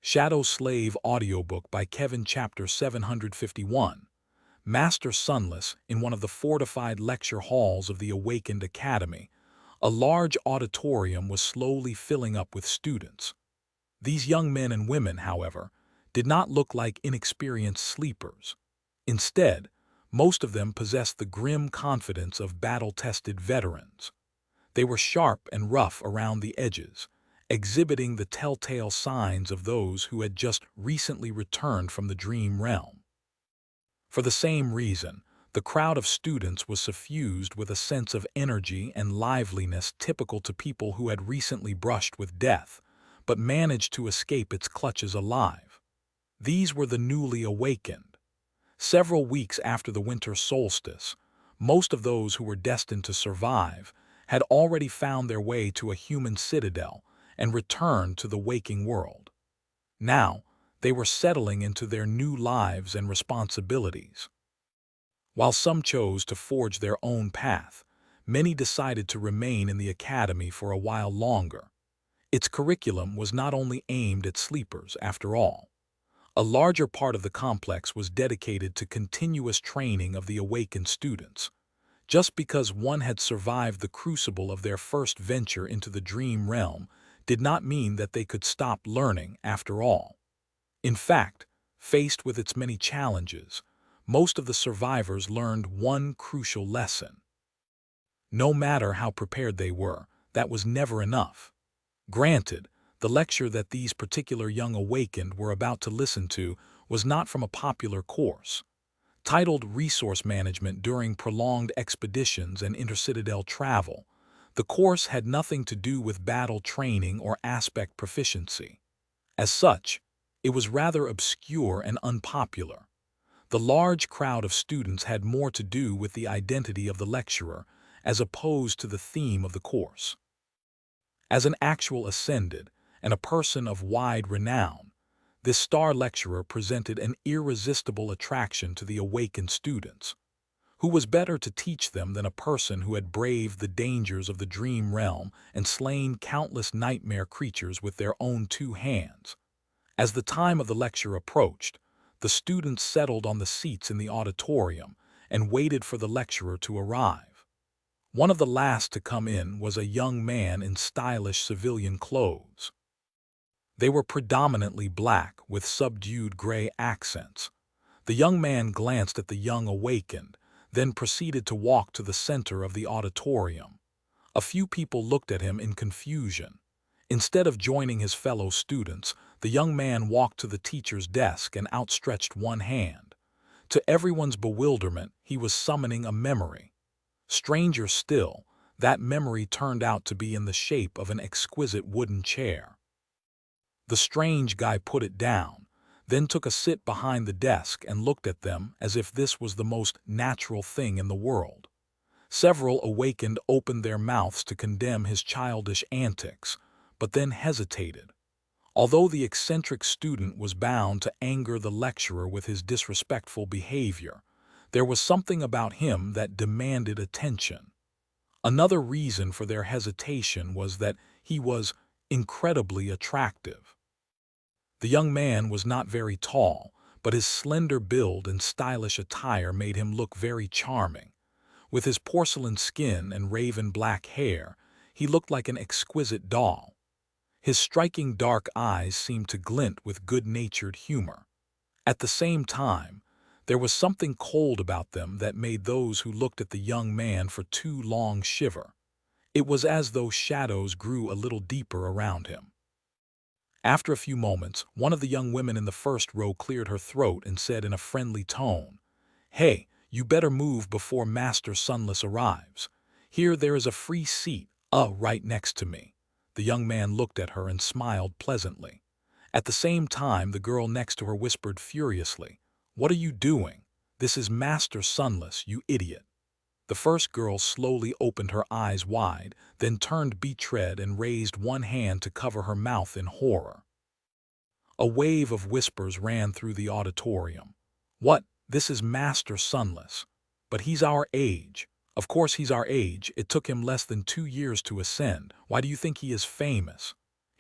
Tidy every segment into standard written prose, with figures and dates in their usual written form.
Shadow Slave Audiobook by Kevin Chapter 751. Master Sunless, in one of the fortified lecture halls of the Awakened Academy, a large auditorium was slowly filling up with students. These young men and women, however, did not look like inexperienced sleepers. Instead, most of them possessed the grim confidence of battle-tested veterans. They were sharp and rough around the edges, exhibiting the telltale signs of those who had just recently returned from the dream realm. For the same reason, the crowd of students was suffused with a sense of energy and liveliness typical to people who had recently brushed with death, but managed to escape its clutches alive. These were the newly awakened. Several weeks after the winter solstice, most of those who were destined to survive had already found their way to a human citadel and returned to the waking world. Now, they were settling into their new lives and responsibilities. While some chose to forge their own path, many decided to remain in the academy for a while longer. Its curriculum was not only aimed at sleepers, after all. A larger part of the complex was dedicated to continuous training of the awakened students. Just because one had survived the crucible of their first venture into the dream realm did not mean that they could stop learning after all. In fact, faced with its many challenges, most of the survivors learned one crucial lesson. No matter how prepared they were, that was never enough. Granted, the lecture that these particular young awakened were about to listen to was not from a popular course. Titled Resource Management During Prolonged Expeditions and Intercitadel Travel, the course had nothing to do with battle training or aspect proficiency. As such, it was rather obscure and unpopular. The large crowd of students had more to do with the identity of the lecturer as opposed to the theme of the course. As an actual ascended and a person of wide renown, this star lecturer presented an irresistible attraction to the awakened students. Who was better to teach them than a person who had braved the dangers of the dream realm and slain countless nightmare creatures with their own two hands? As the time of the lecture approached, the students settled on the seats in the auditorium and waited for the lecturer to arrive. One of the last to come in was a young man in stylish civilian clothes. They were predominantly black with subdued gray accents. The young man glanced at the young awakened, then proceeded to walk to the center of the auditorium. A few people looked at him in confusion. Instead of joining his fellow students, the young man walked to the teacher's desk and outstretched one hand. To everyone's bewilderment, he was summoning a memory. Stranger still, that memory turned out to be in the shape of an exquisite wooden chair. The strange guy put it down, then took a sit behind the desk and looked at them as if this was the most natural thing in the world. Several awakened opened their mouths to condemn his childish antics, but then hesitated. Although the eccentric student was bound to anger the lecturer with his disrespectful behavior, there was something about him that demanded attention. Another reason for their hesitation was that he was incredibly attractive. The young man was not very tall, but his slender build and stylish attire made him look very charming. With his porcelain skin and raven black hair, he looked like an exquisite doll. His striking dark eyes seemed to glint with good-natured humor. At the same time, there was something cold about them that made those who looked at the young man for too long shiver. It was as though shadows grew a little deeper around him. After a few moments, one of the young women in the first row cleared her throat and said in a friendly tone, "Hey, you better move before Master Sunless arrives. Here there is a free seat, right next to me." The young man looked at her and smiled pleasantly. At the same time, the girl next to her whispered furiously, "What are you doing? This is Master Sunless, you idiot." The first girl slowly opened her eyes wide, then turned betrayed and raised one hand to cover her mouth in horror. A wave of whispers ran through the auditorium. "What? This is Master Sunless. But he's our age. Of course he's our age. It took him less than 2 years to ascend. Why do you think he is famous?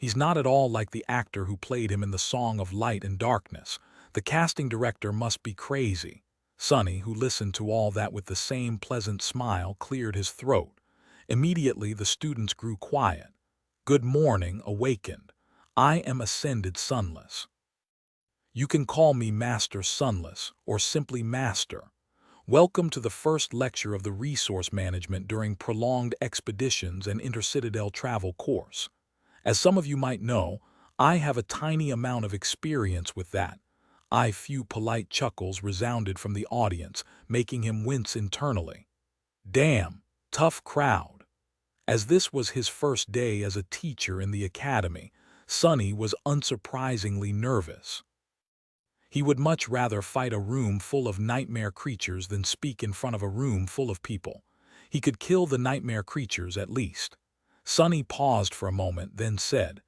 He's not at all like the actor who played him in The Song of Light and Darkness. The casting director must be crazy. Sonny, who listened to all that with the same pleasant smile, cleared his throat. Immediately the students grew quiet. Good morning awakened. I am ascended sunless. You can call me Master Sunless, or simply Master. Welcome to the first lecture of the Resource Management during Prolonged Expeditions and Intercitadel Travel course. As some of you might know, I have a tiny amount of experience with that. Few polite chuckles resounded from the audience, making him wince internally. Damn, tough crowd. As this was his first day as a teacher in the academy, Sonny was unsurprisingly nervous. He would much rather fight a room full of nightmare creatures than speak in front of a room full of people. He could kill the nightmare creatures at least. Sonny paused for a moment, then said,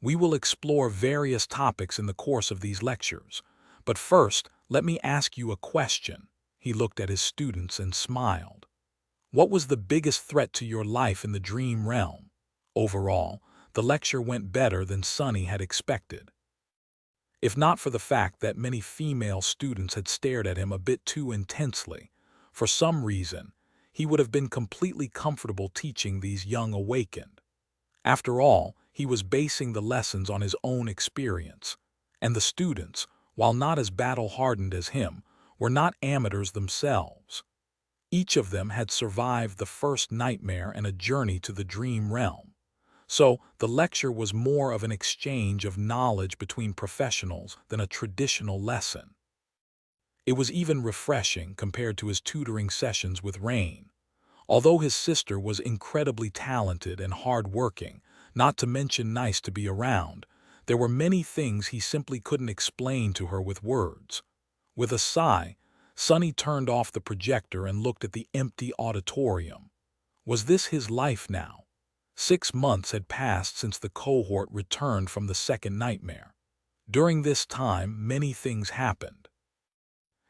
"We will explore various topics in the course of these lectures. But first, let me ask you a question." He looked at his students and smiled. "What was the biggest threat to your life in the dream realm?" Overall, the lecture went better than Sonny had expected. If not for the fact that many female students had stared at him a bit too intensely, for some reason, he would have been completely comfortable teaching these young awakened. After all, he was basing the lessons on his own experience, and the students, while not as battle-hardened as him, were not amateurs themselves. Each of them had survived the first nightmare and a journey to the dream realm. So the lecture was more of an exchange of knowledge between professionals than a traditional lesson. It was even refreshing compared to his tutoring sessions with Rain. Although his sister was incredibly talented and hard-working, not to mention nice to be around, there were many things he simply couldn't explain to her with words. With a sigh, Sonny turned off the projector and looked at the empty auditorium. Was this his life now? 6 months had passed since the cohort returned from the second nightmare. During this time, many things happened.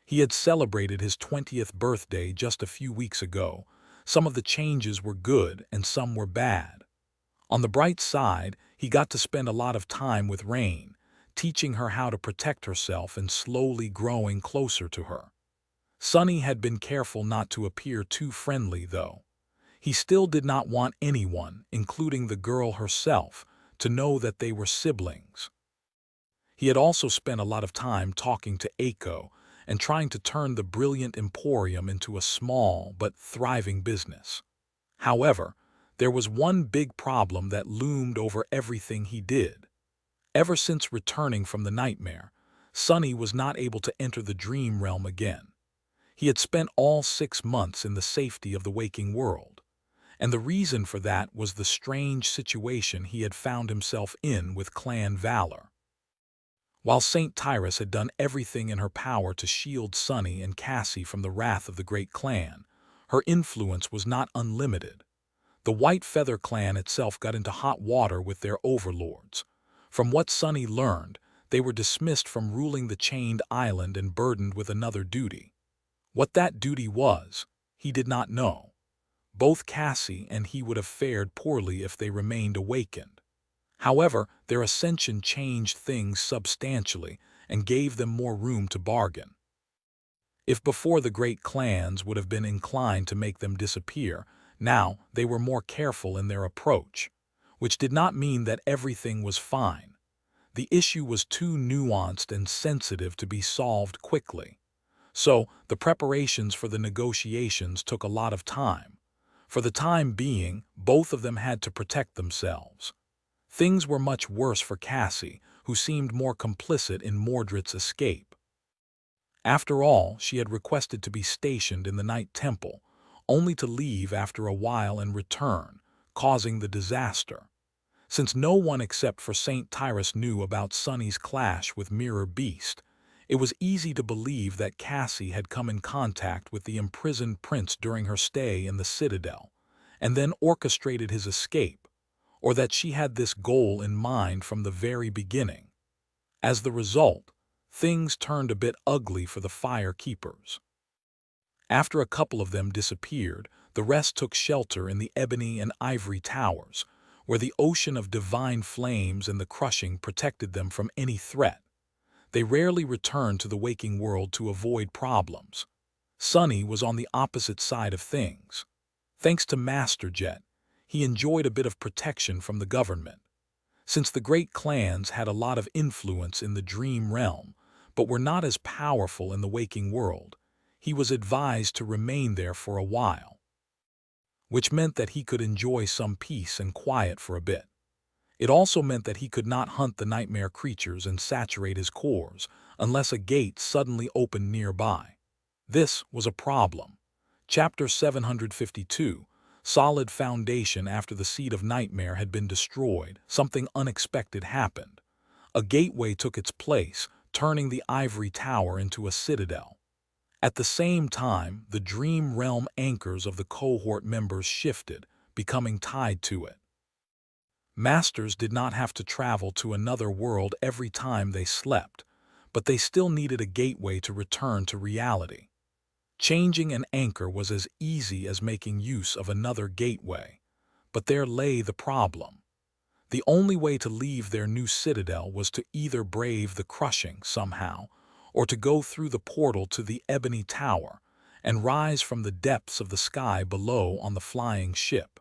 He had celebrated his 20th birthday just a few weeks ago. Some of the changes were good and some were bad. On the bright side, he got to spend a lot of time with Rain, teaching her how to protect herself and slowly growing closer to her. Sonny had been careful not to appear too friendly, though. He still did not want anyone, including the girl herself, to know that they were siblings. He had also spent a lot of time talking to Aiko and trying to turn the brilliant emporium into a small but thriving business. However, there was one big problem that loomed over everything he did. Ever since returning from the nightmare, Sonny was not able to enter the dream realm again. He had spent all 6 months in the safety of the waking world. And the reason for that was the strange situation he had found himself in with Clan Valor. While St. Tyrus had done everything in her power to shield Sonny and Cassie from the wrath of the great clan, her influence was not unlimited. The White Feather clan itself got into hot water with their overlords. From what Sonny learned, they were dismissed from ruling the Chained Island and burdened with another duty. What that duty was, he did not know. Both Cassie and he would have fared poorly if they remained awakened. However, their ascension changed things substantially and gave them more room to bargain. If before the great clans would have been inclined to make them disappear, now they were more careful in their approach, which did not mean that everything was fine. The issue was too nuanced and sensitive to be solved quickly. So, the preparations for the negotiations took a lot of time. For the time being, both of them had to protect themselves. Things were much worse for Cassie, who seemed more complicit in Mordred's escape. After all, she had requested to be stationed in the Night Temple, only to leave after a while and return, causing the disaster. Since no one except for St. Tyrus knew about Sonny's clash with Mirror Beast, it was easy to believe that Cassie had come in contact with the imprisoned prince during her stay in the Citadel, and then orchestrated his escape, or that she had this goal in mind from the very beginning. As the result, things turned a bit ugly for the Fire Keepers. After a couple of them disappeared, the rest took shelter in the Ebony and Ivory Towers, where the ocean of divine flames and the crushing protected them from any threat. They rarely returned to the waking world to avoid problems. Sonny was on the opposite side of things. Thanks to Master Jet, he enjoyed a bit of protection from the government. Since the great clans had a lot of influence in the dream realm, but were not as powerful in the waking world, he was advised to remain there for a while, which meant that he could enjoy some peace and quiet for a bit. It also meant that he could not hunt the nightmare creatures and saturate his cores unless a gate suddenly opened nearby. This was a problem. Chapter 752, Solid Foundation. After the Seed of Nightmare had been destroyed, something unexpected happened. A gateway took its place, turning the ivory tower into a citadel. At the same time, the dream realm anchors of the cohort members shifted, becoming tied to it. Masters did not have to travel to another world every time they slept, but they still needed a gateway to return to reality. Changing an anchor was as easy as making use of another gateway, but there lay the problem. The only way to leave their new citadel was to either brave the crushing somehow, or to go through the portal to the Ebony Tower and rise from the depths of the sky below on the flying ship.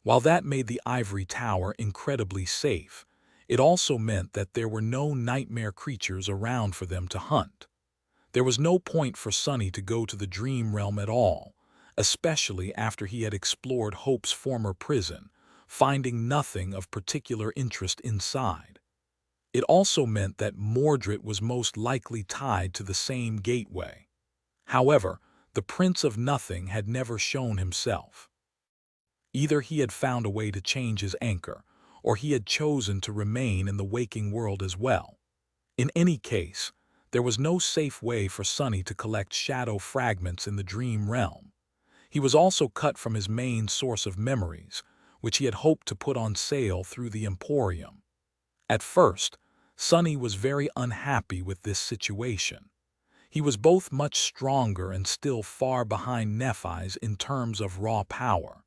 While that made the ivory tower incredibly safe, it also meant that there were no nightmare creatures around for them to hunt. There was no point for Sonny to go to the dream realm at all, especially after he had explored Hope's former prison, finding nothing of particular interest inside. It also meant that Mordred was most likely tied to the same gateway. However, the Prince of Nothing had never shown himself. Either he had found a way to change his anchor, or he had chosen to remain in the waking world as well. In any case, there was no safe way for Sonny to collect shadow fragments in the dream realm. He was also cut from his main source of memories, which he had hoped to put on sale through the Emporium. At first, Sonny was very unhappy with this situation. He was both much stronger and still far behind Nephi's in terms of raw power.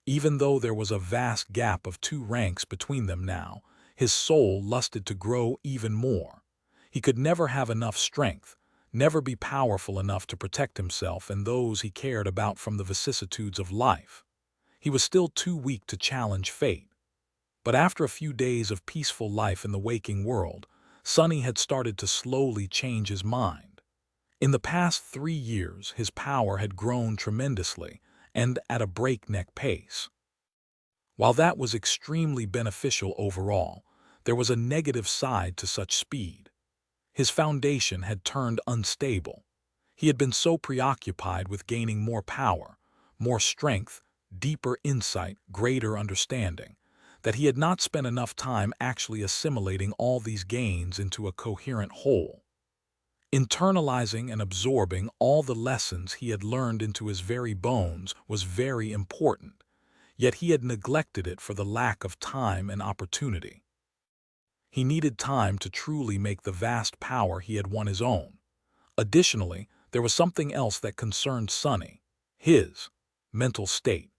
Even though there was a vast gap of 2 ranks between them now, his soul lusted to grow even more. He could never have enough strength, never be powerful enough to protect himself and those he cared about from the vicissitudes of life. He was still too weak to challenge fate. But after a few days of peaceful life in the waking world, Sonny had started to slowly change his mind. In the past 3 years, his power had grown tremendously and at a breakneck pace. While that was extremely beneficial overall, there was a negative side to such speed. His foundation had turned unstable. He had been so preoccupied with gaining more power, more strength, deeper insight, greater understanding, that he had not spent enough time actually assimilating all these gains into a coherent whole. Internalizing and absorbing all the lessons he had learned into his very bones was very important, yet he had neglected it for the lack of time and opportunity. He needed time to truly make the vast power he had won his own. Additionally, there was something else that concerned Sonny: his mental state.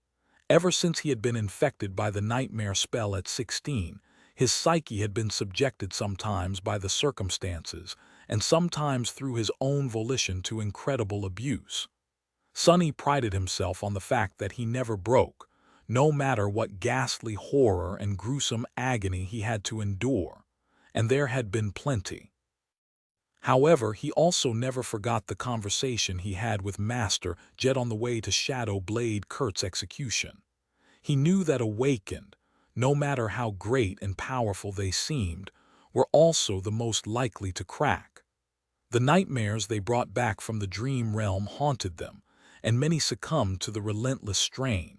Ever since he had been infected by the nightmare spell at 16, his psyche had been subjected sometimes by the circumstances and sometimes through his own volition to incredible abuse. Sonny prided himself on the fact that he never broke, no matter what ghastly horror and gruesome agony he had to endure, and there had been plenty. However, he also never forgot the conversation he had with Master Jet on the way to Shadow Blade Kurt's execution. He knew that awakened, no matter how great and powerful they seemed, were also the most likely to crack. The nightmares they brought back from the dream realm haunted them, and many succumbed to the relentless strain.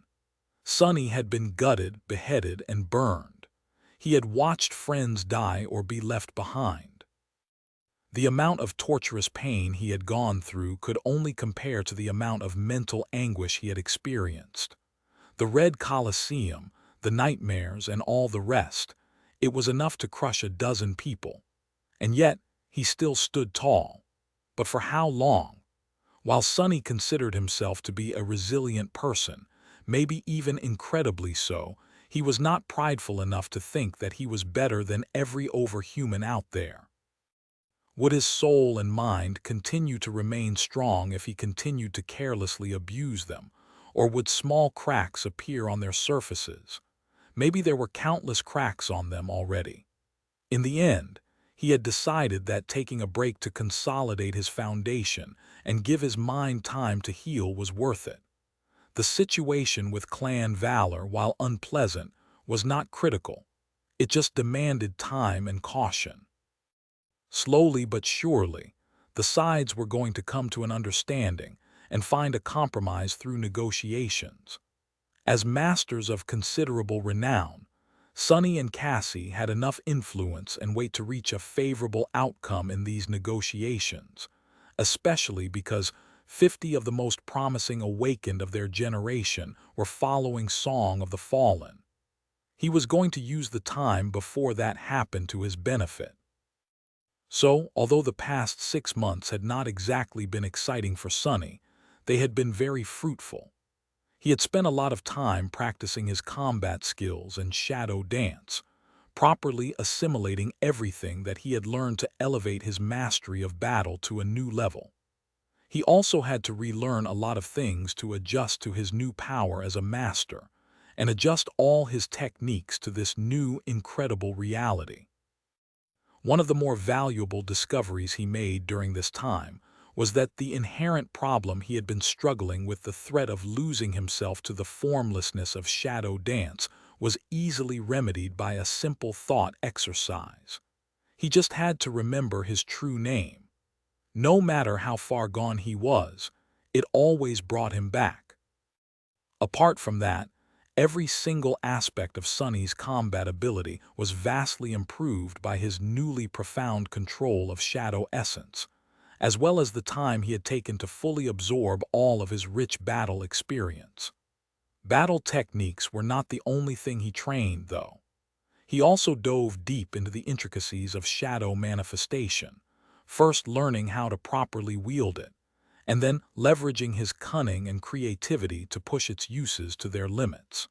Sonny had been gutted, beheaded, and burned. He had watched friends die or be left behind. The amount of torturous pain he had gone through could only compare to the amount of mental anguish he had experienced. The Red Colosseum, the nightmares, and all the rest, it was enough to crush a dozen people. And yet, he still stood tall. But for how long? While Sonny considered himself to be a resilient person, maybe even incredibly so, He was not prideful enough to think that he was better than every overhuman out there. Would his soul and mind continue to remain strong if he continued to carelessly abuse them, or would small cracks appear on their surfaces? Maybe there were countless cracks on them already. In the end, he had decided that taking a break to consolidate his foundation and give his mind time to heal was worth it. The situation with Clan Valor, while unpleasant, was not critical. It just demanded time and caution. Slowly but surely, the sides were going to come to an understanding and find a compromise through negotiations. As masters of considerable renown, Sonny and Cassie had enough influence and weight to reach a favorable outcome in these negotiations, especially because 50 of the most promising awakened of their generation were following Song of the Fallen. He was going to use the time before that happened to his benefit. So, although the past 6 months had not exactly been exciting for Sonny, they had been very fruitful. He had spent a lot of time practicing his combat skills and shadow dance, properly assimilating everything that he had learned to elevate his mastery of battle to a new level. He also had to relearn a lot of things to adjust to his new power as a master, and adjust all his techniques to this new, incredible reality. One of the more valuable discoveries he made during this time was that the inherent problem he had been struggling with, the threat of losing himself to the formlessness of shadow dance, was easily remedied by a simple thought exercise. He just had to remember his true name. No matter how far gone he was, it always brought him back. Apart from that, every single aspect of Sonny's combat ability was vastly improved by his newly profound control of shadow essence, as well as the time he had taken to fully absorb all of his rich battle experience. Battle techniques were not the only thing he trained, though. He also dove deep into the intricacies of shadow manifestation, first learning how to properly wield it, and then leveraging his cunning and creativity to push its uses to their limits.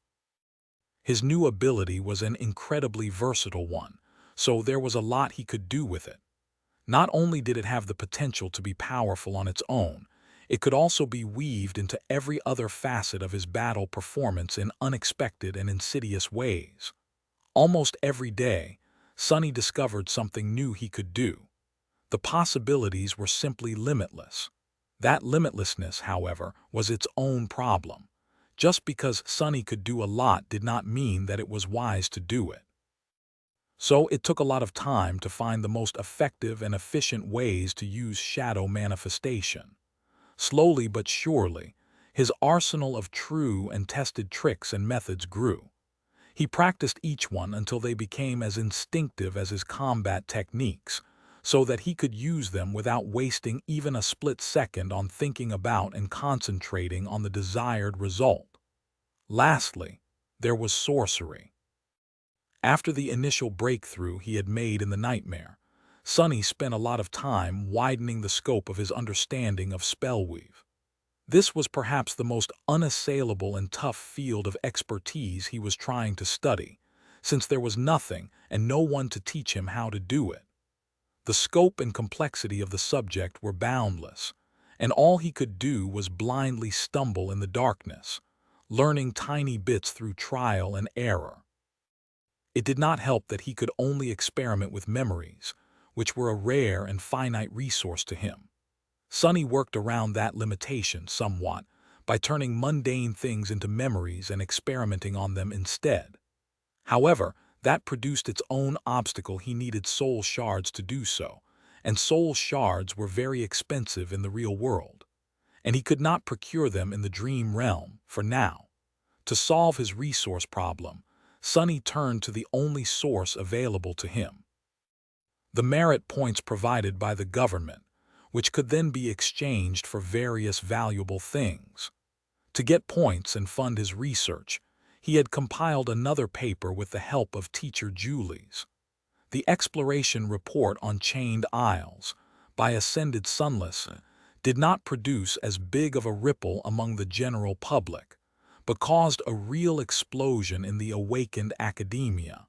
His new ability was an incredibly versatile one, so there was a lot he could do with it. Not only did it have the potential to be powerful on its own, it could also be weaved into every other facet of his battle performance in unexpected and insidious ways. Almost every day, Sonny discovered something new he could do. The possibilities were simply limitless. That limitlessness, however, was its own problem. Just because Sonny could do a lot did not mean that it was wise to do it. So it took a lot of time to find the most effective and efficient ways to use shadow manifestation. Slowly but surely, his arsenal of true and tested tricks and methods grew. He practiced each one until they became as instinctive as his combat techniques, so that he could use them without wasting even a split second on thinking about and concentrating on the desired result. Lastly, there was sorcery. After the initial breakthrough he had made in the nightmare, Sonny spent a lot of time widening the scope of his understanding of spellweave. This was perhaps the most unassailable and tough field of expertise he was trying to study, since there was nothing and no one to teach him how to do it. The scope and complexity of the subject were boundless, and all he could do was blindly stumble in the darkness, learning tiny bits through trial and error. It did not help that he could only experiment with memories, which were a rare and finite resource to him. Sonny worked around that limitation somewhat by turning mundane things into memories and experimenting on them instead. However, that produced its own obstacle. He needed soul shards to do so, and soul shards were very expensive in the real world, and he could not procure them in the dream realm for now. To solve his resource problem, Sonny turned to the only source available to him: the merit points provided by the government, which could then be exchanged for various valuable things. To get points and fund his research, he had compiled another paper with the help of teacher Julie's. The exploration report on Chained Isles, by Ascended Sunless, did not produce as big of a ripple among the general public, but caused a real explosion in the awakened academia.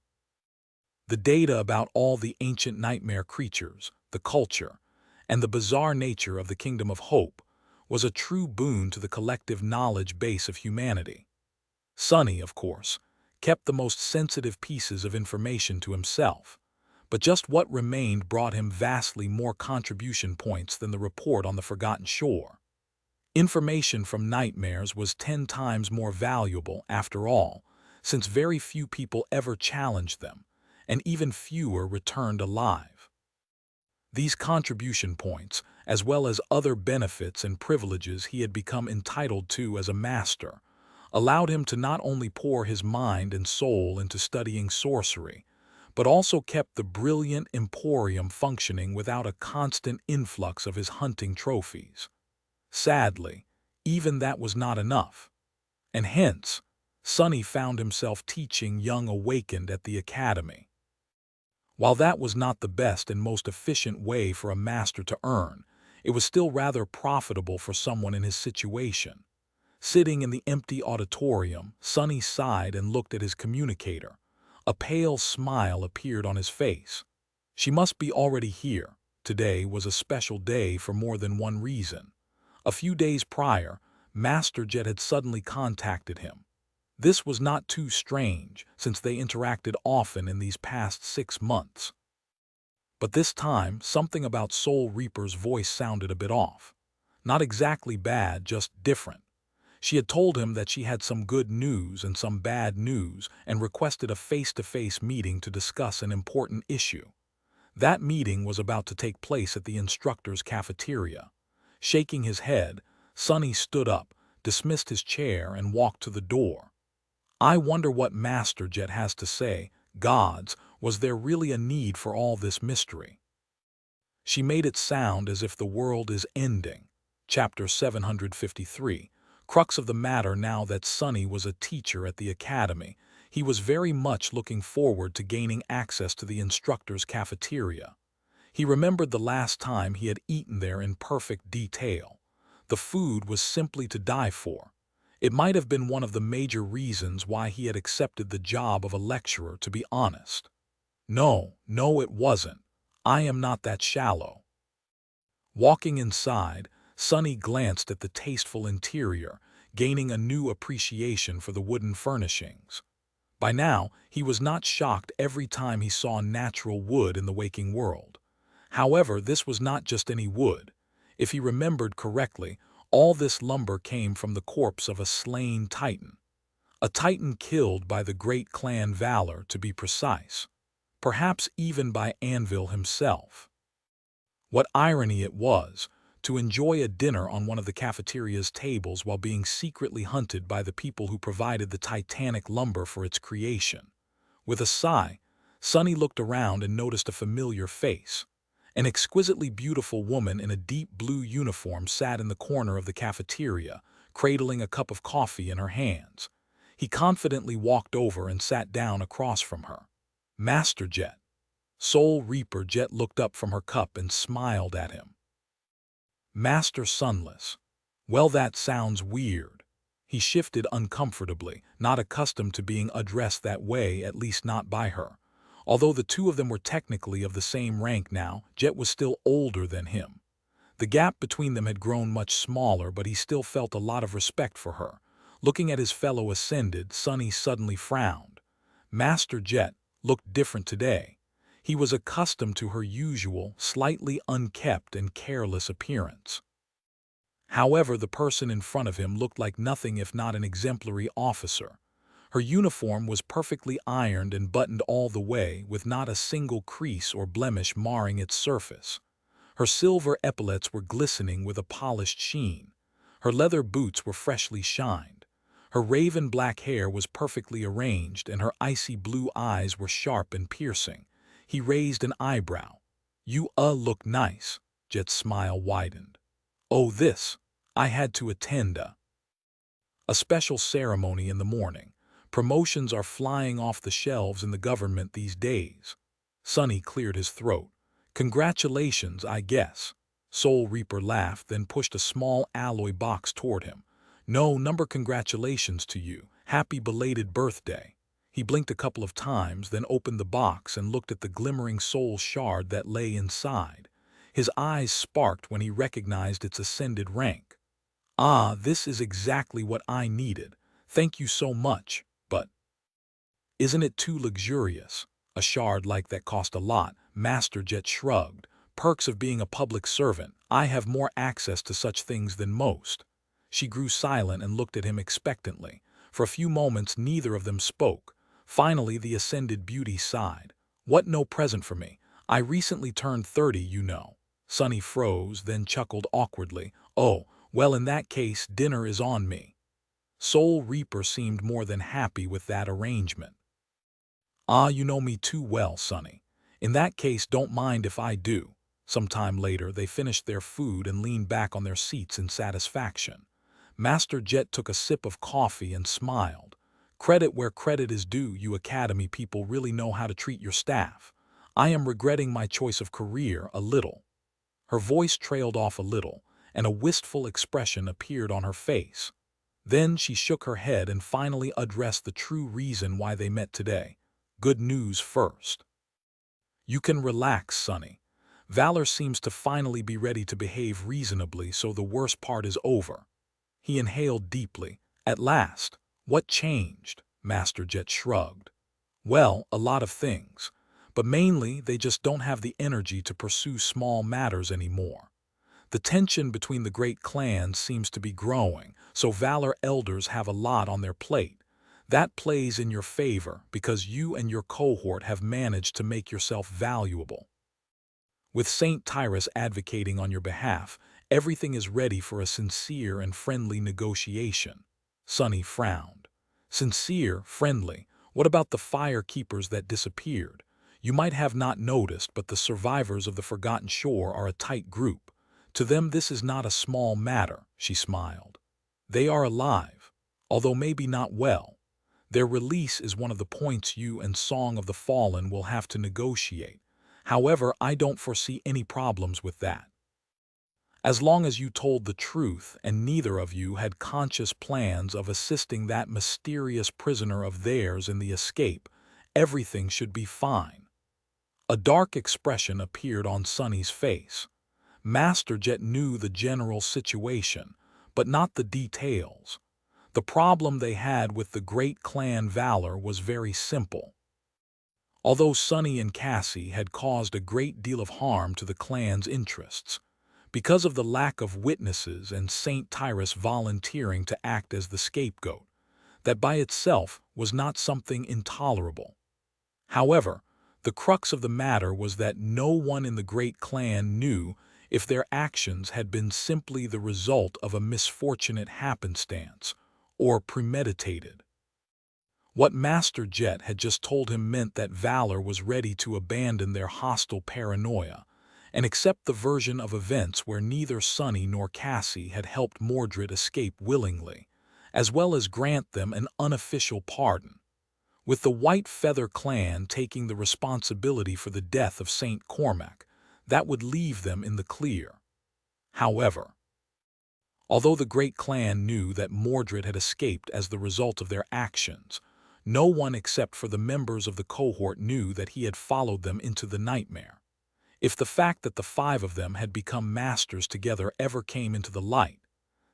The data about all the ancient nightmare creatures, the culture, and the bizarre nature of the Kingdom of Hope was a true boon to the collective knowledge base of humanity. Sonny, of course, kept the most sensitive pieces of information to himself, but just what remained brought him vastly more contribution points than the report on the Forgotten Shore. Information from nightmares was 10 times more valuable, after all, since very few people ever challenged them, and even fewer returned alive. These contribution points, as well as other benefits and privileges he had become entitled to as a master, allowed him to not only pour his mind and soul into studying sorcery, but also kept the brilliant emporium functioning without a constant influx of his hunting trophies. Sadly, even that was not enough, and hence, Sonny found himself teaching young awakened at the academy. While that was not the best and most efficient way for a master to earn, it was still rather profitable for someone in his situation. Sitting in the empty auditorium, Sonny sighed and looked at his communicator. A pale smile appeared on his face. She must be already here. Today was a special day for more than one reason. A few days prior, Master Jet had suddenly contacted him. This was not too strange, since they interacted often in these past 6 months. But this time, something about Soul Reaper's voice sounded a bit off. Not exactly bad, just different. She had told him that she had some good news and some bad news and requested a face-to-face meeting to discuss an important issue. That meeting was about to take place at the instructor's cafeteria. Shaking his head, Sonny stood up, dismissed his chair, and walked to the door. I wonder what Master Jet has to say. Gods, was there really a need for all this mystery? She made it sound as if the world is ending. Chapter 753. Crux of the matter. Now that Sonny was a teacher at the academy, he was very much looking forward to gaining access to the instructor's cafeteria. He remembered the last time he had eaten there in perfect detail. The food was simply to die for. It might have been one of the major reasons why he had accepted the job of a lecturer, to be honest. No, it wasn't. I am not that shallow. Walking inside, Sonny glanced at the tasteful interior, gaining a new appreciation for the wooden furnishings. By now, he was not shocked every time he saw natural wood in the waking world. However, this was not just any wood. If he remembered correctly, all this lumber came from the corpse of a slain titan. A titan killed by the great clan Valor, to be precise. Perhaps even by Anvil himself. What irony it was, to enjoy a dinner on one of the cafeteria's tables while being secretly hunted by the people who provided the titanic lumber for its creation. With a sigh, Sonny looked around and noticed a familiar face. An exquisitely beautiful woman in a deep blue uniform sat in the corner of the cafeteria, cradling a cup of coffee in her hands. He confidently walked over and sat down across from her. Master Jet. Soul Reaper Jet looked up from her cup and smiled at him. Master Sunless. Well, that sounds weird. He shifted uncomfortably, not accustomed to being addressed that way, at least not by her. Although the two of them were technically of the same rank now, Jet was still older than him. The gap between them had grown much smaller, but he still felt a lot of respect for her. Looking at his fellow Ascended, Sonny suddenly frowned. Master Jet looked different today. He was accustomed to her usual, slightly unkempt and careless appearance. However, the person in front of him looked like nothing if not an exemplary officer. Her uniform was perfectly ironed and buttoned all the way, with not a single crease or blemish marring its surface. Her silver epaulets were glistening with a polished sheen. Her leather boots were freshly shined. Her raven black hair was perfectly arranged, and her icy blue eyes were sharp and piercing. He raised an eyebrow. You look nice. Jet's smile widened. Oh, this. I had to attend a special ceremony in the morning. Promotions are flying off the shelves in the government these days. Sonny cleared his throat. Congratulations, I guess. Soul Reaper laughed, then pushed a small alloy box toward him. No, number congratulations to you. Happy belated birthday. He blinked a couple of times, then opened the box and looked at the glimmering soul shard that lay inside. His eyes sparked when he recognized its ascended rank. Ah, this is exactly what I needed. Thank you so much, but isn't it too luxurious? A shard like that cost a lot. Master Jet shrugged. Perks of being a public servant. I have more access to such things than most. She grew silent and looked at him expectantly. For a few moments neither of them spoke. Finally the ascended beauty sighed. What, no present for me? I recently turned 30, you know. Sunny froze, then chuckled awkwardly. Oh, well, in that case dinner is on me. Soul Reaper seemed more than happy with that arrangement. Ah, you know me too well, Sonny. In that case, don't mind if I do. Some time later, they finished their food and leaned back on their seats in satisfaction. Master Jet took a sip of coffee and smiled. Credit where credit is due, you Academy people really know how to treat your staff. I am regretting my choice of career a little. Her voice trailed off a little, and a wistful expression appeared on her face. Then she shook her head and finally addressed the true reason why they met today. Good news first. You can relax, Sonny. Valor seems to finally be ready to behave reasonably, so the worst part is over. He inhaled deeply. At last. What changed? Master Jet shrugged. Well, a lot of things. But mainly, they just don't have the energy to pursue small matters anymore. The tension between the great clans seems to be growing, so Valor elders have a lot on their plate. That plays in your favor because you and your cohort have managed to make yourself valuable. With Saint Tyrus advocating on your behalf, everything is ready for a sincere and friendly negotiation. Sunny frowned. Sincere, friendly. What about the fire keepers that disappeared? You might have not noticed, but the survivors of the Forgotten Shore are a tight group. To them this is not a small matter, she smiled. They are alive, although maybe not well. Their release is one of the points you and Song of the Fallen will have to negotiate. However, I don't foresee any problems with that. As long as you told the truth and neither of you had conscious plans of assisting that mysterious prisoner of theirs in the escape, everything should be fine. A dark expression appeared on Sunny's face. Master Jet knew the general situation, but not the details. The problem they had with the great clan Valor was very simple. Although Sunny and Cassie had caused a great deal of harm to the clan's interests, because of the lack of witnesses and Saint Tyrus volunteering to act as the scapegoat, that by itself was not something intolerable. However, the crux of the matter was that no one in the great clan knew if their actions had been simply the result of a misfortunate happenstance or premeditated. What Master Jet had just told him meant that Valor was ready to abandon their hostile paranoia and accept the version of events where neither Sunny nor Cassie had helped Mordred escape willingly, as well as grant them an unofficial pardon. With the White Feather clan taking the responsibility for the death of Saint Cormac, that would leave them in the clear. However, although the great clan knew that Mordred had escaped as the result of their actions, no one except for the members of the cohort knew that he had followed them into the nightmare. If the fact that the five of them had become masters together ever came into the light,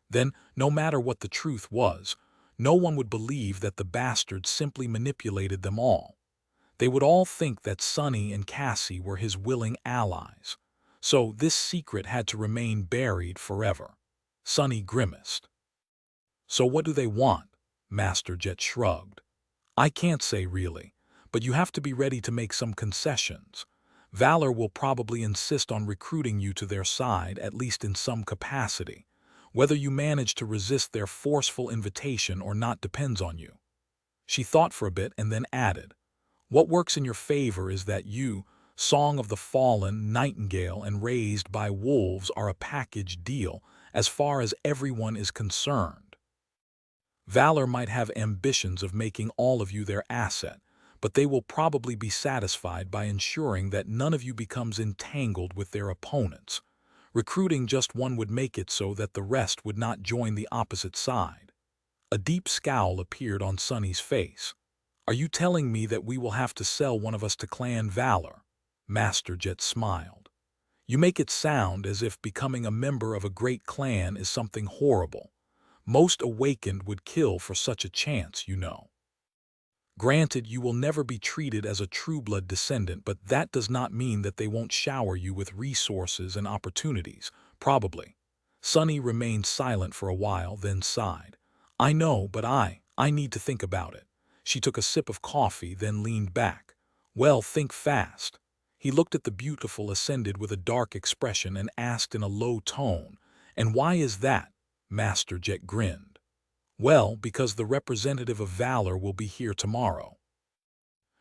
then, no matter what the truth was, no one would believe that the bastard simply manipulated them all. They would all think that Sunny and Cassie were his willing allies. So this secret had to remain buried forever. Sunny grimaced. So what do they want? Master Jet shrugged. I can't say really, but you have to be ready to make some concessions. Valor will probably insist on recruiting you to their side, at least in some capacity. Whether you manage to resist their forceful invitation or not depends on you. She thought for a bit and then added, what works in your favor is that you, Song of the Fallen, Nightingale, and Raised by Wolves are a package deal as far as everyone is concerned. Valor might have ambitions of making all of you their asset, but they will probably be satisfied by ensuring that none of you becomes entangled with their opponents. Recruiting just one would make it so that the rest would not join the opposite side. A deep scowl appeared on Sunny's face. "Are you telling me that we will have to sell one of us to clan valor?" Master Jet smiled. "You make it sound as if becoming a member of a great clan is something horrible. Most awakened would kill for such a chance, you know. Granted, you will never be treated as a true-blood descendant, but that does not mean that they won't shower you with resources and opportunities, probably." Sunny remained silent for a while, then sighed. "I know, but I need to think about it." She took a sip of coffee, then leaned back. "Well, think fast." He looked at the beautiful Ascended with a dark expression and asked in a low tone, "And why is that?" Master Jet grinned. "Well, because the representative of valor will be here tomorrow.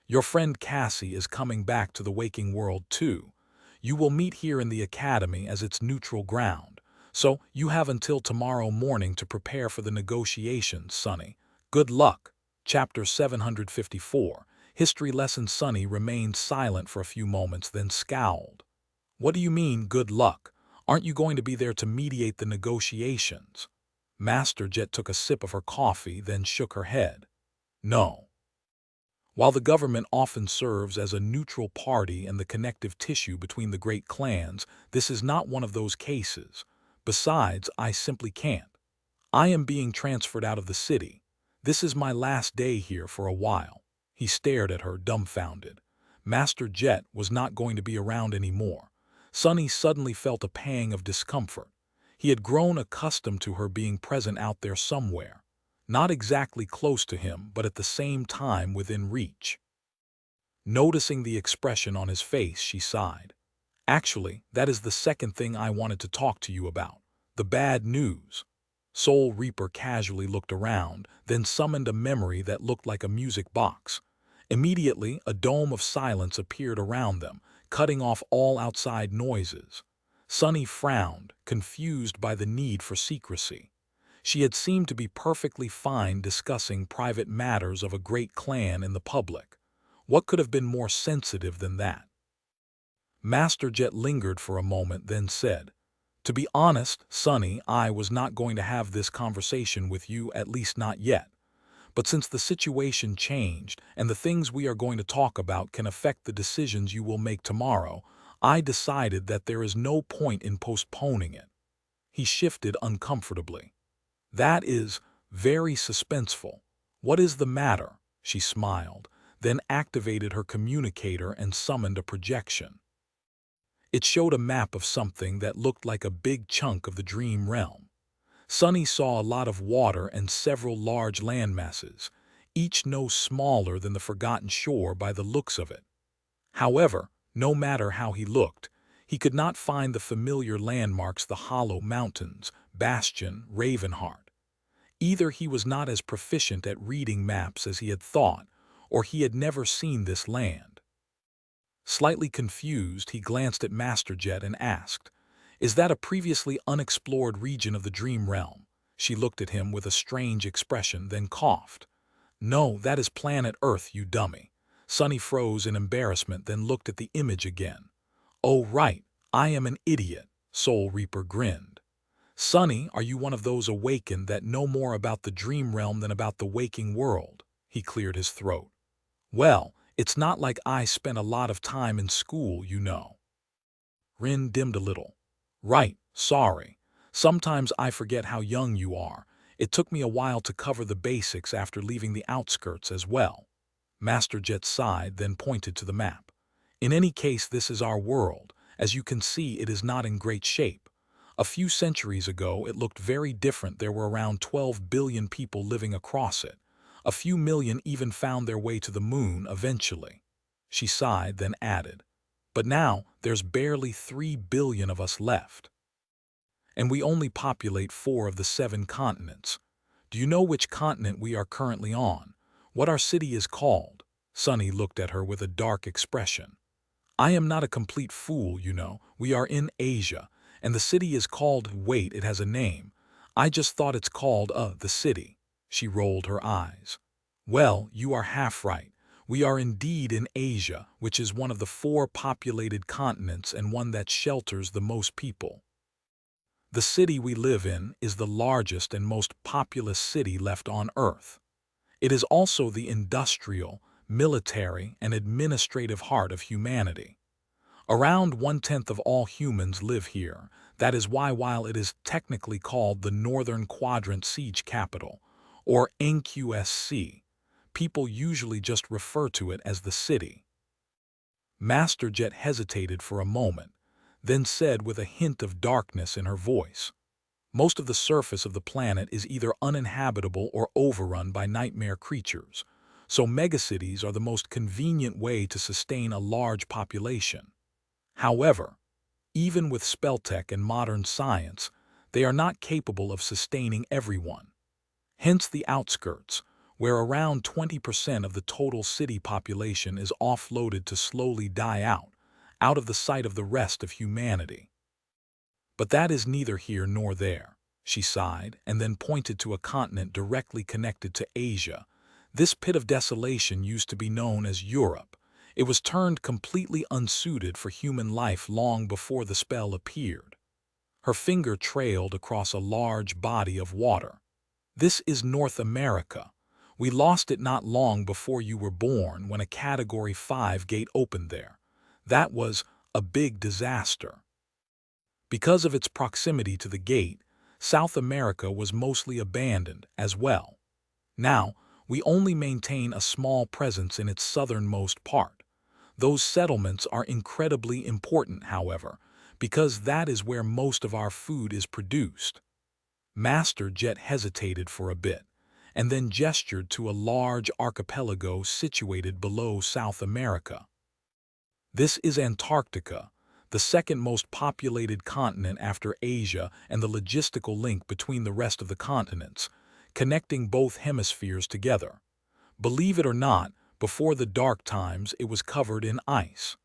Your friend Cassie is coming back to the waking world too. You will meet here in the academy as its neutral ground. So you have until tomorrow morning to prepare for the negotiations, Sunny. Good luck." Chapter 754. History Lesson. Sunny remained silent for a few moments, then scowled. "What do you mean, good luck? Aren't you going to be there to mediate the negotiations?" Master Jet took a sip of her coffee, then shook her head. "No. While the government often serves as a neutral party and the connective tissue between the great clans, this is not one of those cases. Besides, I simply can't. I am being transferred out of the city. This is my last day here for a while." He stared at her, dumbfounded. Master Jet was not going to be around anymore. Sunny suddenly felt a pang of discomfort. He had grown accustomed to her being present out there somewhere. Not exactly close to him, but at the same time within reach. Noticing the expression on his face, she sighed. "Actually, that is the second thing I wanted to talk to you about. The bad news." Soul Reaper casually looked around, then summoned a memory that looked like a music box. Immediately, a dome of silence appeared around them, cutting off all outside noises. Sunny frowned, confused by the need for secrecy. She had seemed to be perfectly fine discussing private matters of a great clan in the public. What could have been more sensitive than that? Master Jet lingered for a moment, then said, "To be honest, Sunny, I was not going to have this conversation with you, at least not yet. But since the situation changed, and the things we are going to talk about can affect the decisions you will make tomorrow, I decided that there is no point in postponing it." He shifted uncomfortably. "That is very suspenseful. What is the matter?" She smiled, then activated her communicator and summoned a projection. It showed a map of something that looked like a big chunk of the dream realm. Sunny saw a lot of water and several large landmasses, each no smaller than the Forgotten Shore by the looks of it. However, no matter how he looked, he could not find the familiar landmarks: the Hollow Mountains, Bastion, Ravenheart. Either he was not as proficient at reading maps as he had thought, or he had never seen this land. Slightly confused, he glanced at Master Jet and asked, "Is that a previously unexplored region of the dream realm?" She looked at him with a strange expression, then coughed. "No, that is planet Earth, you dummy." Sunny froze in embarrassment, then looked at the image again. "Oh, right, I am an idiot," Soul Reaper grinned. "Sunny, are you one of those awakened that know more about the dream realm than about the waking world?" He cleared his throat. "Well, it's not like I spent a lot of time in school, you know." Rin dimmed a little. "Right, sorry. Sometimes I forget how young you are. It took me a while to cover the basics after leaving the outskirts as well." Master Jet sighed, then pointed to the map. "In any case, this is our world. As you can see, it is not in great shape. A few centuries ago, it looked very different. There were around 12 billion people living across it. A few million even found their way to the moon eventually." She sighed, then added, "But now, there's barely 3 billion of us left. And we only populate 4 of the 7 continents. Do you know which continent we are currently on? What our city is called?" Sunny looked at her with a dark expression. "I am not a complete fool, you know. We are in Asia, and the city is called— wait, it has a name. I just thought it's called, the city." She rolled her eyes. "Well, you are half right. We are indeed in Asia, which is one of the 4 populated continents and one that shelters the most people." The city we live in is the largest and most populous city left on Earth. It is also the industrial, military, and administrative heart of humanity. Around one-tenth of all humans live here. That is why, while it is technically called the Northern Quadrant Siege Capital, or NQSC, people usually just refer to it as the city. Master Jet hesitated for a moment, then said with a hint of darkness in her voice, "Most of the surface of the planet is either uninhabitable or overrun by nightmare creatures, so megacities are the most convenient way to sustain a large population. However, even with spelltech and modern science, they are not capable of sustaining everyone. Hence the outskirts, where around 20% of the total city population is offloaded to slowly die out of the sight of the rest of humanity." "But that is neither here nor there," she sighed, and then pointed to a continent directly connected to Asia. "This pit of desolation used to be known as Europe. It was turned completely unsuited for human life long before the spell appeared." Her finger trailed across a large body of water. "This is North America. We lost it not long before you were born when a Category 5 gate opened there. That was a big disaster. Because of its proximity to the gate, South America was mostly abandoned as well. Now, we only maintain a small presence in its southernmost part. Those settlements are incredibly important, however, because that is where most of our food is produced." Master Jet hesitated for a bit, and then gestured to a large archipelago situated below South America. "This is Antarctica, the second most populated continent after Asia and the logistical link between the rest of the continents, connecting both hemispheres together. Believe it or not, before the dark times it was covered in ice.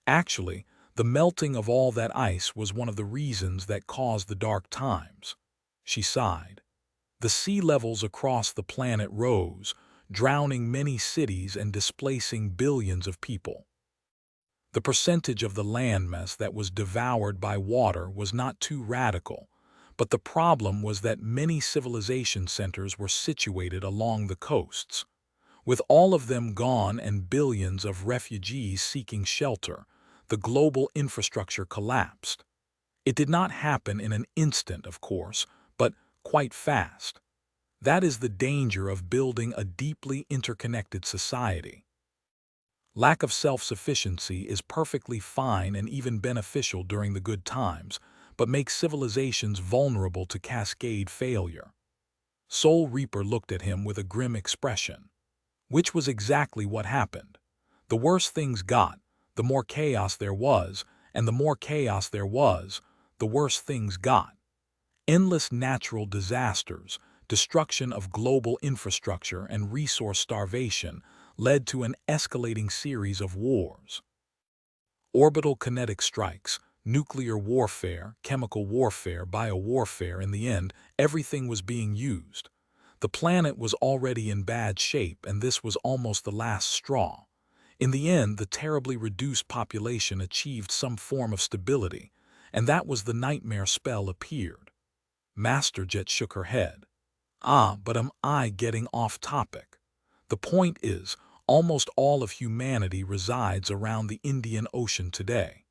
Actually, the melting of all that ice was one of the reasons that caused the dark times." She sighed. "The sea levels across the planet rose, drowning many cities and displacing billions of people. The percentage of the landmass that was devoured by water was not too radical, but the problem was that many civilization centers were situated along the coasts. With all of them gone and billions of refugees seeking shelter, the global infrastructure collapsed. It did not happen in an instant, of course, but quite fast. That is the danger of building a deeply interconnected society. Lack of self-sufficiency is perfectly fine and even beneficial during the good times, but makes civilizations vulnerable to cascade failure." Soul Reaper looked at him with a grim expression. "Which was exactly what happened. The worse things got, the more chaos there was, and the more chaos there was, the worse things got. Endless natural disasters, destruction of global infrastructure, and resource starvation led to an escalating series of wars. Orbital kinetic strikes, nuclear warfare, chemical warfare, biowarfare. In the end, everything was being used. The planet was already in bad shape, and this was almost the last straw. In the end, the terribly reduced population achieved some form of stability, and that was the nightmare spell appeared." Master Jet shook her head. "Ah, but am I getting off topic? The point is, almost all of humanity resides around the Indian Ocean today.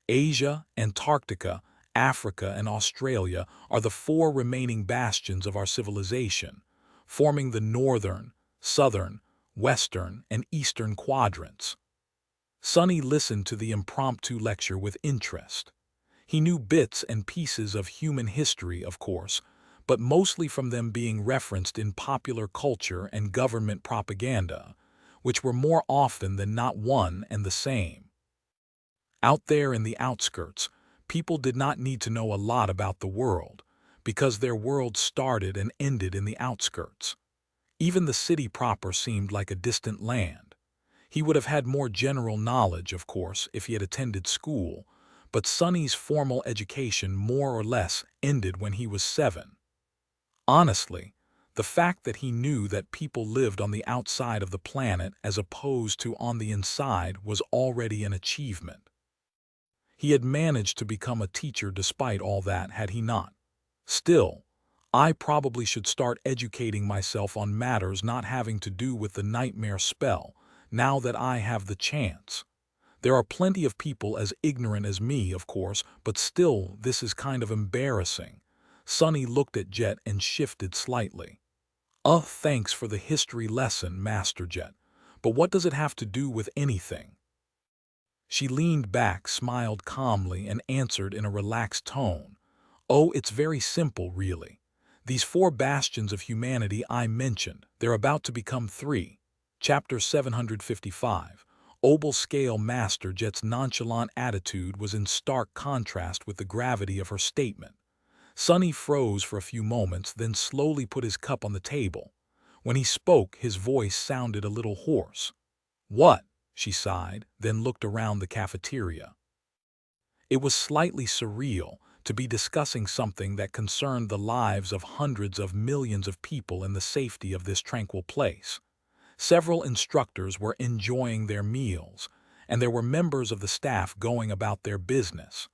Asia, Antarctica, Africa, and Australia are the four remaining bastions of our civilization, forming the northern, southern, western, and eastern quadrants." Sonny listened to the impromptu lecture with interest. He knew bits and pieces of human history, of course, but mostly from them being referenced in popular culture and government propaganda, which were more often than not one and the same. Out there in the outskirts, people did not need to know a lot about the world, because their world started and ended in the outskirts. Even the city proper seemed like a distant land. He would have had more general knowledge, of course, if he had attended school, but Sonny's formal education more or less ended when he was 7. Honestly, the fact that he knew that people lived on the outside of the planet as opposed to on the inside was already an achievement. He had managed to become a teacher despite all that, had he not? Still, I probably should start educating myself on matters not having to do with the nightmare spell, now that I have the chance. There are plenty of people as ignorant as me, of course, but still, this is kind of embarrassing. Sonny looked at Jet and shifted slightly. Thanks for the history lesson, Master Jet. But what does it have to do with anything? She leaned back, smiled calmly, and answered in a relaxed tone. Oh, it's very simple, really. These 4 bastions of humanity I mentioned, they're about to become 3. Chapter 755. Obel Scale. Master Jet's nonchalant attitude was in stark contrast with the gravity of her statement. Sonny froze for a few moments, then slowly put his cup on the table. When he spoke, his voice sounded a little hoarse. What? She sighed, then looked around the cafeteria. It was slightly surreal to be discussing something that concerned the lives of hundreds of millions of people in the safety of this tranquil place. Several instructors were enjoying their meals, and there were members of the staff going about their business.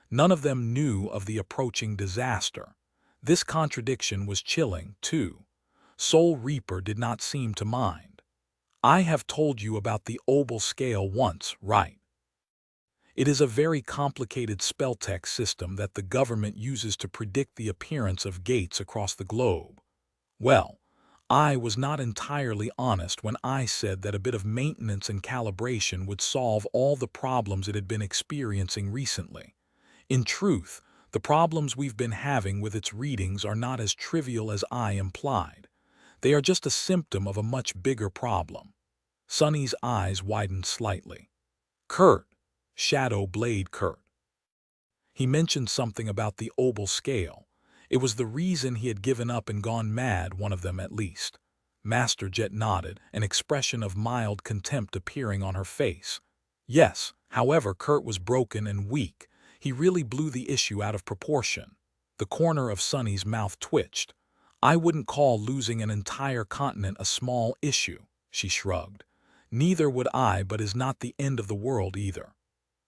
None of them knew of the approaching disaster. This contradiction was chilling, too. Soul Reaper did not seem to mind. I have told you about the Obel Scale once, right? It is a very complicated spell-tech system that the government uses to predict the appearance of gates across the globe. Well, I was not entirely honest when I said that a bit of maintenance and calibration would solve all the problems it had been experiencing recently. In truth, the problems we've been having with its readings are not as trivial as I implied. They are just a symptom of a much bigger problem. Sonny's eyes widened slightly. Kurt, Shadow Blade Kurt. He mentioned something about the Obel Scale. It was the reason he had given up and gone mad, one of them at least. Master Jet nodded, an expression of mild contempt appearing on her face. Yes, however, Kurt was broken and weak. He really blew the issue out of proportion. The corner of Sonny's mouth twitched. I wouldn't call losing an entire continent a small issue, she shrugged. Neither would I, but is not the end of the world either.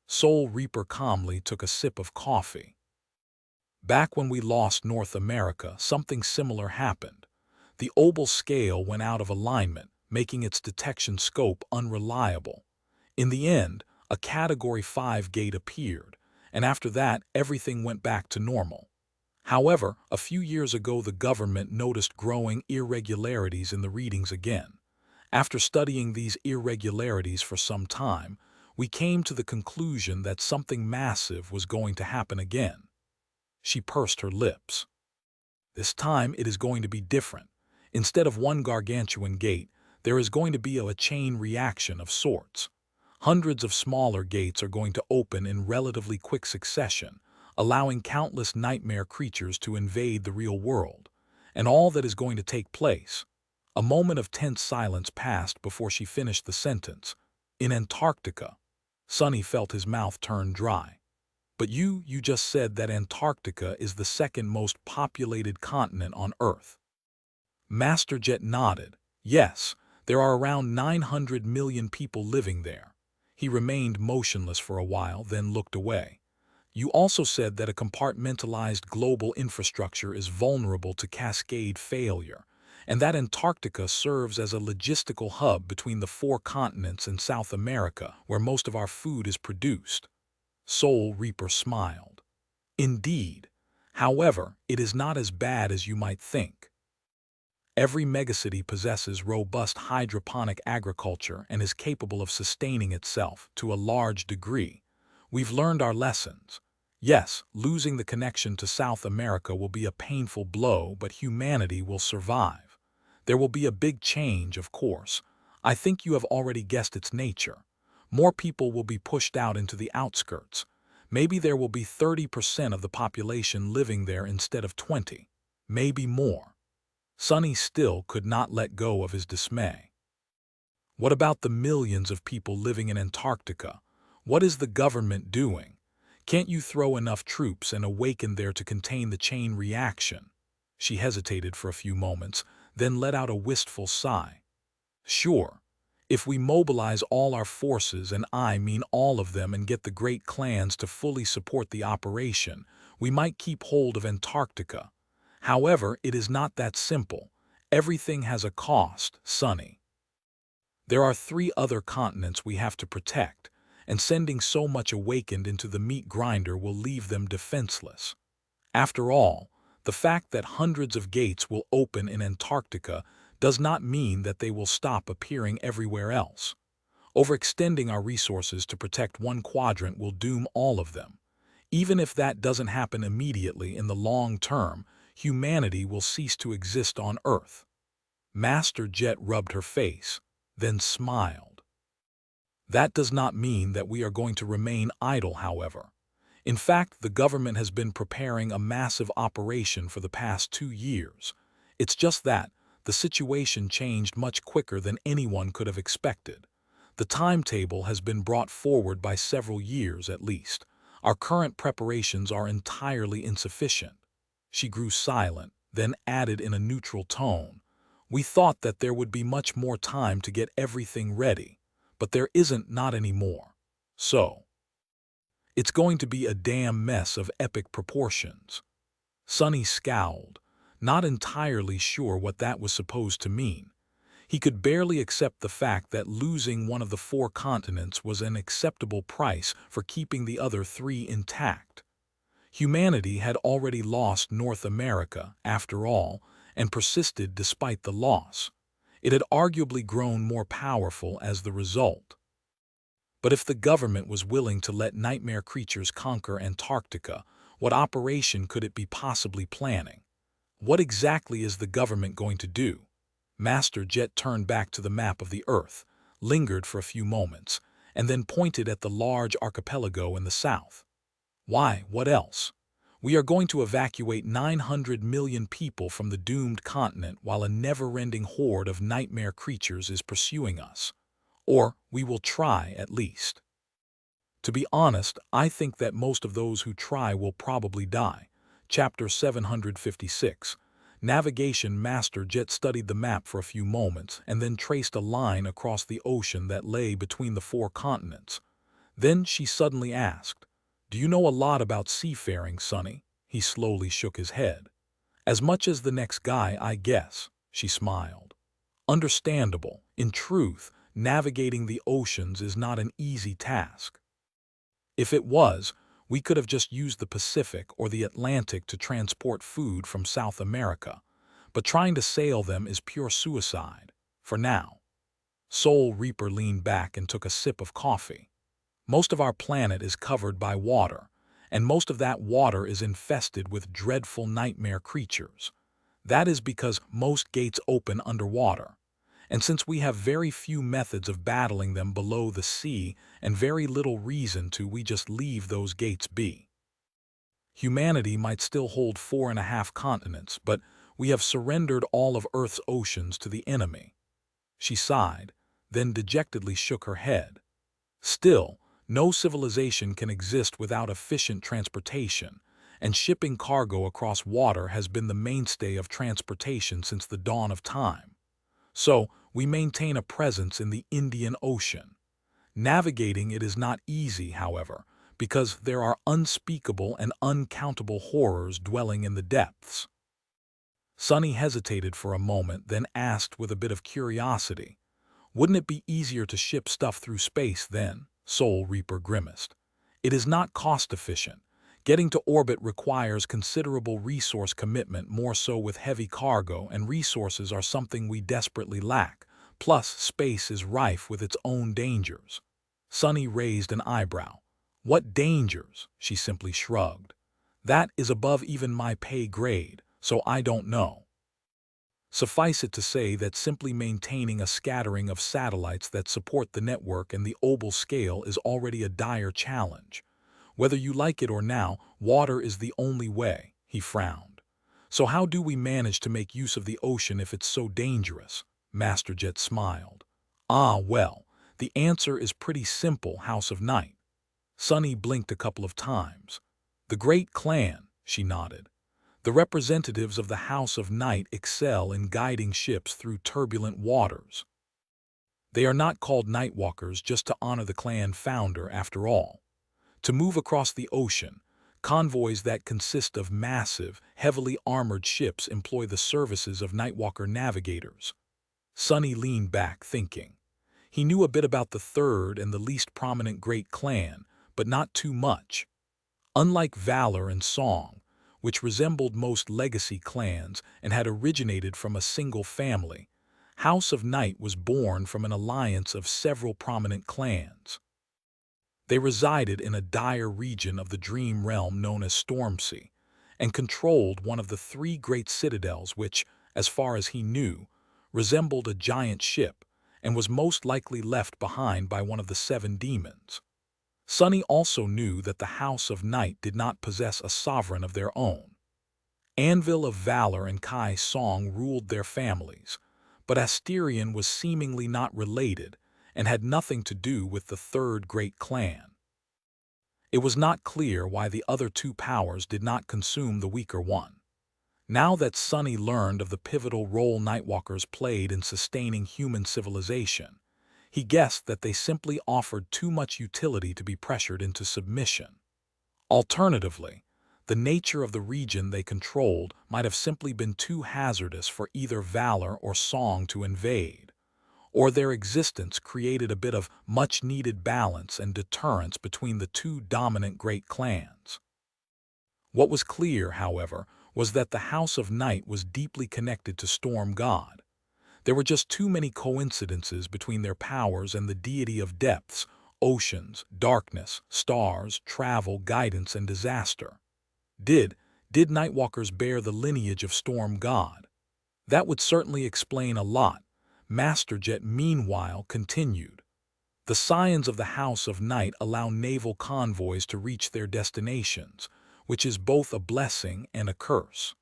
Soul Reaper calmly took a sip of coffee. Back when we lost North America, something similar happened. The Obel Scale went out of alignment, making its detection scope unreliable. In the end, a Category 5 gate appeared, and after that, everything went back to normal. However, a few years ago the government noticed growing irregularities in the readings again. After studying these irregularities for some time, we came to the conclusion that something massive was going to happen again. She pursed her lips. This time it is going to be different. Instead of one gargantuan gate, there is going to be a chain reaction of sorts. Hundreds of smaller gates are going to open in relatively quick succession, allowing countless nightmare creatures to invade the real world. And all that is going to take place. A moment of tense silence passed before she finished the sentence. In Antarctica. Sonny felt his mouth turn dry. But you just said that Antarctica is the second most populated continent on Earth. Master Jet nodded. Yes, there are around 900 million people living there. He remained motionless for a while, then looked away. You also said that a compartmentalized global infrastructure is vulnerable to cascade failure, and that Antarctica serves as a logistical hub between the 4 continents and South America, where most of our food is produced. Soul Reaper smiled. Indeed. However, it is not as bad as you might think. Every megacity possesses robust hydroponic agriculture and is capable of sustaining itself to a large degree. We've learned our lessons. Yes, losing the connection to South America will be a painful blow, but humanity will survive. There will be a big change, of course. I think you have already guessed its nature. More people will be pushed out into the outskirts. Maybe there will be 30% of the population living there instead of 20. Maybe more. Sonny still could not let go of his dismay. What about the millions of people living in Antarctica? What is the government doing? Can't you throw enough troops and awaken there to contain the chain reaction? She hesitated for a few moments, then let out a wistful sigh. Sure. If we mobilize all our forces, and I mean all of them, and get the great clans to fully support the operation, we might keep hold of Antarctica. However, it is not that simple. Everything has a cost, Sonny. There are 3 other continents we have to protect, and sending so much awakened into the meat grinder will leave them defenseless. After all, the fact that hundreds of gates will open in Antarctica does not mean that they will stop appearing everywhere else. Overextending our resources to protect one quadrant will doom all of them. Even if that doesn't happen immediately, in the long term, humanity will cease to exist on Earth. Master Jet rubbed her face, then smiled. That does not mean that we are going to remain idle, however. In fact, the government has been preparing a massive operation for the past 2 years. It's just that the situation changed much quicker than anyone could have expected. The timetable has been brought forward by several years at least. Our current preparations are entirely insufficient. She grew silent, then added in a neutral tone, "We thought that there would be much more time to get everything ready, but there isn't, not anymore. So it's going to be a damn mess of epic proportions." Sonny scowled, not entirely sure what that was supposed to mean. He could barely accept the fact that losing one of the 4 continents was an acceptable price for keeping the other 3 intact. Humanity had already lost North America, after all, and persisted despite the loss. It had arguably grown more powerful as the result. But if the government was willing to let nightmare creatures conquer Antarctica, what operation could it be possibly planning? What exactly is the government going to do? Master Jet turned back to the map of the Earth, lingered for a few moments, and then pointed at the large archipelago in the south. "Why, what else? We are going to evacuate 900 million people from the doomed continent while a never-ending horde of nightmare creatures is pursuing us. Or we will try, at least. To be honest, I think that most of those who try will probably die." Chapter 756. Navigation. Master Jet studied the map for a few moments and then traced a line across the ocean that lay between the 4 continents. Then she suddenly asked, "Do you know a lot about seafaring, Sonny?" He slowly shook his head. "As much as the next guy, I guess," she smiled. "Understandable. In truth, navigating the oceans is not an easy task. If it was, we could have just used the Pacific or the Atlantic to transport food from South America, but trying to sail them is pure suicide, for now." Soul Reaper leaned back and took a sip of coffee. "Most of our planet is covered by water, and most of that water is infested with dreadful nightmare creatures. That is because most gates open underwater. And since we have very few methods of battling them below the sea and very little reason to, we just leave those gates be. Humanity might still hold 4.5 continents, but we have surrendered all of Earth's oceans to the enemy." She sighed, then dejectedly shook her head. "Still, no civilization can exist without efficient transportation, and shipping cargo across water has been the mainstay of transportation since the dawn of time. So, we maintain a presence in the Indian Ocean. Navigating it is not easy, however, because there are unspeakable and uncountable horrors dwelling in the depths." Sonny hesitated for a moment, then asked with a bit of curiosity, "Wouldn't it be easier to ship stuff through space then?" Soul Reaper grimaced. "It is not cost-efficient. Getting to orbit requires considerable resource commitment, more so with heavy cargo, and resources are something we desperately lack. Plus, space is rife with its own dangers." Sonny raised an eyebrow. "What dangers?" She simply shrugged. "That is above even my pay grade, so I don't know. Suffice it to say that simply maintaining a scattering of satellites that support the network and the obel scale is already a dire challenge. Whether you like it or now, water is the only way." He frowned. "So how do we manage to make use of the ocean if it's so dangerous?" Master Jet smiled. "Ah, well, the answer is pretty simple, House of Night." Sonny blinked a couple of times. "The Great Clan," she nodded. "The representatives of the House of Night excel in guiding ships through turbulent waters." They are not called Nightwalkers just to honor the clan founder after all. To move across the ocean, convoys that consist of massive, heavily armored ships employ the services of Nightwalker navigators. Sonny leaned back, thinking. He knew a bit about the third and the least prominent great clan, but not too much. Unlike valor and song, which resembled most legacy clans and had originated from a single family, House of Night was born from an alliance of several prominent clans. They resided in a dire region of the dream realm known as Stormsea, and controlled one of the three great citadels which, as far as he knew, resembled a giant ship and was most likely left behind by one of the seven demons. Sonny also knew that the House of Night did not possess a sovereign of their own. Anvil of Valor and Kai Song ruled their families, but Asterion was seemingly not related and had nothing to do with the third great clan. It was not clear why the other two powers did not consume the weaker one. Now that Sonny learned of the pivotal role Nightwalkers played in sustaining human civilization, he guessed that they simply offered too much utility to be pressured into submission. Alternatively, the nature of the region they controlled might have simply been too hazardous for either Valor or Song to invade, or their existence created a bit of much-needed balance and deterrence between the two dominant great clans. What was clear, however, was that the House of Night was deeply connected to Storm God. There were just too many coincidences between their powers and the deity of depths, oceans, darkness, stars, travel, guidance, and disaster. Did Nightwalkers bear the lineage of Storm God? That would certainly explain a lot. Master Jet meanwhile continued. The scions of the House of Night allow naval convoys to reach their destinations, which is both a blessing and a curse.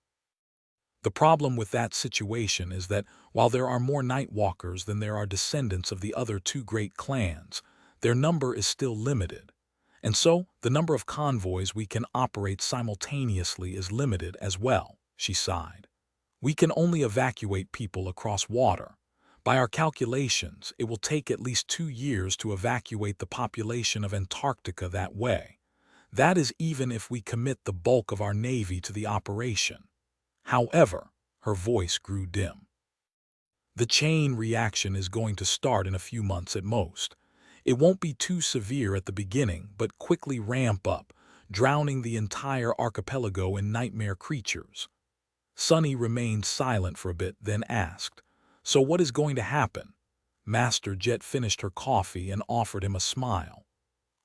The problem with that situation is that while there are more Nightwalkers than there are descendants of the other two great clans, their number is still limited. And so, the number of convoys we can operate simultaneously is limited as well, she sighed. We can only evacuate people across water. By our calculations, it will take at least 2 years to evacuate the population of Antarctica that way. That is even if we commit the bulk of our navy to the operation. However, her voice grew dim. The chain reaction is going to start in a few months at most. It won't be too severe at the beginning, but quickly ramp up, drowning the entire archipelago in nightmare creatures. Sonny remained silent for a bit, then asked, "So what is going to happen?" Master Jet finished her coffee and offered him a smile.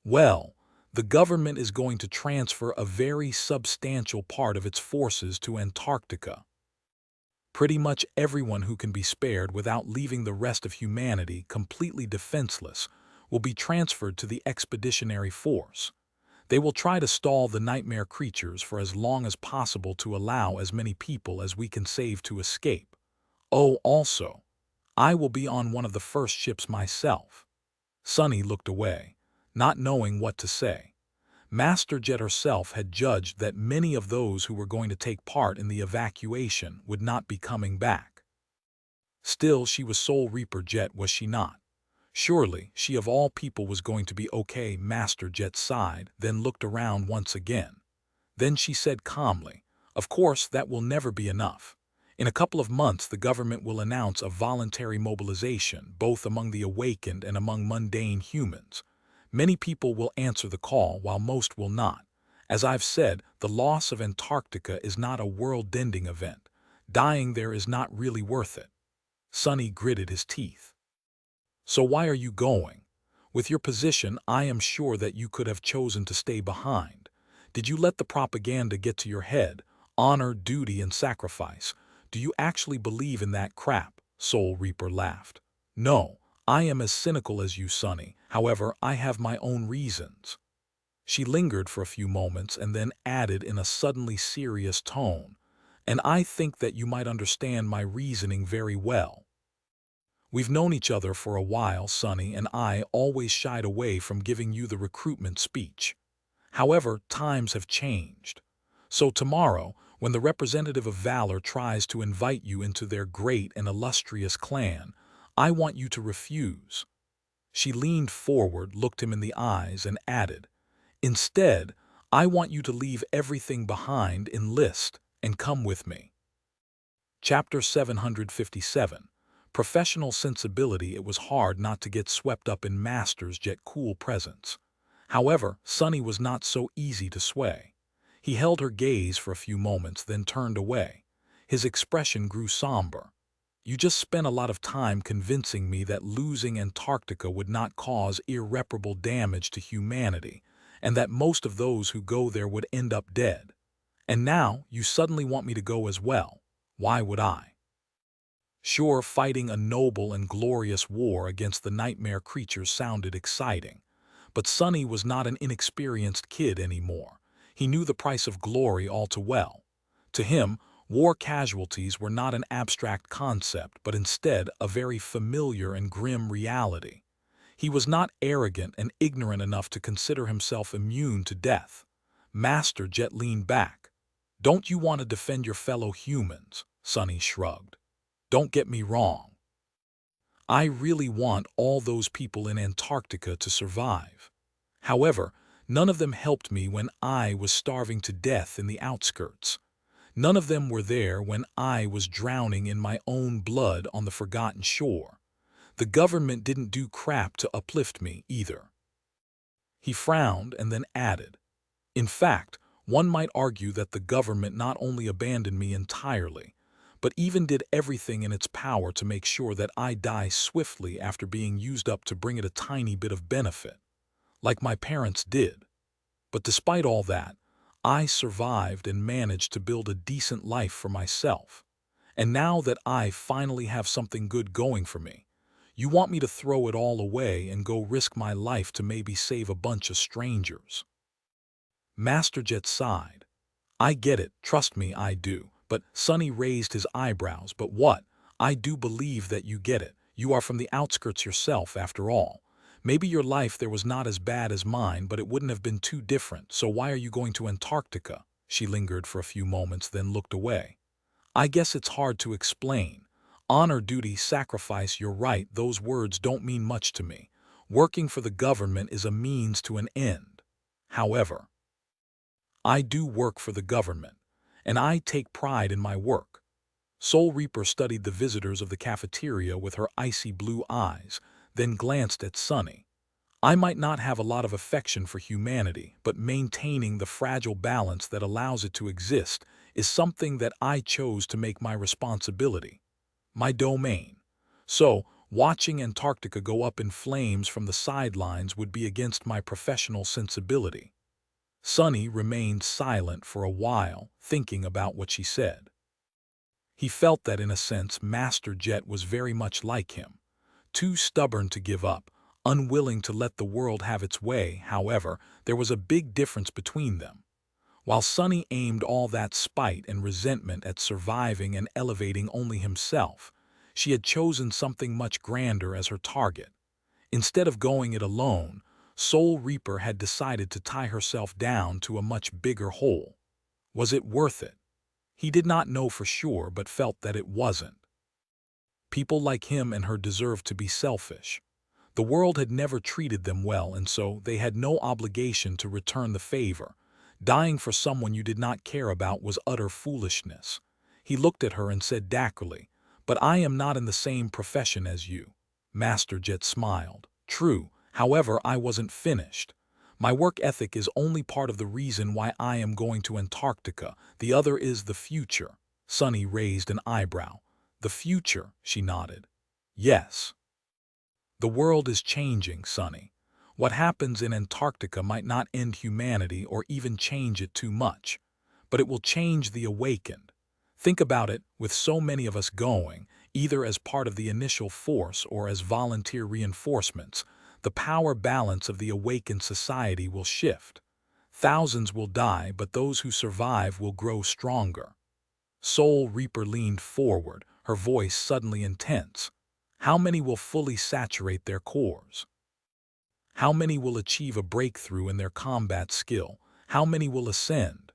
"Well, the government is going to transfer a very substantial part of its forces to Antarctica. Pretty much everyone who can be spared without leaving the rest of humanity completely defenseless will be transferred to the expeditionary force. They will try to stall the nightmare creatures for as long as possible to allow as many people as we can save to escape. Oh, also, I will be on one of the first ships myself." Sonny looked away, not knowing what to say. Master Jet herself had judged that many of those who were going to take part in the evacuation would not be coming back. Still, she was Soul Reaper Jet, was she not? Surely, she of all people was going to be okay. Master Jet sighed, then looked around once again. Then she said calmly, "Of course, that will never be enough. In a couple of months, the government will announce a voluntary mobilization, both among the awakened and among mundane humans. Many people will answer the call, while most will not. As I've said, the loss of Antarctica is not a world-ending event. Dying there is not really worth it." Sonny gritted his teeth. "So why are you going? With your position, I am sure that you could have chosen to stay behind. Did you let the propaganda get to your head? Honor, duty, and sacrifice. Do you actually believe in that crap?" Soul Reaper laughed. "No, I am as cynical as you, Sonny. However, I have my own reasons." She lingered for a few moments and then added in a suddenly serious tone, "And I think that you might understand my reasoning very well. We've known each other for a while, Sonny, and I always shied away from giving you the recruitment speech. However, times have changed. So tomorrow, when the representative of Valor tries to invite you into their great and illustrious clan, I want you to refuse." She leaned forward, looked him in the eyes, and added, "Instead, I want you to leave everything behind, enlist, and come with me." Chapter 757. Professional sensibility. It was hard not to get swept up in Master's yet cool presence. However, Sonny was not so easy to sway. He held her gaze for a few moments, then turned away. His expression grew somber. "You just spent a lot of time convincing me that losing Antarctica would not cause irreparable damage to humanity, and that most of those who go there would end up dead. And now you suddenly want me to go as well. Why would I?" Sure, fighting a noble and glorious war against the nightmare creatures sounded exciting. But Sonny was not an inexperienced kid anymore. He knew the price of glory all too well. To him, war casualties were not an abstract concept, but instead a very familiar and grim reality. He was not arrogant and ignorant enough to consider himself immune to death. Master Jet leaned back. "Don't you want to defend your fellow humans?" Sonny shrugged. "Don't get me wrong. I really want all those people in Antarctica to survive. However, none of them helped me when I was starving to death in the outskirts. None of them were there when I was drowning in my own blood on the forgotten shore. The government didn't do crap to uplift me either." He frowned and then added, "In fact, one might argue that the government not only abandoned me entirely, but even did everything in its power to make sure that I die swiftly after being used up to bring it a tiny bit of benefit, like my parents did. But despite all that, I survived and managed to build a decent life for myself. And now that I finally have something good going for me, you want me to throw it all away and go risk my life to maybe save a bunch of strangers?" Master Jet sighed. "I get it, trust me, I do." But Sonny raised his eyebrows. "But what? I do believe that you get it. You are from the outskirts yourself, after all. Maybe your life there was not as bad as mine, but it wouldn't have been too different. So why are you going to Antarctica?" She lingered for a few moments, then looked away. "I guess it's hard to explain. Honor, duty, sacrifice, you're right, those words don't mean much to me. Working for the government is a means to an end. However, I do work for the government, and I take pride in my work." Soul Reaper studied the visitors of the cafeteria with her icy blue eyes, then glanced at Sonny. "I might not have a lot of affection for humanity, but maintaining the fragile balance that allows it to exist is something that I chose to make my responsibility, my domain. So, watching Antarctica go up in flames from the sidelines would be against my professional sensibility." Sonny remained silent for a while, thinking about what she said. He felt that in a sense Master Jet was very much like him, too stubborn to give up, unwilling to let the world have its way. However, there was a big difference between them. While Sonny aimed all that spite and resentment at surviving and elevating only himself, she had chosen something much grander as her target. Instead of going it alone, Soul Reaper had decided to tie herself down to a much bigger hole. Was it worth it? He did not know for sure, but felt that it wasn't. People like him and her deserved to be selfish. The world had never treated them well, and so they had no obligation to return the favor. Dying for someone you did not care about was utter foolishness. He looked at her and said dacrally, "But I am not in the same profession as you." Master Jet smiled. "True, however, I wasn't finished. My work ethic is only part of the reason why I am going to Antarctica. The other is the future." Sonny raised an eyebrow. "The future," she nodded. "Yes. The world is changing, Sonny. What happens in Antarctica might not end humanity or even change it too much, but it will change the awakened. Think about it, with so many of us going, either as part of the initial force or as volunteer reinforcements, the power balance of the awakened society will shift. Thousands will die, but those who survive will grow stronger." Soul Reaper leaned forward, her voice suddenly intense. "How many will fully saturate their cores? How many will achieve a breakthrough in their combat skill? How many will ascend?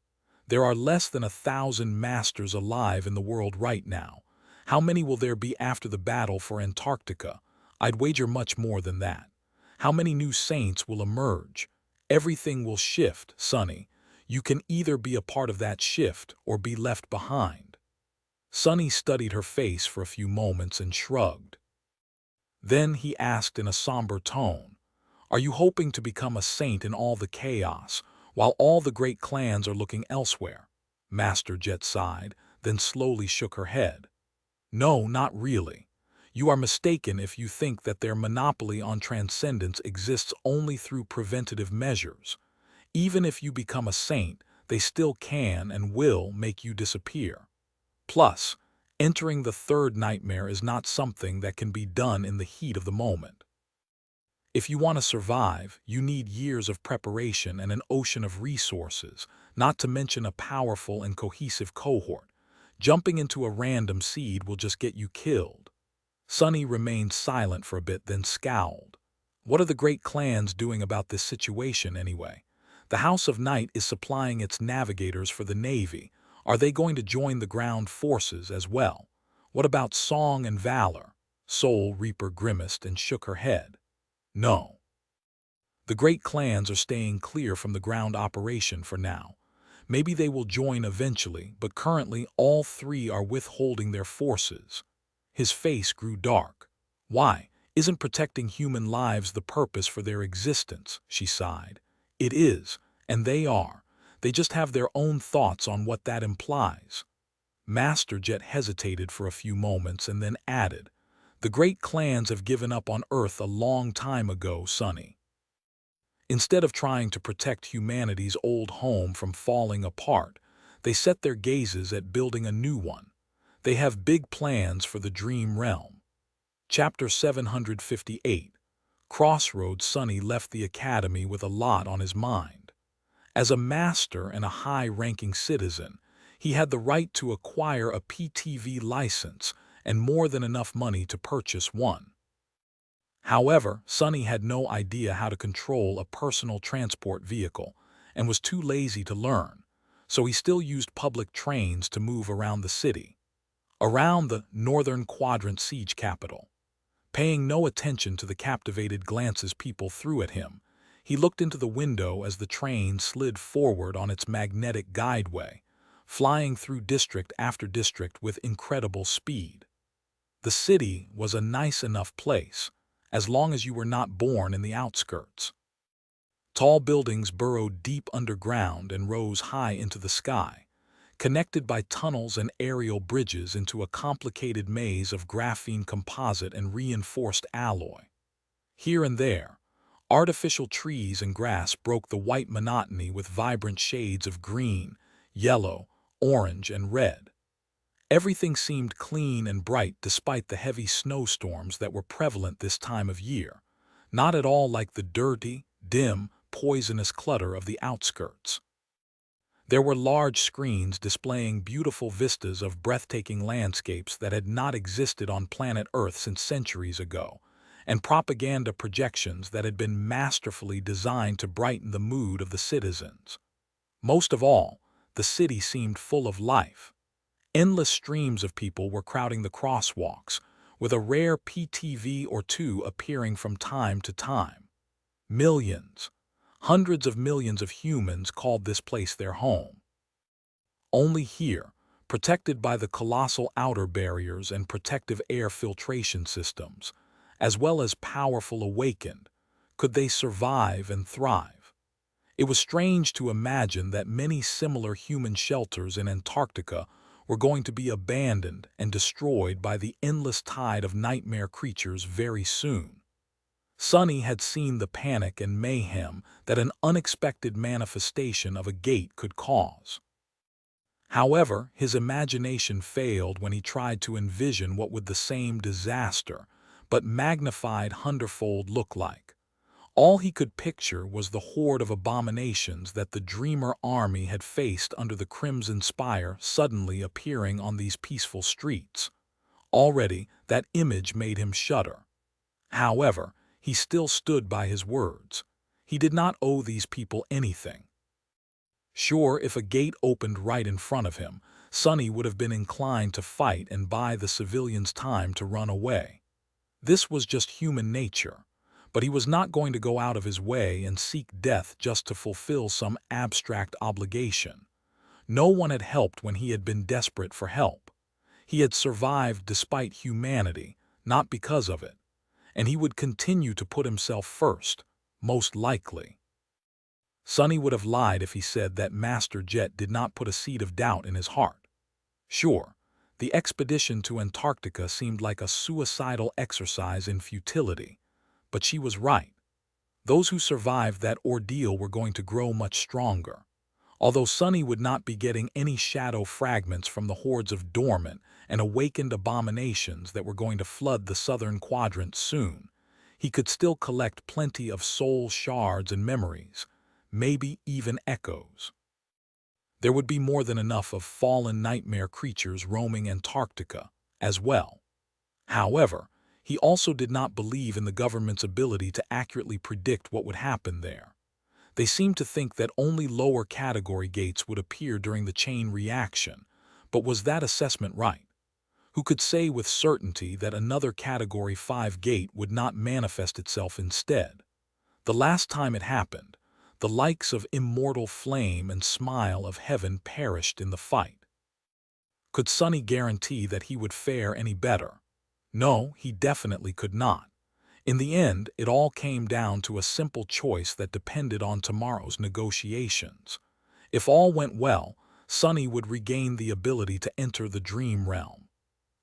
There are less than 1,000 masters alive in the world right now. How many will there be after the battle for Antarctica? I'd wager much more than that. How many new saints will emerge? Everything will shift, Sonny. You can either be a part of that shift or be left behind. Sonny studied her face for a few moments and shrugged. Then he asked in a somber tone, "Are you hoping to become a saint in all the chaos, while all the great clans are looking elsewhere?" Master Jet sighed, then slowly shook her head. "No, not really. You are mistaken if you think that their monopoly on transcendence exists only through preventative measures. Even if you become a saint, they still can and will make you disappear. Plus, entering the third nightmare is not something that can be done in the heat of the moment. If you want to survive, you need years of preparation and an ocean of resources, not to mention a powerful and cohesive cohort. Jumping into a random seed will just get you killed." Sonny remained silent for a bit, then scowled. "What are the great clans doing about this situation anyway? The House of Night is supplying its navigators for the Navy. Are they going to join the ground forces as well? What about Song and Valor?" Soul Reaper grimaced and shook her head. "No. The great clans are staying clear from the ground operation for now. Maybe they will join eventually, but currently all three are withholding their forces." His face grew dark. "Why, isn't protecting human lives the purpose for their existence?" she sighed. "It is, and they are. They just have their own thoughts on what that implies." Master Jet hesitated for a few moments and then added, "The great clans have given up on Earth a long time ago, Sonny. Instead of trying to protect humanity's old home from falling apart, they set their gazes at building a new one. They have big plans for the dream realm." Chapter 758. Crossroads. Sonny left the academy with a lot on his mind. As a master and a high-ranking citizen, he had the right to acquire a PTV license and more than enough money to purchase one. However, Sonny had no idea how to control a personal transport vehicle and was too lazy to learn, so he still used public trains to move around the city. Around the Northern Quadrant siege capital. Paying no attention to the captivated glances people threw at him, he looked into the window as the train slid forward on its magnetic guideway, flying through district after district with incredible speed. The city was a nice enough place, as long as you were not born in the outskirts. Tall buildings burrowed deep underground and rose high into the sky, connected by tunnels and aerial bridges into a complicated maze of graphene composite and reinforced alloy. Here and there, artificial trees and grass broke the white monotony with vibrant shades of green, yellow, orange, and red. Everything seemed clean and bright despite the heavy snowstorms that were prevalent this time of year, not at all like the dirty, dim, poisonous clutter of the outskirts. There were large screens displaying beautiful vistas of breathtaking landscapes that had not existed on planet Earth since centuries ago, and propaganda projections that had been masterfully designed to brighten the mood of the citizens. Most of all, the city seemed full of life. Endless streams of people were crowding the crosswalks, with a rare PTV or two appearing from time to time. Millions, hundreds of millions of humans called this place their home. Only here, protected by the colossal outer barriers and protective air filtration systems, as well as powerful awakened, could they survive and thrive. It was strange to imagine that many similar human shelters in Antarctica were going to be abandoned and destroyed by the endless tide of nightmare creatures very soon. Sonny had seen the panic and mayhem that an unexpected manifestation of a gate could cause. However, his imagination failed when he tried to envision what would the same disaster, but magnified hundredfold, look like. All he could picture was the horde of abominations that the Dreamer army had faced under the Crimson Spire suddenly appearing on these peaceful streets. Already, that image made him shudder. However, he still stood by his words. He did not owe these people anything. Sure, if a gate opened right in front of him, Sonny would have been inclined to fight and buy the civilians time to run away. This was just human nature, but he was not going to go out of his way and seek death just to fulfill some abstract obligation. No one had helped when he had been desperate for help. He had survived despite humanity, not because of it, and he would continue to put himself first, most likely. Sonny would have lied if he said that Master Jet did not put a seed of doubt in his heart. Sure, the expedition to Antarctica seemed like a suicidal exercise in futility, but she was right. Those who survived that ordeal were going to grow much stronger. Although Sonny would not be getting any shadow fragments from the hordes of dormant and awakened abominations that were going to flood the southern quadrant soon, he could still collect plenty of soul shards and memories, maybe even echoes. There would be more than enough of fallen nightmare creatures roaming Antarctica as well. However, he also did not believe in the government's ability to accurately predict what would happen there. They seemed to think that only lower category gates would appear during the chain reaction, but was that assessment right? Who could say with certainty that another Category 5 gate would not manifest itself instead? The last time it happened, the likes of Immortal Flame and Smile of Heaven perished in the fight. Could Sonny guarantee that he would fare any better? No, he definitely could not. In the end, it all came down to a simple choice that depended on tomorrow's negotiations. If all went well, Sonny would regain the ability to enter the dream realm.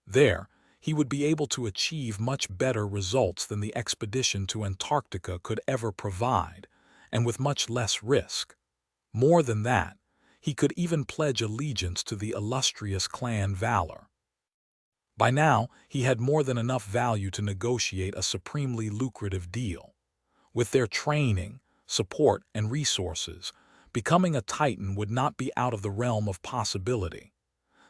There, he would be able to achieve much better results than the expedition to Antarctica could ever provide, and with much less risk. More than that, he could even pledge allegiance to the illustrious clan Valor. By now, he had more than enough value to negotiate a supremely lucrative deal. With their training, support, and resources, becoming a Titan would not be out of the realm of possibility.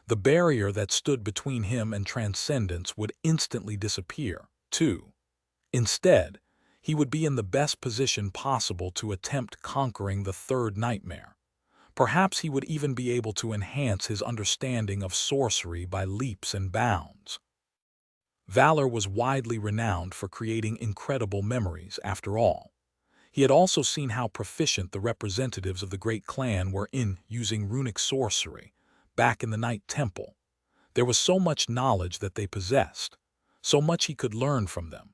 The barrier that stood between him and transcendence would instantly disappear, too. Instead, he would be in the best position possible to attempt conquering the third nightmare. Perhaps he would even be able to enhance his understanding of sorcery by leaps and bounds. Valor was widely renowned for creating incredible memories, after all. He had also seen how proficient the representatives of the great clan were in using runic sorcery, back in the Night Temple. There was so much knowledge that they possessed, so much he could learn from them.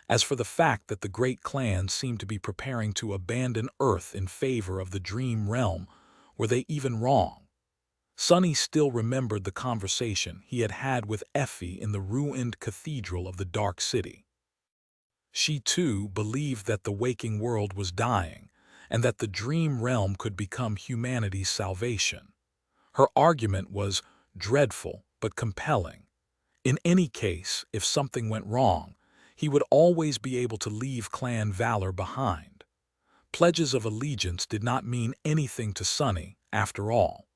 As for the fact that the great clans seemed to be preparing to abandon Earth in favor of the dream realm, were they even wrong? Sonny still remembered the conversation he had had with Effie in the ruined cathedral of the Dark City. She, too, believed that the waking world was dying, and that the dream realm could become humanity's salvation. Her argument was dreadful but compelling. In any case, if something went wrong, he would always be able to leave Clan Valor behind. Pledges of allegiance did not mean anything to Sonny, after all.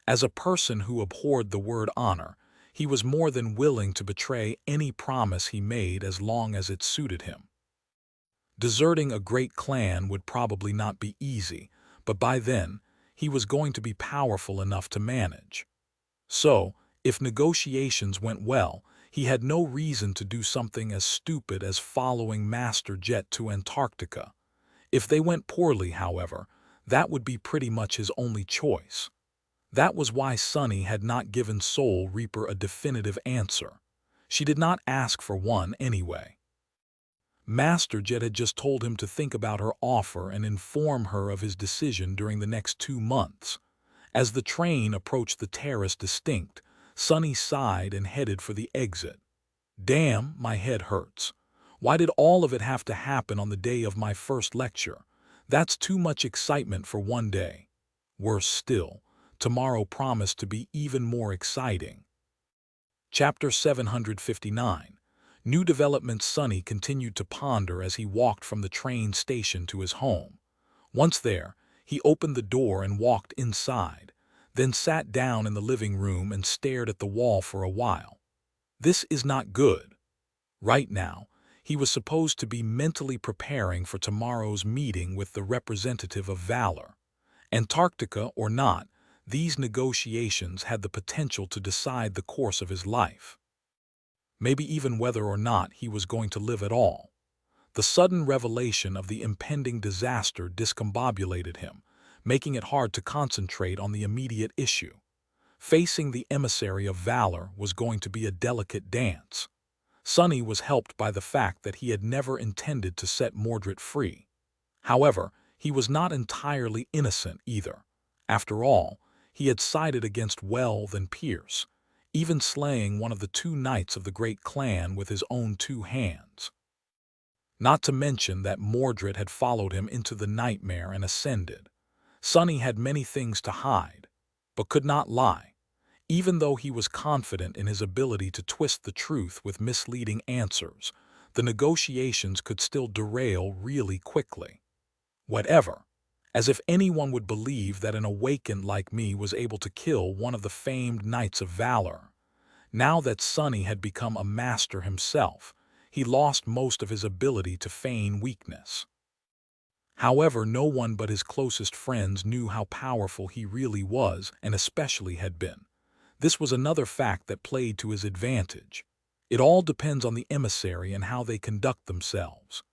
As a person who abhorred the word honor, he was more than willing to betray any promise he made as long as it suited him. Deserting a great clan would probably not be easy, but by then, he was going to be powerful enough to manage. So, if negotiations went well, he had no reason to do something as stupid as following Master Jet to Antarctica. If they went poorly, however, that would be pretty much his only choice. That was why Sonny had not given Soul Reaper a definitive answer. She did not ask for one anyway. Master Jet had just told him to think about her offer and inform her of his decision during the next 2 months. As the train approached the terrace distinct, Sonny sighed and headed for the exit. Damn, my head hurts. Why did all of it have to happen on the day of my first lecture? That's too much excitement for one day. Worse still, tomorrow promised to be even more exciting. Chapter 759. New developments. Sonny continued to ponder as he walked from the train station to his home. Once there, he opened the door and walked inside, then sat down in the living room and stared at the wall for a while. This is not good. Right now, he was supposed to be mentally preparing for tomorrow's meeting with the representative of Valor. Antarctica or not, these negotiations had the potential to decide the course of his life, maybe even whether or not he was going to live at all. The sudden revelation of the impending disaster discombobulated him, making it hard to concentrate on the immediate issue. Facing the emissary of valor was going to be a delicate dance. Sonny was helped by the fact that he had never intended to set Mordred free. However, he was not entirely innocent either. After all, he had sided against Wells and Pierce, even slaying one of the two knights of the great clan with his own two hands. Not to mention that Mordred had followed him into the nightmare and ascended. Sonny had many things to hide, but could not lie. Even though he was confident in his ability to twist the truth with misleading answers, the negotiations could still derail really quickly. Whatever. As if anyone would believe that an awakened like me was able to kill one of the famed knights of valor. Now that Sonny had become a master himself, he lost most of his ability to feign weakness. However, no one but his closest friends knew how powerful he really was and especially had been. This was another fact that played to his advantage. It all depends on the emissary and how they conduct themselves.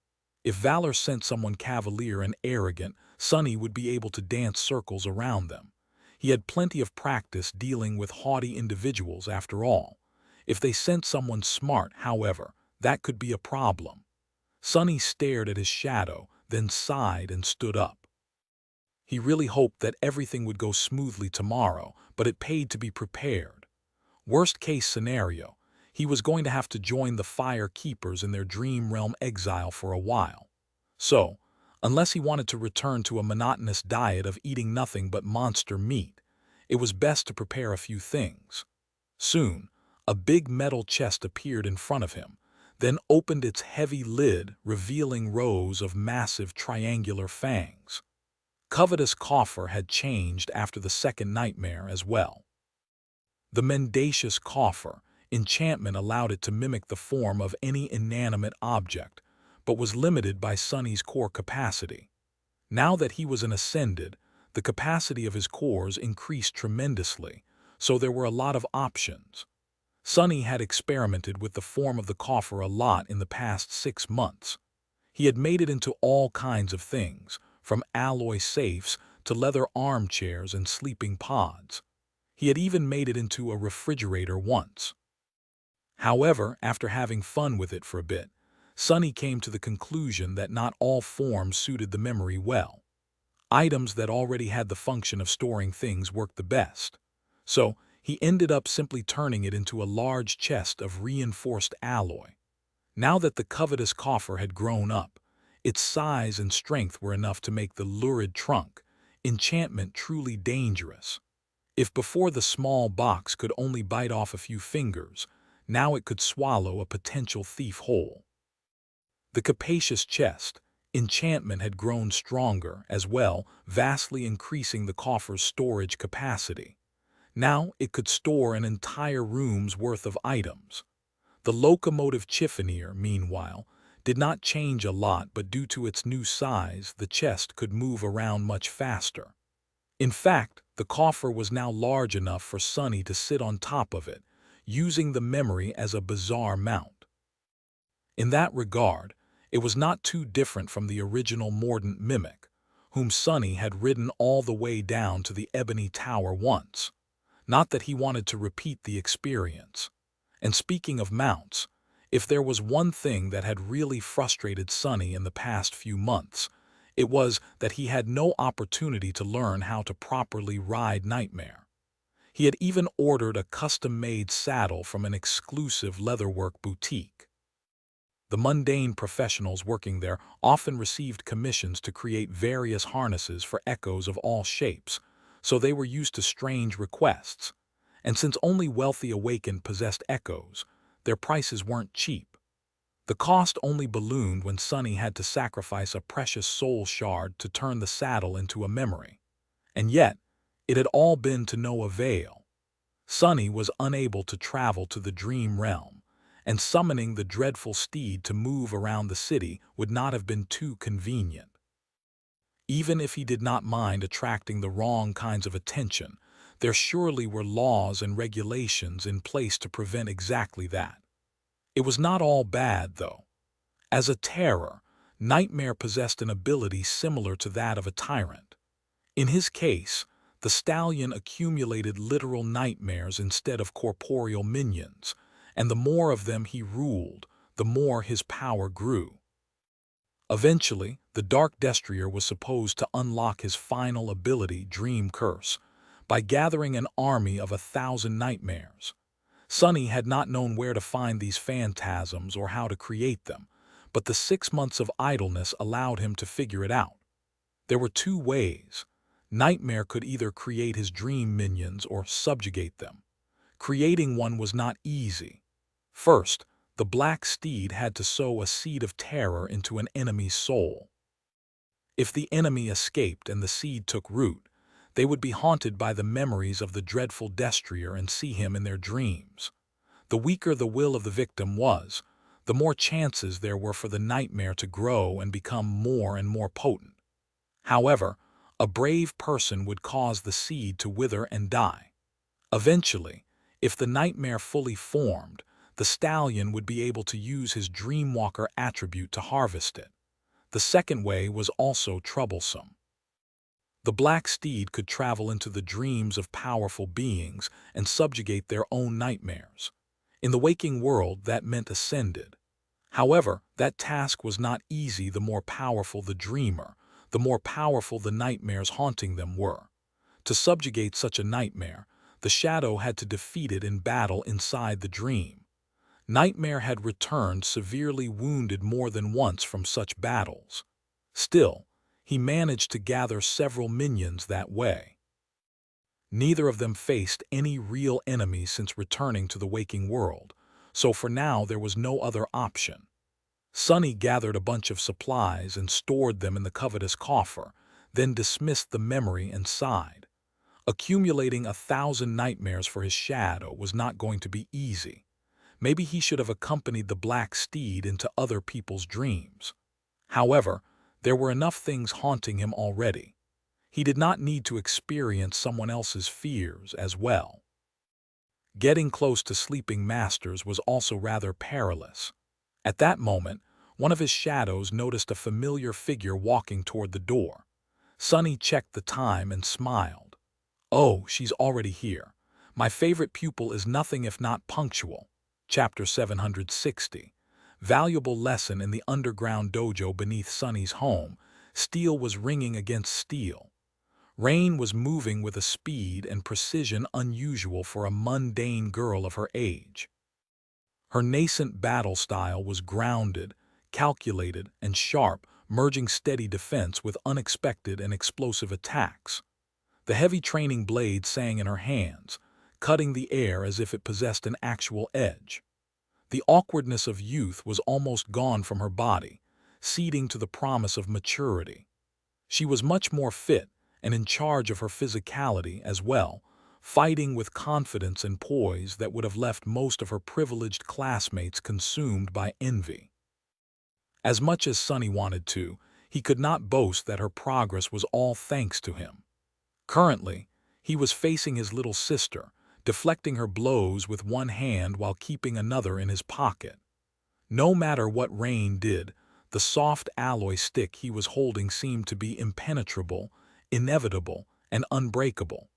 If Valor sent someone cavalier and arrogant, Sonny would be able to dance circles around them. He had plenty of practice dealing with haughty individuals after all. If they sent someone smart, however, that could be a problem. Sonny stared at his shadow, then sighed and stood up. He really hoped that everything would go smoothly tomorrow, but it paid to be prepared. Worst-case scenario, he was going to have to join the Fire Keepers in their Dream Realm exile for a while. So, unless he wanted to return to a monotonous diet of eating nothing but monster meat, it was best to prepare a few things. Soon, a big metal chest appeared in front of him, then opened its heavy lid, revealing rows of massive triangular fangs. Covetous Coffer had changed after the second nightmare as well. The mendacious Coffer enchantment allowed it to mimic the form of any inanimate object, but was limited by Sonny's core capacity. Now that he was an ascended, the capacity of his cores increased tremendously, so there were a lot of options. Sonny had experimented with the form of the Coffer a lot in the past 6 months. He had made it into all kinds of things, from alloy safes to leather armchairs and sleeping pods. He had even made it into a refrigerator once. However, after having fun with it for a bit, Sonny came to the conclusion that not all forms suited the memory well. Items that already had the function of storing things worked the best. So, he ended up simply turning it into a large chest of reinforced alloy. Now that the covetous Coffer had grown up, its size and strength were enough to make the lurid trunk enchantment truly dangerous. If before the small box could only bite off a few fingers, now it could swallow a potential thief whole. The capacious chest enchantment had grown stronger as well, vastly increasing the Coffer's storage capacity. Now it could store an entire room's worth of items. The locomotive chiffonier, meanwhile, did not change a lot, but due to its new size, the chest could move around much faster. In fact, the Coffer was now large enough for Sonny to sit on top of it, using the memory as a bizarre mount. In that regard, it was not too different from the original Mordant Mimic, whom Sonny had ridden all the way down to the Ebony Tower once. Not that he wanted to repeat the experience. And speaking of mounts, if there was one thing that had really frustrated Sonny in the past few months, it was that he had no opportunity to learn how to properly ride Nightmare. He had even ordered a custom-made saddle from an exclusive leatherwork boutique. The mundane professionals working there often received commissions to create various harnesses for echoes of all shapes, so they were used to strange requests. And since only wealthy awakened possessed echoes, their prices weren't cheap. The cost only ballooned when Sonny had to sacrifice a precious soul shard to turn the saddle into a memory. And yet, it had all been to no avail. Sonny was unable to travel to the Dream Realm, and summoning the dreadful steed to move around the city would not have been too convenient. Even if he did not mind attracting the wrong kinds of attention, There surely were laws and regulations in place to prevent exactly that. It was not all bad, though. As a terror, Nightmare possessed an ability similar to that of a tyrant. In his case, the stallion accumulated literal nightmares instead of corporeal minions, and the more of them he ruled, the more his power grew. Eventually, the Dark Destrier was supposed to unlock his final ability, Dream Curse, by gathering an army of 1,000 nightmares. Sonny had not known where to find these phantasms or how to create them, but the 6 months of idleness allowed him to figure it out. There were two ways. Nightmare could either create his dream minions or subjugate them. Creating one was not easy. First, the Black Steed had to sow a seed of terror into an enemy's soul. If the enemy escaped and the seed took root, they would be haunted by the memories of the dreadful Destrier and see him in their dreams. The weaker the will of the victim was, the more chances there were for the nightmare to grow and become more and more potent. However, a brave person would cause the seed to wither and die. Eventually, if the nightmare fully formed, the stallion would be able to use his Dreamwalker attribute to harvest it. The second way was also troublesome. The Black Steed could travel into the dreams of powerful beings and subjugate their own nightmares. In the waking world, that meant ascended. However, that task was not easy. The more powerful the dreamer, the more powerful the nightmares haunting them were. To subjugate such a nightmare, the shadow had to defeat it in battle inside the dream. Nightmare had returned severely wounded more than once from such battles. Still, he managed to gather several minions that way. Neither of them faced any real enemies since returning to the waking world, so for now there was no other option. Sonny gathered a bunch of supplies and stored them in the covetous coffer, then dismissed the memory and sighed. Accumulating 1,000 nightmares for his shadow was not going to be easy. Maybe he should have accompanied the Black Steed into other people's dreams. However, there were enough things haunting him already. He did not need to experience someone else's fears as well. Getting close to sleeping masters was also rather perilous. At that moment, one of his shadows noticed a familiar figure walking toward the door. Sonny checked the time and smiled. "Oh, she's already here. My favorite pupil is nothing if not punctual." Chapter 760. Valuable lesson in the underground dojo beneath Sonny's home. Steel was ringing against steel. Rain was moving with a speed and precision unusual for a mundane girl of her age. Her nascent battle style was grounded, calculated, and sharp, merging steady defense with unexpected and explosive attacks. The heavy training blade sang in her hands, cutting the air as if it possessed an actual edge. The awkwardness of youth was almost gone from her body, ceding to the promise of maturity. She was much more fit and in charge of her physicality as well, fighting with confidence and poise that would have left most of her privileged classmates consumed by envy. As much as Sonny wanted to, he could not boast that her progress was all thanks to him. Currently, he was facing his little sister, deflecting her blows with one hand while keeping another in his pocket. No matter what Rain did, the soft alloy stick he was holding seemed to be impenetrable, inevitable, and unbreakable.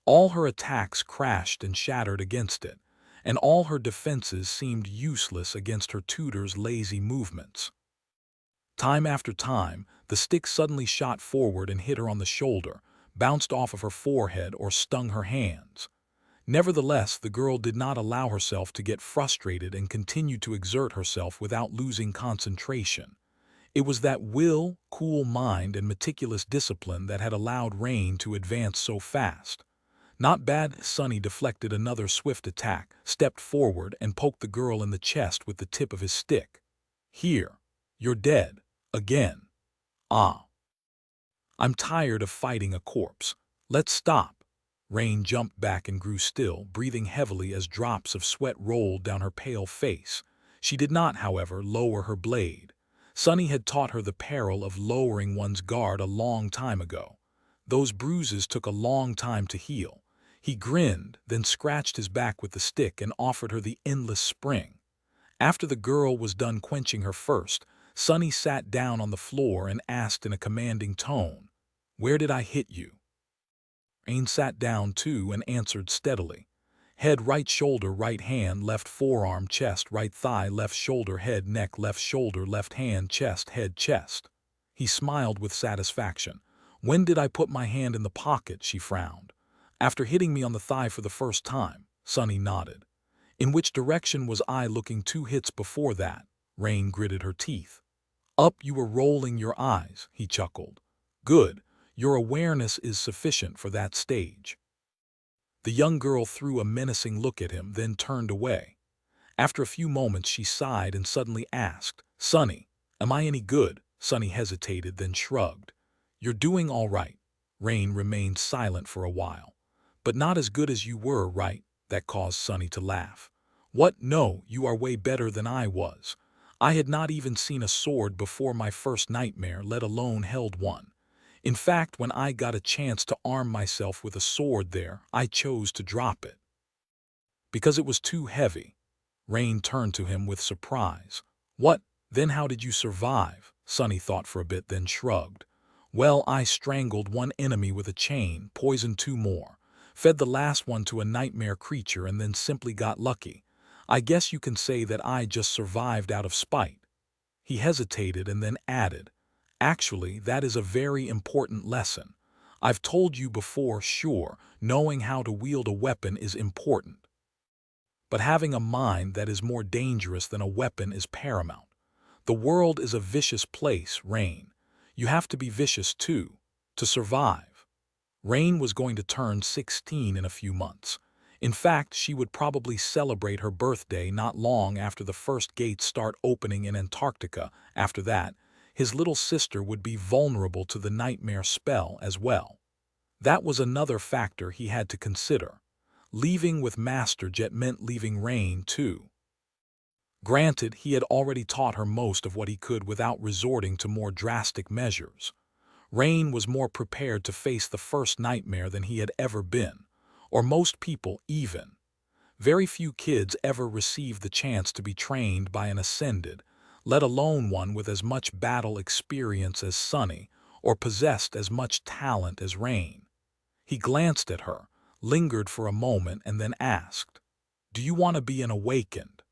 All her attacks crashed and shattered against it, and all her defenses seemed useless against her tutor's lazy movements. Time after time, the stick suddenly shot forward and hit her on the shoulder, bounced off of her forehead, or stung her hands. Nevertheless, the girl did not allow herself to get frustrated and continued to exert herself without losing concentration. It was that will, cool mind, and meticulous discipline that had allowed Rain to advance so fast. Not bad. Sonny deflected another swift attack, stepped forward, and poked the girl in the chest with the tip of his stick. "Here, you're dead. Again. Ah. I'm tired of fighting a corpse. Let's stop." Rain jumped back and grew still, breathing heavily as drops of sweat rolled down her pale face. She did not, however, lower her blade. Sonny had taught her the peril of lowering one's guard a long time ago. Those bruises took a long time to heal. He grinned, then scratched his back with the stick and offered her the endless spring. After the girl was done quenching her thirst, Sonny sat down on the floor and asked in a commanding tone, "Where did I hit you?" Rain sat down too and answered steadily. Head, right shoulder, right hand, left forearm, chest, right thigh, left shoulder, head, neck, left shoulder, left hand, chest, head, chest. He smiled with satisfaction. "When did I put my hand in the pocket?" She frowned. "After hitting me on the thigh for the first time." Sonny nodded. "In which direction was I looking 2 hits before that?" Rain gritted her teeth. "Up." "You were rolling your eyes," he chuckled. "Good. Your awareness is sufficient for that stage." The young girl threw a menacing look at him, then turned away. After a few moments she sighed and suddenly asked, "Sonny, am I any good?" Sonny hesitated, then shrugged. "You're doing all right." Rain remained silent for a while. "But not as good as you were, right?" That caused Sonny to laugh. "What? No, you are way better than I was. I had not even seen a sword before my first nightmare, let alone held one. In fact, when I got a chance to arm myself with a sword there, I chose to drop it. Because it was too heavy." Rain turned to him with surprise. "What? Then how did you survive?" Sonny thought for a bit, then shrugged. "Well, I strangled one enemy with a chain, poisoned 2 more, fed the last one to a nightmare creature, and then simply got lucky. I guess you can say that I just survived out of spite." He hesitated and then added, "Actually, that is a very important lesson. I've told you before, sure, knowing how to wield a weapon is important. But having a mind that is more dangerous than a weapon is paramount. The world is a vicious place, Rain. You have to be vicious too, to survive." Rain was going to turn 16 in a few months. In fact, she would probably celebrate her birthday not long after the first gates start opening in Antarctica. After that, his little sister would be vulnerable to the nightmare spell as well. That was another factor he had to consider. Leaving with Master Jet meant leaving Rain too. Granted, he had already taught her most of what he could without resorting to more drastic measures. Rain was more prepared to face the first nightmare than he had ever been, or most people even. Very few kids ever receive the chance to be trained by an ascended, let alone one with as much battle experience as Sonny, or possessed as much talent as Rain. He glanced at her, lingered for a moment, and then asked, "Do you want to be an awakened?"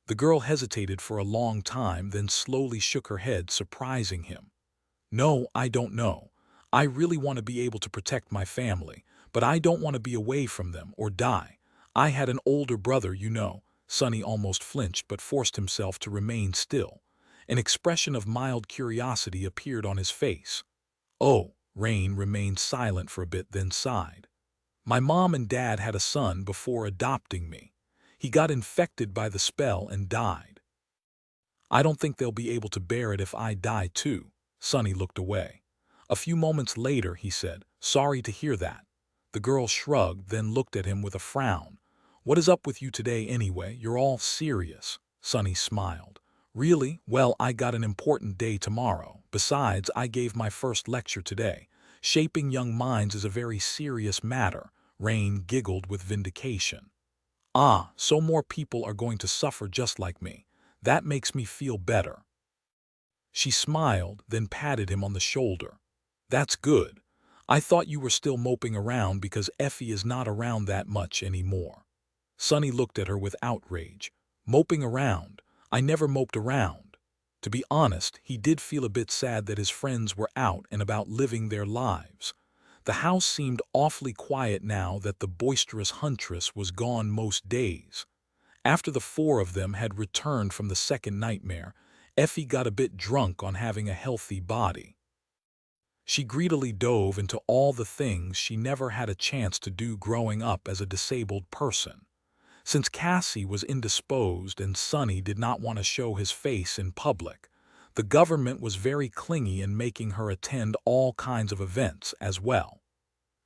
The girl hesitated for a long time, then slowly shook her head, surprising him. "No, I don't know. I really want to be able to protect my family, but I don't want to be away from them or die. I had an older brother, you know." Sonny almost flinched but forced himself to remain still. An expression of mild curiosity appeared on his face. "Oh." Rain remained silent for a bit, then sighed. "My mom and dad had a son before adopting me. He got infected by the spell and died. I don't think they'll be able to bear it if I die too." Sonny looked away. A few moments later he said, "Sorry to hear that." The girl shrugged, then looked at him with a frown. "What is up with you today anyway? You're all serious." Sonny smiled. "Really? Well, I got an important day tomorrow. Besides, I gave my first lecture today. Shaping young minds is a very serious matter." Rain giggled with vindication. "Ah, so more people are going to suffer just like me. That makes me feel better." She smiled, then patted him on the shoulder. "That's good. I thought you were still moping around because Effie is not around that much anymore." Sonny looked at her with outrage. "Moping around? I never moped around." To be honest, he did feel a bit sad that his friends were out and about living their lives. The house seemed awfully quiet now that the boisterous huntress was gone most days. After the 4 of them had returned from the second nightmare, Effie got a bit drunk on having a healthy body. She greedily dove into all the things she never had a chance to do growing up as a disabled person. Since Cassie was indisposed and Sonny did not want to show his face in public, the government was very clingy in making her attend all kinds of events as well.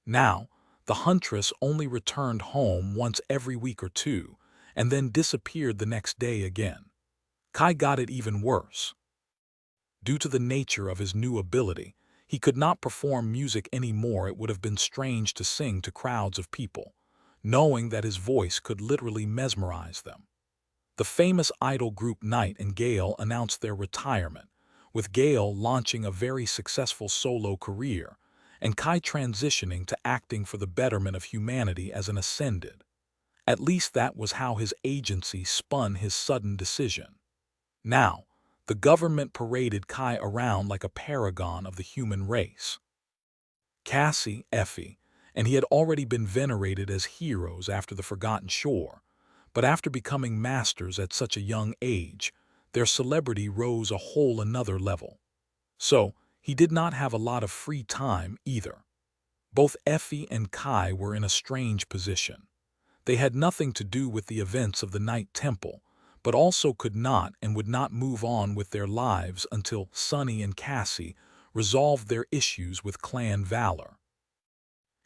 Now, the huntress only returned home once every week or two, and then disappeared the next day again. Kai got it even worse. Due to the nature of his new ability, He could not perform music anymore. It would have been strange to sing to crowds of people, knowing that his voice could literally mesmerize them. The famous idol group Knight and Gale announced their retirement, with Gale launching a very successful solo career, and Kai transitioning to acting for the betterment of humanity as an ascended. At least that was how his agency spun his sudden decision. Now, the government paraded Kai around like a paragon of the human race. Cassie, Effie, and he had already been venerated as heroes after the Forgotten Shore, but after becoming masters at such a young age, their celebrity rose a whole another level. So, he did not have a lot of free time either. Both Effie and Kai were in a strange position. They had nothing to do with the events of the Night Temple, but also could not and would not move on with their lives until Sunny and Cassie resolved their issues with clan valor.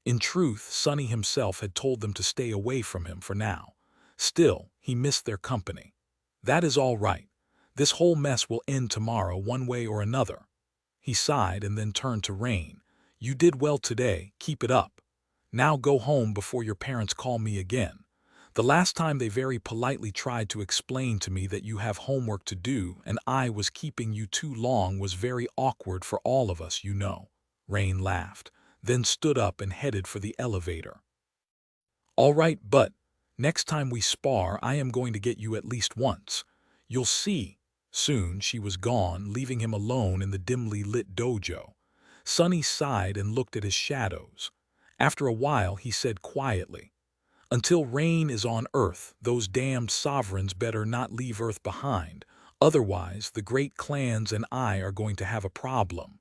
In truth, Sunny himself had told them to stay away from him for now. Still, he missed their company. That is all right. This whole mess will end tomorrow one way or another. He sighed and then turned to Rain. You did well today, keep it up. Now go home before your parents call me again. The last time they very politely tried to explain to me that you have homework to do and I was keeping you too long was very awkward for all of us, you know. Rain laughed, then stood up and headed for the elevator. All right, but next time we spar, I am going to get you at least once. You'll see. Soon she was gone, leaving him alone in the dimly lit dojo. Sunny sighed and looked at his shadows. After a while, he said quietly, until Rain is on Earth, those damned sovereigns better not leave Earth behind. Otherwise, the great clans and I are going to have a problem.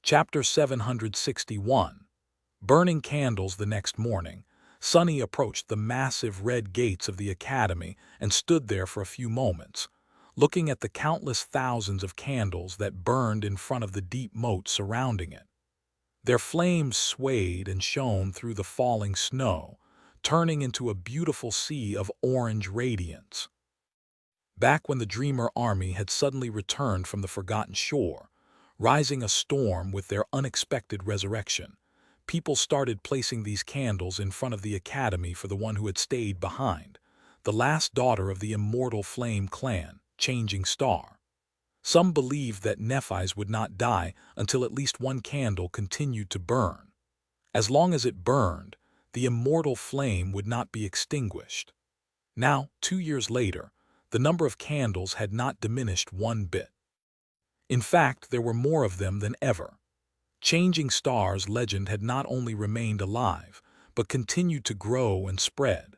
Chapter 761. Burning candles the next morning, Sunny approached the massive red gates of the academy and stood there for a few moments, looking at the countless thousands of candles that burned in front of the deep moat surrounding it. Their flames swayed and shone through the falling snow, turning into a beautiful sea of orange radiance. Back when the Dreamer army had suddenly returned from the Forgotten Shore, rising a storm with their unexpected resurrection, people started placing these candles in front of the academy for the one who had stayed behind, the last daughter of the immortal Flame clan, Changing Star. Some believed that Nephi's would not die until at least one candle continued to burn. As long as it burned, the immortal flame would not be extinguished. Now, 2 years later, the number of candles had not diminished one bit. In fact, there were more of them than ever. Changing Star's legend had not only remained alive, but continued to grow and spread.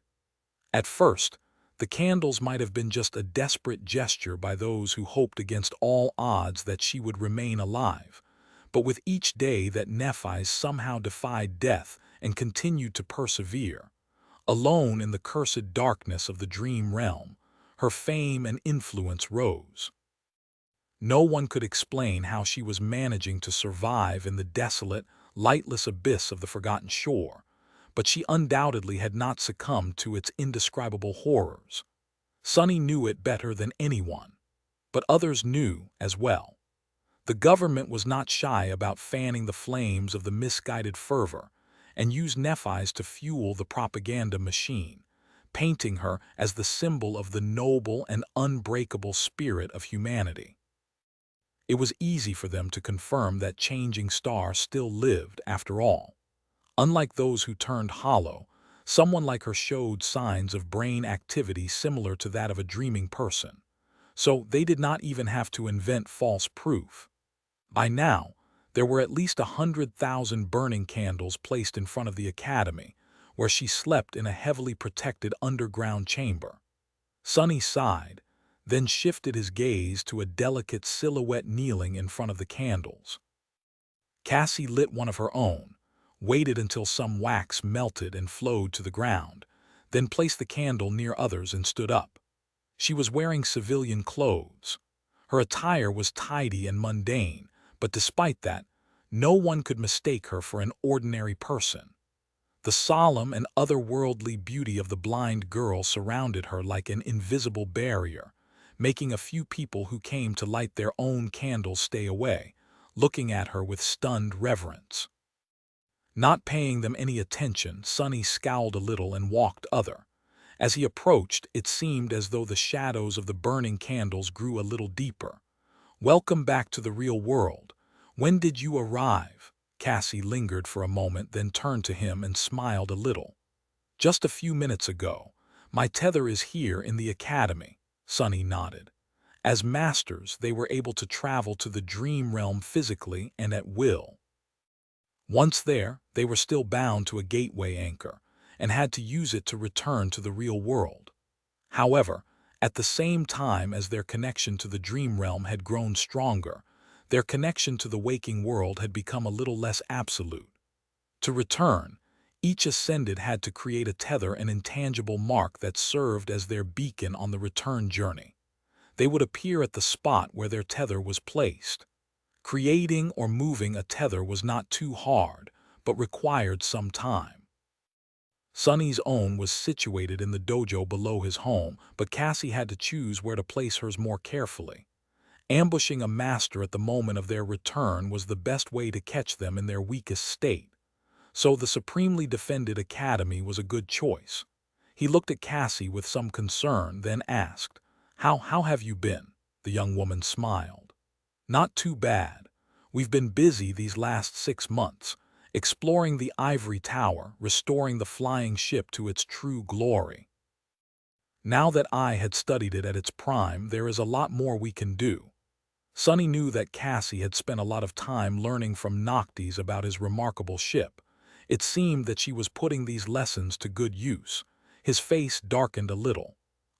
At first, the candles might have been just a desperate gesture by those who hoped against all odds that she would remain alive, but with each day that Nephi somehow defied death and continued to persevere, alone in the cursed darkness of the dream realm, her fame and influence rose. No one could explain how she was managing to survive in the desolate, lightless abyss of the Forgotten Shore, but she undoubtedly had not succumbed to its indescribable horrors. Sunny knew it better than anyone, but others knew as well. The government was not shy about fanning the flames of the misguided fervor and used Nephi's to fuel the propaganda machine, painting her as the symbol of the noble and unbreakable spirit of humanity. It was easy for them to confirm that Changing Star still lived after all. Unlike those who turned hollow, someone like her showed signs of brain activity similar to that of a dreaming person, so they did not even have to invent false proof. By now, there were at least 100,000 burning candles placed in front of the academy, where she slept in a heavily protected underground chamber. Sunny sighed, then shifted his gaze to a delicate silhouette kneeling in front of the candles. Cassie lit one of her own, waited until some wax melted and flowed to the ground, then placed the candle near others and stood up. She was wearing civilian clothes. Her attire was tidy and mundane, but despite that, no one could mistake her for an ordinary person. The solemn and otherworldly beauty of the blind girl surrounded her like an invisible barrier, making a few people who came to light their own candles stay away, looking at her with stunned reverence. Not paying them any attention, Sonny scowled a little and walked other. As he approached, it seemed as though the shadows of the burning candles grew a little deeper. "Welcome back to the real world. When did you arrive?" Cassie lingered for a moment, then turned to him and smiled a little. "Just a few minutes ago. My tether is here in the academy." Sonny nodded. As masters, they were able to travel to the dream realm physically and at will. Once there, they were still bound to a gateway anchor and had to use it to return to the real world. However, at the same time as their connection to the dream realm had grown stronger, their connection to the waking world had become a little less absolute. To return, each ascended had to create a tether, an intangible mark that served as their beacon on the return journey. They would appear at the spot where their tether was placed. Creating or moving a tether was not too hard, but required some time. Sonny's own was situated in the dojo below his home, but Cassie had to choose where to place hers more carefully. Ambushing a master at the moment of their return was the best way to catch them in their weakest state. So the supremely defended academy was a good choice. He looked at Cassie with some concern, then asked, How have you been?" The young woman smiled. "Not too bad. We've been busy these last 6 months, exploring the ivory tower, restoring the flying ship to its true glory. Now that I had studied it at its prime, there is a lot more we can do." Sonny knew that Cassie had spent a lot of time learning from Noctis about his remarkable ship. It seemed that she was putting these lessons to good use. His face darkened a little.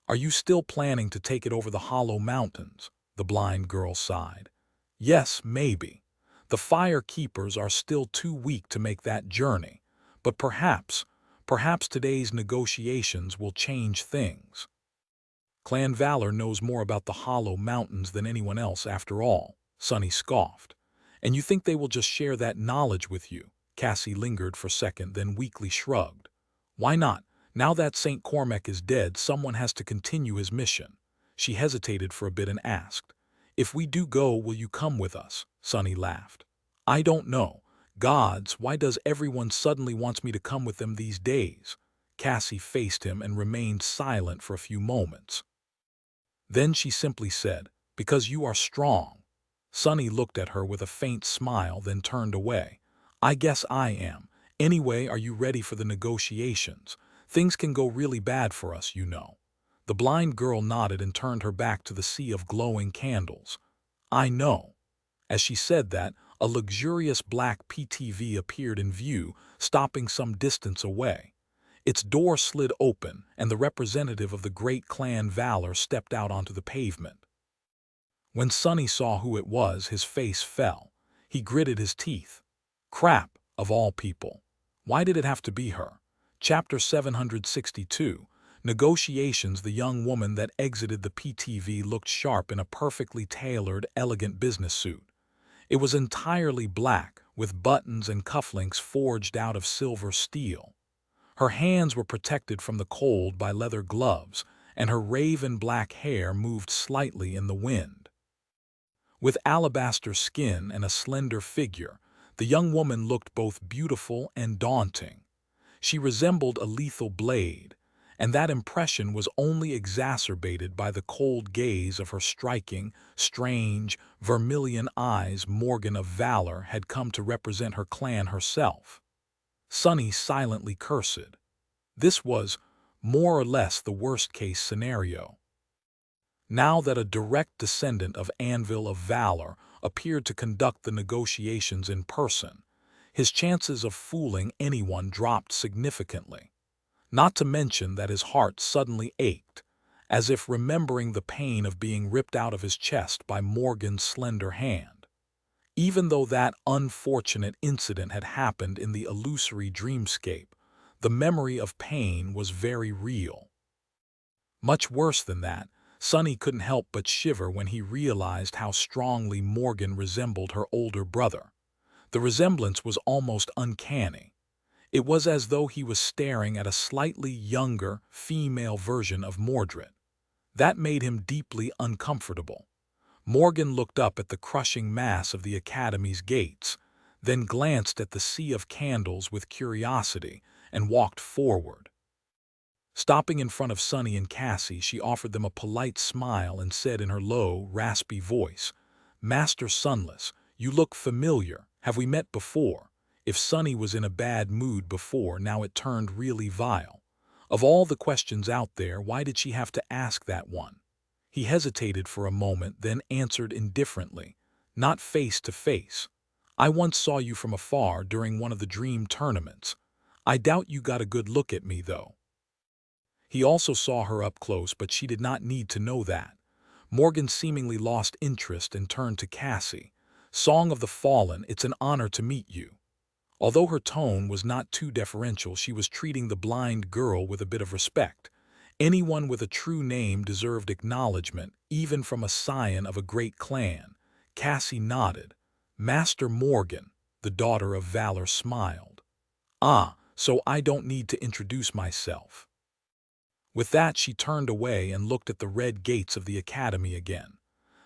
"Are you still planning to take it over the Hollow Mountains?" The blind girl sighed. "Yes, maybe. The Fire Keepers are still too weak to make that journey, but perhaps today's negotiations will change things. Clan Valor knows more about the Hollow Mountains than anyone else after all," Sonny scoffed. "And you think they will just share that knowledge with you?" Cassie lingered for a second, then weakly shrugged. "Why not? Now that St. Cormac is dead, someone has to continue his mission." She hesitated for a bit and asked, "If we do go, will you come with us?" Sonny laughed. "I don't know. Gods, why does everyone suddenly wants me to come with them these days?" Cassie faced him and remained silent for a few moments. Then she simply said, "Because you are strong." Sonny looked at her with a faint smile, then turned away. "I guess I am. Anyway, are you ready for the negotiations? Things can go really bad for us, you know." The blind girl nodded and turned her back to the sea of glowing candles. "I know." As she said that, a luxurious black PTV appeared in view, stopping some distance away. Its door slid open, and the representative of the great clan Valor stepped out onto the pavement. When Sonny saw who it was, his face fell. He gritted his teeth. Crap, of all people. Why did it have to be her? Chapter 762. Negotiations. The young woman that exited the PTV looked sharp in a perfectly tailored, elegant business suit. It was entirely black, with buttons and cufflinks forged out of silver steel. Her hands were protected from the cold by leather gloves, and her raven black hair moved slightly in the wind. With alabaster skin and a slender figure, the young woman looked both beautiful and daunting. She resembled a lethal blade, and that impression was only exacerbated by the cold gaze of her striking, strange, vermilion eyes. Morgan of Valor had come to represent her clan herself. Sonny silently cursed. This was, more or less, the worst-case scenario. Now that a direct descendant of Anvil of Valor appeared to conduct the negotiations in person, his chances of fooling anyone dropped significantly. Not to mention that his heart suddenly ached, as if remembering the pain of being ripped out of his chest by Morgan's slender hand. Even though that unfortunate incident had happened in the illusory dreamscape, the memory of pain was very real. Much worse than that, Sonny couldn't help but shiver when he realized how strongly Morgan resembled her older brother. The resemblance was almost uncanny. It was as though he was staring at a slightly younger, female version of Mordred. That made him deeply uncomfortable. Morgan looked up at the crushing mass of the academy's gates, then glanced at the sea of candles with curiosity and walked forward. Stopping in front of Sonny and Cassie, she offered them a polite smile and said in her low, raspy voice, "Master Sunless, you look familiar. Have we met before?" If Sonny was in a bad mood before, now it turned really vile. Of all the questions out there, why did she have to ask that one? He hesitated for a moment, then answered indifferently, "Not face to face. I once saw you from afar during one of the dream tournaments. I doubt you got a good look at me, though." He also saw her up close, but she did not need to know that. Morgan seemingly lost interest and turned to Cassie. "Song of the Fallen, it's an honor to meet you." Although her tone was not too deferential, she was treating the blind girl with a bit of respect. Anyone with a true name deserved acknowledgement, even from a scion of a great clan. Cassie nodded. "Master Morgan," the daughter of Valor smiled. "Ah, so I don't need to introduce myself." With that, she turned away and looked at the red gates of the academy again.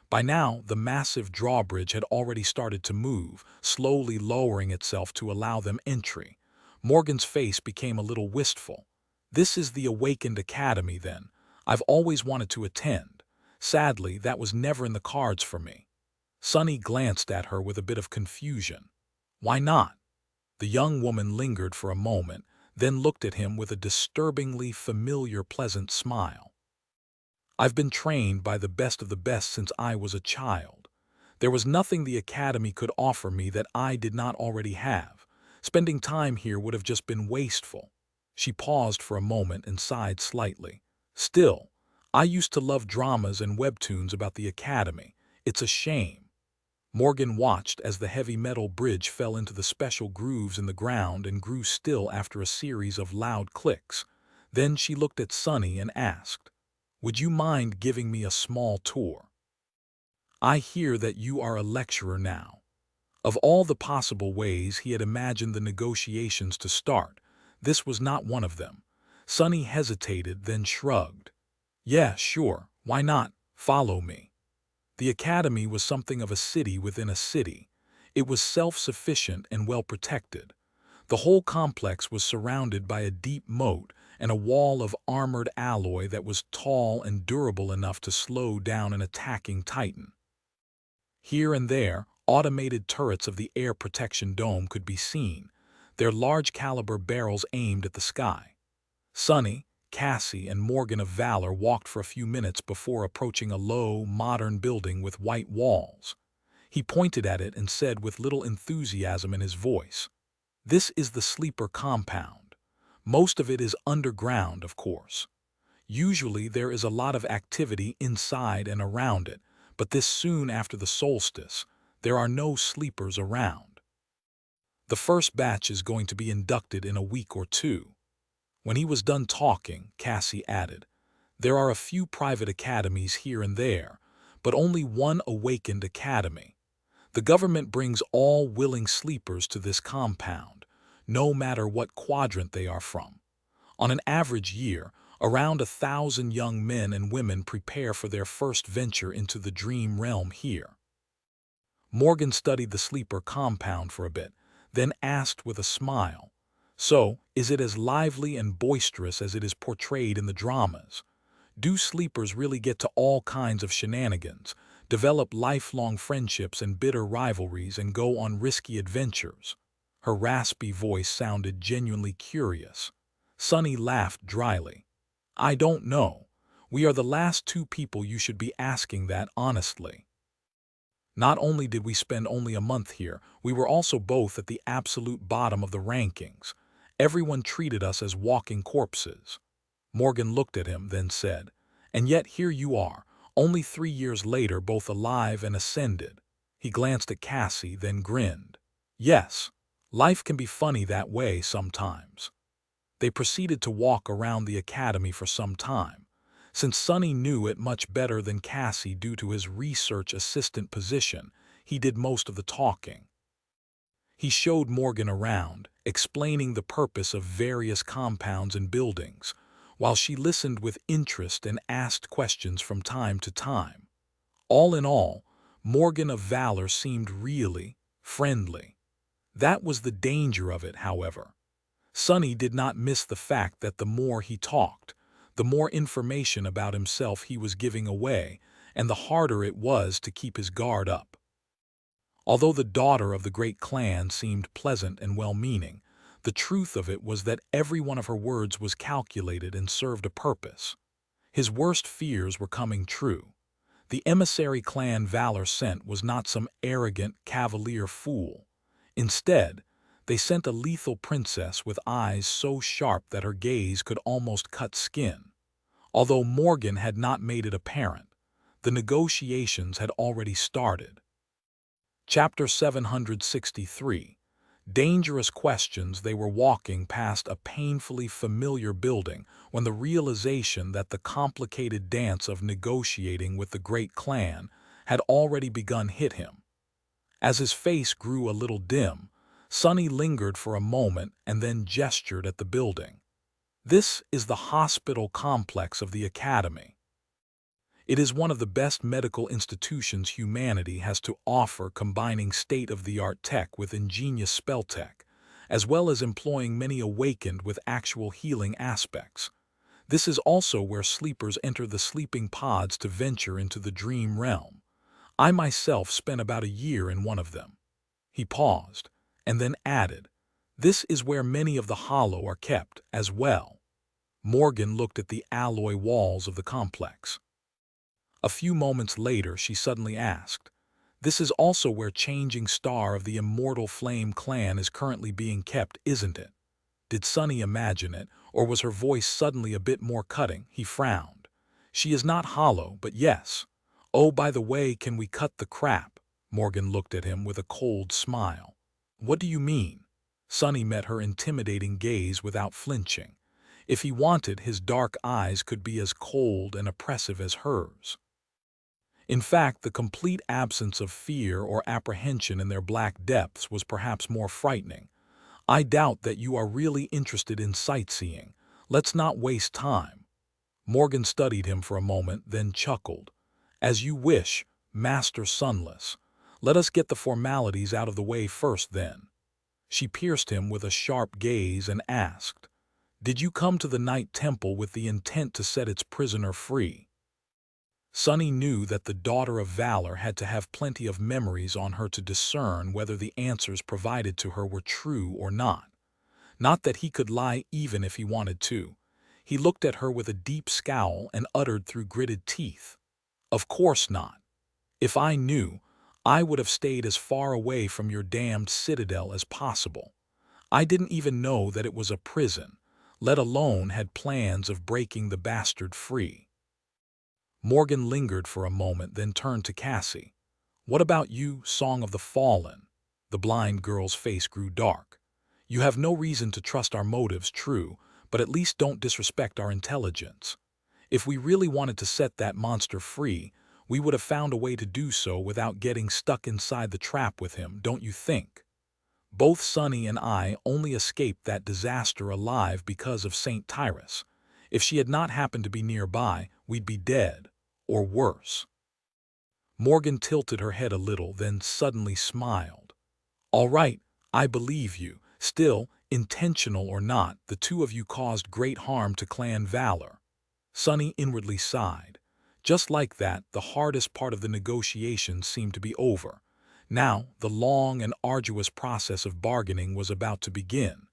By now, the massive drawbridge had already started to move, slowly lowering itself to allow them entry. Morgan's face became a little wistful. "This is the Awakened Academy, then. I've always wanted to attend. Sadly, that was never in the cards for me." Sonny glanced at her with a bit of confusion. "Why not?" The young woman lingered for a moment, then looked at him with a disturbingly familiar, pleasant smile. "I've been trained by the best of the best since I was a child. There was nothing the academy could offer me that I did not already have. Spending time here would have just been wasteful." She paused for a moment and sighed slightly. "Still, I used to love dramas and webtoons about the academy. It's a shame." Morgan watched as the heavy metal bridge fell into the special grooves in the ground and grew still after a series of loud clicks. Then she looked at Sonny and asked, "Would you mind giving me a small tour? I hear that you are a lecturer now." Of all the possible ways he had imagined the negotiations to start, this was not one of them. Sonny hesitated, then shrugged. "Yeah, sure, why not? Follow me." The academy was something of a city within a city. It was self-sufficient and well-protected. The whole complex was surrounded by a deep moat and a wall of armored alloy that was tall and durable enough to slow down an attacking titan. Here and there, automated turrets of the air protection dome could be seen, their large-caliber barrels aimed at the sky. Sonny, Cassie, and Morgan of Valor walked for a few minutes before approaching a low, modern building with white walls. He pointed at it and said with little enthusiasm in his voice, "This is the sleeper compound. Most of it is underground, of course. Usually there is a lot of activity inside and around it, but this soon after the solstice, there are no sleepers around. The first batch is going to be inducted in a week or two." When he was done talking, Cassie added, "There are a few private academies here and there, but only one Awakened Academy. The government brings all willing sleepers to this compound, no matter what quadrant they are from. On an average year, around 1,000 young men and women prepare for their first venture into the dream realm here." Morgan studied the sleeper compound for a bit, then asked with a smile, "So, is it as lively and boisterous as it is portrayed in the dramas? Do sleepers really get to all kinds of shenanigans, develop lifelong friendships and bitter rivalries, and go on risky adventures?" Her raspy voice sounded genuinely curious. Sonny laughed dryly. "I don't know. We are the last two people you should be asking that, honestly. Not only did we spend only a month here, we were also both at the absolute bottom of the rankings. Everyone treated us as walking corpses." Morgan looked at him, then said, "And yet here you are, only 3 years later, both alive and ascended." He glanced at Cassie, then grinned. "Yes, life can be funny that way sometimes." They proceeded to walk around the academy for some time. Since Sonny knew it much better than Cassie due to his research assistant position, he did most of the talking. He showed Morgan around, explaining the purpose of various compounds and buildings, while she listened with interest and asked questions from time to time. All in all, Morgan of Valor seemed really friendly. That was the danger of it, however. Sonny did not miss the fact that the more he talked, the more information about himself he was giving away, and the harder it was to keep his guard up. Although the daughter of the great clan seemed pleasant and well-meaning, the truth of it was that every one of her words was calculated and served a purpose. His worst fears were coming true. The emissary clan Valor sent was not some arrogant, cavalier fool. Instead, they sent a lethal princess with eyes so sharp that her gaze could almost cut skin. Although Morgan had not made it apparent, the negotiations had already started. Chapter 763. Dangerous Questions. They were walking past a painfully familiar building when the realization that the complicated dance of negotiating with the great clan had already begun hit him. As his face grew a little dim, Sonny lingered for a moment and then gestured at the building. This is the hospital complex of the academy. It is one of the best medical institutions humanity has to offer, combining state-of-the-art tech with ingenious spell tech, as well as employing many awakened with actual healing aspects. This is also where sleepers enter the sleeping pods to venture into the dream realm. I myself spent about a year in one of them. He paused, and then added, "This is where many of the hollow are kept, as well." Morgan looked at the alloy walls of the complex. A few moments later, she suddenly asked, "This is also where Changing Star of the Immortal Flame clan is currently being kept, isn't it?" Did Sonny imagine it, or was her voice suddenly a bit more cutting? He frowned. "She is not hollow, but yes. Oh, by the way, can we cut the crap?" Morgan looked at him with a cold smile. "What do you mean?" Sonny met her intimidating gaze without flinching. If he wanted, his dark eyes could be as cold and oppressive as hers. In fact, the complete absence of fear or apprehension in their black depths was perhaps more frightening. "I doubt that you are really interested in sightseeing. Let's not waste time." Morgan studied him for a moment, then chuckled. "As you wish, Master Sunless. Let us get the formalities out of the way first, then." She pierced him with a sharp gaze and asked, "Did you come to the Night Temple with the intent to set its prisoner free?" Sonny knew that the daughter of Valor had to have plenty of memories on her to discern whether the answers provided to her were true or not. Not that he could lie even if he wanted to. He looked at her with a deep scowl and uttered through gritted teeth, "Of course not. If I knew, I would have stayed as far away from your damned citadel as possible. I didn't even know that it was a prison, let alone had plans of breaking the bastard free." Morgan lingered for a moment, then turned to Cassie. "What about you, Song of the Fallen?" The blind girl's face grew dark. "You have no reason to trust our motives, true, but at least don't disrespect our intelligence. If we really wanted to set that monster free, we would have found a way to do so without getting stuck inside the trap with him, don't you think? Both Sonny and I only escaped that disaster alive because of St. Tyrus. If she had not happened to be nearby, we'd be dead, or worse." Morgan tilted her head a little, then suddenly smiled. "All right, I believe you. Still, intentional or not, the two of you caused great harm to Clan Valor." Sonny inwardly sighed. Just like that, the hardest part of the negotiations seemed to be over. Now, the long and arduous process of bargaining was about to begin.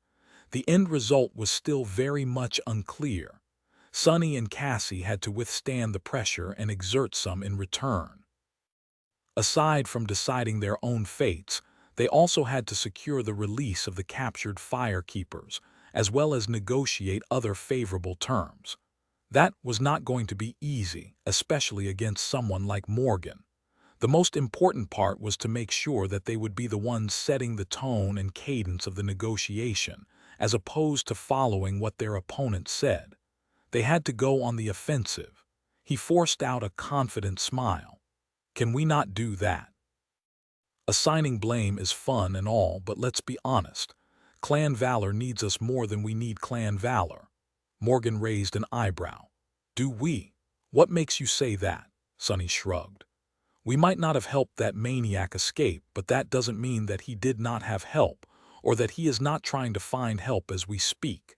The end result was still very much unclear. Sonny and Cassie had to withstand the pressure and exert some in return. Aside from deciding their own fates, they also had to secure the release of the captured firekeepers, as well as negotiate other favorable terms. That was not going to be easy, especially against someone like Morgan. The most important part was to make sure that they would be the ones setting the tone and cadence of the negotiation, as opposed to following what their opponent said. They had to go on the offensive. He forced out a confident smile. "Can we not do that? Assigning blame is fun and all, but let's be honest. Clan Valor needs us more than we need Clan Valor." Morgan raised an eyebrow. "Do we? What makes you say that?" Sonny shrugged. We might not have helped that maniac escape, but that doesn't mean that he did not have help, or that he is not trying to find help as we speak.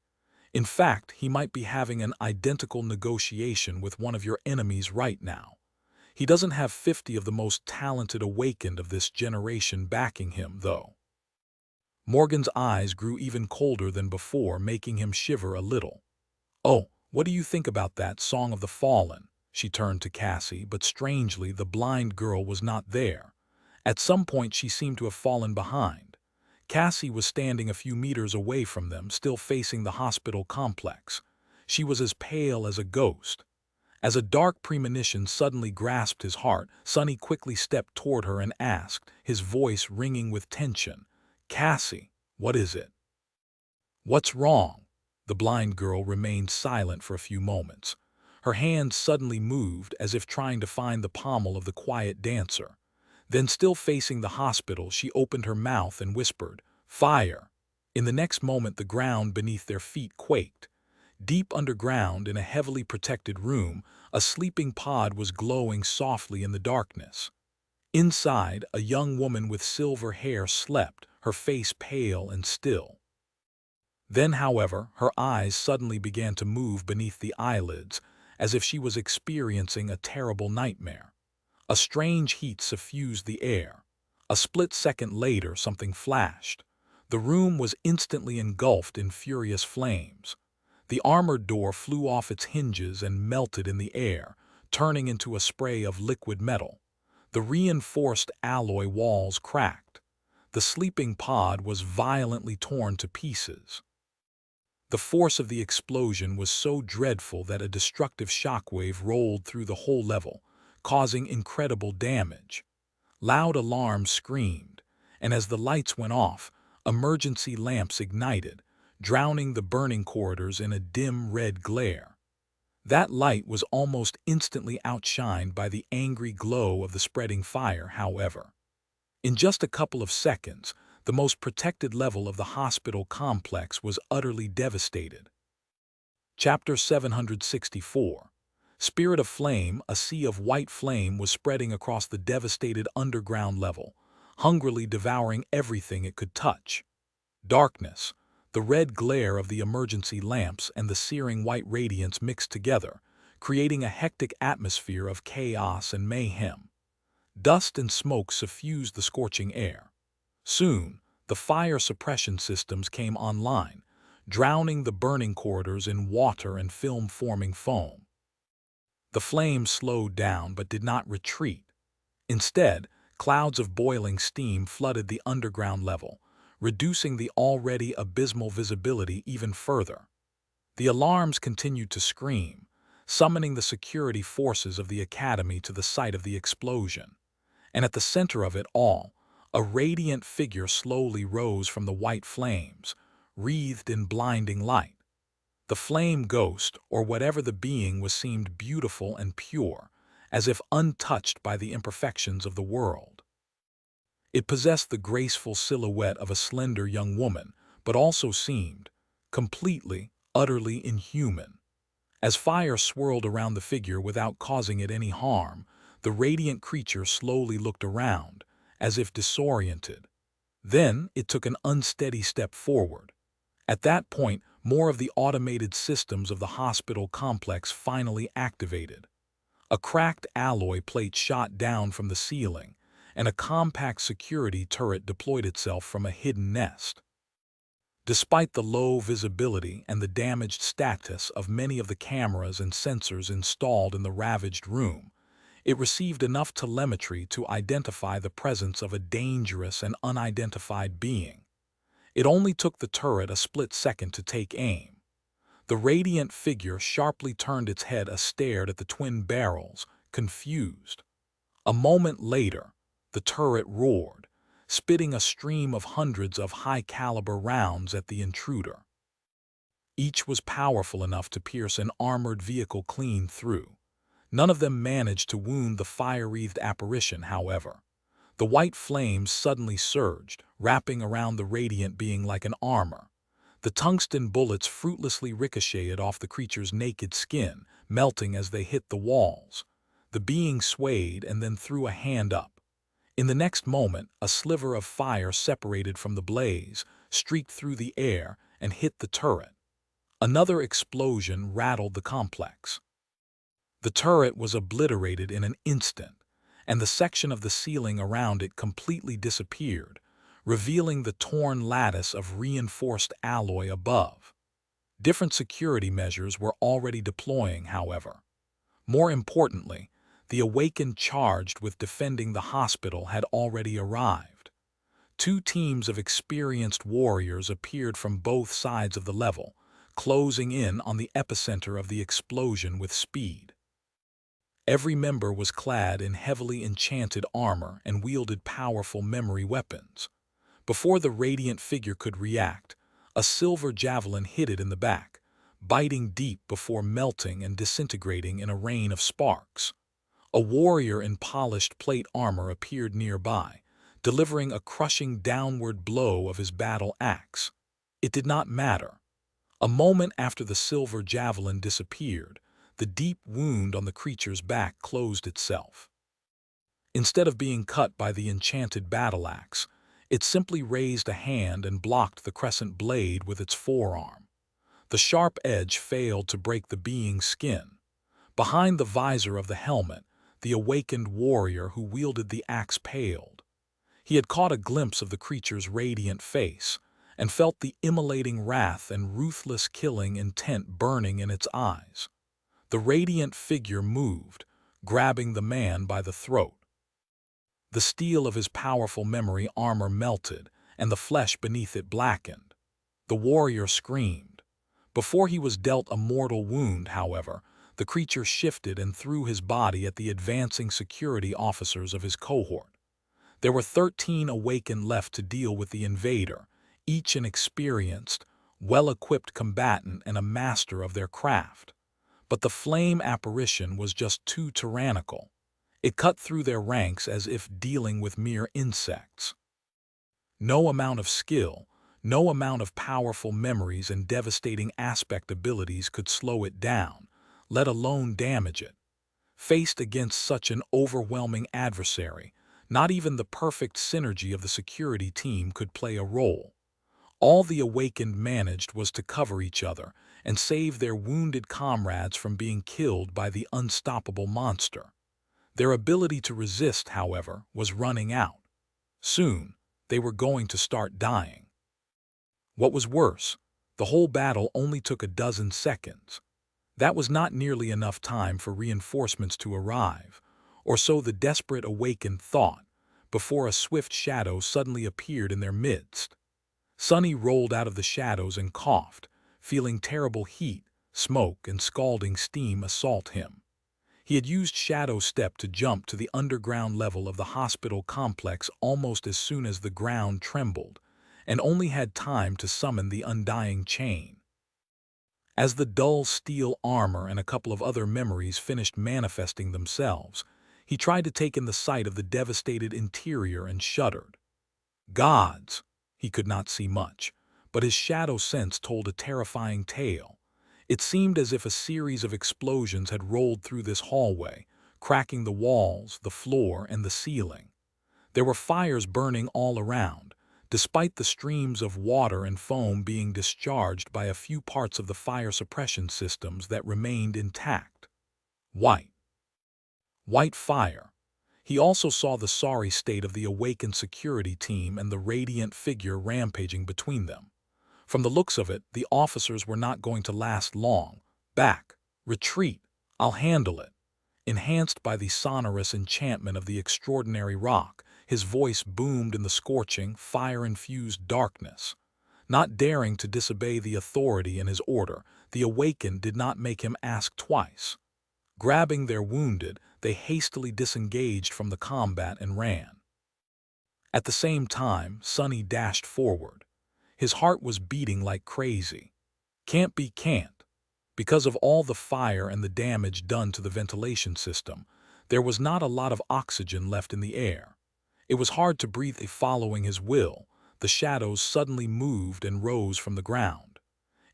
In fact, he might be having an identical negotiation with one of your enemies right now. He doesn't have 50 of the most talented awakened of this generation backing him, though. Morgan's eyes grew even colder than before, making him shiver a little. "Oh, what do you think about that Song of the Fallen?" She turned to Cassie, but strangely the blind girl was not there. At some point she seemed to have fallen behind. Cassie was standing a few meters away from them, still facing the hospital complex. She was as pale as a ghost. As a dark premonition suddenly grasped his heart, Sonny quickly stepped toward her and asked, his voice ringing with tension, "Cassie, what is it?" "What's wrong?" The blind girl remained silent for a few moments. Her hand suddenly moved as if trying to find the pommel of the quiet dancer. Then, still facing the hospital, she opened her mouth and whispered, "Fire!" In the next moment the ground beneath their feet quaked. Deep underground, in a heavily protected room, a sleeping pod was glowing softly in the darkness. Inside, a young woman with silver hair slept, her face pale and still. Then, however, her eyes suddenly began to move beneath the eyelids, as if she was experiencing a terrible nightmare. A strange heat suffused the air. A split second later, something flashed. The room was instantly engulfed in furious flames. The armored door flew off its hinges and melted in the air, turning into a spray of liquid metal. The reinforced alloy walls cracked. The sleeping pod was violently torn to pieces. The force of the explosion was so dreadful that a destructive shockwave rolled through the whole level, causing incredible damage. Loud alarms screamed, and as the lights went off, emergency lamps ignited, drowning the burning corridors in a dim red glare. That light was almost instantly outshined by the angry glow of the spreading fire, however. In just a couple of seconds, the most protected level of the hospital complex was utterly devastated. Chapter 764. Spirit of Flame. A sea of white flame was spreading across the devastated underground level, hungrily devouring everything it could touch. Darkness, the red glare of the emergency lamps and the searing white radiance mixed together, creating a hectic atmosphere of chaos and mayhem. Dust and smoke suffused the scorching air. Soon, the fire suppression systems came online, drowning the burning corridors in water and film-forming foam. The flames slowed down but did not retreat. Instead, clouds of boiling steam flooded the underground level, reducing the already abysmal visibility even further. The alarms continued to scream, summoning the security forces of the academy to the site of the explosion. And at the center of it all, a radiant figure slowly rose from the white flames, wreathed in blinding light. The flame ghost, or whatever the being was, seemed beautiful and pure, as if untouched by the imperfections of the world. It possessed the graceful silhouette of a slender young woman, but also seemed completely, utterly inhuman. As fire swirled around the figure without causing it any harm, the radiant creature slowly looked around, as if disoriented. Then it took an unsteady step forward. At that point, more of the automated systems of the hospital complex finally activated. A cracked alloy plate shot down from the ceiling, and a compact security turret deployed itself from a hidden nest. Despite the low visibility and the damaged status of many of the cameras and sensors installed in the ravaged room, it received enough telemetry to identify the presence of a dangerous and unidentified being. It only took the turret a split second to take aim. The radiant figure sharply turned its head and stared at the twin barrels, confused. A moment later, the turret roared, spitting a stream of hundreds of high-caliber rounds at the intruder. Each was powerful enough to pierce an armored vehicle clean through. None of them managed to wound the fire-wreathed apparition, however. The white flames suddenly surged, wrapping around the radiant being like an armor. The tungsten bullets fruitlessly ricocheted off the creature's naked skin, melting as they hit the walls. The being swayed and then threw a hand up. In the next moment, a sliver of fire separated from the blaze, streaked through the air, and hit the turret. Another explosion rattled the complex. The turret was obliterated in an instant, and the section of the ceiling around it completely disappeared, revealing the torn lattice of reinforced alloy above. Different security measures were already deploying, however. More importantly, the awakened charged with defending the hospital had already arrived. Two teams of experienced warriors appeared from both sides of the level, closing in on the epicenter of the explosion with speed. Every member was clad in heavily enchanted armor and wielded powerful memory weapons. Before the radiant figure could react, a silver javelin hit it in the back, biting deep before melting and disintegrating in a rain of sparks. A warrior in polished plate armor appeared nearby, delivering a crushing downward blow of his battle axe. It did not matter. A moment after the silver javelin disappeared, the deep wound on the creature's back closed itself. Instead of being cut by the enchanted battle axe, it simply raised a hand and blocked the crescent blade with its forearm. The sharp edge failed to break the being's skin. Behind the visor of the helmet, the awakened warrior who wielded the axe paled. He had caught a glimpse of the creature's radiant face and felt the immolating wrath and ruthless killing intent burning in its eyes. The radiant figure moved, grabbing the man by the throat. The steel of his powerful memory armor melted, and the flesh beneath it blackened. The warrior screamed. Before he was dealt a mortal wound, however, the creature shifted and threw his body at the advancing security officers of his cohort. There were 13 awakened left to deal with the invader, each an experienced, well-equipped combatant and a master of their craft. But the flame apparition was just too tyrannical. It cut through their ranks as if dealing with mere insects. No amount of skill, no amount of powerful memories and devastating aspect abilities could slow it down, let alone damage it. Faced against such an overwhelming adversary, not even the perfect synergy of the security team could play a role. All the awakened managed was to cover each other and save their wounded comrades from being killed by the unstoppable monster. Their ability to resist, however, was running out. Soon, they were going to start dying. What was worse, the whole battle only took a dozen seconds. That was not nearly enough time for reinforcements to arrive, or so the desperate awakened thought, before a swift shadow suddenly appeared in their midst. Sonny rolled out of the shadows and coughed, feeling terrible heat, smoke, and scalding steam assault him. He had used Shadow Step to jump to the underground level of the hospital complex almost as soon as the ground trembled, and only had time to summon the undying chain. As the dull steel armor and a couple of other memories finished manifesting themselves, he tried to take in the sight of the devastated interior and shuddered. Gods! He could not see much, but his shadow sense told a terrifying tale. It seemed as if a series of explosions had rolled through this hallway, cracking the walls, the floor, and the ceiling. There were fires burning all around, despite the streams of water and foam being discharged by a few parts of the fire suppression systems that remained intact. White. White fire. He also saw the sorry state of the awakened security team and the radiant figure rampaging between them. From the looks of it, the officers were not going to last long. Back. Retreat. I'll handle it. Enhanced by the sonorous enchantment of the extraordinary rock, his voice boomed in the scorching, fire-infused darkness. Not daring to disobey the authority in his order, the awakened did not make him ask twice. Grabbing their wounded, they hastily disengaged from the combat and ran. At the same time, Sonny dashed forward. His heart was beating like crazy. Can't be can't. Because of all the fire and the damage done to the ventilation system, there was not a lot of oxygen left in the air. It was hard to breathe. Following his will, the shadows suddenly moved and rose from the ground.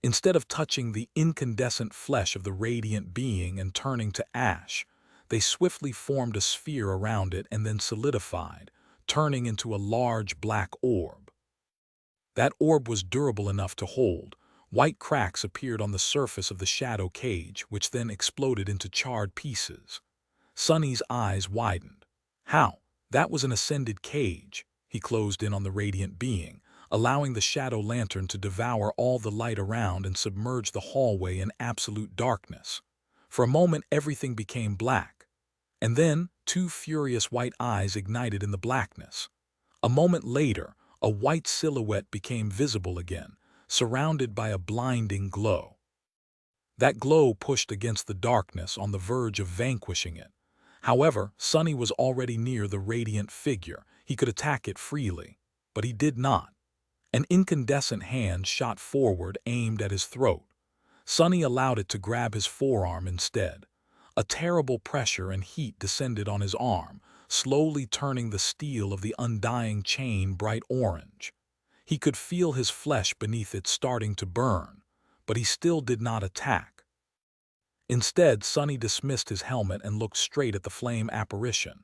Instead of touching the incandescent flesh of the radiant being and turning to ash, They swiftly formed a sphere around it and then solidified, turning into a large black orb. That orb was durable enough to hold. White cracks appeared on the surface of the shadow cage, which then exploded into charred pieces. Sonny's eyes widened. How? That was an ascended cage. He closed in on the radiant being, allowing the shadow lantern to devour all the light around and submerge the hallway in absolute darkness. For a moment, everything became black. And then, two furious white eyes ignited in the blackness. A moment later, a white silhouette became visible again, surrounded by a blinding glow. That glow pushed against the darkness on the verge of vanquishing it. However, Sonny was already near the radiant figure. He could attack it freely, but he did not. An incandescent hand shot forward, aimed at his throat. Sonny allowed it to grab his forearm instead. A terrible pressure and heat descended on his arm, slowly turning the steel of the undying chain bright orange. He could feel his flesh beneath it starting to burn, but he still did not attack. Instead, Sonny dismissed his helmet and looked straight at the flame apparition.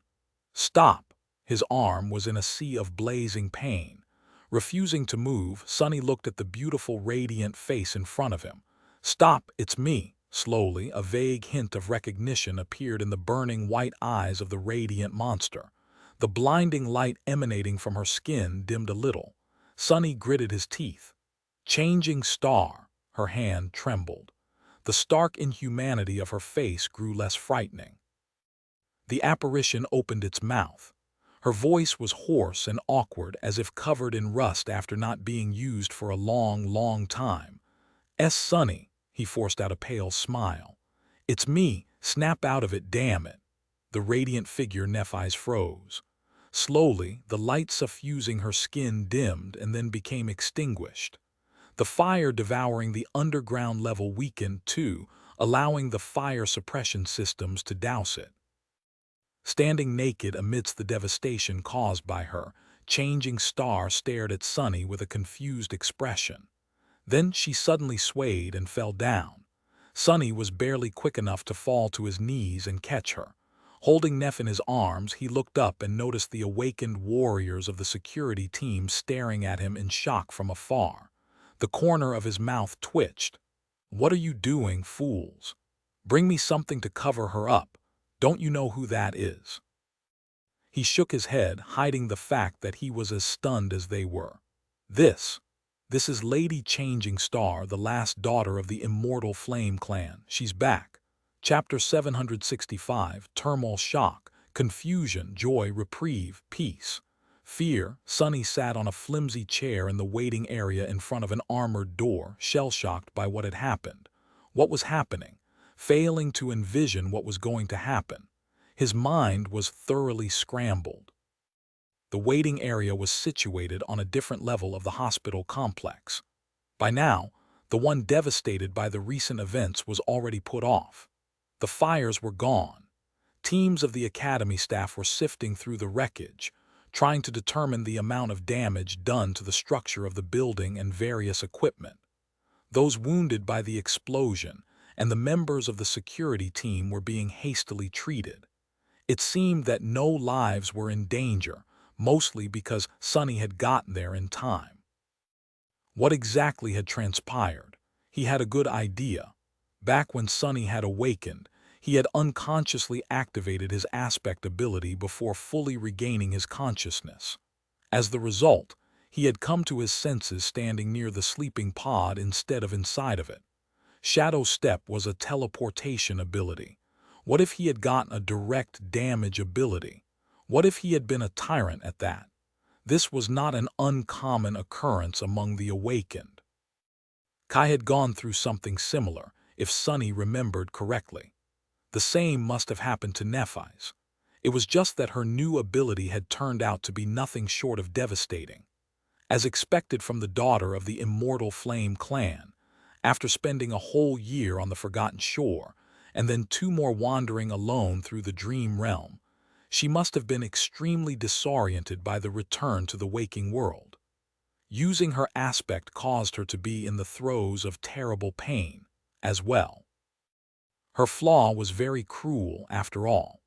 Stop! His arm was in a sea of blazing pain. Refusing to move, Sonny looked at the beautiful, radiant face in front of him. Stop, it's me. Slowly, a vague hint of recognition appeared in the burning white eyes of the radiant monster. The blinding light emanating from her skin dimmed a little. Sonny gritted his teeth. Changing star. Her hand trembled. The stark inhumanity of her face grew less frightening. The apparition opened its mouth. Her voice was hoarse and awkward, as if covered in rust after not being used for a long, long time. Sonny, he forced out a pale smile. It's me, snap out of it, damn it. The radiant figure Nephis froze. Slowly, the light suffusing her skin dimmed and then became extinguished. The fire devouring the underground level weakened too, allowing the fire suppression systems to douse it. Standing naked amidst the devastation caused by her, Changing Star stared at Sonny with a confused expression. Then she suddenly swayed and fell down. Sonny was barely quick enough to fall to his knees and catch her. Holding Neff in his arms, he looked up and noticed the awakened warriors of the security team staring at him in shock from afar. The corner of his mouth twitched. "What are you doing, fools? Bring me something to cover her up. Don't you know who that is?" He shook his head, hiding the fact that he was as stunned as they were. This is Lady Changing Star, the last daughter of the immortal Flame Clan. She's back. Chapter 765, Turmoil, Shock, Confusion, Joy, Reprieve, Peace. Fear. Sonny sat on a flimsy chair in the waiting area in front of an armored door, shell-shocked by what had happened. What was happening? Failing to envision what was going to happen. His mind was thoroughly scrambled. The waiting area was situated on a different level of the hospital complex. By now, the one devastated by the recent events was already put off. The fires were gone. Teams of the academy staff were sifting through the wreckage, trying to determine the amount of damage done to the structure of the building and various equipment. Those wounded by the explosion and the members of the security team were being hastily treated. It seemed that no lives were in danger, mostly because Sonny had gotten there in time. What exactly had transpired? He had a good idea. Back when Sonny had awakened, he had unconsciously activated his aspect ability before fully regaining his consciousness. As the result, he had come to his senses standing near the sleeping pod instead of inside of it. Shadow Step was a teleportation ability. What if he had gotten a direct damage ability? What if he had been a tyrant at that? This was not an uncommon occurrence among the awakened. Kai had gone through something similar, if Sonny remembered correctly. The same must have happened to Nephis. It was just that her new ability had turned out to be nothing short of devastating. As expected from the daughter of the immortal Flame Clan, after spending a whole year on the Forgotten Shore, and then 2 more wandering alone through the dream realm, she must have been extremely disoriented by the return to the waking world. Using her aspect caused her to be in the throes of terrible pain, as well. Her flaw was very cruel, after all.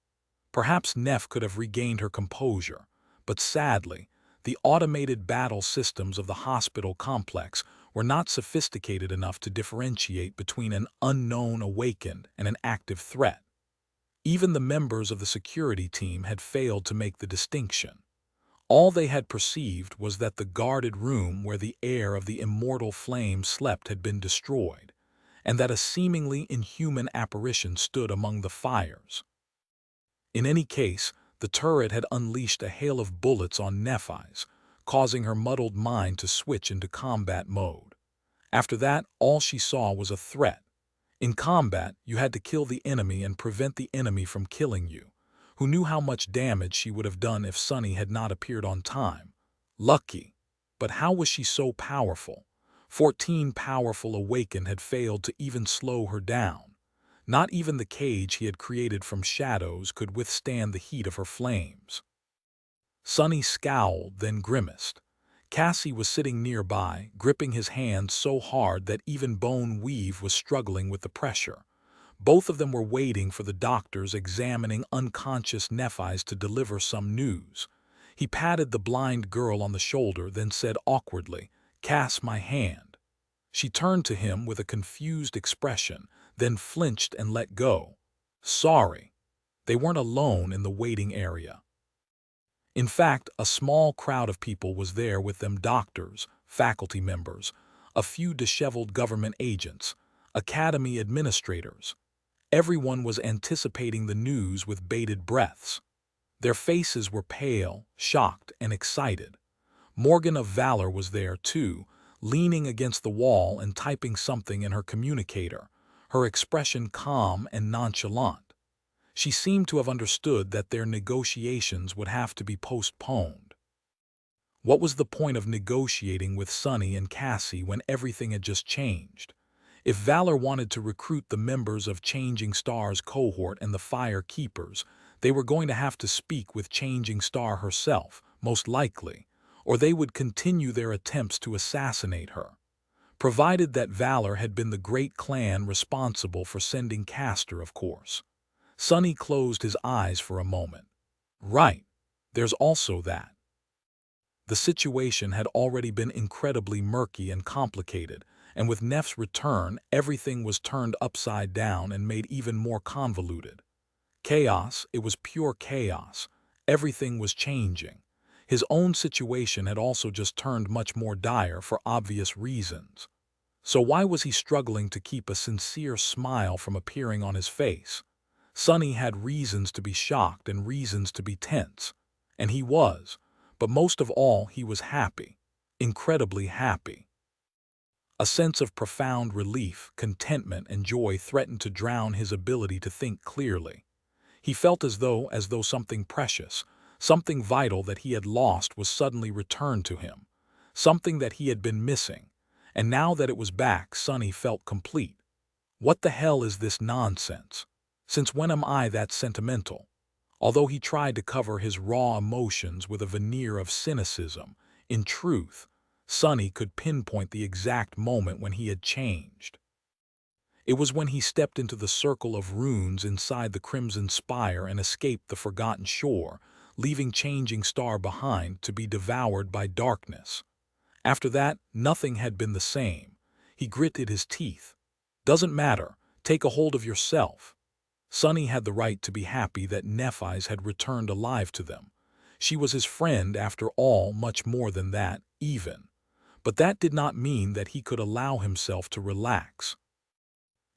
Perhaps Neff could have regained her composure, but sadly, the automated battle systems of the hospital complex were not sophisticated enough to differentiate between an unknown awakened and an active threat. Even the members of the security team had failed to make the distinction. All they had perceived was that the guarded room where the heir of the immortal flame slept had been destroyed, and that a seemingly inhuman apparition stood among the fires. In any case, the turret had unleashed a hail of bullets on Nephis, causing her muddled mind to switch into combat mode. After that, all she saw was a threat. In combat, you had to kill the enemy and prevent the enemy from killing you. Who knew how much damage she would have done if Sunny had not appeared on time? Lucky. But how was she so powerful? 14 powerful awakened had failed to even slow her down. Not even the cage he had created from shadows could withstand the heat of her flames. Sunny scowled, then grimaced. Cassie was sitting nearby, gripping his hand so hard that even Bone Weave was struggling with the pressure. Both of them were waiting for the doctors examining unconscious Nephis to deliver some news. He patted the blind girl on the shoulder, then said awkwardly, "Cass, my hand." She turned to him with a confused expression, then flinched and let go. Sorry. They weren't alone in the waiting area. In fact, a small crowd of people was there with them: doctors, faculty members, a few disheveled government agents, academy administrators. Everyone was anticipating the news with bated breaths. Their faces were pale, shocked, and excited. Morgan of Valor was there too, leaning against the wall and typing something in her communicator, her expression calm and nonchalant. She seemed to have understood that their negotiations would have to be postponed. What was the point of negotiating with Sunny and Cassie when everything had just changed? If Valor wanted to recruit the members of Changing Star's cohort and the Fire Keepers, they were going to have to speak with Changing Star herself, most likely, or they would continue their attempts to assassinate her. Provided that Valor had been the great clan responsible for sending Castor, of course. Sunny closed his eyes for a moment. Right, there's also that. The situation had already been incredibly murky and complicated, and with Neff's return, everything was turned upside down and made even more convoluted. Chaos, it was pure chaos. Everything was changing. His own situation had also just turned much more dire for obvious reasons. So why was he struggling to keep a sincere smile from appearing on his face? Sunny had reasons to be shocked and reasons to be tense. And he was. But most of all, he was happy. Incredibly happy. A sense of profound relief, contentment, and joy threatened to drown his ability to think clearly. He felt as though something precious, something vital that he had lost was suddenly returned to him, something that he had been missing, and now that it was back, Sunny felt complete. What the hell is this nonsense? Since when am I that sentimental? Although he tried to cover his raw emotions with a veneer of cynicism, in truth, Sunny could pinpoint the exact moment when he had changed. It was when he stepped into the circle of runes inside the Crimson Spire and escaped the Forgotten Shore, leaving Changing Star behind to be devoured by darkness. After that, nothing had been the same. He gritted his teeth. Doesn't matter. Take a hold of yourself. Sunny had the right to be happy that Nephis had returned alive to them. She was his friend after all, much more than that, even. But that did not mean that he could allow himself to relax.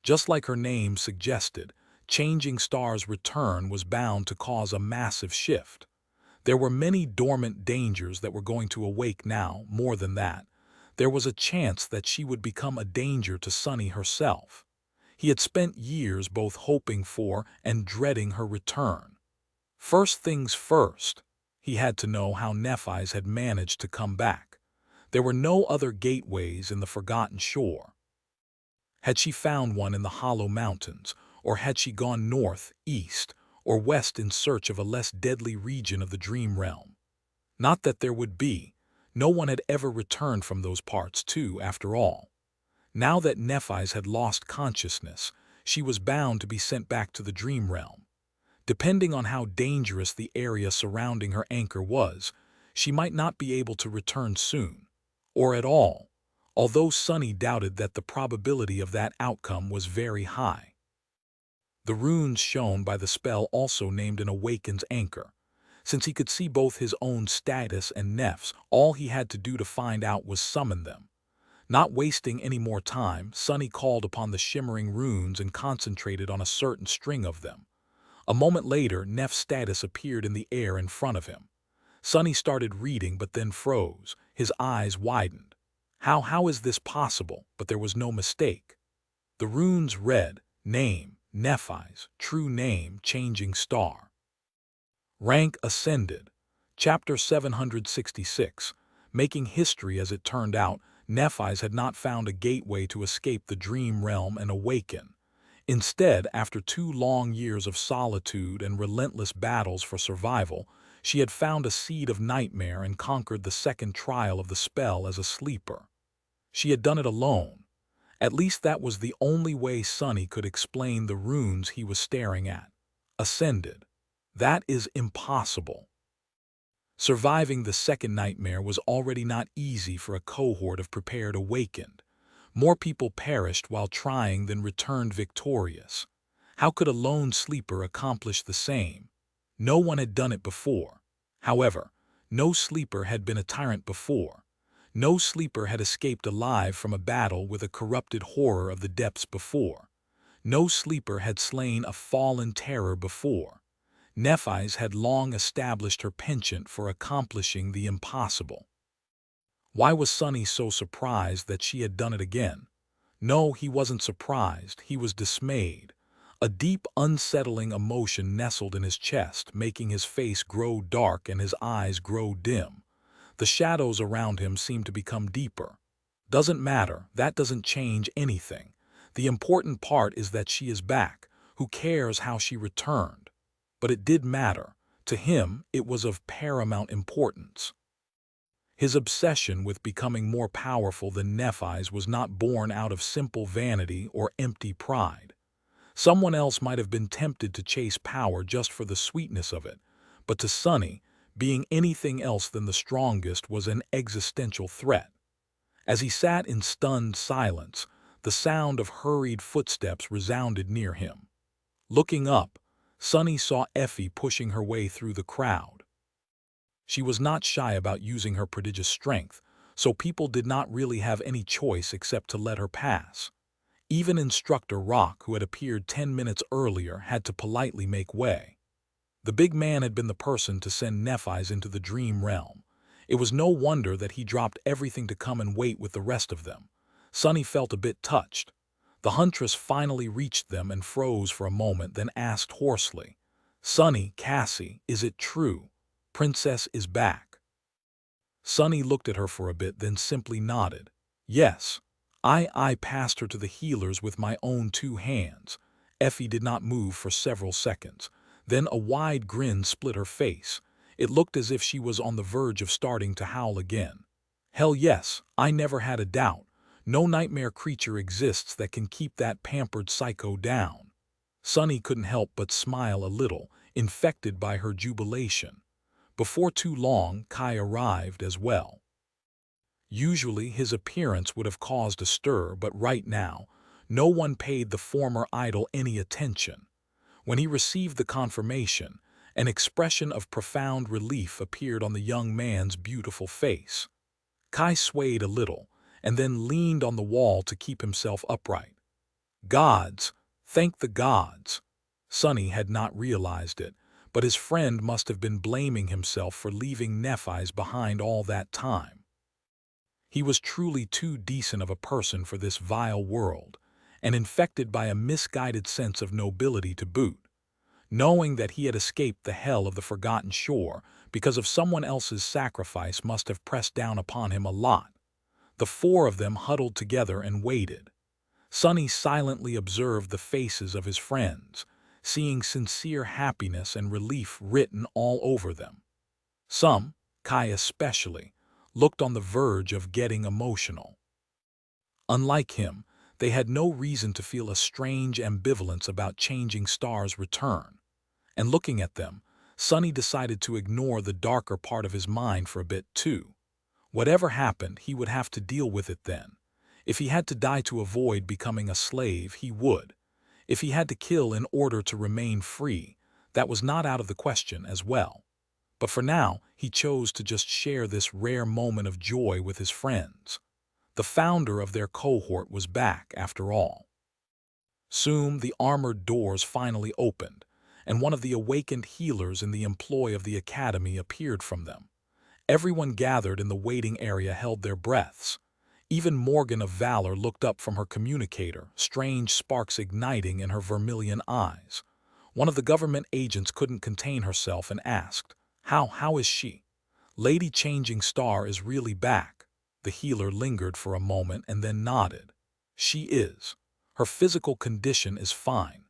Just like her name suggested, Changing Star's return was bound to cause a massive shift. There were many dormant dangers that were going to awake now. More than that, there was a chance that she would become a danger to Sunny herself. He had spent years both hoping for and dreading her return. First things first, he had to know how Nephis had managed to come back. There were no other gateways in the Forgotten Shore. Had she found one in the Hollow Mountains, or had she gone north, east, or west in search of a less deadly region of the Dream Realm? Not that there would be. No one had ever returned from those parts too, after all. Now that Nephis had lost consciousness, she was bound to be sent back to the Dream Realm. Depending on how dangerous the area surrounding her anchor was, she might not be able to return soon, or at all, although Sunny doubted that the probability of that outcome was very high. The runes shown by the spell also named an awakened anchor. Since he could see both his own status and Neff's, all he had to do to find out was summon them. Not wasting any more time, Sunny called upon the shimmering runes and concentrated on a certain string of them. A moment later, Neff's status appeared in the air in front of him. Sunny started reading but then froze. His eyes widened. How is this possible? But there was no mistake. The runes read, name, Nephi's, true name, changing star. Rank ascended. Chapter 766. Making history as it turned out, Nephi's had not found a gateway to escape the dream realm and awaken. Instead, after 2 long years of solitude and relentless battles for survival, she had found a seed of nightmare and conquered the second trial of the spell as a sleeper. She had done it alone. At least that was the only way Sunny could explain the runes he was staring at. Ascended. That is impossible. Surviving the second nightmare was already not easy for a cohort of prepared awakened. More people perished while trying than returned victorious. How could a lone sleeper accomplish the same? No one had done it before. However, no sleeper had been a tyrant before. No sleeper had escaped alive from a battle with a corrupted horror of the depths before. No sleeper had slain a fallen terror before. Nephi's had long established her penchant for accomplishing the impossible. Why was Sunny so surprised that she had done it again? No, he wasn't surprised, he was dismayed. A deep, unsettling emotion nestled in his chest, making his face grow dark and his eyes grow dim. The shadows around him seemed to become deeper. Doesn't matter, that doesn't change anything. The important part is that she is back. Who cares how she returned? But it did matter. To him, it was of paramount importance. His obsession with becoming more powerful than Nephi's was not born out of simple vanity or empty pride. Someone else might have been tempted to chase power just for the sweetness of it, but to Sunny, being anything else than the strongest was an existential threat. As he sat in stunned silence, the sound of hurried footsteps resounded near him. Looking up, Sunny saw Effie pushing her way through the crowd. She was not shy about using her prodigious strength, so people did not really have any choice except to let her pass. Even Instructor Rock, who had appeared 10 minutes earlier, had to politely make way. The big man had been the person to send Nephi's into the dream realm. It was no wonder that he dropped everything to come and wait with the rest of them. Sunny felt a bit touched. The huntress finally reached them and froze for a moment, then asked hoarsely, "Sunny, Cassie, is it true? Princess is back." Sunny looked at her for a bit, then simply nodded. "Yes. I passed her to the healers with my own 2 hands. Effie did not move for several seconds. Then a wide grin split her face. It looked as if she was on the verge of starting to howl again. "Hell yes, I never had a doubt. No nightmare creature exists that can keep that pampered psycho down." Sunny couldn't help but smile a little, infected by her jubilation. Before too long, Kai arrived as well. Usually his appearance would have caused a stir, but right now, no one paid the former idol any attention. When he received the confirmation, an expression of profound relief appeared on the young man's beautiful face. Kai swayed a little, and then leaned on the wall to keep himself upright. Gods! Thank the gods! Sunny had not realized it, but his friend must have been blaming himself for leaving Nephi's behind all that time. He was truly too decent of a person for this vile world, and infected by a misguided sense of nobility to boot. Knowing that he had escaped the hell of the Forgotten Shore because of someone else's sacrifice must have pressed down upon him a lot. The 4 of them huddled together and waited. Sunny silently observed the faces of his friends, seeing sincere happiness and relief written all over them. Some, Kai especially, looked on the verge of getting emotional. Unlike him, they had no reason to feel a strange ambivalence about Changing Star's return. And looking at them, Sonny decided to ignore the darker part of his mind for a bit too. Whatever happened, he would have to deal with it then. If he had to die to avoid becoming a slave, he would. If he had to kill in order to remain free, that was not out of the question as well. But for now, he chose to just share this rare moment of joy with his friends. The founder of their cohort was back, after all. Soon, the armored doors finally opened, and one of the awakened healers in the employ of the academy appeared from them. Everyone gathered in the waiting area held their breaths. Even Morgan of Valor looked up from her communicator, strange sparks igniting in her vermilion eyes. One of the government agents couldn't contain herself and asked, How is she? Lady Changing Star is really back." The healer lingered for a moment and then nodded. "She is. Her physical condition is fine.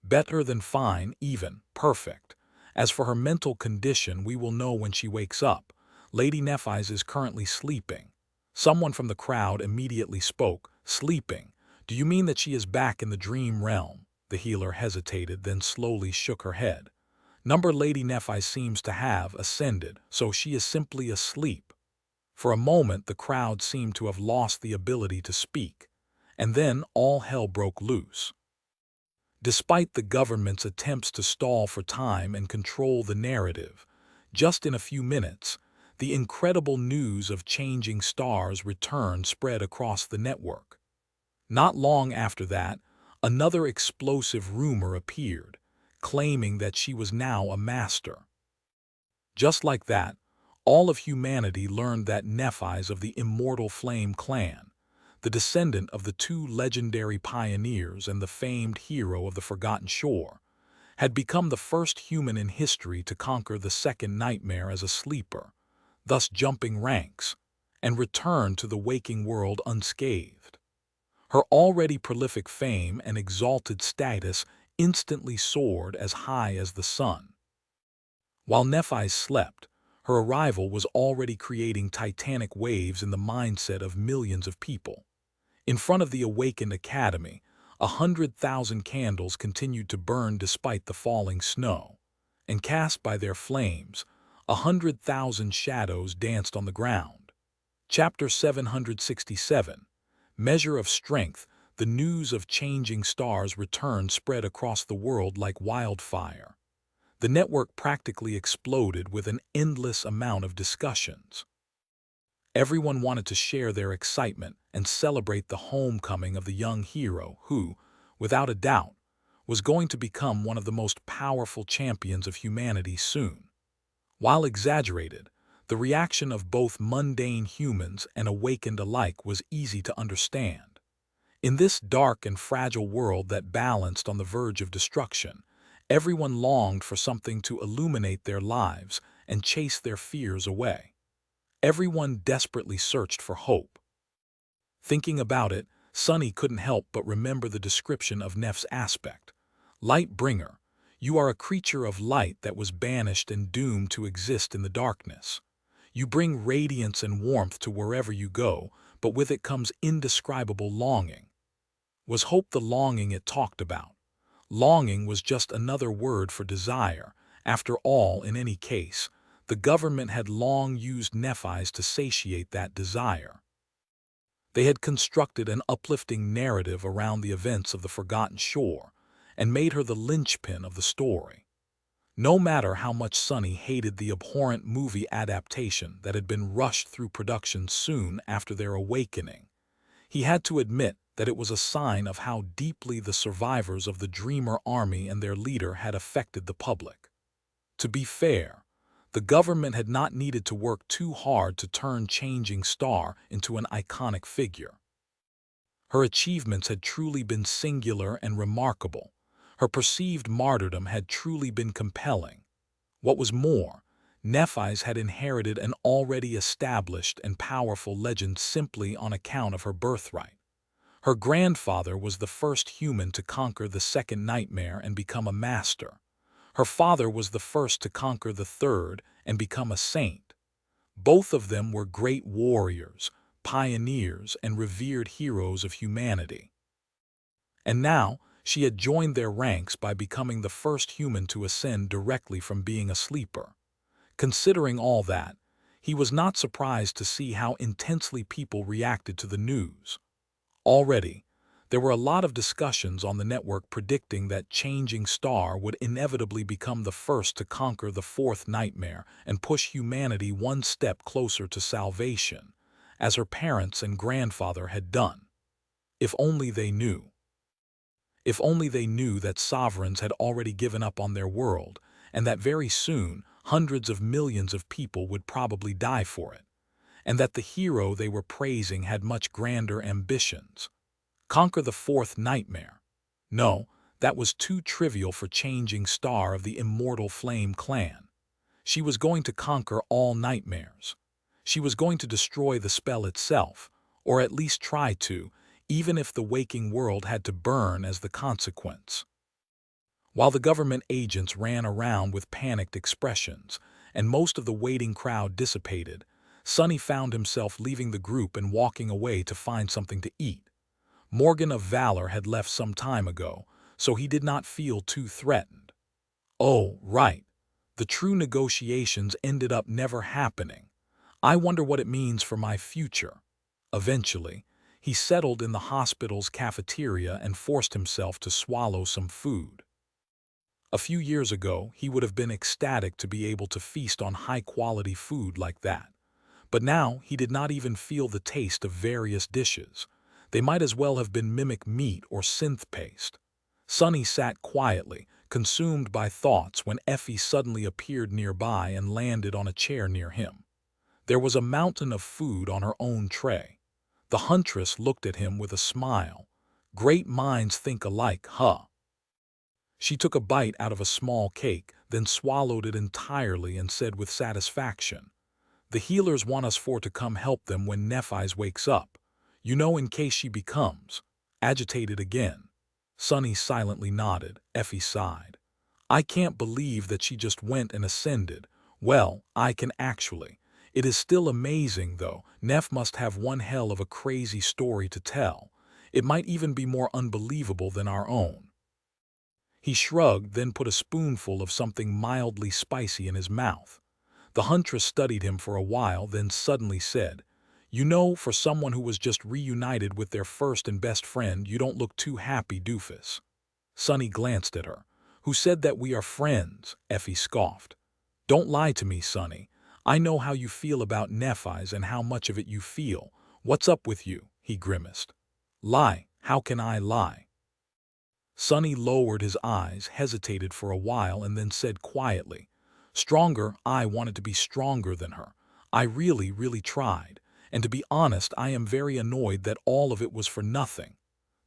Better than fine, even, perfect. As for her mental condition, we will know when she wakes up. Lady Nephis is currently sleeping." Someone from the crowd immediately spoke. "Sleeping? Do you mean that she is back in the dream realm?" The healer hesitated, then slowly shook her head. "Number Lady Nephis seems to have ascended, so she is simply asleep." For a moment, the crowd seemed to have lost the ability to speak, and then all hell broke loose. Despite the government's attempts to stall for time and control the narrative, just in a few minutes, the incredible news of Changing Stars' return spread across the network. Not long after that, another explosive rumor appeared, claiming that she was now a master. Just like that, all of humanity learned that Nephis of the Immortal Flame clan, the descendant of the two legendary pioneers and the famed hero of the Forgotten Shore, had become the first human in history to conquer the second nightmare as a sleeper, thus jumping ranks, and return to the waking world unscathed. Her already prolific fame and exalted status instantly soared as high as the sun. While Nephis slept, her arrival was already creating titanic waves in the mindset of millions of people. In front of the awakened academy, 100,000 candles continued to burn despite the falling snow, and cast by their flames, 100,000 shadows danced on the ground. Chapter 767, Measure of Strength. The news of Changing Stars' return spread across the world like wildfire. The network practically exploded with an endless amount of discussions. Everyone wanted to share their excitement and celebrate the homecoming of the young hero who, without a doubt, was going to become one of the most powerful champions of humanity soon. While exaggerated, the reaction of both mundane humans and awakened alike was easy to understand. In this dark and fragile world that balanced on the verge of destruction, everyone longed for something to illuminate their lives and chase their fears away. Everyone desperately searched for hope. Thinking about it, Sonny couldn't help but remember the description of Neff's aspect. "Light bringer, you are a creature of light that was banished and doomed to exist in the darkness. You bring radiance and warmth to wherever you go, but with it comes indescribable longing." Was hope the longing it talked about? Longing was just another word for desire. After all, in any case, the government had long used Nephis to satiate that desire. They had constructed an uplifting narrative around the events of the Forgotten Shore and made her the linchpin of the story. No matter how much Sonny hated the abhorrent movie adaptation that had been rushed through production soon after their awakening, he had to admit that it was a sign of how deeply the survivors of the Dreamer Army and their leader had affected the public. To be fair, the government had not needed to work too hard to turn Changing Star into an iconic figure. Her achievements had truly been singular and remarkable. Her perceived martyrdom had truly been compelling. What was more, Nephis had inherited an already established and powerful legend simply on account of her birthright. Her grandfather was the first human to conquer the second nightmare and become a master. Her father was the first to conquer the third and become a saint. Both of them were great warriors, pioneers, and revered heroes of humanity. And now, She had joined their ranks by becoming the first human to ascend directly from being a sleeper. Considering all that, he was not surprised to see how intensely people reacted to the news. Already, there were a lot of discussions on the network predicting that Changing Star would inevitably become the first to conquer the fourth nightmare and push humanity one step closer to salvation, as her parents and grandfather had done. If only they knew. If only they knew that sovereigns had already given up on their world, and that very soon hundreds of millions of people would probably die for it, and that the hero they were praising had much grander ambitions. Conquer the fourth nightmare. No, that was too trivial for Changing Star of the Immortal Flame clan. She was going to conquer all nightmares. She was going to destroy the spell itself, or at least try to, even if the waking world had to burn as the consequence. While the government agents ran around with panicked expressions, and most of the waiting crowd dissipated, Sonny found himself leaving the group and walking away to find something to eat. Morgan of Valor had left some time ago, so he did not feel too threatened. Oh, right. The true negotiations ended up never happening. I wonder what it means for my future. Eventually, he settled in the hospital's cafeteria and forced himself to swallow some food. A few years ago, he would have been ecstatic to be able to feast on high-quality food like that. But now, he did not even feel the taste of various dishes. They might as well have been mimic meat or synth paste. Sonny sat quietly, consumed by thoughts, when Effie suddenly appeared nearby and landed on a chair near him. There was a mountain of food on her own tray. The huntress looked at him with a smile. Great minds think alike, huh? She took a bite out of a small cake, then swallowed it entirely and said with satisfaction, "The healers want us for to come help them when Nephi's wakes up. You know, in case she becomes agitated again." Sonny silently nodded. Effie sighed. "I can't believe that she just went and ascended. Well, I can actually. It is still amazing, though. Neph must have one hell of a crazy story to tell. It might even be more unbelievable than our own." He shrugged, then put a spoonful of something mildly spicy in his mouth. The huntress studied him for a while, then suddenly said, "You know, for someone who was just reunited with their first and best friend, you don't look too happy, doofus." Sonny glanced at her. "Who said that we are friends?" Effie scoffed. "Don't lie to me, Sonny. I know how you feel about Nephi's and how much of it you feel. What's up with you?" he grimaced. "Lie? How can I lie?" Sonny lowered his eyes, hesitated for a while, and then said quietly, "Stronger, I wanted to be stronger than her. I really, really tried. And to be honest, I am very annoyed that all of it was for nothing."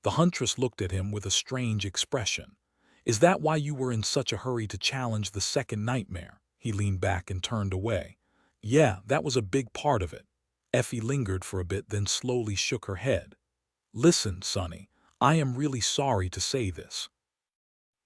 The huntress looked at him with a strange expression. "Is that why you were in such a hurry to challenge the second nightmare?" He leaned back and turned away. "Yeah, that was a big part of it." Effie lingered for a bit, then slowly shook her head. "Listen, Sonny, I am really sorry to say this,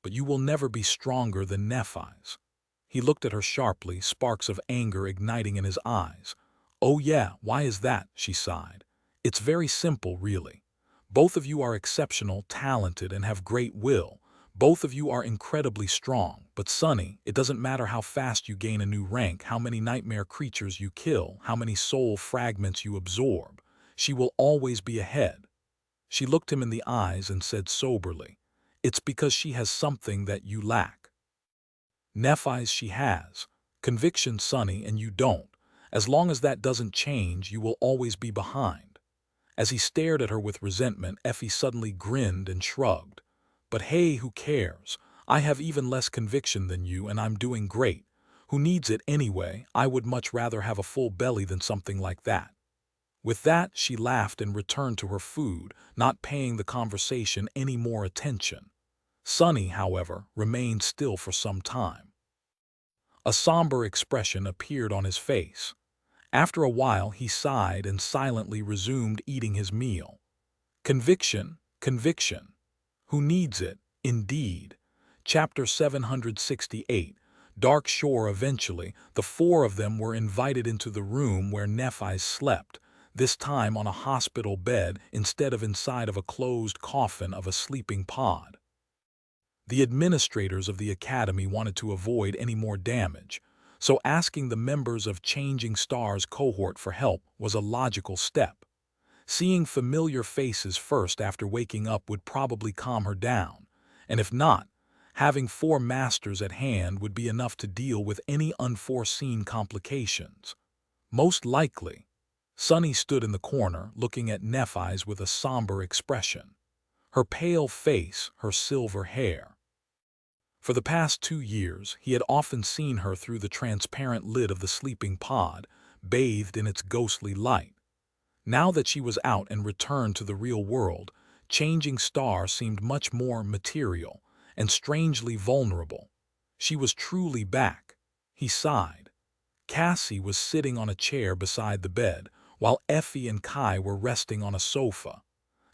but you will never be stronger than Nephi's." He looked at her sharply, sparks of anger igniting in his eyes. "Oh yeah, why is that?" she sighed. "It's very simple, really. Both of you are exceptional, talented, and have great will. Both of you are incredibly strong. But Sonny, it doesn't matter how fast you gain a new rank, how many nightmare creatures you kill, how many soul fragments you absorb. She will always be ahead." She looked him in the eyes and said soberly, "It's because she has something that you lack. Nephi's she has. Conviction, Sonny, and you don't. As long as that doesn't change, you will always be behind." As he stared at her with resentment, Effie suddenly grinned and shrugged. "But hey, who cares? I have even less conviction than you, and I'm doing great. Who needs it anyway? I would much rather have a full belly than something like that." With that, she laughed and returned to her food, not paying the conversation any more attention. Sonny, however, remained still for some time. A somber expression appeared on his face. After a while, he sighed and silently resumed eating his meal. Conviction, conviction. Who needs it, indeed? Chapter 768, Dark Shore. Eventually, the four of them were invited into the room where Nephi slept, this time on a hospital bed instead of inside of a closed coffin of a sleeping pod. The administrators of the academy wanted to avoid any more damage, so asking the members of Changing Stars cohort for help was a logical step. Seeing familiar faces first after waking up would probably calm her down, and if not, having 4 masters at hand would be enough to deal with any unforeseen complications. Most likely, Sunny stood in the corner looking at Nephi's with a somber expression. Her pale face, her silver hair. For the past 2 years, he had often seen her through the transparent lid of the sleeping pod, bathed in its ghostly light. Now that she was out and returned to the real world, Changing Star seemed much more material and strangely vulnerable. She was truly back. He sighed. Cassie was sitting on a chair beside the bed, while Effie and Kai were resting on a sofa.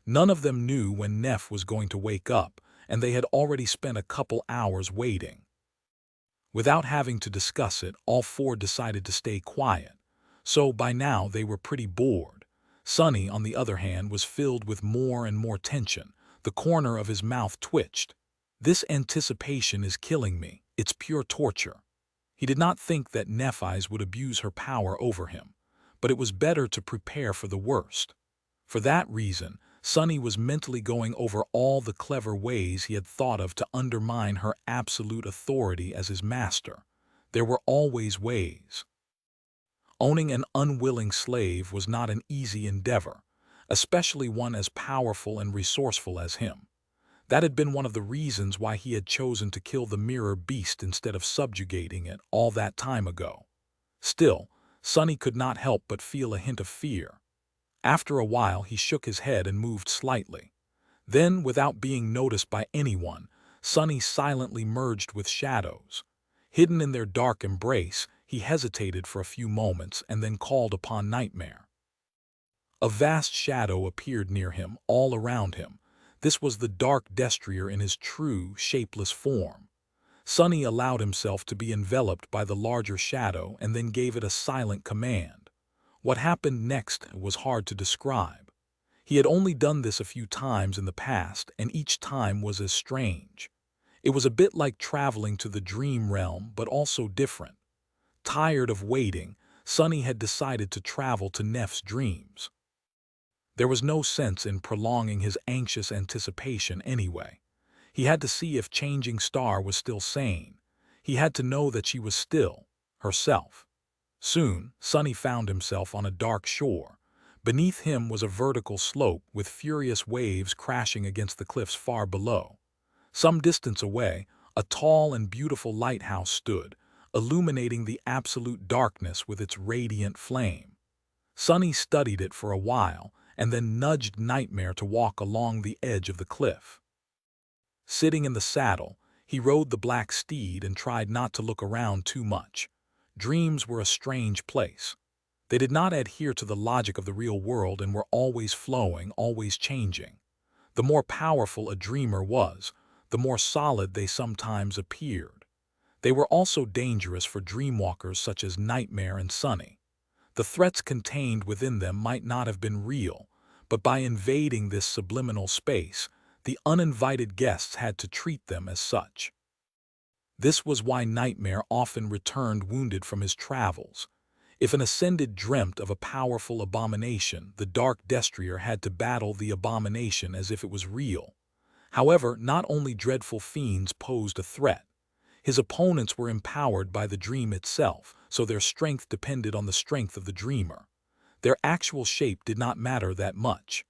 None of them knew when Neff was going to wake up, and they had already spent a couple hours waiting. Without having to discuss it, all 4 decided to stay quiet, so by now they were pretty bored. Sunny, on the other hand, was filled with more and more tension. The corner of his mouth twitched. This anticipation is killing me. It's pure torture. He did not think that Nephi's would abuse her power over him, but it was better to prepare for the worst. For that reason, Sunny was mentally going over all the clever ways he had thought of to undermine her absolute authority as his master. There were always ways. Owning an unwilling slave was not an easy endeavor, especially one as powerful and resourceful as him. That had been one of the reasons why he had chosen to kill the mirror beast instead of subjugating it all that time ago. Still, Sunny could not help but feel a hint of fear. After a while, he shook his head and moved slightly. Then, without being noticed by anyone, Sunny silently merged with shadows. Hidden in their dark embrace, he hesitated for a few moments and then called upon Nightmare. A vast shadow appeared near him, all around him. This was the dark destrier in his true, shapeless form. Sunny allowed himself to be enveloped by the larger shadow and then gave it a silent command. What happened next was hard to describe. He had only done this a few times in the past, and each time was as strange. It was a bit like traveling to the dream realm, but also different. Tired of waiting, Sunny had decided to travel to Neff's dreams. There was no sense in prolonging his anxious anticipation anyway. He had to see if Changing Star was still sane. He had to know that she was still herself. Soon, Sunny found himself on a dark shore. Beneath him was a vertical slope with furious waves crashing against the cliffs far below. Some distance away, a tall and beautiful lighthouse stood, illuminating the absolute darkness with its radiant flame. Sunny studied it for a while and then nudged Nightmare to walk along the edge of the cliff. Sitting in the saddle, he rode the black steed and tried not to look around too much. Dreams were a strange place. They did not adhere to the logic of the real world and were always flowing, always changing. The more powerful a dreamer was, the more solid they sometimes appeared. They were also dangerous for dreamwalkers such as Nightmare and Sunny. The threats contained within them might not have been real, but by invading this subliminal space, the uninvited guests had to treat them as such. This was why Nightmare often returned wounded from his travels. If an Ascended dreamt of a powerful abomination, the Dark Destrier had to battle the abomination as if it was real. However, not only dreadful fiends posed a threat. His opponents were empowered by the dream itself, so their strength depended on the strength of the dreamer. Their actual shape did not matter that much.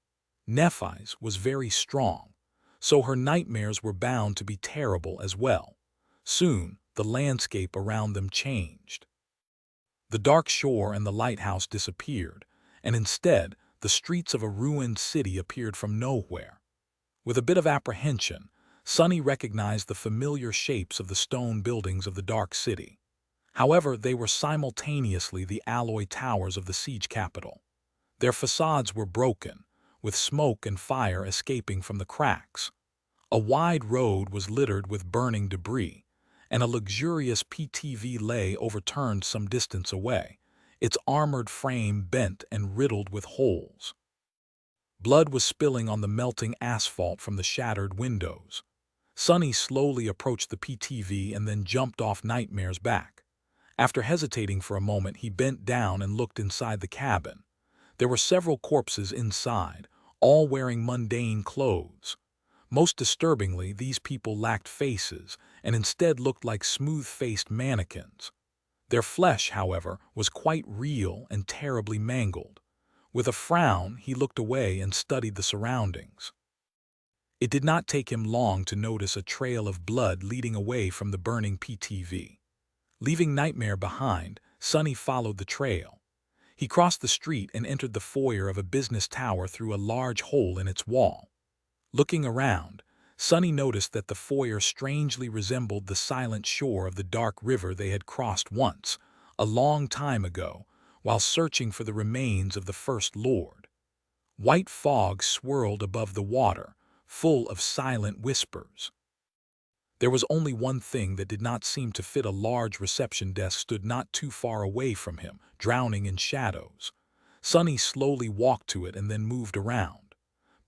Nephi's was very strong, so her nightmares were bound to be terrible as well. Soon, the landscape around them changed. The dark shore and the lighthouse disappeared, and instead, the streets of a ruined city appeared from nowhere. With a bit of apprehension, Sunny recognized the familiar shapes of the stone buildings of the dark city. However, they were simultaneously the alloy towers of the siege capital. Their facades were broken, with smoke and fire escaping from the cracks. A wide road was littered with burning debris, and a luxurious PTV lay overturned some distance away, its armored frame bent and riddled with holes. Blood was spilling on the melting asphalt from the shattered windows. Sonny slowly approached the PTV and then jumped off Nightmare's back. After hesitating for a moment, he bent down and looked inside the cabin. There were several corpses inside, all wearing mundane clothes. Most disturbingly, these people lacked faces and instead looked like smooth-faced mannequins. Their flesh, however, was quite real and terribly mangled. With a frown, he looked away and studied the surroundings. It did not take him long to notice a trail of blood leading away from the burning PTV. Leaving Nightmare behind, Sonny followed the trail. He crossed the street and entered the foyer of a business tower through a large hole in its wall. Looking around, Sonny noticed that the foyer strangely resembled the silent shore of the dark river they had crossed once, a long time ago, while searching for the remains of the First Lord. White fog swirled above the water, full of silent whispers. There was only one thing that did not seem to fit. A large reception desk stood not too far away from him, drowning in shadows. Sonny slowly walked to it and then moved around.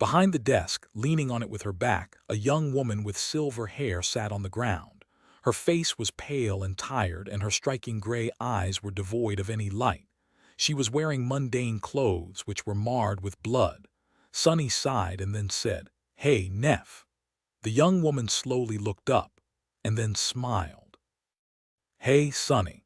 Behind the desk, leaning on it with her back, a young woman with silver hair sat on the ground. Her face was pale and tired, and her striking gray eyes were devoid of any light. She was wearing mundane clothes which were marred with blood. Sonny sighed and then said, "Hey, Neff." The young woman slowly looked up and then smiled. Hey, Sonny.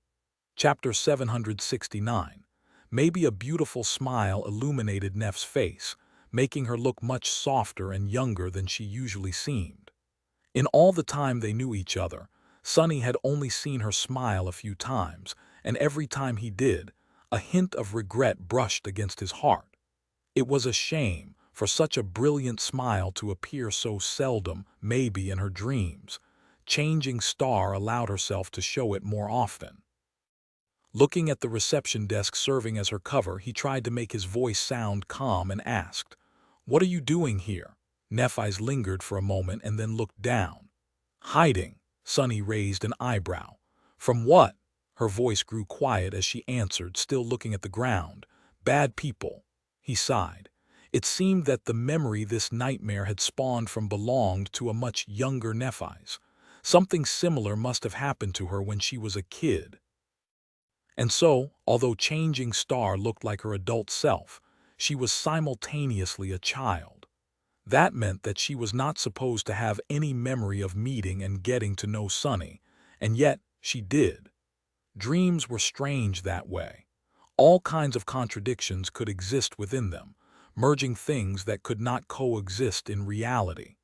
Chapter 769. Maybe a beautiful smile illuminated Neff's face, making her look much softer and younger than she usually seemed. In all the time they knew each other, Sonny had only seen her smile a few times, and every time he did, a hint of regret brushed against his heart. It was a shame for such a brilliant smile to appear so seldom, maybe in her dreams. Changing Star allowed herself to show it more often. Looking at the reception desk serving as her cover, he tried to make his voice sound calm and asked, "What are you doing here?" Neff's eyes lingered for a moment and then looked down. "Hiding." Sonny raised an eyebrow. "From what?" Her voice grew quiet as she answered, still looking at the ground. "Bad people." He sighed. It seemed that the memory this nightmare had spawned from belonged to a much younger Nephi. Something similar must have happened to her when she was a kid. And so, although Changing Star looked like her adult self, she was simultaneously a child. That meant that she was not supposed to have any memory of meeting and getting to know Sonny, and yet she did. Dreams were strange that way. All kinds of contradictions could exist within them, merging things that could not coexist in reality.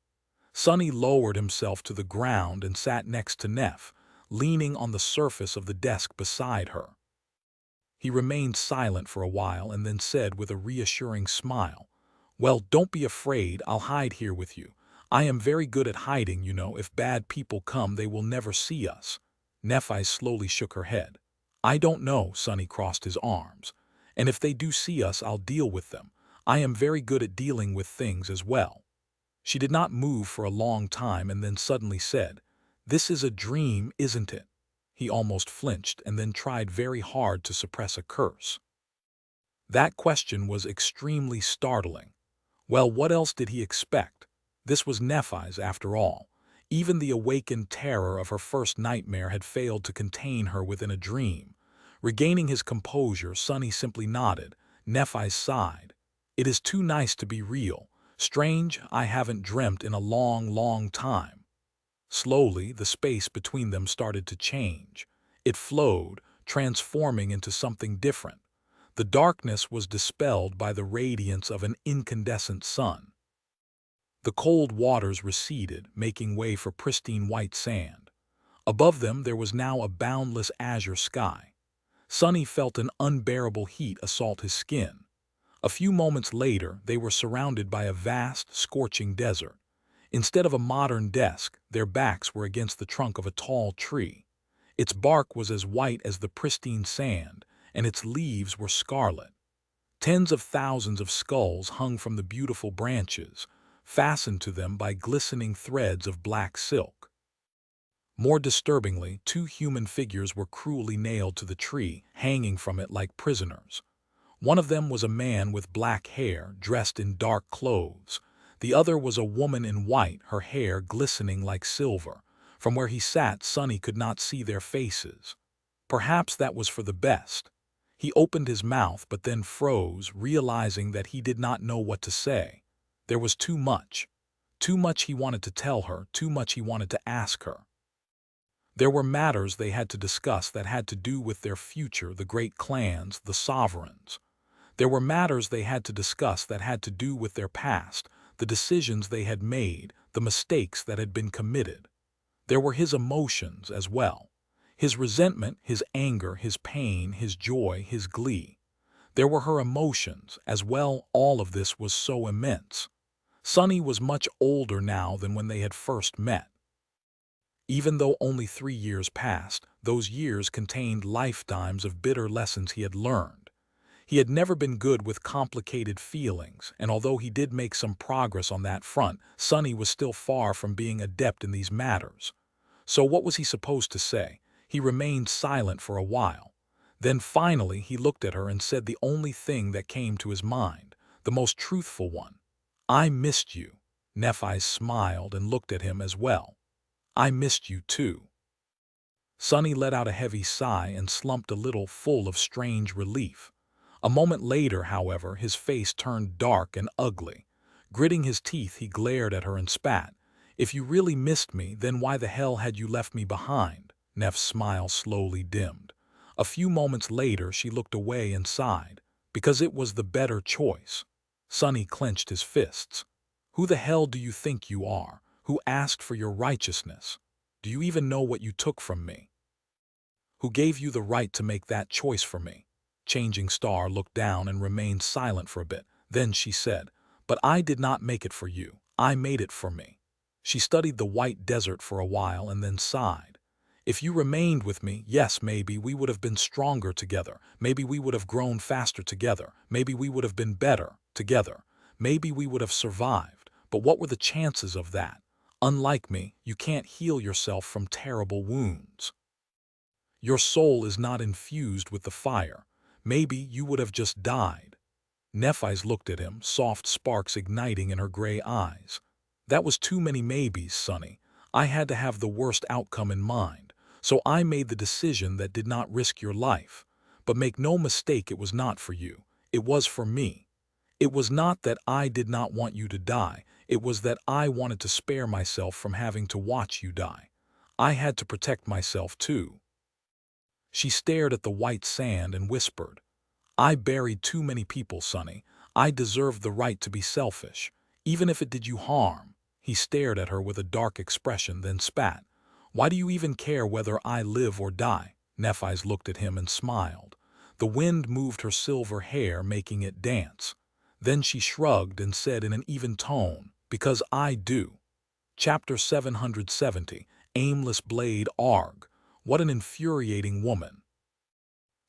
Sonny lowered himself to the ground and sat next to Neff, leaning on the surface of the desk beside her. He remained silent for a while and then said with a reassuring smile, "Well, don't be afraid, I'll hide here with you. I am very good at hiding, you know. If bad people come, they will never see us." Nephi slowly shook her head. "I don't know," Sonny crossed his arms. "And if they do see us, I'll deal with them. I am very good at dealing with things as well." She did not move for a long time and then suddenly said, "This is a dream, isn't it?" He almost flinched and then tried very hard to suppress a curse. That question was extremely startling. Well, what else did he expect? This was Nephi's after all. Even the awakened terror of her first nightmare had failed to contain her within a dream. Regaining his composure, Sonny simply nodded. Nephi sighed. "It is too nice to be real. Strange, I haven't dreamt in a long, long time." Slowly, the space between them started to change. It flowed, transforming into something different. The darkness was dispelled by the radiance of an incandescent sun. The cold waters receded, making way for pristine white sand. Above them there was now a boundless azure sky. Sonny felt an unbearable heat assault his skin. A few moments later, they were surrounded by a vast, scorching desert. Instead of a modern desk, their backs were against the trunk of a tall tree. Its bark was as white as the pristine sand, and its leaves were scarlet. Tens of thousands of skulls hung from the beautiful branches, fastened to them by glistening threads of black silk. More disturbingly, two human figures were cruelly nailed to the tree, hanging from it like prisoners. One of them was a man with black hair, dressed in dark clothes. The other was a woman in white, her hair glistening like silver. From where he sat, Sonny could not see their faces. Perhaps that was for the best. He opened his mouth but then froze, realizing that he did not know what to say. There was too much. Too much he wanted to tell her, too much he wanted to ask her. There were matters they had to discuss that had to do with their future, the great clans, the sovereigns. There were matters they had to discuss that had to do with their past, the decisions they had made, the mistakes that had been committed. There were his emotions as well. His resentment, his anger, his pain, his joy, his glee. There were her emotions as well. All of this was so immense. Sonny was much older now than when they had first met. Even though only 3 years passed, those years contained lifetimes of bitter lessons he had learned. He had never been good with complicated feelings, and although he did make some progress on that front, Sonny was still far from being adept in these matters. So what was he supposed to say? He remained silent for a while. Then finally he looked at her and said the only thing that came to his mind, the most truthful one. "I missed you." Nephi smiled and looked at him as well. "I missed you too." Sonny let out a heavy sigh and slumped a little, full of strange relief. A moment later, however, his face turned dark and ugly. Gritting his teeth, he glared at her and spat. "If you really missed me, then why the hell had you left me behind?" Neff's smile slowly dimmed. A few moments later, she looked away and sighed. "Because it was the better choice." Sonny clenched his fists. "Who the hell do you think you are? Who asked for your righteousness? Do you even know what you took from me? Who gave you the right to make that choice for me?" Changing Star looked down and remained silent for a bit. Then she said, "But I did not make it for you. I made it for me." She studied the white desert for a while and then sighed. "If you remained with me, yes, maybe we would have been stronger together. Maybe we would have grown faster together. Maybe we would have been better together. Maybe we would have survived. But what were the chances of that? Unlike me, you can't heal yourself from terrible wounds. Your soul is not infused with the fire. Maybe you would have just died." Nephi's looked at him, soft sparks igniting in her gray eyes. "That was too many maybes, Sonny. I had to have the worst outcome in mind. So I made the decision that did not risk your life. But make no mistake, it was not for you. It was for me. It was not that I did not want you to die. It was that I wanted to spare myself from having to watch you die. I had to protect myself too." She stared at the white sand and whispered, "I buried too many people, Sonny. I deserved the right to be selfish, even if it did you harm." He stared at her with a dark expression, then spat. "Why do you even care whether I live or die?" Nephi's looked at him and smiled. The wind moved her silver hair, making it dance. Then she shrugged and said in an even tone, "Because I do." Chapter 770, Aimless Blade Arg. What an infuriating woman.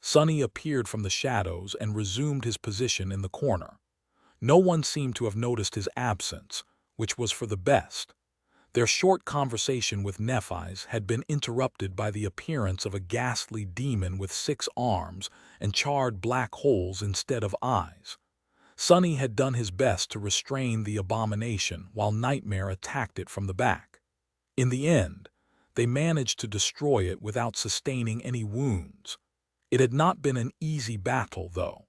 Sonny appeared from the shadows and resumed his position in the corner. No one seemed to have noticed his absence, which was for the best. Their short conversation with Nephi's had been interrupted by the appearance of a ghastly demon with 6 arms and charred black holes instead of eyes. Sonny had done his best to restrain the abomination while Nightmare attacked it from the back. In the end, they managed to destroy it without sustaining any wounds. It had not been an easy battle, though.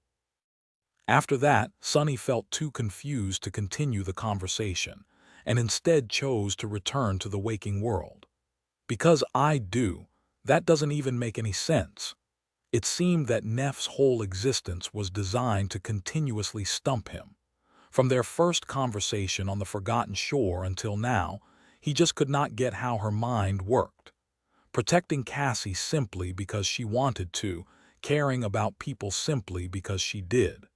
After that, Sonny felt too confused to continue the conversation, and instead chose to return to the waking world. "Because I do, that doesn't even make any sense." It seemed that Neff's whole existence was designed to continuously stump him. From their first conversation on the Forgotten Shore until now, he just could not get how her mind worked. Protecting Cassie simply because she wanted to, caring about people simply because she did.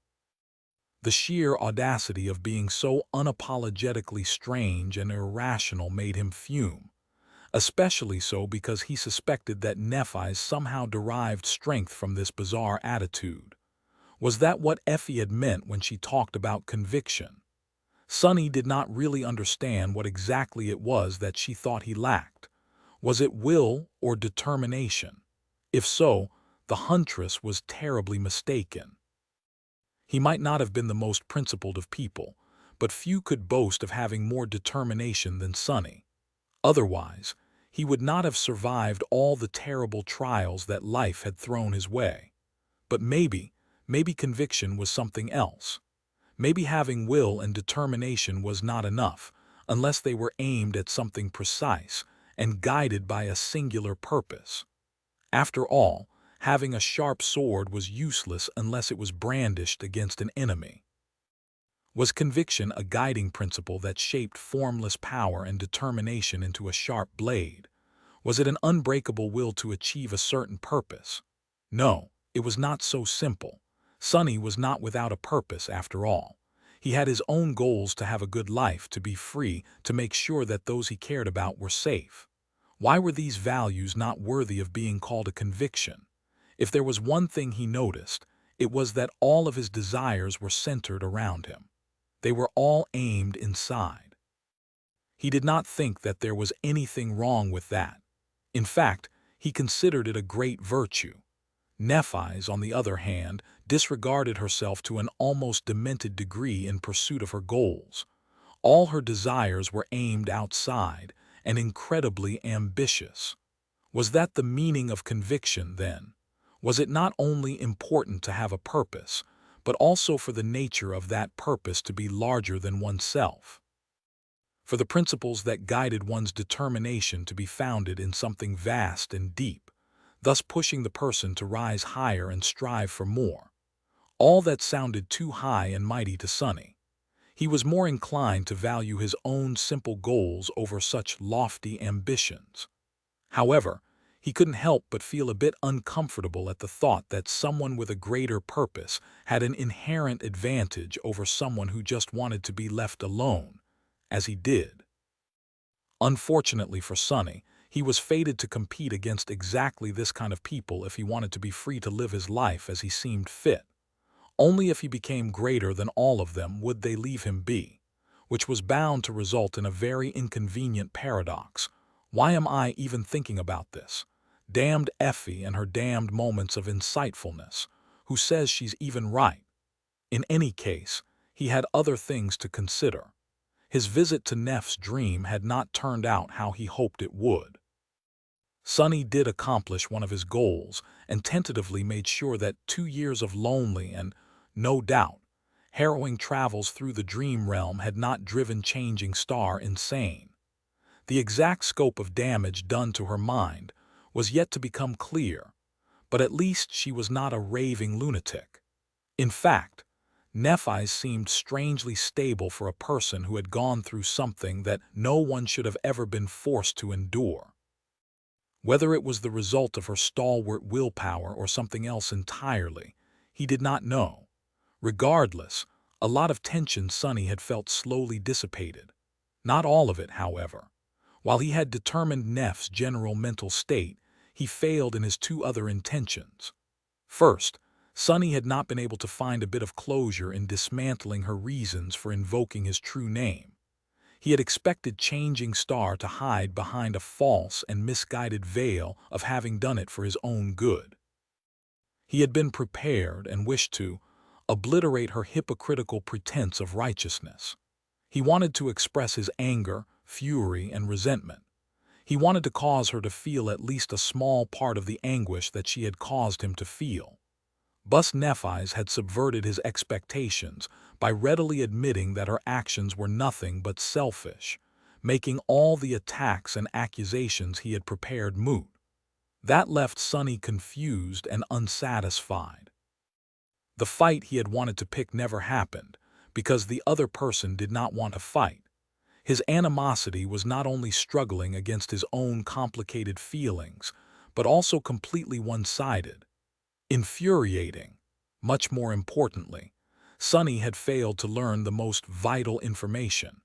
The sheer audacity of being so unapologetically strange and irrational made him fume, especially so because he suspected that Nephi somehow derived strength from this bizarre attitude. Was that what Effie had meant when she talked about conviction? Sonny did not really understand what exactly it was that she thought he lacked. Was it will or determination? If so, the huntress was terribly mistaken. He might not have been the most principled of people, but few could boast of having more determination than Sonny. Otherwise, he would not have survived all the terrible trials that life had thrown his way. But maybe conviction was something else. Maybe having will and determination was not enough, unless they were aimed at something precise and guided by a singular purpose. After all, having a sharp sword was useless unless it was brandished against an enemy. Was conviction a guiding principle that shaped formless power and determination into a sharp blade? Was it an unbreakable will to achieve a certain purpose? No, it was not so simple. Sonny was not without a purpose after all. He had his own goals: to have a good life, to be free, to make sure that those he cared about were safe. Why were these values not worthy of being called a conviction? If there was one thing he noticed, it was that all of his desires were centered around him. They were all aimed inside. He did not think that there was anything wrong with that. In fact, he considered it a great virtue. Nephi's, on the other hand, disregarded herself to an almost demented degree in pursuit of her goals. All her desires were aimed outside and incredibly ambitious. Was that the meaning of conviction, then? Was it not only important to have a purpose, but also for the nature of that purpose to be larger than oneself? For the principles that guided one's determination to be founded in something vast and deep, thus pushing the person to rise higher and strive for more. All that sounded too high and mighty to Sonny. He was more inclined to value his own simple goals over such lofty ambitions. However, he couldn't help but feel a bit uncomfortable at the thought that someone with a greater purpose had an inherent advantage over someone who just wanted to be left alone, as he did. Unfortunately for Sonny, he was fated to compete against exactly this kind of people if he wanted to be free to live his life as he seemed fit. Only if he became greater than all of them would they leave him be, which was bound to result in a very inconvenient paradox. Why am I even thinking about this? Damned Effie and her damned moments of insightfulness. Who says she's even right? In any case, he had other things to consider. His visit to Neff's dream had not turned out how he hoped it would. Sonny did accomplish one of his goals and tentatively made sure that 2 years of lonely and, no doubt, harrowing travels through the dream realm had not driven Changing Star insane. The exact scope of damage done to her mind was yet to become clear, but at least she was not a raving lunatic. In fact, Nephi seemed strangely stable for a person who had gone through something that no one should have ever been forced to endure. Whether it was the result of her stalwart willpower or something else entirely, he did not know. Regardless, a lot of tension Sonny had felt slowly dissipated. Not all of it, however. While he had determined Neff's general mental state, he failed in his 2 other intentions. First, Sonny had not been able to find a bit of closure in dismantling her reasons for invoking his true name. He had expected Changing Star to hide behind a false and misguided veil of having done it for his own good. He had been prepared and wished to obliterate her hypocritical pretense of righteousness. He wanted to express his anger, fury, and resentment. He wanted to cause her to feel at least a small part of the anguish that she had caused him to feel. Bus Nephi's had subverted his expectations by readily admitting that her actions were nothing but selfish, making all the attacks and accusations he had prepared moot. That left Sonny confused and unsatisfied. The fight he had wanted to pick never happened, because the other person did not want to fight. His animosity was not only struggling against his own complicated feelings, but also completely one-sided. Infuriating. Much more importantly, Sonny had failed to learn the most vital information.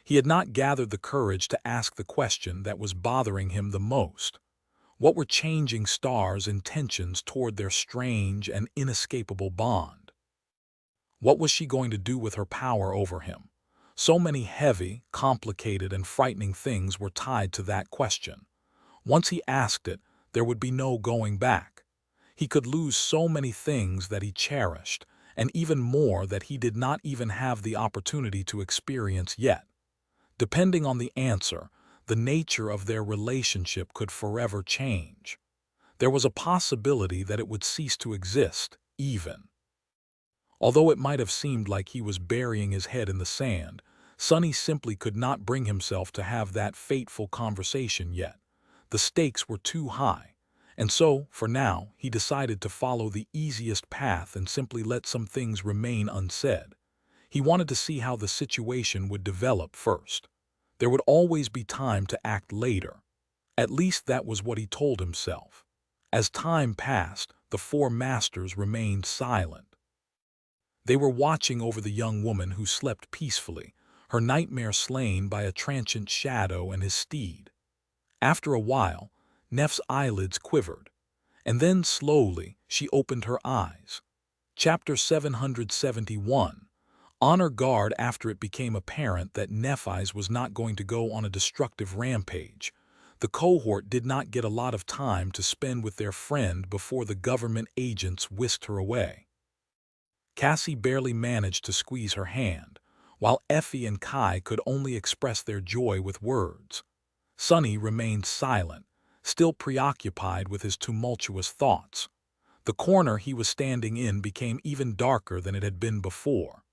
He had not gathered the courage to ask the question that was bothering him the most. What were Changing Star's intentions toward their strange and inescapable bond? What was she going to do with her power over him? So many heavy, complicated, and frightening things were tied to that question. Once he asked it, there would be no going back. He could lose so many things that he cherished, and even more that he did not even have the opportunity to experience yet. Depending on the answer, the nature of their relationship could forever change. There was a possibility that it would cease to exist, even. Although it might have seemed like he was burying his head in the sand, Sonny simply could not bring himself to have that fateful conversation yet. The stakes were too high, and so, for now, he decided to follow the easiest path and simply let some things remain unsaid. He wanted to see how the situation would develop first. There would always be time to act later. At least that was what he told himself. As time passed, the four masters remained silent. They were watching over the young woman who slept peacefully, her nightmare slain by a transient shadow and his steed. After a while, Neff's eyelids quivered, and then slowly she opened her eyes. Chapter 771. Honor guard. After it became apparent that Nephi's was not going to go on a destructive rampage, the cohort did not get a lot of time to spend with their friend before the government agents whisked her away. Cassie barely managed to squeeze her hand, while Effie and Kai could only express their joy with words. Sonny remained silent, still preoccupied with his tumultuous thoughts. The corner he was standing in became even darker than it had been before.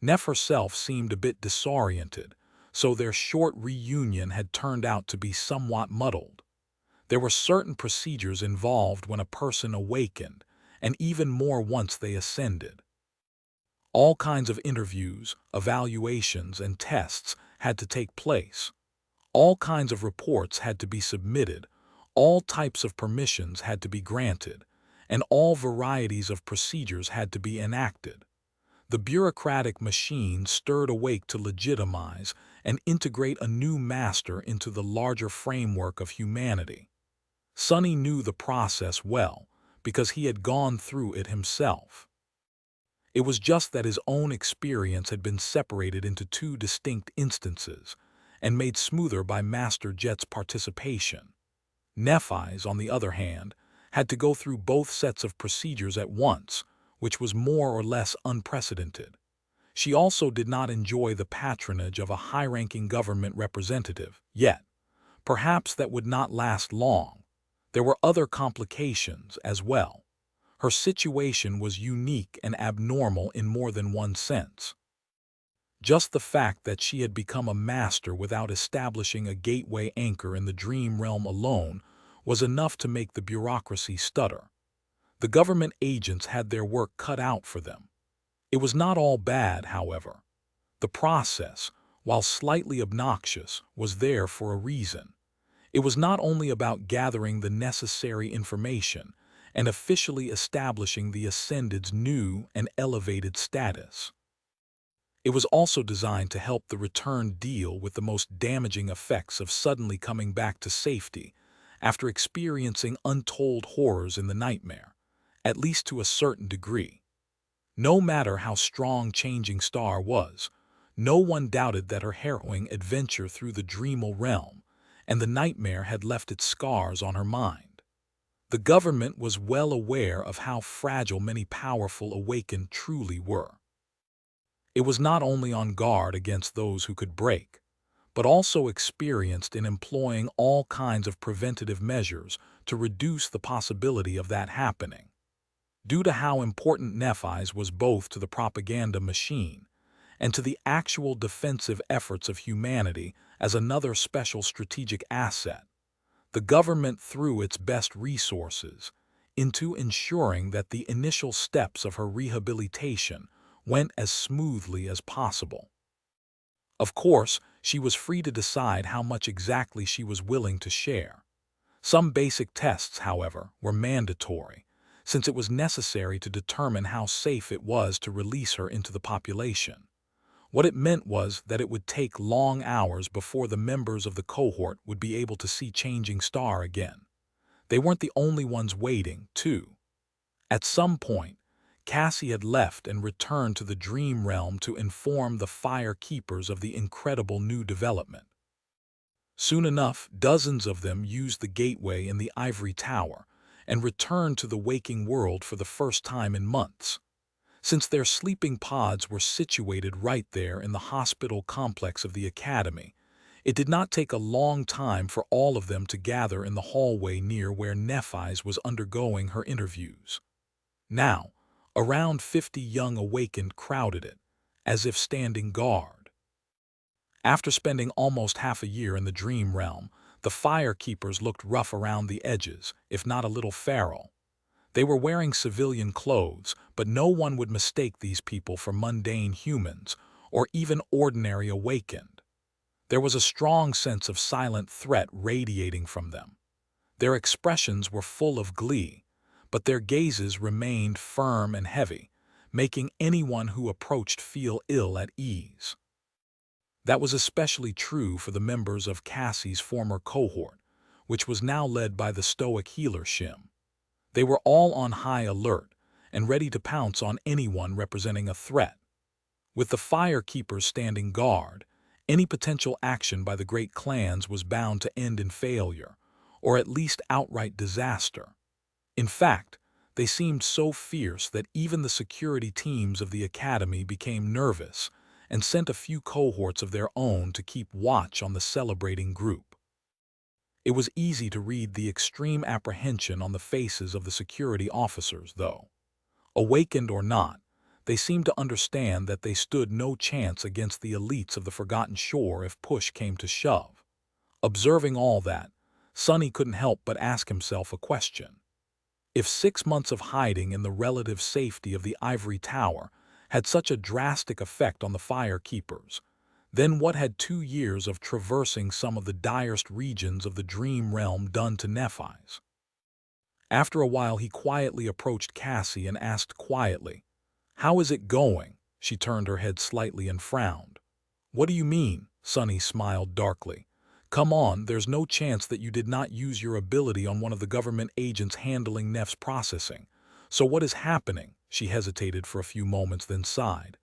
Neff herself seemed a bit disoriented, so their short reunion had turned out to be somewhat muddled. There were certain procedures involved when a person awakened, and even more once they ascended. All kinds of interviews, evaluations, and tests had to take place. All kinds of reports had to be submitted, all types of permissions had to be granted, and all varieties of procedures had to be enacted. The bureaucratic machine stirred awake to legitimize and integrate a new master into the larger framework of humanity. Sonny knew the process well, because he had gone through it himself. It was just that his own experience had been separated into two distinct instances, and made smoother by Master Jet's participation. Nephi's, on the other hand, had to go through both sets of procedures at once, which was more or less unprecedented. She also did not enjoy the patronage of a high-ranking government representative, yet. Perhaps that would not last long. There were other complications as well. Her situation was unique and abnormal in more than one sense. Just the fact that she had become a master without establishing a gateway anchor in the dream realm alone was enough to make the bureaucracy stutter. The government agents had their work cut out for them. It was not all bad, however. The process, while slightly obnoxious, was there for a reason. It was not only about gathering the necessary information and officially establishing the Ascended's new and elevated status. It was also designed to help the return deal with the most damaging effects of suddenly coming back to safety after experiencing untold horrors in the nightmare, at least to a certain degree. No matter how strong Changing Star was, no one doubted that her harrowing adventure through the dreamal realm and the nightmare had left its scars on her mind. The government was well aware of how fragile many powerful awakened truly were. It was not only on guard against those who could break, but also experienced in employing all kinds of preventative measures to reduce the possibility of that happening. Due to how important Nephi's was both to the propaganda machine and to the actual defensive efforts of humanity as another special strategic asset, the government threw its best resources into ensuring that the initial steps of her rehabilitation went as smoothly as possible. Of course, she was free to decide how much exactly she was willing to share. Some basic tests, however, were mandatory, since it was necessary to determine how safe it was to release her into the population. What it meant was that it would take long hours before the members of the cohort would be able to see Changing Star again. They weren't the only ones waiting, too. At some point, Cassie had left and returned to the dream realm to inform the Fire Keepers of the incredible new development. Soon enough, dozens of them used the gateway in the ivory tower and returned to the waking world for the first time in months. Since their sleeping pods were situated right there in the hospital complex of the academy, it did not take a long time for all of them to gather in the hallway near where Nephis was undergoing her interviews. Now, around 50 young awakened crowded it, as if standing guard. After spending almost half a year in the dream realm, the fire keepers looked rough around the edges, if not a little feral. They were wearing civilian clothes, but no one would mistake these people for mundane humans or even ordinary awakened. There was a strong sense of silent threat radiating from them. Their expressions were full of glee, but their gazes remained firm and heavy, making anyone who approached feel ill at ease. That was especially true for the members of Cassie's former cohort, which was now led by the stoic healer Shim. They were all on high alert and ready to pounce on anyone representing a threat. With the fire keepers standing guard, any potential action by the great clans was bound to end in failure, or at least outright disaster. In fact, they seemed so fierce that even the security teams of the academy became nervous and sent a few cohorts of their own to keep watch on the celebrating group. It was easy to read the extreme apprehension on the faces of the security officers, though. Awakened or not, they seemed to understand that they stood no chance against the elites of the Forgotten Shore if push came to shove. Observing all that, Sonny couldn't help but ask himself a question. If 6 months of hiding in the relative safety of the ivory tower had such a drastic effect on the fire keepers, then what had 2 years of traversing some of the direst regions of the dream realm done to Nephis? After a while he quietly approached Cassie and asked quietly, "How is it going?" She turned her head slightly and frowned. "What do you mean?" Sonny smiled darkly. "Come on, there's no chance that you did not use your ability on one of the government agents handling Neff's processing. So what is happening?" She hesitated for a few moments, then sighed.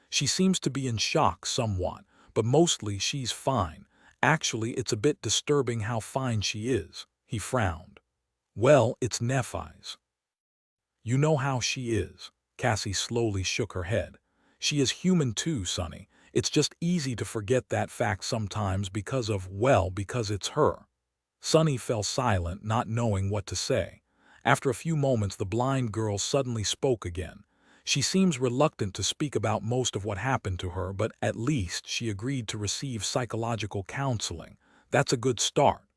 "She seems to be in shock somewhat, but mostly she's fine. Actually, it's a bit disturbing how fine she is." He frowned. "Well, it's Nephis. You know how she is." Cassie slowly shook her head. "She is human too, Sonny. It's just easy to forget that fact sometimes because it's her." Sonny fell silent, not knowing what to say. After a few moments, the blind girl suddenly spoke again. She seems reluctant to speak about most of what happened to her, but at least she agreed to receive psychological counseling. That's a good start.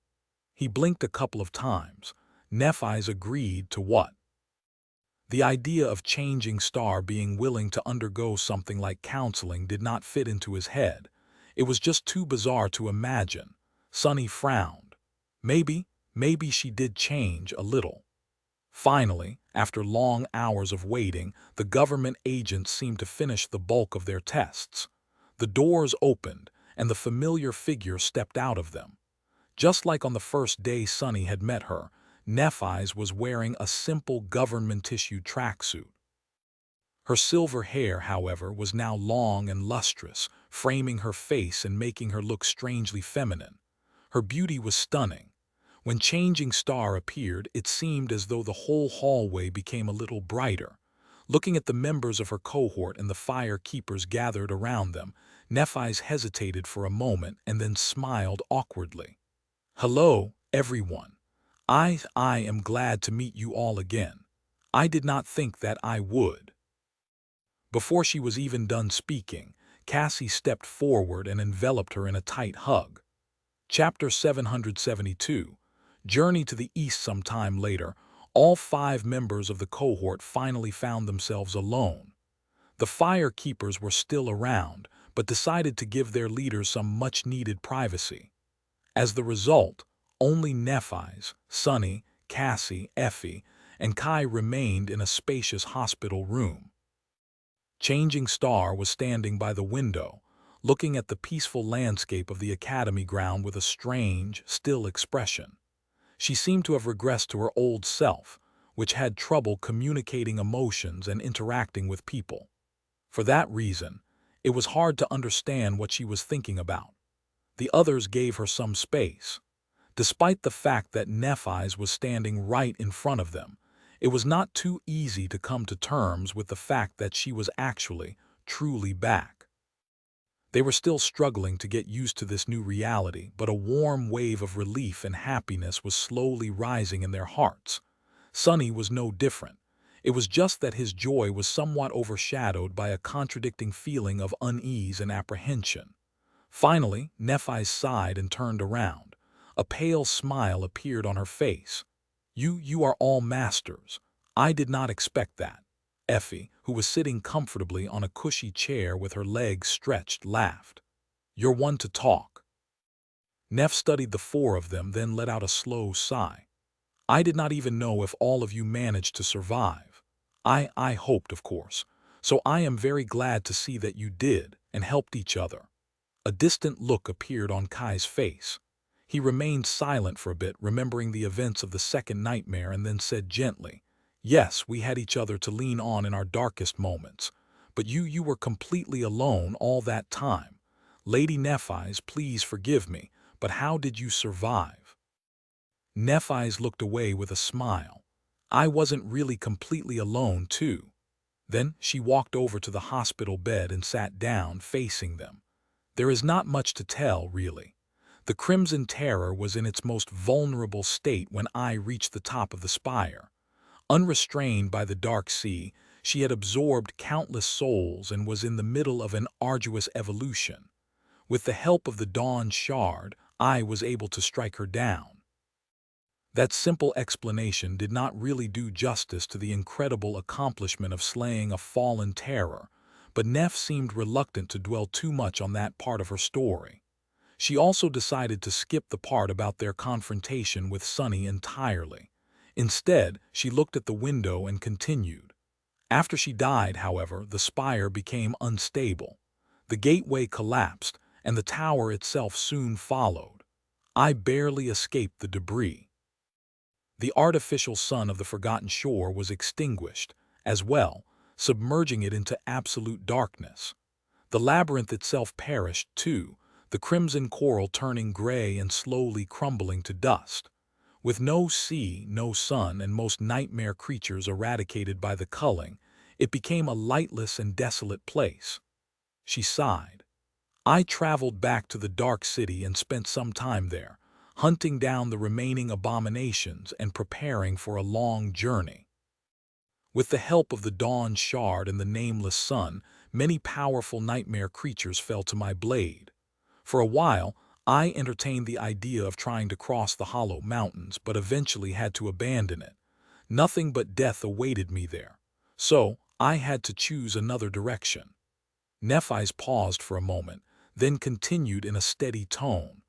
He blinked a couple of times. Nephis agreed to what? The idea of Changing Star being willing to undergo something like counseling did not fit into his head. It was just too bizarre to imagine. Sonny frowned. Maybe she did change a little. Finally, after long hours of waiting, the government agents seemed to finish the bulk of their tests. The doors opened, and the familiar figure stepped out of them. Just like on the first day Sonny had met her, Nephis was wearing a simple government-issued tracksuit. Her silver hair, however, was now long and lustrous, framing her face and making her look strangely feminine. Her beauty was stunning. When Changing Star appeared, it seemed as though the whole hallway became a little brighter. Looking at the members of her cohort and the fire keepers gathered around them, Nephis hesitated for a moment and then smiled awkwardly. "Hello, everyone. I am glad to meet you all again. I did not think that I would." Before she was even done speaking, Cassie stepped forward and enveloped her in a tight hug. Chapter 772. Journey to the East. Sometime later, all 5 members of the cohort finally found themselves alone. The fire keepers were still around, but decided to give their leaders some much-needed privacy. As the result, only Nephis, Sonny, Cassie, Effie, and Kai remained in a spacious hospital room. Changing Star was standing by the window, looking at the peaceful landscape of the academy ground with a strange, still expression. She seemed to have regressed to her old self, which had trouble communicating emotions and interacting with people. For that reason, it was hard to understand what she was thinking about. The others gave her some space. Despite the fact that Nephis was standing right in front of them, It was not too easy to come to terms with the fact that she was actually, truly back. They were still struggling to get used to this new reality, but a warm wave of relief and happiness was slowly rising in their hearts. Sonny was no different. It was just that his joy was somewhat overshadowed by a contradicting feeling of unease and apprehension. Finally, Nephi sighed and turned around. A pale smile appeared on her face. You are all masters. I did not expect that." Effie, who was sitting comfortably on a cushy chair with her legs stretched, laughed. "You're one to talk." Neff studied the four of them, then let out a slow sigh. "I did not even know if all of you managed to survive. I hoped, of course. So I am very glad to see that you did and helped each other." A distant look appeared on Kai's face. He remained silent for a bit, remembering the events of the second nightmare, and then said gently, "Yes, we had each other to lean on in our darkest moments. But you were completely alone all that time. Lady Nephi's, please forgive me, but how did you survive?" Nephi's looked away with a smile. "I wasn't really completely alone, too." Then she walked over to the hospital bed and sat down, facing them. "There is not much to tell, really. The Crimson Terror was in its most vulnerable state when I reached the top of the spire. Unrestrained by the dark sea, she had absorbed countless souls and was in the middle of an arduous evolution. With the help of the Dawn Shard, I was able to strike her down." That simple explanation did not really do justice to the incredible accomplishment of slaying a fallen terror, but Neff seemed reluctant to dwell too much on that part of her story. She also decided to skip the part about their confrontation with Sonny entirely. Instead, she looked at the window and continued. "After she died, however, the spire became unstable. The gateway collapsed, and the tower itself soon followed. I barely escaped the debris. The artificial sun of the Forgotten Shore was extinguished, as well, submerging it into absolute darkness. The labyrinth itself perished, too, the crimson coral turning gray and slowly crumbling to dust. With no sea, no sun, and most nightmare creatures eradicated by the culling, it became a lightless and desolate place." She sighed. "I traveled back to the Dark City and spent some time there, hunting down the remaining abominations and preparing for a long journey. With the help of the Dawn Shard and the Nameless Sun, many powerful nightmare creatures fell to my blade. For a while, I entertained the idea of trying to cross the Hollow Mountains, but eventually had to abandon it. Nothing but death awaited me there. So, I had to choose another direction." Nephi's paused for a moment, then continued in a steady tone.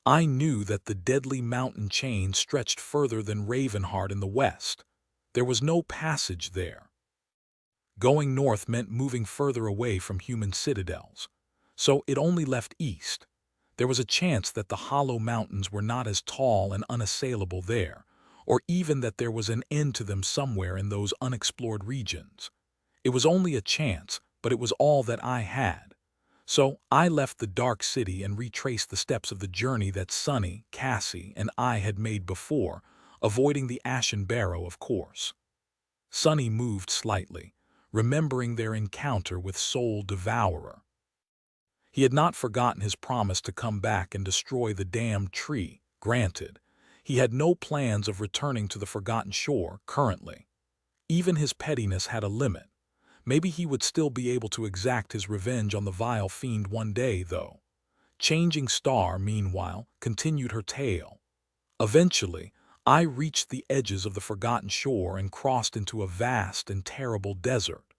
"I knew that the deadly mountain chain stretched further than Ravenheart in the west. There was no passage there. Going north meant moving further away from human citadels. So it only left east. There was a chance that the Hollow Mountains were not as tall and unassailable there, or even that there was an end to them somewhere in those unexplored regions. It was only a chance, but it was all that I had. So I left the Dark City and retraced the steps of the journey that Sonny, Cassie, and I had made before, avoiding the Ashen Barrow, of course." Sonny moved slightly, remembering their encounter with Soul Devourer. He had not forgotten his promise to come back and destroy the damned tree. Granted, he had no plans of returning to the Forgotten Shore currently. Even his pettiness had a limit. Maybe he would still be able to exact his revenge on the vile fiend one day, though. Changing Star, meanwhile, continued her tale. "Eventually, I reached the edges of the Forgotten Shore and crossed into a vast and terrible desert.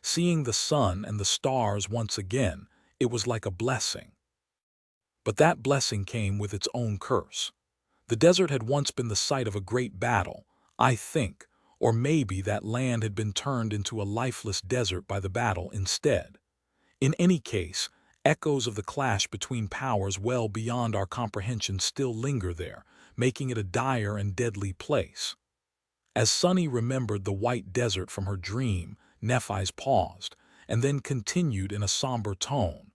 Seeing the sun and the stars once again, it was like a blessing. But that blessing came with its own curse. The desert had once been the site of a great battle, I think, or maybe that land had been turned into a lifeless desert by the battle instead. In any case, echoes of the clash between powers well beyond our comprehension still linger there, making it a dire and deadly place." As Sonny remembered the white desert from her dream, Nephi's paused, and then continued in a somber tone.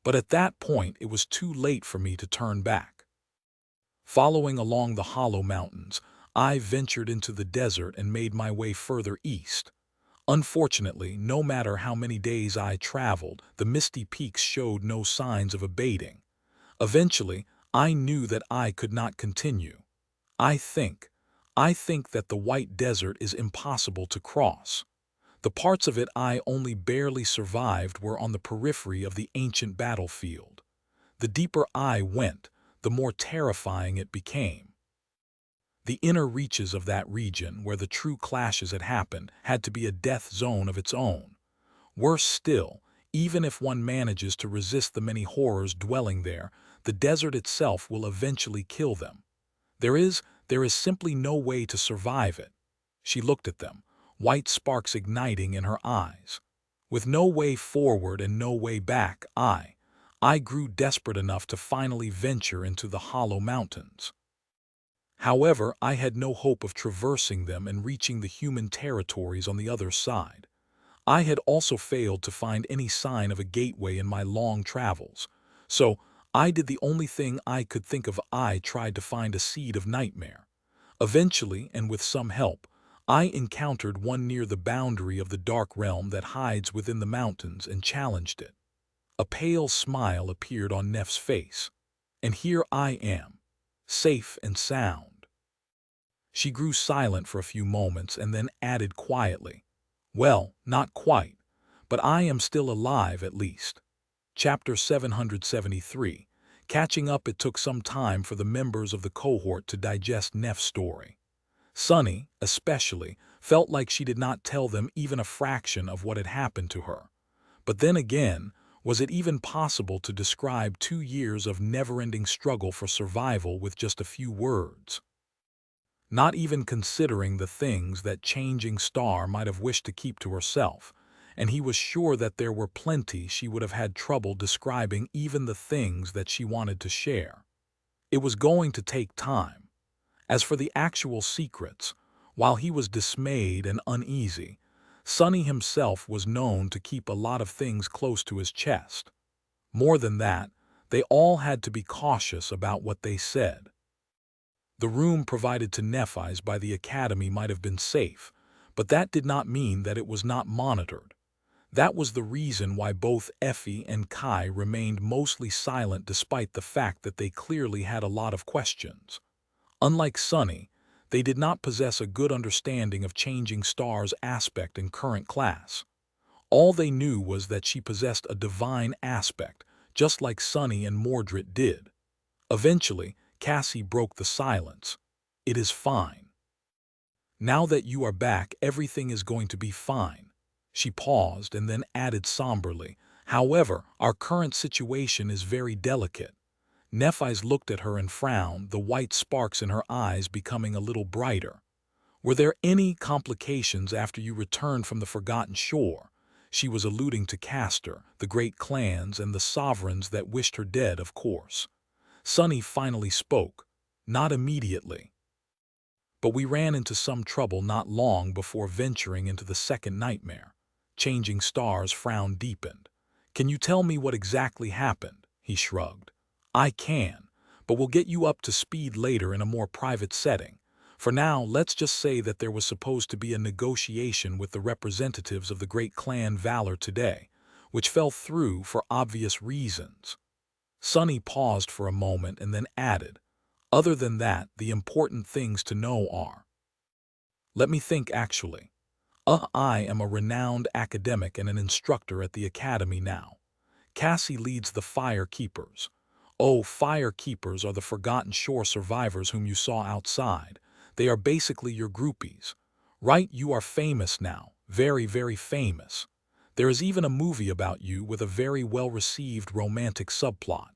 "But at that point it was too late for me to turn back. Following along the Hollow Mountains, I ventured into the desert and made my way further east. Unfortunately, no matter how many days I traveled, the misty peaks showed no signs of abating. Eventually, I knew that I could not continue. I think, I think that the White Desert is impossible to cross. The parts of it I only barely survived were on the periphery of the ancient battlefield. The deeper I went, the more terrifying it became. The inner reaches of that region, where the true clashes had happened, had to be a death zone of its own. Worse still, even if one manages to resist the many horrors dwelling there, the desert itself will eventually kill them. There is simply no way to survive it. She looked at them, white sparks igniting in her eyes. With no way forward and no way back, I grew desperate enough to finally venture into the hollow mountains. However, I had no hope of traversing them and reaching the human territories on the other side. I had also failed to find any sign of a gateway in my long travels, so I did the only thing I could think of. I tried to find a seed of nightmare. Eventually, and with some help, I encountered one near the boundary of the dark realm that hides within the mountains and challenged it. A pale smile appeared on Neff's face. And here I am, safe and sound. She grew silent for a few moments and then added quietly, "Well, not quite, but I am still alive at least." Chapter 773. Catching up. It took some time for the members of the cohort to digest Neff's story. Sunny, especially, felt like she did not tell them even a fraction of what had happened to her. But then again, was it even possible to describe 2 years of never-ending struggle for survival with just a few words? Not even considering the things that Changing Star might have wished to keep to herself, and he was sure that there were plenty she would have had trouble describing, even the things that she wanted to share. It was going to take time. As for the actual secrets, while he was dismayed and uneasy, Sonny himself was known to keep a lot of things close to his chest. More than that, they all had to be cautious about what they said. The room provided to Nephi's by the Academy might have been safe, but that did not mean that it was not monitored. That was the reason why both Effie and Kai remained mostly silent, despite the fact that they clearly had a lot of questions. Unlike Sunny, they did not possess a good understanding of Changing Star's aspect in current class. All they knew was that she possessed a divine aspect, just like Sunny and Mordred did. Eventually, Cassie broke the silence. "It is fine. Now that you are back, everything is going to be fine." She paused and then added somberly, "However, our current situation is very delicate." Nephi's looked at her and frowned, the white sparks in her eyes becoming a little brighter. "Were there any complications after you returned from the Forgotten Shore?" She was alluding to Castor, the great clans, and the sovereigns that wished her dead, of course. Sunny finally spoke. "Not immediately. But we ran into some trouble not long before venturing into the second nightmare." Changing Star's frown deepened. "Can you tell me what exactly happened?" He shrugged. "I can, but we'll get you up to speed later in a more private setting. For now, let's just say that there was supposed to be a negotiation with the representatives of the great clan Valor today, which fell through for obvious reasons." Sunny paused for a moment and then added, "Other than that, the important things to know are—" "Let me think actually. I am a renowned academic and an instructor at the Academy now. Cassie leads the Fire Keepers. Oh, Fire Keepers are the Forgotten Shore survivors whom you saw outside. They are basically your groupies. Right, you are famous now, very, very famous. There is even a movie about you with a very well-received romantic subplot.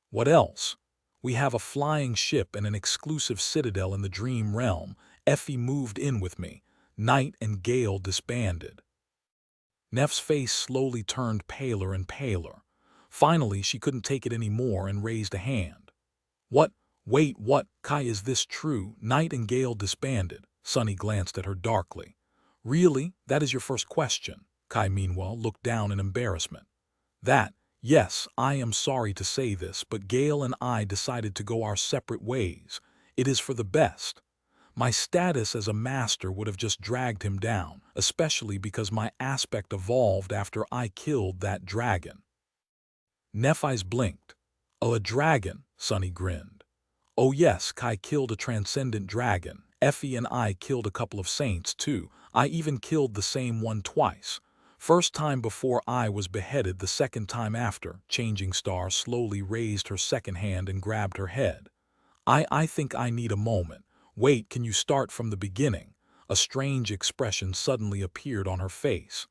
What else? We have a flying ship and an exclusive citadel in the Dream Realm. Effie moved in with me. Night and Gale disbanded." Neff's face slowly turned paler and paler. Finally, she couldn't take it anymore and raised a hand. "What? Wait, what? Kai, is this true? Night and Gale disbanded?" Sunny glanced at her darkly. "Really? That is your first question?" Kai, meanwhile, looked down in embarrassment. Yes, I am sorry to say this, but Gale and I decided to go our separate ways. It is for the best. My status as a master would have just dragged him down, especially because my aspect evolved after I killed that dragon. Nephis blinked. Oh, a dragon, Sonny grinned. Oh yes, Kai killed a transcendent dragon. Effie and I killed a couple of saints too. I even killed the same one twice. First time before I was beheaded, the second time after. Changing Star slowly raised her second hand and grabbed her head. I think I need a moment. Wait, can you start from the beginning? A strange expression suddenly appeared on her face.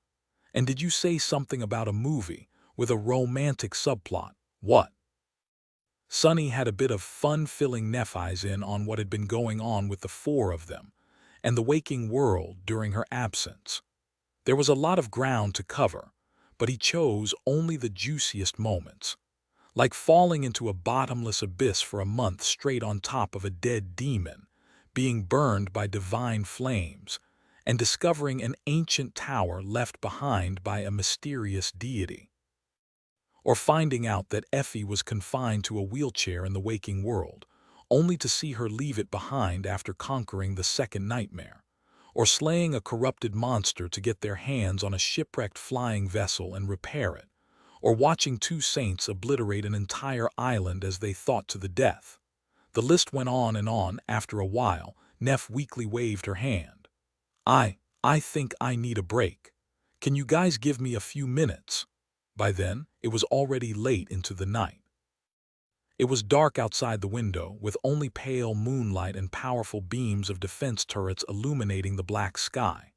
And did you say something about a movie with a romantic subplot? What? Sonny had a bit of fun filling Nephis in on what had been going on with the four of them and the waking world during her absence. There was a lot of ground to cover, but he chose only the juiciest moments, like falling into a bottomless abyss for a month straight on top of a dead demon, being burned by divine flames, and discovering an ancient tower left behind by a mysterious deity. Or finding out that Effie was confined to a wheelchair in the waking world, only to see her leave it behind after conquering the second nightmare. Or slaying a corrupted monster to get their hands on a shipwrecked flying vessel and repair it. Or watching two saints obliterate an entire island as they thought to the death. The list went on and on. After a while, Neff weakly waved her hand. I think I need a break. Can you guys give me a few minutes? By then, it was already late into the night. It was dark outside the window, with only pale moonlight and powerful beams of defense turrets illuminating the black sky.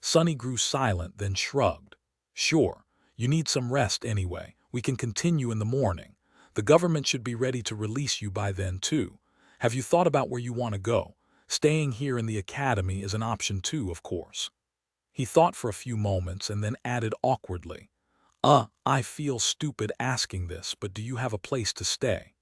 Sonny grew silent, then shrugged. Sure, you need some rest anyway. We can continue in the morning. The government should be ready to release you by then, too. Have you thought about where you want to go? Staying here in the academy is an option too, of course. He thought for a few moments and then added awkwardly, I feel stupid asking this, but do you have a place to stay?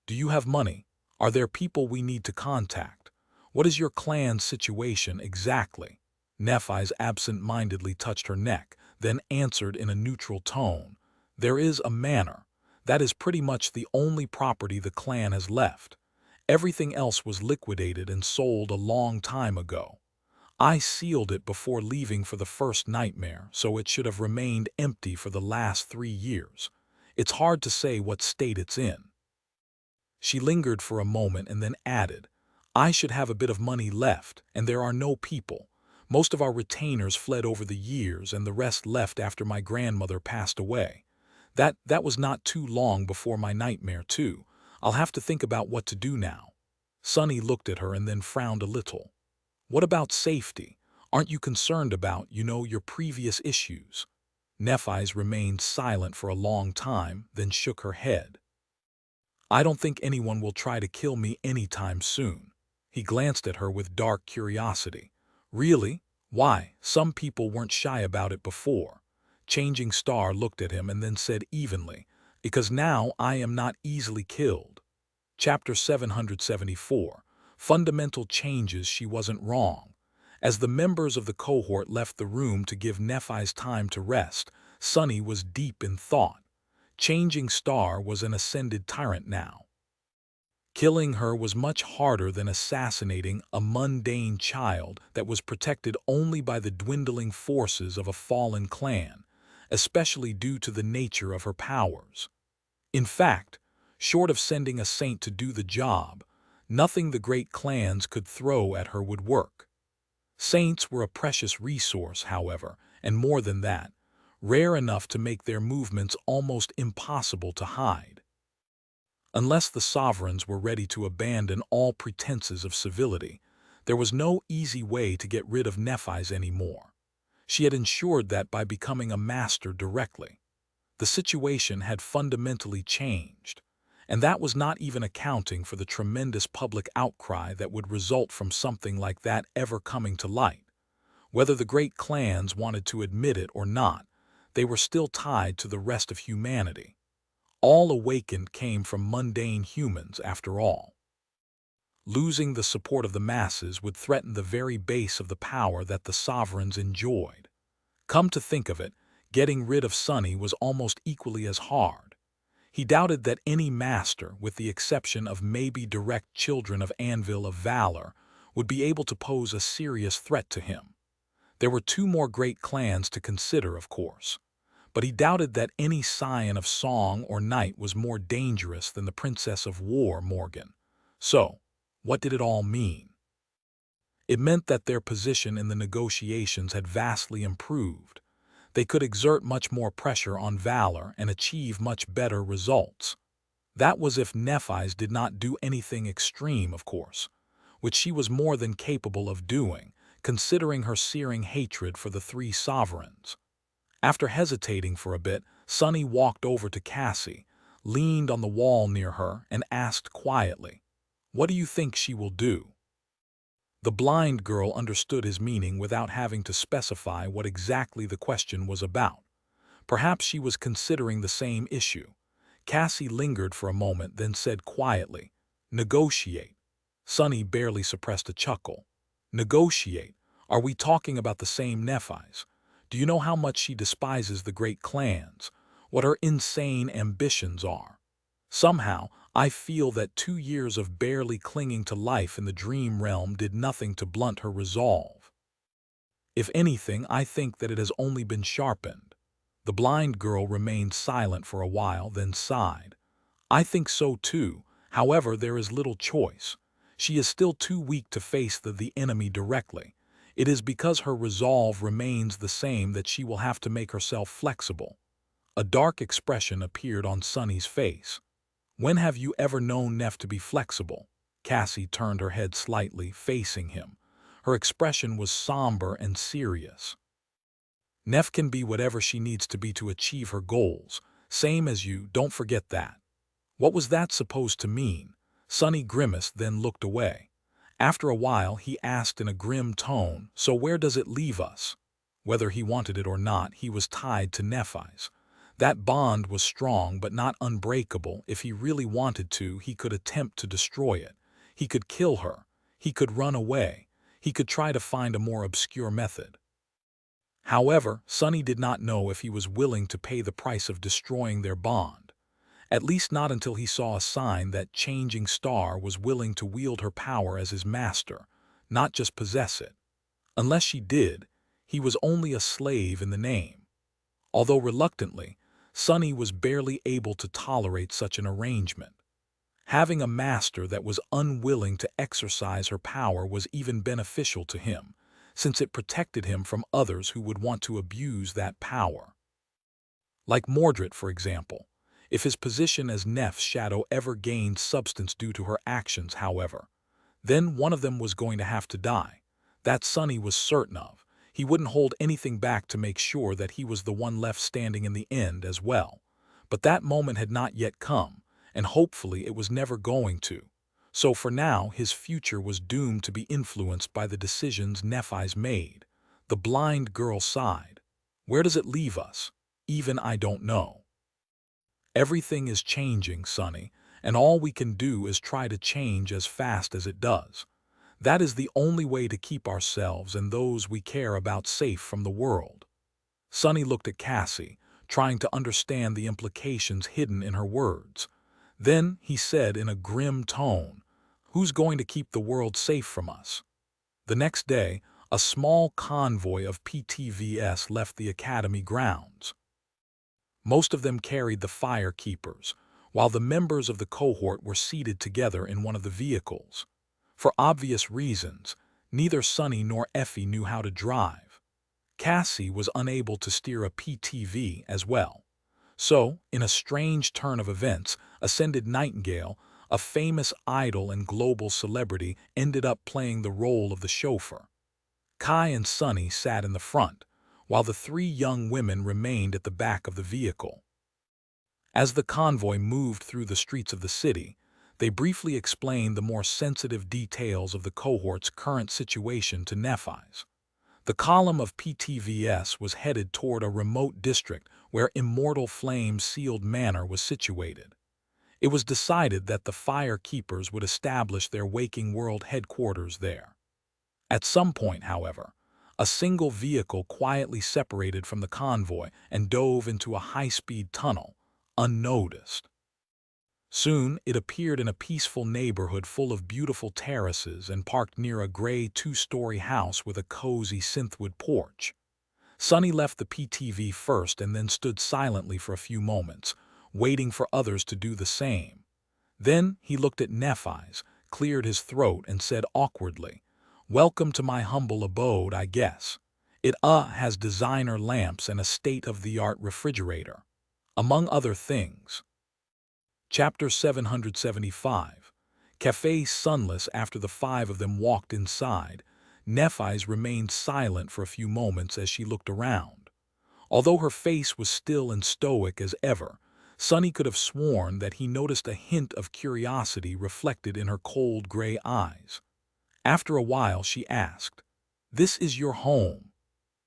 Do you have money? Are there people we need to contact? What is your clan's situation exactly? Nephis absent-mindedly touched her neck, then answered in a neutral tone. There is a manor. That is pretty much the only property the clan has left. Everything else was liquidated and sold a long time ago. I sealed it before leaving for the first nightmare, so it should have remained empty for the last 3 years. It's hard to say what state it's in. She lingered for a moment and then added, I should have a bit of money left, and there are no people. Most of our retainers fled over the years, and the rest left after my grandmother passed away. That was not too long before my nightmare, too. I'll have to think about what to do now. Sonny looked at her and then frowned a little. What about safety? Aren't you concerned about, your previous issues? Nephis remained silent for a long time, then shook her head. I don't think anyone will try to kill me anytime soon. He glanced at her with dark curiosity. Really? Why? Some people weren't shy about it before. Changing Star looked at him and then said evenly, because now I am not easily killed. Chapter 774. Fundamental changes. She wasn't wrong. As the members of the cohort left the room to give Nephis time to rest, Sonny was deep in thought. Changing Star was an ascended tyrant now. Killing her was much harder than assassinating a mundane child that was protected only by the dwindling forces of a fallen clan, especially due to the nature of her powers. In fact, short of sending a saint to do the job, nothing the great clans could throw at her would work. Saints were a precious resource, however, and more than that, rare enough to make their movements almost impossible to hide. Unless the sovereigns were ready to abandon all pretenses of civility, there was no easy way to get rid of Nephis anymore. She had ensured that by becoming a master directly. The situation had fundamentally changed, and that was not even accounting for the tremendous public outcry that would result from something like that ever coming to light. Whether the great clans wanted to admit it or not, they were still tied to the rest of humanity. All awakened came from mundane humans, after all. Losing the support of the masses would threaten the very base of the power that the sovereigns enjoyed. Come to think of it, getting rid of Sonny was almost equally as hard. He doubted that any master, with the exception of maybe direct children of Anvil of Valor, would be able to pose a serious threat to him. There were two more great clans to consider, of course, but he doubted that any scion of song or night was more dangerous than the Princess of War, Morgan. So, what did it all mean? It meant that their position in the negotiations had vastly improved. They could exert much more pressure on Valor and achieve much better results. That was if Nephis did not do anything extreme, of course, which she was more than capable of doing, considering her searing hatred for the three sovereigns. After hesitating for a bit, Sunny walked over to Cassie, leaned on the wall near her, and asked quietly, "What do you think she will do?" The blind girl understood his meaning without having to specify what exactly the question was about. Perhaps she was considering the same issue. Cassie lingered for a moment, then said quietly, "Negotiate." Sunny barely suppressed a chuckle. "Negotiate? Are we talking about the same Nephis? Do you know how much she despises the great clans? What her insane ambitions are? Somehow, I feel that 2 years of barely clinging to life in the dream realm did nothing to blunt her resolve. If anything, I think that it has only been sharpened." The blind girl remained silent for a while, then sighed. "I think so too. However, there is little choice. She is still too weak to face the enemy directly. It is because her resolve remains the same that she will have to make herself flexible." A dark expression appeared on Sunny's face. "When have you ever known Neff to be flexible?" Cassie turned her head slightly, facing him. Her expression was somber and serious. "Neff can be whatever she needs to be to achieve her goals. Same as you, don't forget that." What was that supposed to mean? Sunny grimaced, then looked away. After a while, he asked in a grim tone, "So where does it leave us?" Whether he wanted it or not, he was tied to Nephis. That bond was strong but not unbreakable. If he really wanted to, he could attempt to destroy it. He could kill her. He could run away. He could try to find a more obscure method. However, Sunny did not know if he was willing to pay the price of destroying their bond. At least not until he saw a sign that Changing Star was willing to wield her power as his master, not just possess it. Unless she did, he was only a slave in the name. Although reluctantly, Sunny was barely able to tolerate such an arrangement. Having a master that was unwilling to exercise her power was even beneficial to him, since it protected him from others who would want to abuse that power. Like Mordred, for example. If his position as Neff's shadow ever gained substance due to her actions, however, then one of them was going to have to die. That Sunny was certain of. He wouldn't hold anything back to make sure that he was the one left standing in the end as well. But that moment had not yet come, and hopefully it was never going to. So for now, his future was doomed to be influenced by the decisions Nephis made. The blind girl sighed. "Where does it leave us? Even I don't know." "Everything is changing, Sunny, and all we can do is try to change as fast as it does. That is the only way to keep ourselves and those we care about safe from the world." Sunny looked at Cassie, trying to understand the implications hidden in her words. Then he said in a grim tone, "Who's going to keep the world safe from us?" The next day, a small convoy of PTVS left the academy grounds. Most of them carried the fire keepers, while the members of the cohort were seated together in one of the vehicles. For obvious reasons, neither Sunny nor Effie knew how to drive. Cassie was unable to steer a PTV as well. So, in a strange turn of events, Ascended Nightingale, a famous idol and global celebrity, ended up playing the role of the chauffeur. Kai and Sunny sat in the front, while the three young women remained at the back of the vehicle. As the convoy moved through the streets of the city, they briefly explained the more sensitive details of the cohort's current situation to Nephis. The column of PTVS was headed toward a remote district where Immortal Flame's sealed manor was situated. It was decided that the Fire Keepers would establish their Waking World headquarters there. At some point, however, a single vehicle quietly separated from the convoy and dove into a high-speed tunnel, unnoticed. Soon, it appeared in a peaceful neighborhood full of beautiful terraces and parked near a gray two-story house with a cozy synthwood porch. Sonny left the PTV first and then stood silently for a few moments, waiting for others to do the same. Then he looked at Nephi's, cleared his throat, and said awkwardly, "Welcome to my humble abode, I guess. It has designer lamps and a state-of-the-art refrigerator, among other things." Chapter 775. Cafe sunless. After the five of them walked inside, Nephi's remained silent for a few moments as she looked around. Although her face was still and stoic as ever, Sonny could have sworn that he noticed a hint of curiosity reflected in her cold gray eyes. After a while she asked, "This is your home?"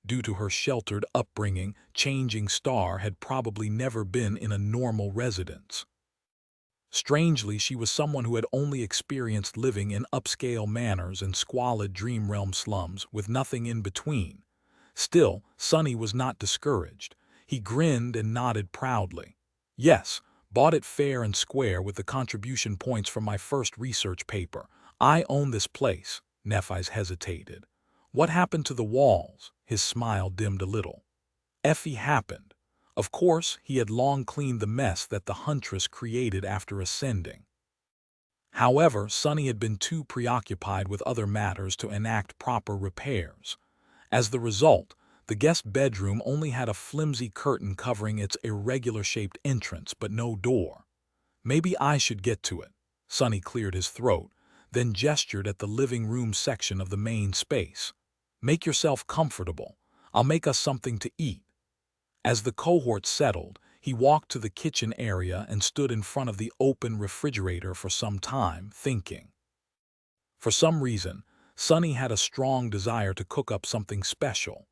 Due to her sheltered upbringing, Changing Star had probably never been in a normal residence. Strangely, she was someone who had only experienced living in upscale manors and squalid dream realm slums with nothing in between. Still, Sonny was not discouraged. He grinned and nodded proudly. "Yes, bought it fair and square with the contribution points from my first research paper. I own this place." Nephi's hesitated. "What happened to the walls?" His smile dimmed a little. Effie happened. Of course, he had long cleaned the mess that the huntress created after ascending. However, Sonny had been too preoccupied with other matters to enact proper repairs. As the result, the guest bedroom only had a flimsy curtain covering its irregular-shaped entrance, but no door. "Maybe I should get to it." Sonny cleared his throat, then gestured at the living room section of the main space. "Make yourself comfortable. I'll make us something to eat." As the cohort settled, he walked to the kitchen area and stood in front of the open refrigerator for some time, thinking. For some reason, Sonny had a strong desire to cook up something special.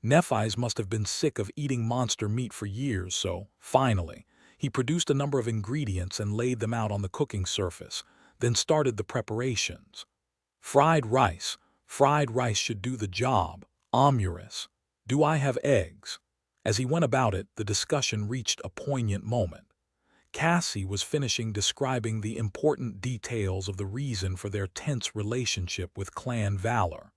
Nephi's must have been sick of eating monster meat for years, so, finally, he produced a number of ingredients and laid them out on the cooking surface, then started the preparations. Fried rice. Fried rice should do the job. Omurus. Do I have eggs? As he went about it, the discussion reached a poignant moment. Cassie was finishing describing the important details of the reason for their tense relationship with Clan Valor.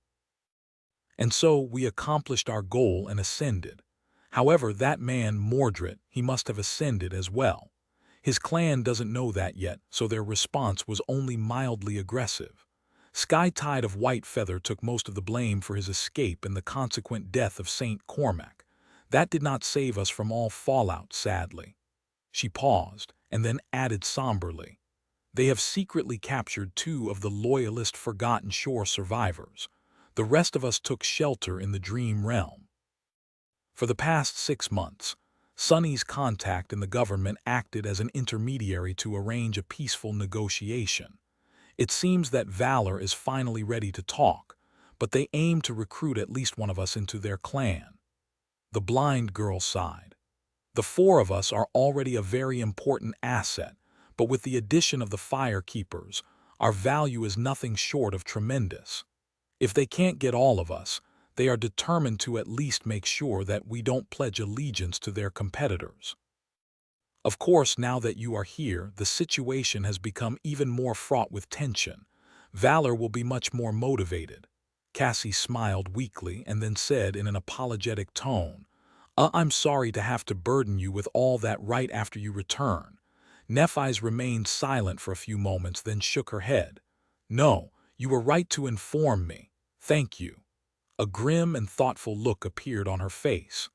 "And so we accomplished our goal and ascended. However, that man Mordred, he must have ascended as well. His clan doesn't know that yet, so their response was only mildly aggressive. Skytide of White Feather took most of the blame for his escape and the consequent death of Saint Cormac. That did not save us from all fallout, sadly." She paused, and then added somberly, "They have secretly captured 2 of the Loyalist Forgotten Shore survivors. The rest of us took shelter in the dream realm." For the past 6 months, Sonny's contact in the government acted as an intermediary to arrange a peaceful negotiation. It seems that Valor is finally ready to talk, but they aim to recruit at least one of us into their clan. The blind girl sighed. "The 4 of us are already a very important asset, but with the addition of the Firekeepers, our value is nothing short of tremendous. If they can't get all of us, they are determined to at least make sure that we don't pledge allegiance to their competitors. Of course, now that you are here, the situation has become even more fraught with tension. Valor will be much more motivated." Cassie smiled weakly and then said in an apologetic tone, "I'm sorry to have to burden you with all that right after you return." Nephi's remained silent for a few moments, then shook her head. "No, you were right to inform me. Thank you." A grim and thoughtful look appeared on her face.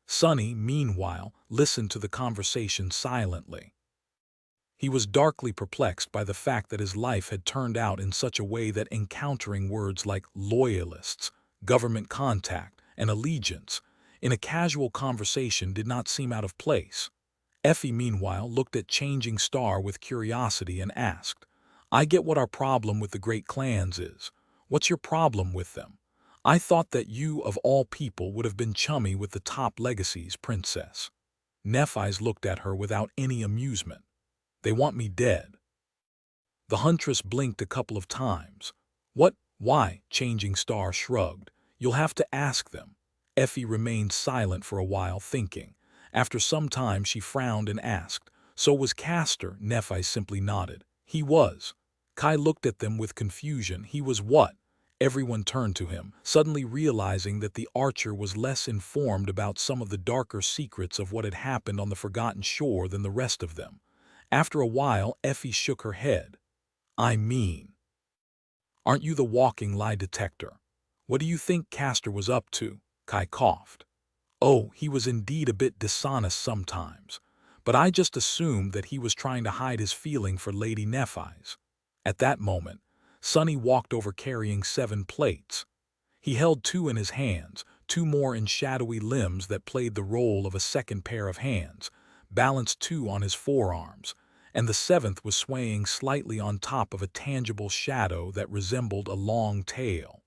Sonny, meanwhile, listened to the conversation silently. He was darkly perplexed by the fact that his life had turned out in such a way that encountering words like loyalists, government contact, and allegiance in a casual conversation did not seem out of place. Effie, meanwhile, looked at Changing Star with curiosity and asked, "I get what our problem with the great clans is. What's your problem with them? I thought that you, of all people, would have been chummy with the top legacies, princess." Nephi's looked at her without any amusement. "They want me dead." The huntress blinked a couple of times. "What? Why?" Changing Star shrugged. "You'll have to ask them." Effie remained silent for a while, thinking. After some time she frowned and asked, So was Castor, Nephi simply nodded. He was. Kai looked at them with confusion. He was what? Everyone turned to him, suddenly realizing that the archer was less informed about some of the darker secrets of what had happened on the Forgotten Shore than the rest of them. After a while, Effie shook her head. I mean, aren't you the walking lie detector? What do you think Castor was up to? Kai coughed. Oh, he was indeed a bit dishonest sometimes, but I just assumed that he was trying to hide his feeling for Lady Nephis. At that moment, Sonny walked over carrying 7 plates. He held 2 in his hands, 2 more in shadowy limbs that played the role of a second pair of hands, balanced 2 on his forearms, and the 7th was swaying slightly on top of a tangible shadow that resembled a long tail.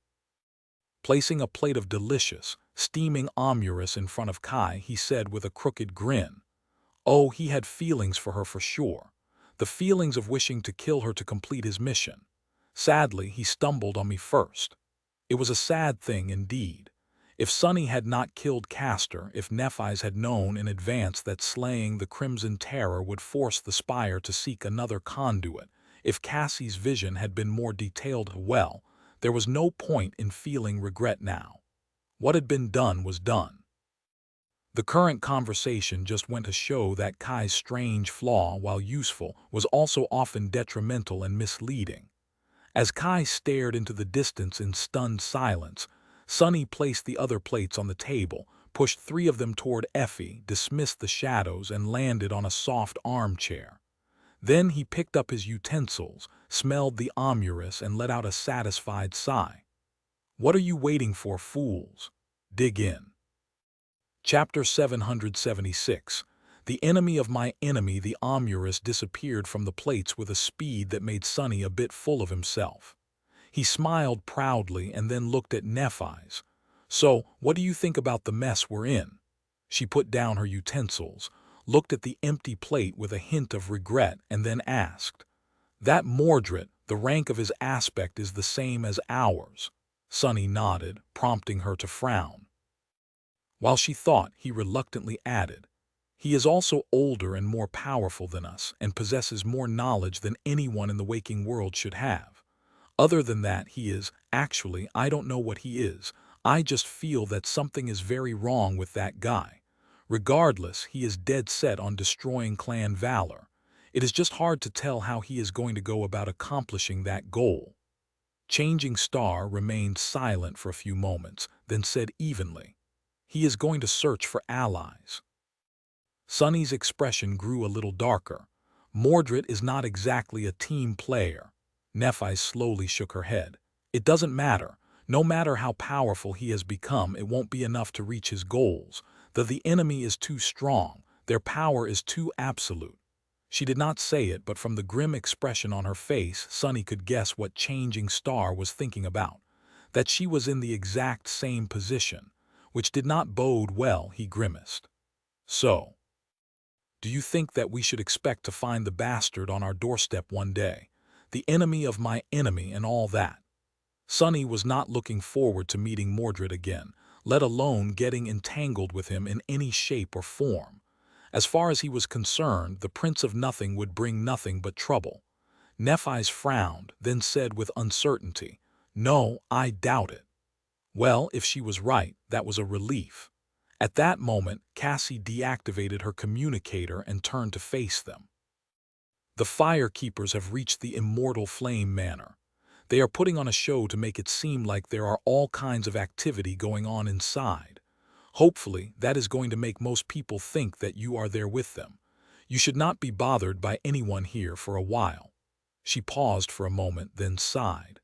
Placing a plate of delicious, steaming omurice in front of Kai, he said with a crooked grin, oh, he had feelings for her for sure, the feelings of wishing to kill her to complete his mission. Sadly, he stumbled on me first. It was a sad thing indeed. If Sonny had not killed Castor, if Nephis had known in advance that slaying the Crimson Terror would force the Spire to seek another conduit, if Cassie's vision had been more detailed, well, there was no point in feeling regret now. What had been done was done. The current conversation just went to show that Kai's strange flaw, while useful, was also often detrimental and misleading. As Kai stared into the distance in stunned silence, Sonny placed the other plates on the table, pushed 3 of them toward Effie, dismissed the shadows, and landed on a soft armchair. Then he picked up his utensils, smelled the omurice, and let out a satisfied sigh. What are you waiting for, fools? Dig in. Chapter 776. The enemy of my enemy. The omurice disappeared from the plates with a speed that made Sonny a bit full of himself. He smiled proudly and then looked at Nephis. So, what do you think about the mess we're in? She put down her utensils, looked at the empty plate with a hint of regret, and then asked, that Mordred, the rank of his aspect is the same as ours. Sonny nodded, prompting her to frown. While she thought, he reluctantly added, he is also older and more powerful than us, and possesses more knowledge than anyone in the waking world should have. Other than that, he is, actually, I don't know what he is. I just feel that something is very wrong with that guy. Regardless, he is dead set on destroying clan valor. It is just hard to tell how he is going to go about accomplishing that goal. Changing Star remained silent for a few moments, then said evenly, he is going to search for allies. Sonny's expression grew a little darker. Mordred is not exactly a team player. Nephis slowly shook her head. It doesn't matter. No matter how powerful he has become, it won't be enough to reach his goals. The enemy is too strong. Their power is too absolute. She did not say it, but from the grim expression on her face, Sonny could guess what Changing Star was thinking about. That she was in the exact same position, which did not bode well. He grimaced. So, do you think that we should expect to find the bastard on our doorstep one day? The enemy of my enemy and all that? Sonny was not looking forward to meeting Mordred again, let alone getting entangled with him in any shape or form. As far as he was concerned, the Prince of Nothing would bring nothing but trouble. Nephis frowned, then said with uncertainty, no, I doubt it. Well, if she was right, that was a relief. At that moment, Cassie deactivated her communicator and turned to face them. The Firekeepers have reached the Immortal Flame Manor. They are putting on a show to make it seem like there are all kinds of activity going on inside. Hopefully, that is going to make most people think that you are there with them. You should not be bothered by anyone here for a while. She paused for a moment, then sighed.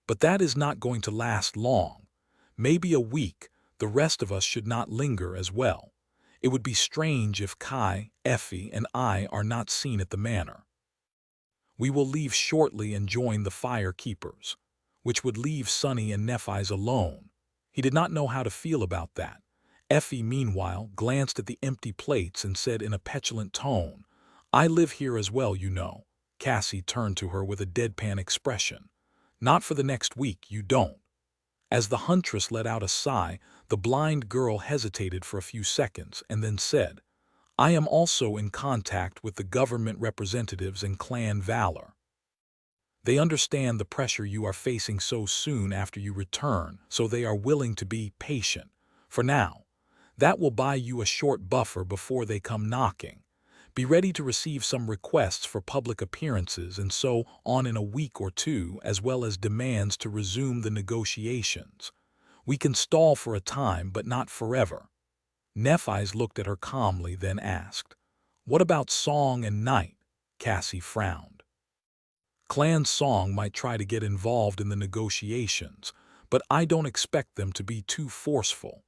But that is not going to last long. Maybe a week. The rest of us should not linger as well. It would be strange if Kai, Effie, and I are not seen at the manor. We will leave shortly and join the Firekeepers, which would leave Sonny and Nephis alone. He did not know how to feel about that. Effie, meanwhile, glanced at the empty plates and said in a petulant tone, I live here as well, you know. Cassie turned to her with a deadpan expression. Not for the next week, you don't. As the huntress let out a sigh, the blind girl hesitated for a few seconds and then said, I am also in contact with the government representatives in Clan Valor. They understand the pressure you are facing so soon after you return, so they are willing to be patient. For now, that will buy you a short buffer before they come knocking. Be ready to receive some requests for public appearances and so on in a week or two, as well as demands to resume the negotiations. We can stall for a time, but not forever. Nephi's looked at her calmly, then asked, "What about Song and Night?" Cassie frowned. Clan Song might try to get involved in the negotiations, but I don't expect them to be too forceful.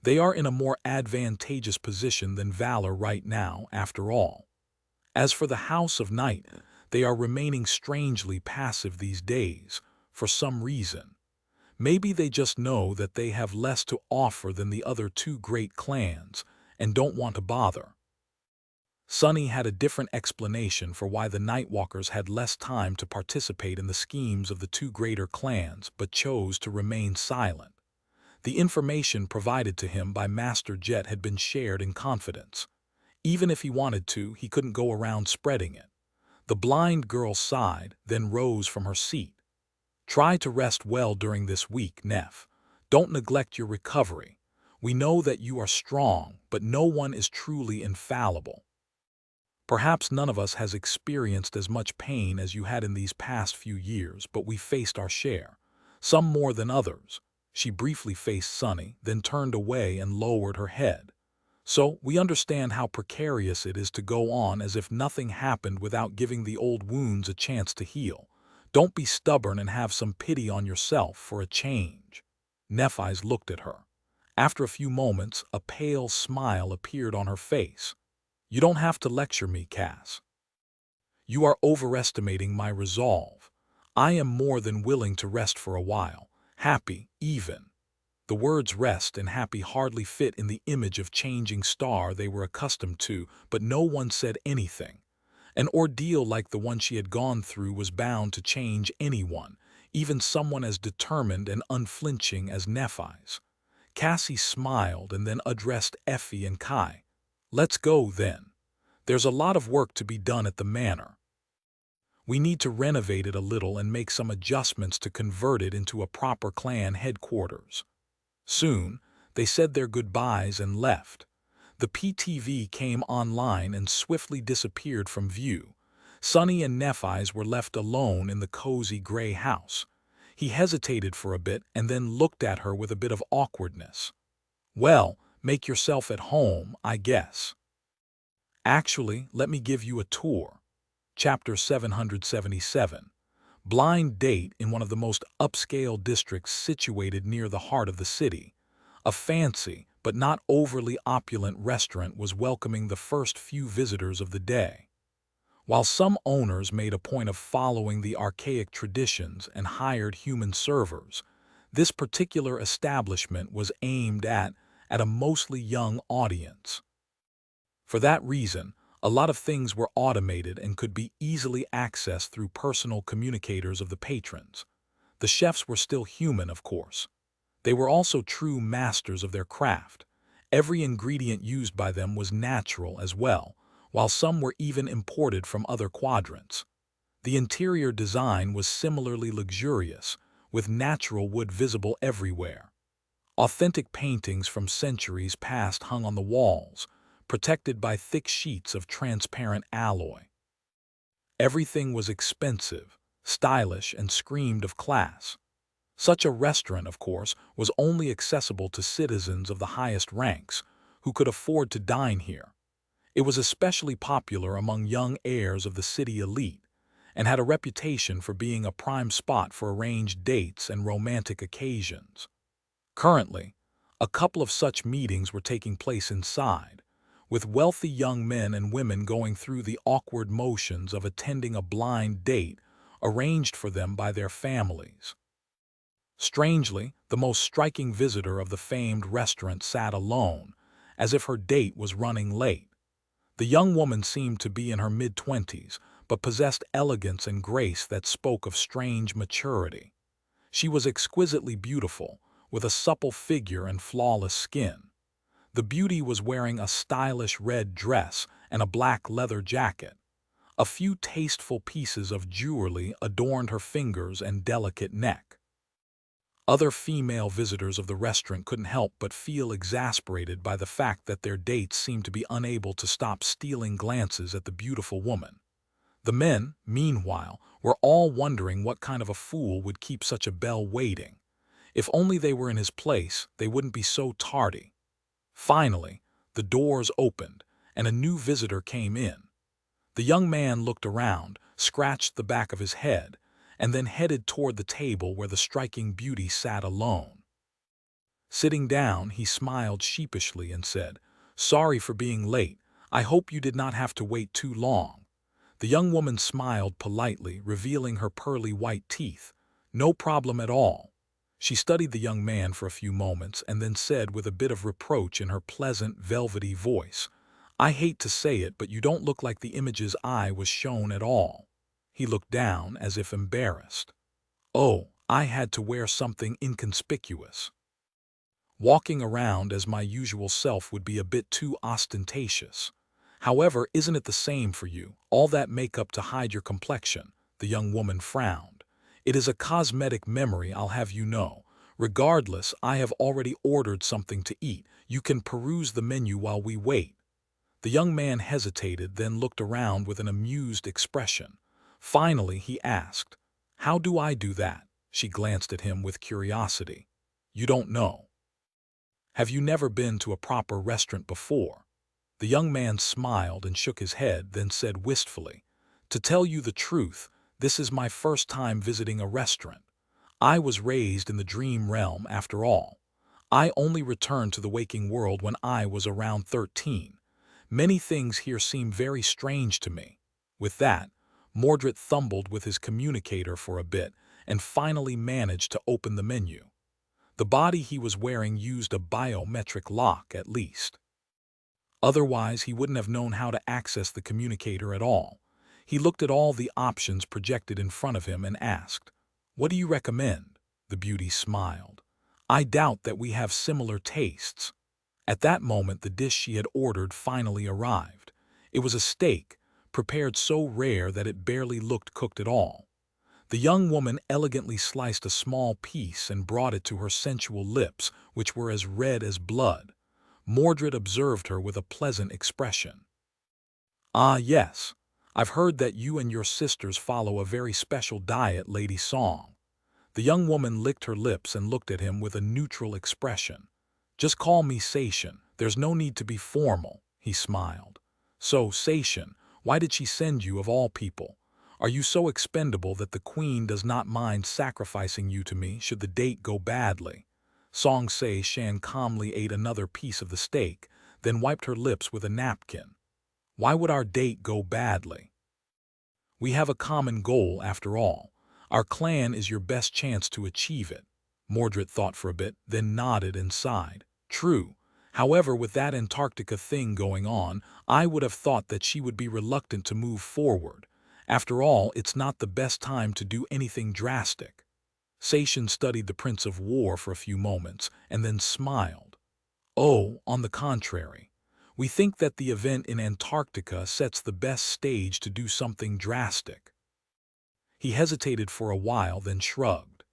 They are in a more advantageous position than Valor right now, after all. As for the House of Night, they are remaining strangely passive these days, for some reason. Maybe they just know that they have less to offer than the other two great clans, and don't want to bother. Sunny had a different explanation for why the Nightwalkers had less time to participate in the schemes of the two greater clans, but chose to remain silent. The information provided to him by Master Jet had been shared in confidence. Even if he wanted to, he couldn't go around spreading it. The blind girl sighed, then rose from her seat. "Try to rest well during this week, Neff. Don't neglect your recovery. We know that you are strong, but no one is truly infallible. Perhaps none of us has experienced as much pain as you had in these past few years, but we faced our share. Some more than others." She briefly faced Sunny, then turned away and lowered her head. "So we understand how precarious it is to go on as if nothing happened without giving the old wounds a chance to heal. Don't be stubborn and have some pity on yourself for a change." Nephi's looked at her. After a few moments, a pale smile appeared on her face. "You don't have to lecture me, Cass. You are overestimating my resolve. I am more than willing to rest for a while. Happy, even." The words rest and happy hardly fit in the image of changing star they were accustomed to, but no one said anything. An ordeal like the one she had gone through was bound to change anyone, even someone as determined and unflinching as Nephi's. Cassie smiled and then addressed Effie and Kai. "Let's go, then. There's a lot of work to be done at the manor. We need to renovate it a little and make some adjustments to convert it into a proper clan headquarters." Soon, they said their goodbyes and left. The PTV came online and swiftly disappeared from view. Sunny and Nephi's were left alone in the cozy gray house. He hesitated for a bit and then looked at her with a bit of awkwardness. "Well, make yourself at home, I guess. Actually, let me give you a tour." Chapter 777. Blind date in one of the most upscale districts situated near the heart of the city. A fancy, but not overly opulent restaurant was welcoming the first few visitors of the day. While some owners made a point of following the archaic traditions and hired human servers, this particular establishment was aimed at a mostly young audience. For that reason, a lot of things were automated and could be easily accessed through personal communicators of the patrons. The chefs were still human, of course. They were also true masters of their craft. Every ingredient used by them was natural as well, while some were even imported from other quadrants. The interior design was similarly luxurious, with natural wood visible everywhere. Authentic paintings from centuries past hung on the walls, protected by thick sheets of transparent alloy. Everything was expensive, stylish, and screamed of class. Such a restaurant, of course, was only accessible to citizens of the highest ranks, who could afford to dine here. It was especially popular among young heirs of the city elite, and had a reputation for being a prime spot for arranged dates and romantic occasions. Currently, a couple of such meetings were taking place inside, with wealthy young men and women going through the awkward motions of attending a blind date arranged for them by their families. Strangely, the most striking visitor of the famed restaurant sat alone, as if her date was running late. The young woman seemed to be in her mid-twenties, but possessed elegance and grace that spoke of strange maturity. She was exquisitely beautiful, with a supple figure and flawless skin. The beauty was wearing a stylish red dress and a black leather jacket. A few tasteful pieces of jewelry adorned her fingers and delicate neck. Other female visitors of the restaurant couldn't help but feel exasperated by the fact that their dates seemed to be unable to stop stealing glances at the beautiful woman. The men, meanwhile, were all wondering what kind of a fool would keep such a belle waiting. If only they were in his place, they wouldn't be so tardy. Finally, the doors opened, and a new visitor came in. The young man looked around, scratched the back of his head, and then headed toward the table where the striking beauty sat alone. Sitting down, he smiled sheepishly and said, "Sorry for being late. I hope you did not have to wait too long." The young woman smiled politely, revealing her pearly white teeth. "No problem at all." She studied the young man for a few moments and then said with a bit of reproach in her pleasant, velvety voice, "I hate to say it, but you don't look like the images I was shown at all." He looked down as if embarrassed. "Oh, I had to wear something inconspicuous. Walking around as my usual self would be a bit too ostentatious. However, isn't it the same for you, all that makeup to hide your complexion?" The young woman frowned. "It is a cosmetic memory, I'll have you know. Regardless, I have already ordered something to eat. You can peruse the menu while we wait." The young man hesitated, then looked around with an amused expression. Finally, he asked, "How do I do that?" She glanced at him with curiosity. "You don't know? Have you never been to a proper restaurant before?" The young man smiled and shook his head, then said wistfully, "To tell you the truth, this is my first time visiting a restaurant. I was raised in the dream realm after all. I only returned to the waking world when I was around 13. Many things here seem very strange to me." With that, Mordred fumbled with his communicator for a bit and finally managed to open the menu. The body he was wearing used a biometric lock, at least. Otherwise, he wouldn't have known how to access the communicator at all. He looked at all the options projected in front of him and asked, "What do you recommend?" The beauty smiled. "I doubt that we have similar tastes." At that moment, the dish she had ordered finally arrived. It was a steak, prepared so rare that it barely looked cooked at all. The young woman elegantly sliced a small piece and brought it to her sensual lips, which were as red as blood. Mordred observed her with a pleasant expression. "Ah, yes. I've heard that you and your sisters follow a very special diet, Lady Song." The young woman licked her lips and looked at him with a neutral expression. "Just call me Sation. There's no need to be formal," he smiled. "So, Sation, why did she send you of all people? Are you so expendable that the queen does not mind sacrificing you to me should the date go badly?" Song Se Shan calmly ate another piece of the steak, then wiped her lips with a napkin. "Why would our date go badly? We have a common goal, after all. Our clan is your best chance to achieve it." Mordred thought for a bit, then nodded and sighed. "True. However, with that Antarctica thing going on, I would have thought that she would be reluctant to move forward. After all, it's not the best time to do anything drastic." Sation studied the Prince of War for a few moments and then smiled. "Oh, on the contrary. We think that the event in Antarctica sets the best stage to do something drastic." He hesitated for a while, then shrugged.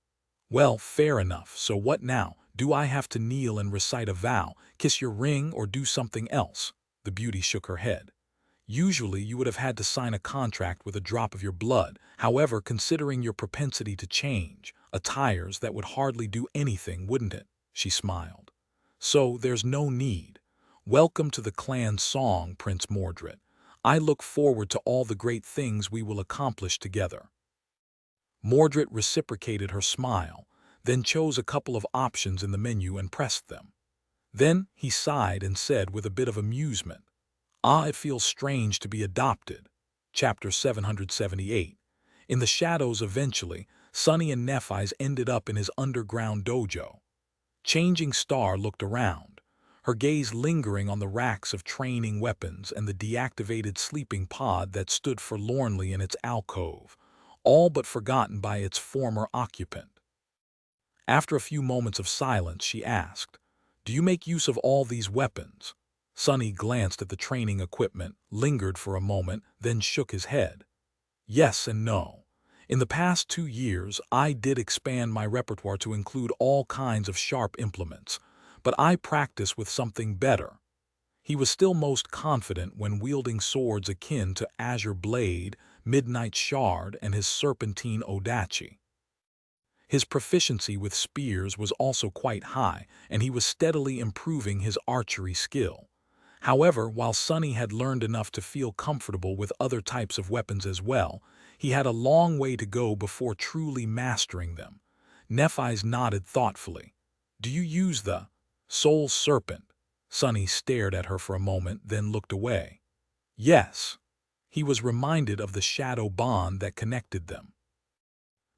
"Well, fair enough. So what now? Do I have to kneel and recite a vow, kiss your ring, or do something else?" The beauty shook her head. "Usually you would have had to sign a contract with a drop of your blood. However, considering your propensity to change attires, that would hardly do anything, wouldn't it?" She smiled. "So there's no need. Welcome to the clan Song, Prince Mordred. I look forward to all the great things we will accomplish together." Mordred reciprocated her smile, then chose a couple of options in the menu and pressed them. Then he sighed and said with a bit of amusement, "Ah, it feels strange to be adopted." Chapter 778. In the shadows eventually, Sunny and Nephi's ended up in his underground dojo. Changing Star looked around, her gaze lingering on the racks of training weapons and the deactivated sleeping pod that stood forlornly in its alcove, all but forgotten by its former occupant. After a few moments of silence, she asked, Do you make use of all these weapons? Sonny glanced at the training equipment, lingered for a moment, then shook his head. Yes and no. In the past 2 years, I did expand my repertoire to include all kinds of sharp implements, but I practice with something better. He was still most confident when wielding swords akin to Azure Blade, Midnight Shard, and his Serpentine Odachi. His proficiency with spears was also quite high, and he was steadily improving his archery skill. However, while Sonny had learned enough to feel comfortable with other types of weapons as well, he had a long way to go before truly mastering them. Nephi's nodded thoughtfully. Do you use the Soul Serpent? Sonny stared at her for a moment, then looked away. Yes. He was reminded of the shadow bond that connected them.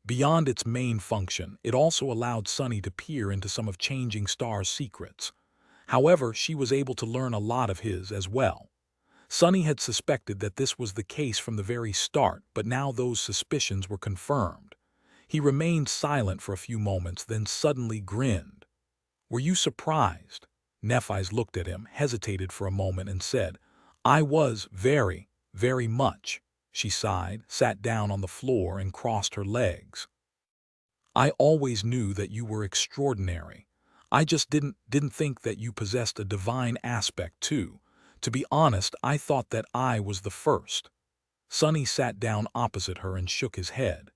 Beyond its main function, it also allowed Sonny to peer into some of Changing Star's secrets. However, she was able to learn a lot of his as well. Sonny had suspected that this was the case from the very start, but now those suspicions were confirmed. He remained silent for a few moments, then suddenly grinned. Were you surprised? Nephi's looked at him, hesitated for a moment, and said, I was very, very much. She sighed, sat down on the floor, and crossed her legs. I always knew that you were extraordinary. I just didn't think that you possessed a divine aspect too. To be honest, I thought that I was the first. Sonny sat down opposite her and shook his head.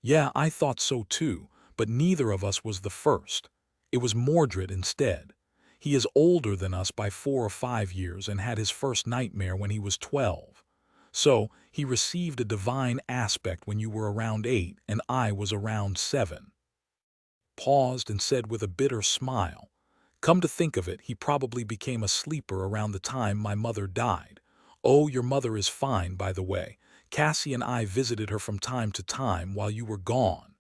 Yeah, I thought so too, but neither of us was the first. It was Mordred instead. He is older than us by 4 or 5 years and had his first nightmare when he was 12. So, he received a divine aspect when you were around 8 and I was around 7. Paused and said with a bitter smile, come to think of it, he probably became a sleeper around the time my mother died. Oh, your mother is fine, by the way. Cassie and I visited her from time to time while you were gone.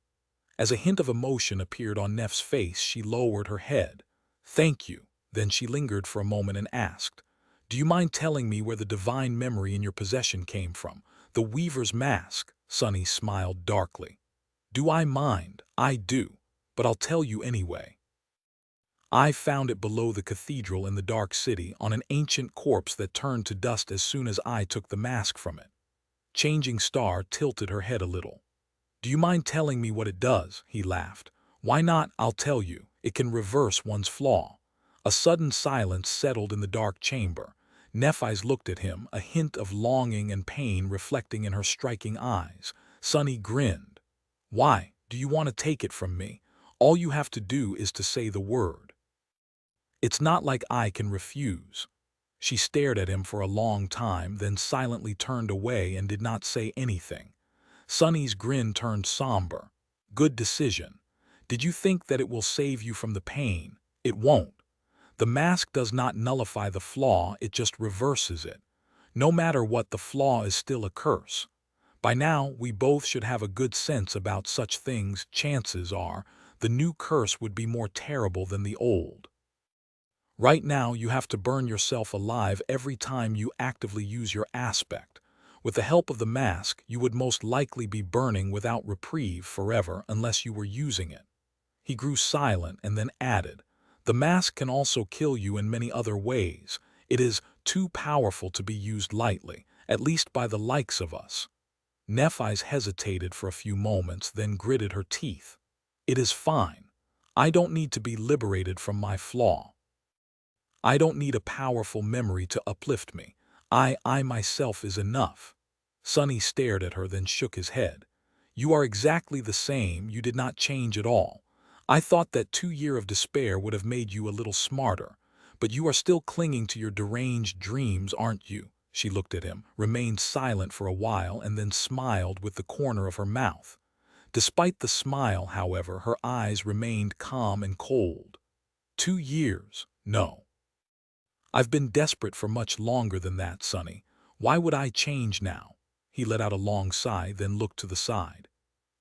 As a hint of emotion appeared on Neff's face, she lowered her head. Thank you. Then she lingered for a moment and asked, do you mind telling me where the divine memory in your possession came from? The Weaver's mask. Sonny smiled darkly. Do I mind? I do. But I'll tell you anyway. I found it below the cathedral in the Dark City on an ancient corpse that turned to dust as soon as I took the mask from it. Changing Star tilted her head a little. Do you mind telling me what it does? He laughed. Why not? I'll tell you. It can reverse one's flaw. A sudden silence settled in the dark chamber. Nephi's looked at him, a hint of longing and pain reflecting in her striking eyes. Sonny grinned. Why? Do you want to take it from me? All you have to do is to say the word. It's not like I can refuse. She stared at him for a long time, then silently turned away and did not say anything. Sonny's grin turned somber. Good decision. Did you think that it will save you from the pain? It won't. The mask does not nullify the flaw, it just reverses it. No matter what, the flaw is still a curse. By now, we both should have a good sense about such things. Chances are, the new curse would be more terrible than the old. Right now, you have to burn yourself alive every time you actively use your aspect. With the help of the mask, you would most likely be burning without reprieve forever unless you were using it. He grew silent and then added, the mask can also kill you in many other ways. It is too powerful to be used lightly, at least by the likes of us. Nephi's hesitated for a few moments, then gritted her teeth. It is fine. I don't need to be liberated from my flaw. I don't need a powerful memory to uplift me. I myself is enough. Sonny stared at her, then shook his head. You are exactly the same, you did not change at all. I thought that 2 years of despair would have made you a little smarter, but you are still clinging to your deranged dreams, aren't you? She looked at him, remained silent for a while, and then smiled with the corner of her mouth. Despite the smile, however, her eyes remained calm and cold. 2 years? No. I've been desperate for much longer than that, Sonny. Why would I change now? He let out a long sigh, then looked to the side.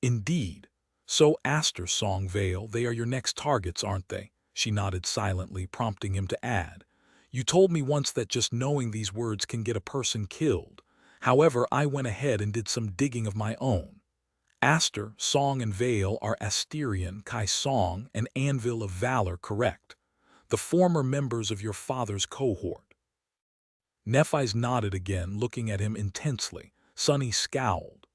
Indeed. So Aster Song Vale, they are your next targets, aren't they? She nodded silently, prompting him to add. You told me once that just knowing these words can get a person killed. However, I went ahead and did some digging of my own. Aster, Song, and Vale are Asterian, Kai Song, and Anvil of Valor, correct? The former members of your father's cohort. Nephi's nodded again, looking at him intensely. Sonny scowled.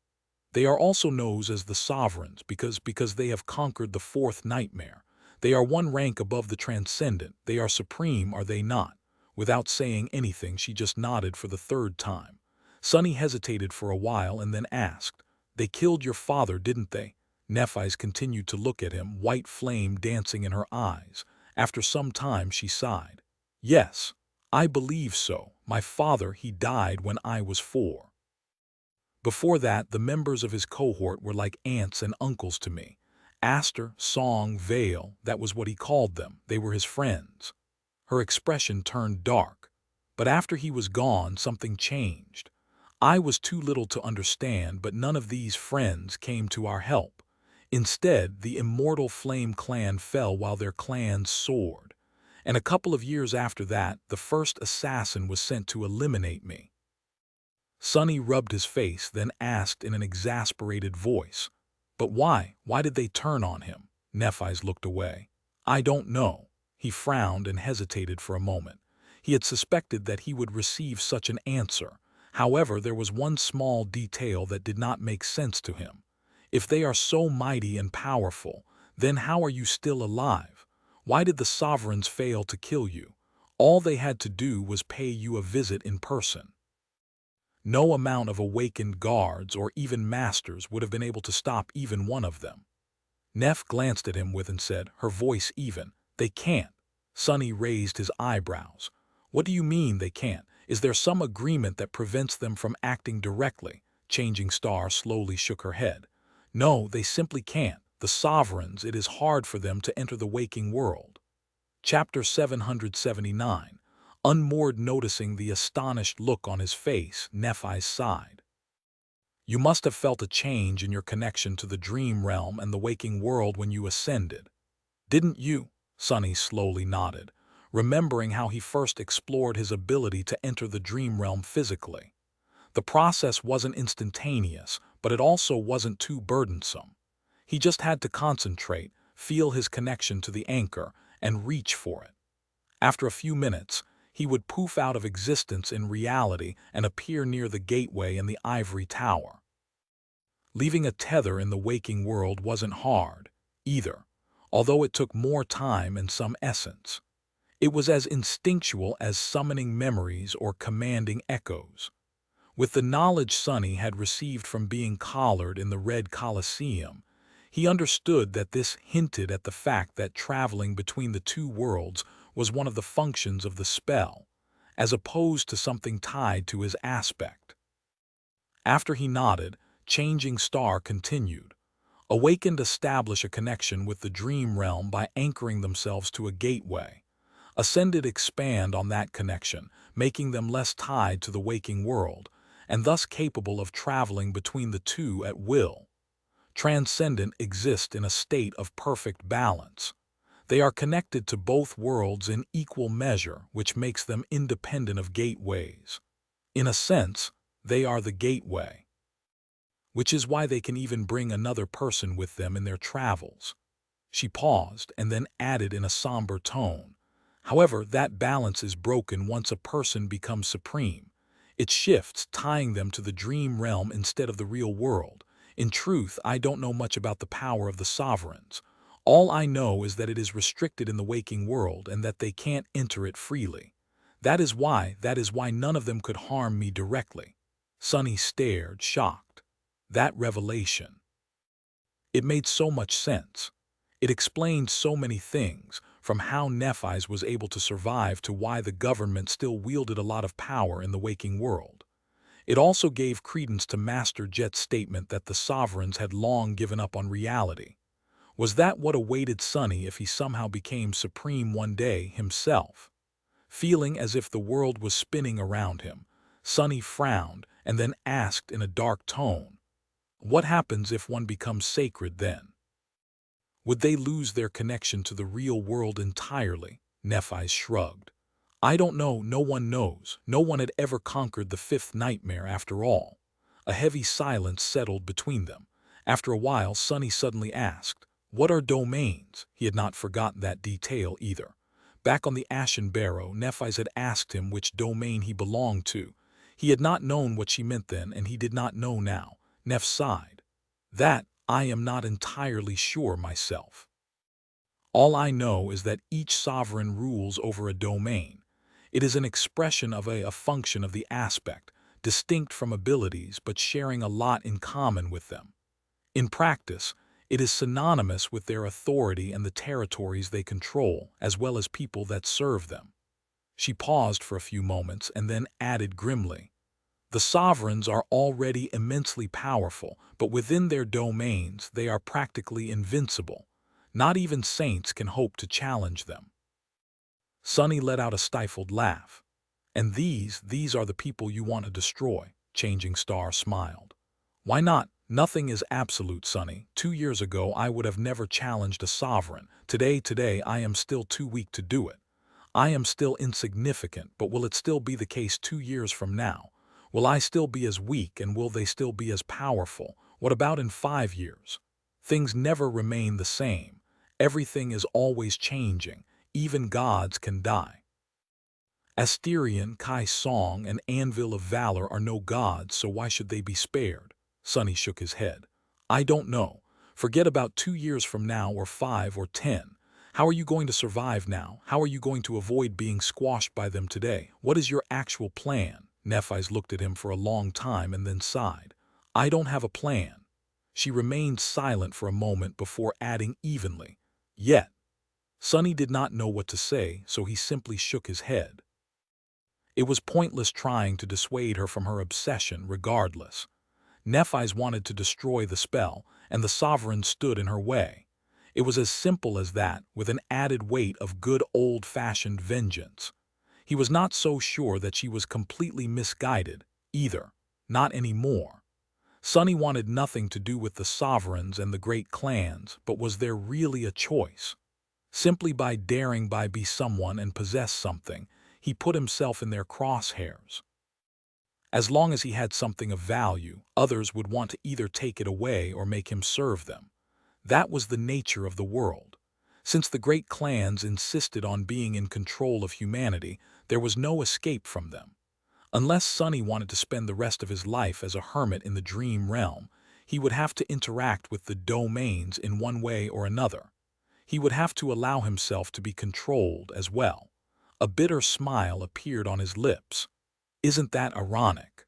They are also known as the Sovereigns because they have conquered the fourth nightmare. They are one rank above the transcendent. They are supreme, are they not? Without saying anything, she just nodded for the third time. Sonny hesitated for a while and then asked, "They killed your father, didn't they?" Nephis continued to look at him, white flame dancing in her eyes. After some time, she sighed. "Yes, I believe so. My father, he died when I was 4. Before that, the members of his cohort were like aunts and uncles to me. Aster, Song, Vale, that was what he called them. They were his friends." Her expression turned dark. "But after he was gone, something changed. I was too little to understand, but none of these friends came to our help. Instead, the immortal Flame clan fell while their clans soared. And a couple of years after that, the first assassin was sent to eliminate me." Sonny rubbed his face, then asked in an exasperated voice, "But why? Why did they turn on him?" Nephis looked away. "I don't know." He frowned and hesitated for a moment. He had suspected that he would receive such an answer. However, there was one small detail that did not make sense to him. If they are so mighty and powerful, then how are you still alive? Why did the Sovereigns fail to kill you? All they had to do was pay you a visit in person. No amount of awakened guards or even masters would have been able to stop even one of them. Neff glanced at him and said, her voice even, "They can't." Sonny raised his eyebrows. "What do you mean they can't? Is there some agreement that prevents them from acting directly?" Changing Star slowly shook her head. "No, they simply can't. The Sovereigns, it is hard for them to enter the waking world." Chapter 779. Unmoored. Noticing the astonished look on his face, Nephis sighed. "You must have felt a change in your connection to the dream realm and the waking world when you ascended. Didn't you?" Sonny slowly nodded, remembering how he first explored his ability to enter the dream realm physically. The process wasn't instantaneous, but it also wasn't too burdensome. He just had to concentrate, feel his connection to the anchor, and reach for it. After a few minutes, he would poof out of existence in reality and appear near the gateway in the ivory tower. Leaving a tether in the waking world wasn't hard, either, although it took more time and some essence. It was as instinctual as summoning memories or commanding echoes. With the knowledge Sonny had received from being collared in the Red Colosseum, he understood that this hinted at the fact that traveling between the two worlds was one of the functions of the spell, as opposed to something tied to his aspect. After he nodded, Changing Star continued. Awakened establish a connection with the dream realm by anchoring themselves to a gateway. Ascended expand on that connection, making them less tied to the waking world, and thus capable of traveling between the two at will. Transcendent exist in a state of perfect balance. They are connected to both worlds in equal measure, which makes them independent of gateways. In a sense, they are the gateway, which is why they can even bring another person with them in their travels. She paused and then added in a somber tone, "However, that balance is broken once a person becomes supreme. It shifts, tying them to the dream realm instead of the real world. In truth, I don't know much about the power of the Sovereigns. All I know is that it is restricted in the waking world and that they can't enter it freely. That is why none of them could harm me directly." Sonny stared, shocked. That revelation. It made so much sense. It explained so many things, from how Nephis was able to survive to why the government still wielded a lot of power in the waking world. It also gave credence to Master Jet's statement that the Sovereigns had long given up on reality. Was that what awaited Sonny if he somehow became supreme one day himself? Feeling as if the world was spinning around him, Sonny frowned and then asked in a dark tone, "What happens if one becomes sacred then? Would they lose their connection to the real world entirely?" Nephis shrugged. "I don't know, no one knows. No one had ever conquered the fifth nightmare after all." A heavy silence settled between them. After a while, Sonny suddenly asked, "What are domains?" He had not forgotten that detail either. Back on the Ashen Barrow, Nephis had asked him which domain he belonged to. He had not known what she meant then, and he did not know now. Neph sighed. That I am not entirely sure myself. All I know is that each sovereign rules over a domain. It is an expression of a function of the aspect, distinct from abilities but sharing a lot in common with them. In practice, it is synonymous with their authority and the territories they control, as well as people that serve them. She paused for a few moments and then added grimly, the sovereigns are already immensely powerful, but within their domains they are practically invincible. Not even saints can hope to challenge them. Sonny let out a stifled laugh. And these are the people you want to destroy, Changing Star smiled. Why not? Nothing is absolute, Sonny. 2 years ago I would have never challenged a sovereign. Today I am still too weak to do it. I am still insignificant, but will it still be the case 2 years from now? Will I still be as weak, and will they still be as powerful? What about in 5 years? Things never remain the same. Everything is always changing. Even gods can die. Asterion, Kai Song, and Anvil of Valor are no gods, so why should they be spared? Sonny shook his head. I don't know. Forget about 2 years from now, or 5 or 10. How are you going to survive now? How are you going to avoid being squashed by them today? What is your actual plan? Nephis looked at him for a long time and then sighed. I don't have a plan. She remained silent for a moment before adding evenly, yet. Sonny did not know what to say, so he simply shook his head. It was pointless trying to dissuade her from her obsession regardless. Nephis wanted to destroy the spell, and the sovereign stood in her way. It was as simple as that, with an added weight of good old-fashioned vengeance. He was not so sure that she was completely misguided, either. Not anymore. Sonny wanted nothing to do with the sovereigns and the great clans, but was there really a choice? Simply by daring by be someone and possess something, he put himself in their crosshairs. As long as he had something of value, others would want to either take it away or make him serve them. That was the nature of the world. Since the great clans insisted on being in control of humanity, there was no escape from them. Unless Sonny wanted to spend the rest of his life as a hermit in the dream realm, he would have to interact with the domains in one way or another. He would have to allow himself to be controlled as well. A bitter smile appeared on his lips. Isn't that ironic?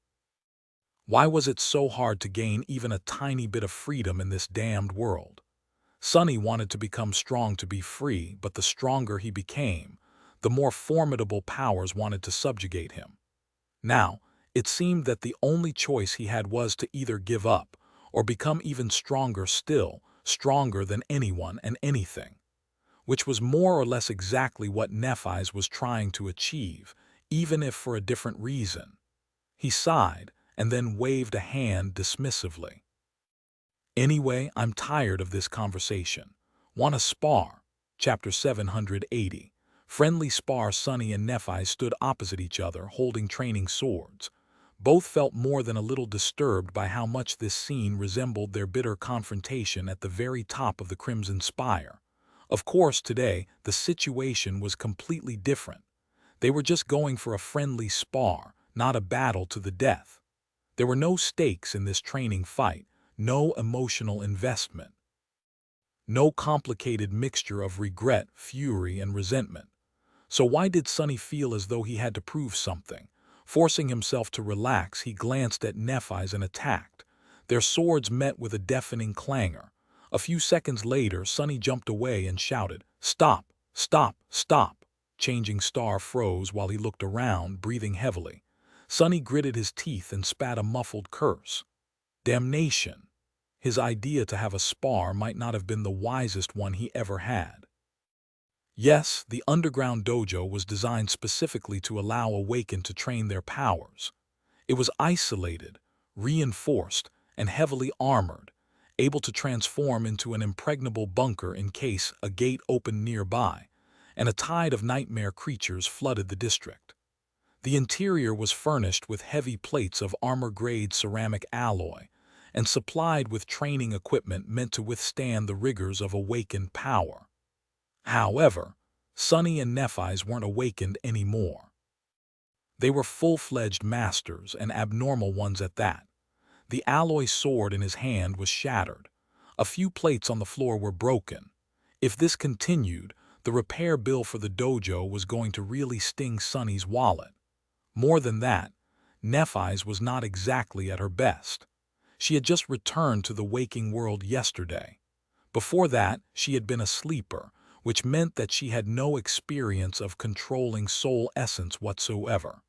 Why was it so hard to gain even a tiny bit of freedom in this damned world? Sonny wanted to become strong to be free, but the stronger he became, the more formidable powers wanted to subjugate him. Now, it seemed that the only choice he had was to either give up or become even stronger still, stronger than anyone and anything, which was more or less exactly what Nephis was trying to achieve, even if for a different reason. He sighed and then waved a hand dismissively. Anyway, I'm tired of this conversation. Want to spar? Chapter 780. Friendly spar. Sonny and Nephis stood opposite each other, holding training swords. Both felt more than a little disturbed by how much this scene resembled their bitter confrontation at the very top of the Crimson Spire. Of course, today, the situation was completely different. They were just going for a friendly spar, not a battle to the death. There were no stakes in this training fight, no emotional investment, no complicated mixture of regret, fury, and resentment. So why did Sonny feel as though he had to prove something? Forcing himself to relax, he glanced at Nephis and attacked. Their swords met with a deafening clangor. A few seconds later, Sonny jumped away and shouted, "Stop! Stop! Stop!" Changing Star froze while he looked around, breathing heavily. Sonny gritted his teeth and spat a muffled curse. Damnation! His idea to have a spar might not have been the wisest one he ever had. Yes, the underground dojo was designed specifically to allow Awakened to train their powers. It was isolated, reinforced, and heavily armored, able to transform into an impregnable bunker in case a gate opened nearby, and a tide of nightmare creatures flooded the district. The interior was furnished with heavy plates of armor-grade ceramic alloy and supplied with training equipment meant to withstand the rigors of Awakened power. However, Sunny and Nephi's weren't awakened anymore. They were full-fledged masters, and abnormal ones at that. The alloy sword in his hand was shattered. A few plates on the floor were broken. If this continued, the repair bill for the dojo was going to really sting Sunny's wallet. More than that, Nephi's was not exactly at her best. She had just returned to the waking world yesterday. Before that, she had been a sleeper, which meant that she had no experience of controlling soul essence whatsoever,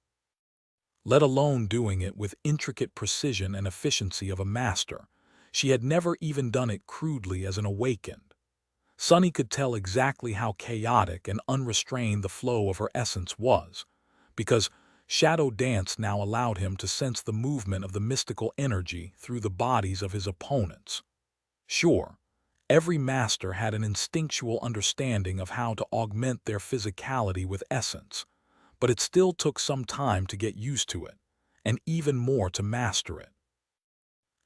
let alone doing it with intricate precision and efficiency of a master. She had never even done it crudely as an awakened. Sunny could tell exactly how chaotic and unrestrained the flow of her essence was, because Shadow Dance now allowed him to sense the movement of the mystical energy through the bodies of his opponents. Sure, every master had an instinctual understanding of how to augment their physicality with essence, but it still took some time to get used to it, and even more to master it.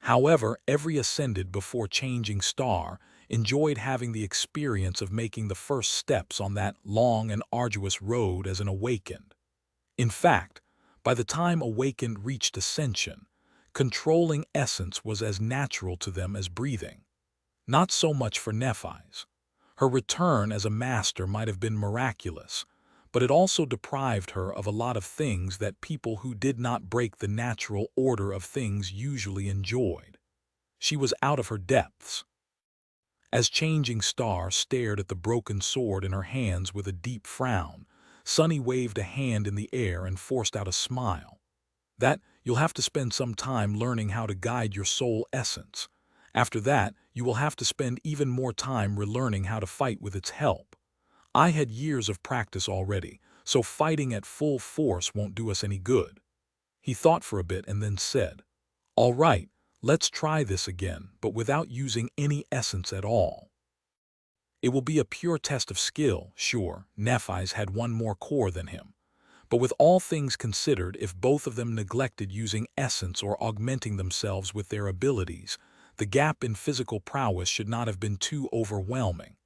However, every ascended before changing star enjoyed having the experience of making the first steps on that long and arduous road as an awakened. In fact, by the time awakened reached ascension, controlling essence was as natural to them as breathing. Not so much for Nephi's. Her return as a master might have been miraculous, but it also deprived her of a lot of things that people who did not break the natural order of things usually enjoyed. She was out of her depths. As Changing Star stared at the broken sword in her hands with a deep frown, Sunny waved a hand in the air and forced out a smile. That, you'll have to spend some time learning how to guide your soul essence. After that, you will have to spend even more time relearning how to fight with its help. I had years of practice already, so fighting at full force won't do us any good. He thought for a bit and then said, "All right, let's try this again, but without using any essence at all. It will be a pure test of skill, sure." Nephi's had one more core than him. But with all things considered, if both of them neglected using essence or augmenting themselves with their abilities, the gap in physical prowess should not have been too overwhelming.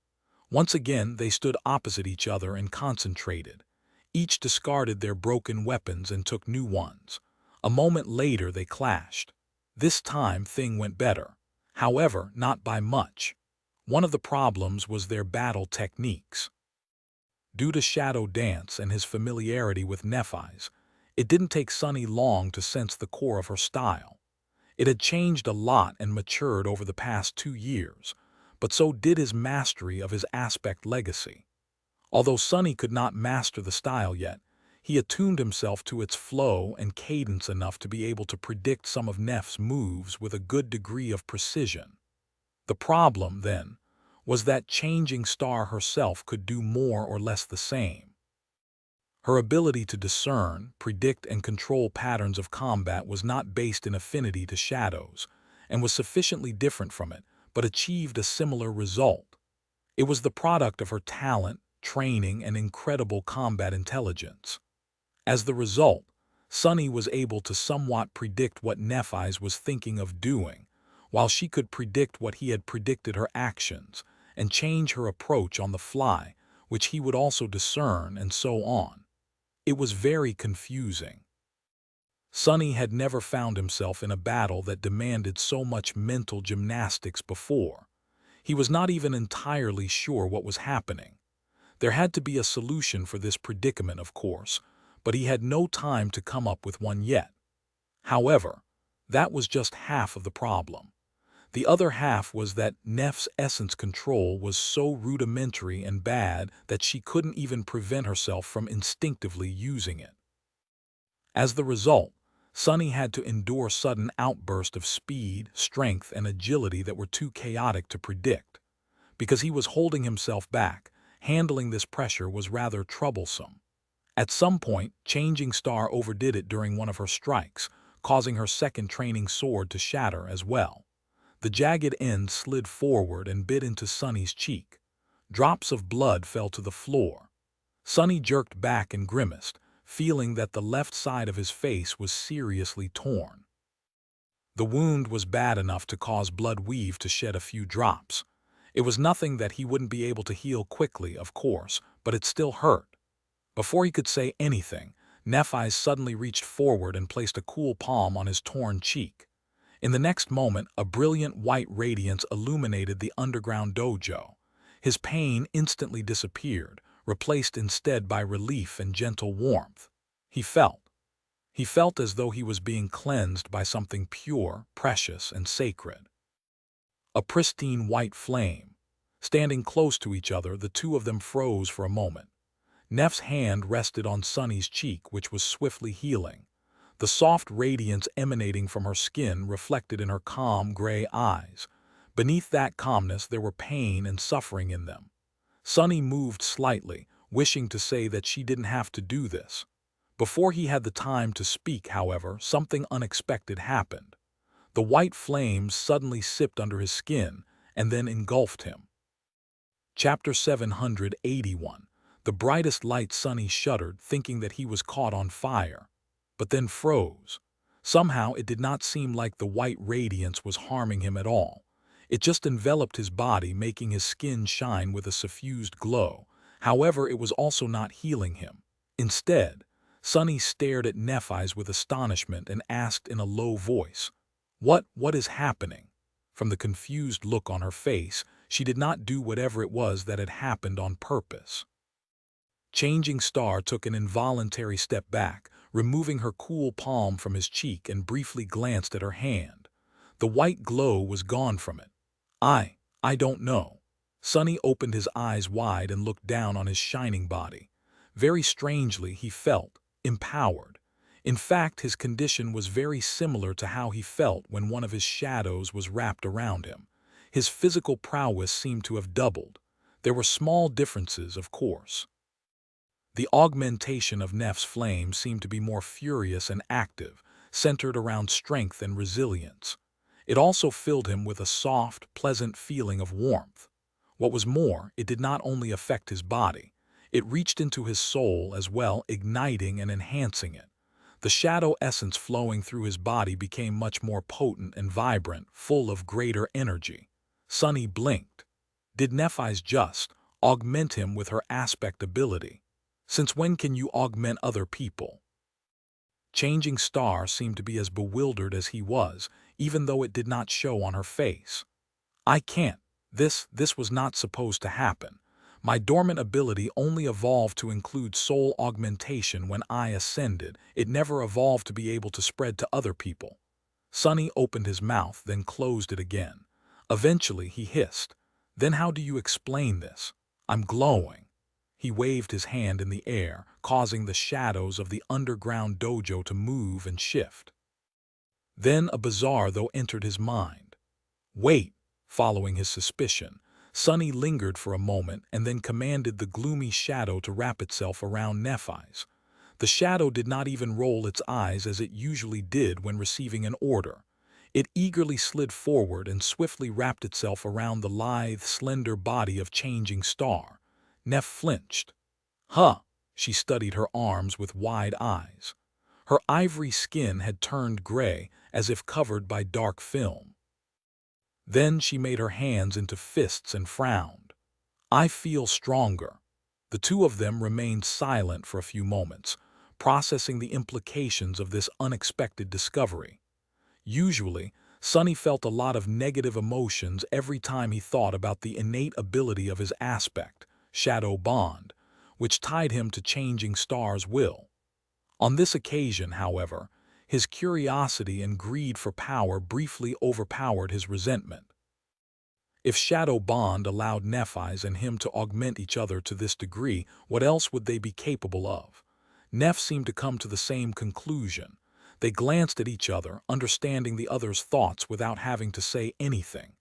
Once again, they stood opposite each other and concentrated. Each discarded their broken weapons and took new ones. A moment later, they clashed. This time, things went better. However, not by much. One of the problems was their battle techniques. Due to Shadow Dance and his familiarity with Nephi's, it didn't take Sunny long to sense the core of her style. It had changed a lot and matured over the past 2 years, but so did his mastery of his aspect legacy. Although Sunny could not master the style yet, he attuned himself to its flow and cadence enough to be able to predict some of Neph's moves with a good degree of precision. The problem, then, was that Changing Star herself could do more or less the same. Her ability to discern, predict, and control patterns of combat was not based in affinity to shadows, and was sufficiently different from it, but achieved a similar result. It was the product of her talent, training, and incredible combat intelligence. As the result, Sunny was able to somewhat predict what Nephi's was thinking of doing, while she could predict what he had predicted her actions, and change her approach on the fly, which he would also discern, and so on. It was very confusing. Sunny had never found himself in a battle that demanded so much mental gymnastics before. He was not even entirely sure what was happening. There had to be a solution for this predicament, of course, but he had no time to come up with one yet. However, that was just half of the problem. The other half was that Neph's essence control was so rudimentary and bad that she couldn't even prevent herself from instinctively using it. As the result, Sunny had to endure sudden outbursts of speed, strength, and agility that were too chaotic to predict. Because he was holding himself back, handling this pressure was rather troublesome. At some point, Changing Star overdid it during one of her strikes, causing her second training sword to shatter as well. The jagged end slid forward and bit into Sunny's cheek. Drops of blood fell to the floor. Sunny jerked back and grimaced, feeling that the left side of his face was seriously torn. The wound was bad enough to cause blood weave to shed a few drops. It was nothing that he wouldn't be able to heal quickly, of course, but it still hurt. Before he could say anything, Nephi suddenly reached forward and placed a cool palm on his torn cheek. In the next moment, a brilliant white radiance illuminated the underground dojo. His pain instantly disappeared, replaced instead by relief and gentle warmth. He felt. He felt as though he was being cleansed by something pure, precious, and sacred. A pristine white flame. Standing close to each other, the two of them froze for a moment. Neff's hand rested on Sunny's cheek, which was swiftly healing. The soft radiance emanating from her skin reflected in her calm gray eyes. Beneath that calmness there were pain and suffering in them. Sunny moved slightly, wishing to say that she didn't have to do this. Before he had the time to speak, however, something unexpected happened. The white flames suddenly sipped under his skin and then engulfed him. Chapter 781. The brightest light. Sunny shuddered, thinking that he was caught on fire, but then froze. Somehow it did not seem like the white radiance was harming him at all. It just enveloped his body, making his skin shine with a suffused glow. However, it was also not healing him. Instead, Sunny stared at Nephi's with astonishment and asked in a low voice, What is happening?" From the confused look on her face, she did not do whatever it was that had happened on purpose. Changing Star took an involuntary step back, removing her cool palm from his cheek, and briefly glanced at her hand. The white glow was gone from it. I don't know." Sunny opened his eyes wide and looked down on his shining body. Very strangely, he felt empowered. In fact, his condition was very similar to how he felt when one of his shadows was wrapped around him. His physical prowess seemed to have doubled. There were small differences, of course. The augmentation of Neff's flame seemed to be more furious and active, centered around strength and resilience. It also filled him with a soft, pleasant feeling of warmth. What was more, it did not only affect his body, it reached into his soul as well, igniting and enhancing it. The shadow essence flowing through his body became much more potent and vibrant, full of greater energy. Sunny blinked. Did Nephi's just augment him with her aspect ability? Since when can you augment other people? Changing Star seemed to be as bewildered as he was, even though it did not show on her face. "I can't. This was not supposed to happen. My dormant ability only evolved to include soul augmentation when I ascended. It never evolved to be able to spread to other people." Sunny opened his mouth, then closed it again. Eventually he hissed, "Then how do you explain this? I'm glowing." He waved his hand in the air, causing the shadows of the underground dojo to move and shift. Then a bizarre thought entered his mind. "Wait." Following his suspicion, Sunny lingered for a moment and then commanded the gloomy shadow to wrap itself around Nephi's. The shadow did not even roll its eyes as it usually did when receiving an order. It eagerly slid forward and swiftly wrapped itself around the lithe, slender body of Changing Star. Neph flinched. "Huh!" She studied her arms with wide eyes. Her ivory skin had turned gray, as if covered by dark film. Then she made her hands into fists and frowned. "I feel stronger." The two of them remained silent for a few moments, processing the implications of this unexpected discovery. Usually, Sunny felt a lot of negative emotions every time he thought about the innate ability of his aspect, Shadow Bond, which tied him to Changing Star's will. On this occasion, however, his curiosity and greed for power briefly overpowered his resentment. If Shadow Bond allowed Nephi's and him to augment each other to this degree, what else would they be capable of? Neph seemed to come to the same conclusion. They glanced at each other, understanding the other's thoughts without having to say anything.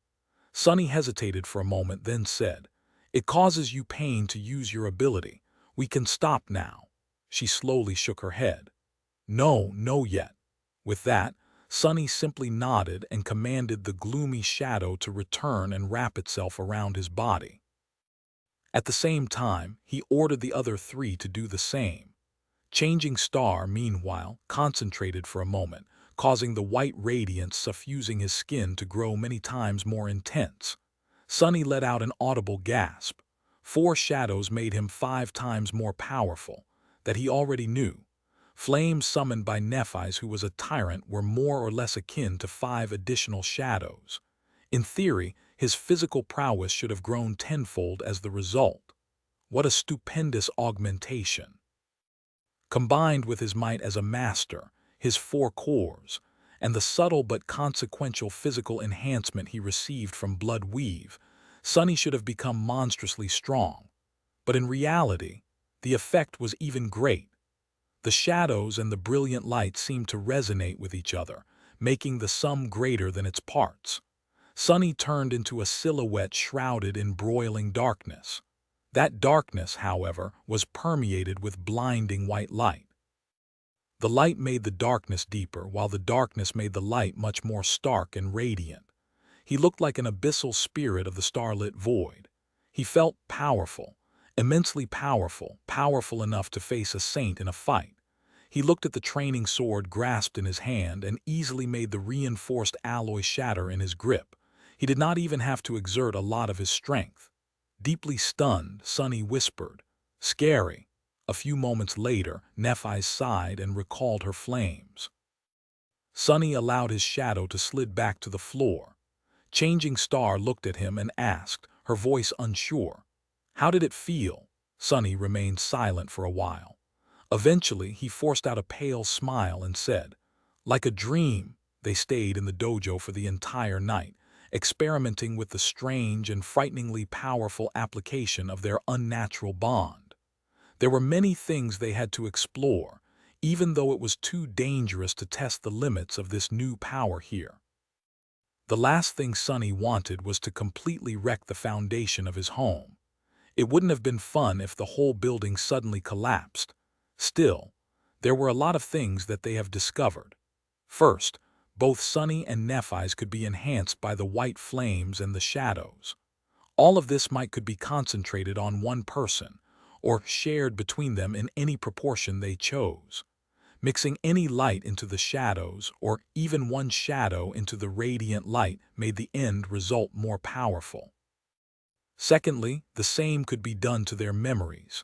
Sunny hesitated for a moment, then said, "It causes you pain to use your ability. We can stop now." She slowly shook her head. No yet." With that, Sunny simply nodded and commanded the gloomy shadow to return and wrap itself around his body. At the same time, he ordered the other three to do the same. Changing Star, meanwhile, concentrated for a moment, causing the white radiance suffusing his skin to grow many times more intense. Sunny let out an audible gasp. 4 shadows made him 5 times more powerful, that he already knew. Flames summoned by Nephi's, who was a tyrant, were more or less akin to 5 additional shadows. In theory, his physical prowess should have grown tenfold as the result. What a stupendous augmentation! Combined with his might as a master, his 4 cores, and the subtle but consequential physical enhancement he received from blood weave, Sonny should have become monstrously strong. But in reality, the effect was even great. The shadows and the brilliant light seemed to resonate with each other, making the sum greater than its parts. Sonny turned into a silhouette shrouded in broiling darkness. That darkness, however, was permeated with blinding white light. The light made the darkness deeper, while the darkness made the light much more stark and radiant. He looked like an abyssal spirit of the starlit void. He felt powerful, immensely powerful, powerful enough to face a saint in a fight. He looked at the training sword grasped in his hand and easily made the reinforced alloy shatter in his grip. He did not even have to exert a lot of his strength. Deeply stunned, Sonny whispered, "Scary." A few moments later, Nephi sighed and recalled her flames. Sonny allowed his shadow to slid back to the floor. Changing Star looked at him and asked, her voice unsure, "How did it feel?" Sonny remained silent for a while. Eventually, he forced out a pale smile and said, "Like a dream." They stayed in the dojo for the entire night, experimenting with the strange and frighteningly powerful application of their unnatural bond. There were many things they had to explore, even though it was too dangerous to test the limits of this new power here. The last thing Sonny wanted was to completely wreck the foundation of his home. It wouldn't have been fun if the whole building suddenly collapsed. Still, there were a lot of things that they have discovered. First, both Sonny and Nephi's could be enhanced by the white flames and the shadows. All of this might could be concentrated on one person, or shared between them in any proportion they chose. Mixing any light into the shadows, or even one shadow into the radiant light, made the end result more powerful. Secondly, the same could be done to their memories.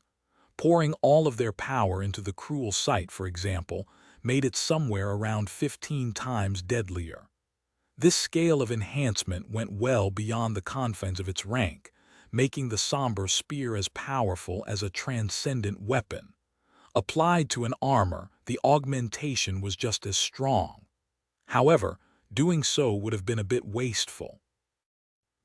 Pouring all of their power into the cruel sight, for example, made it somewhere around 15 times deadlier. This scale of enhancement went well beyond the confines of its rank, making the somber spear as powerful as a transcendent weapon. Applied to an armor, the augmentation was just as strong. However, doing so would have been a bit wasteful.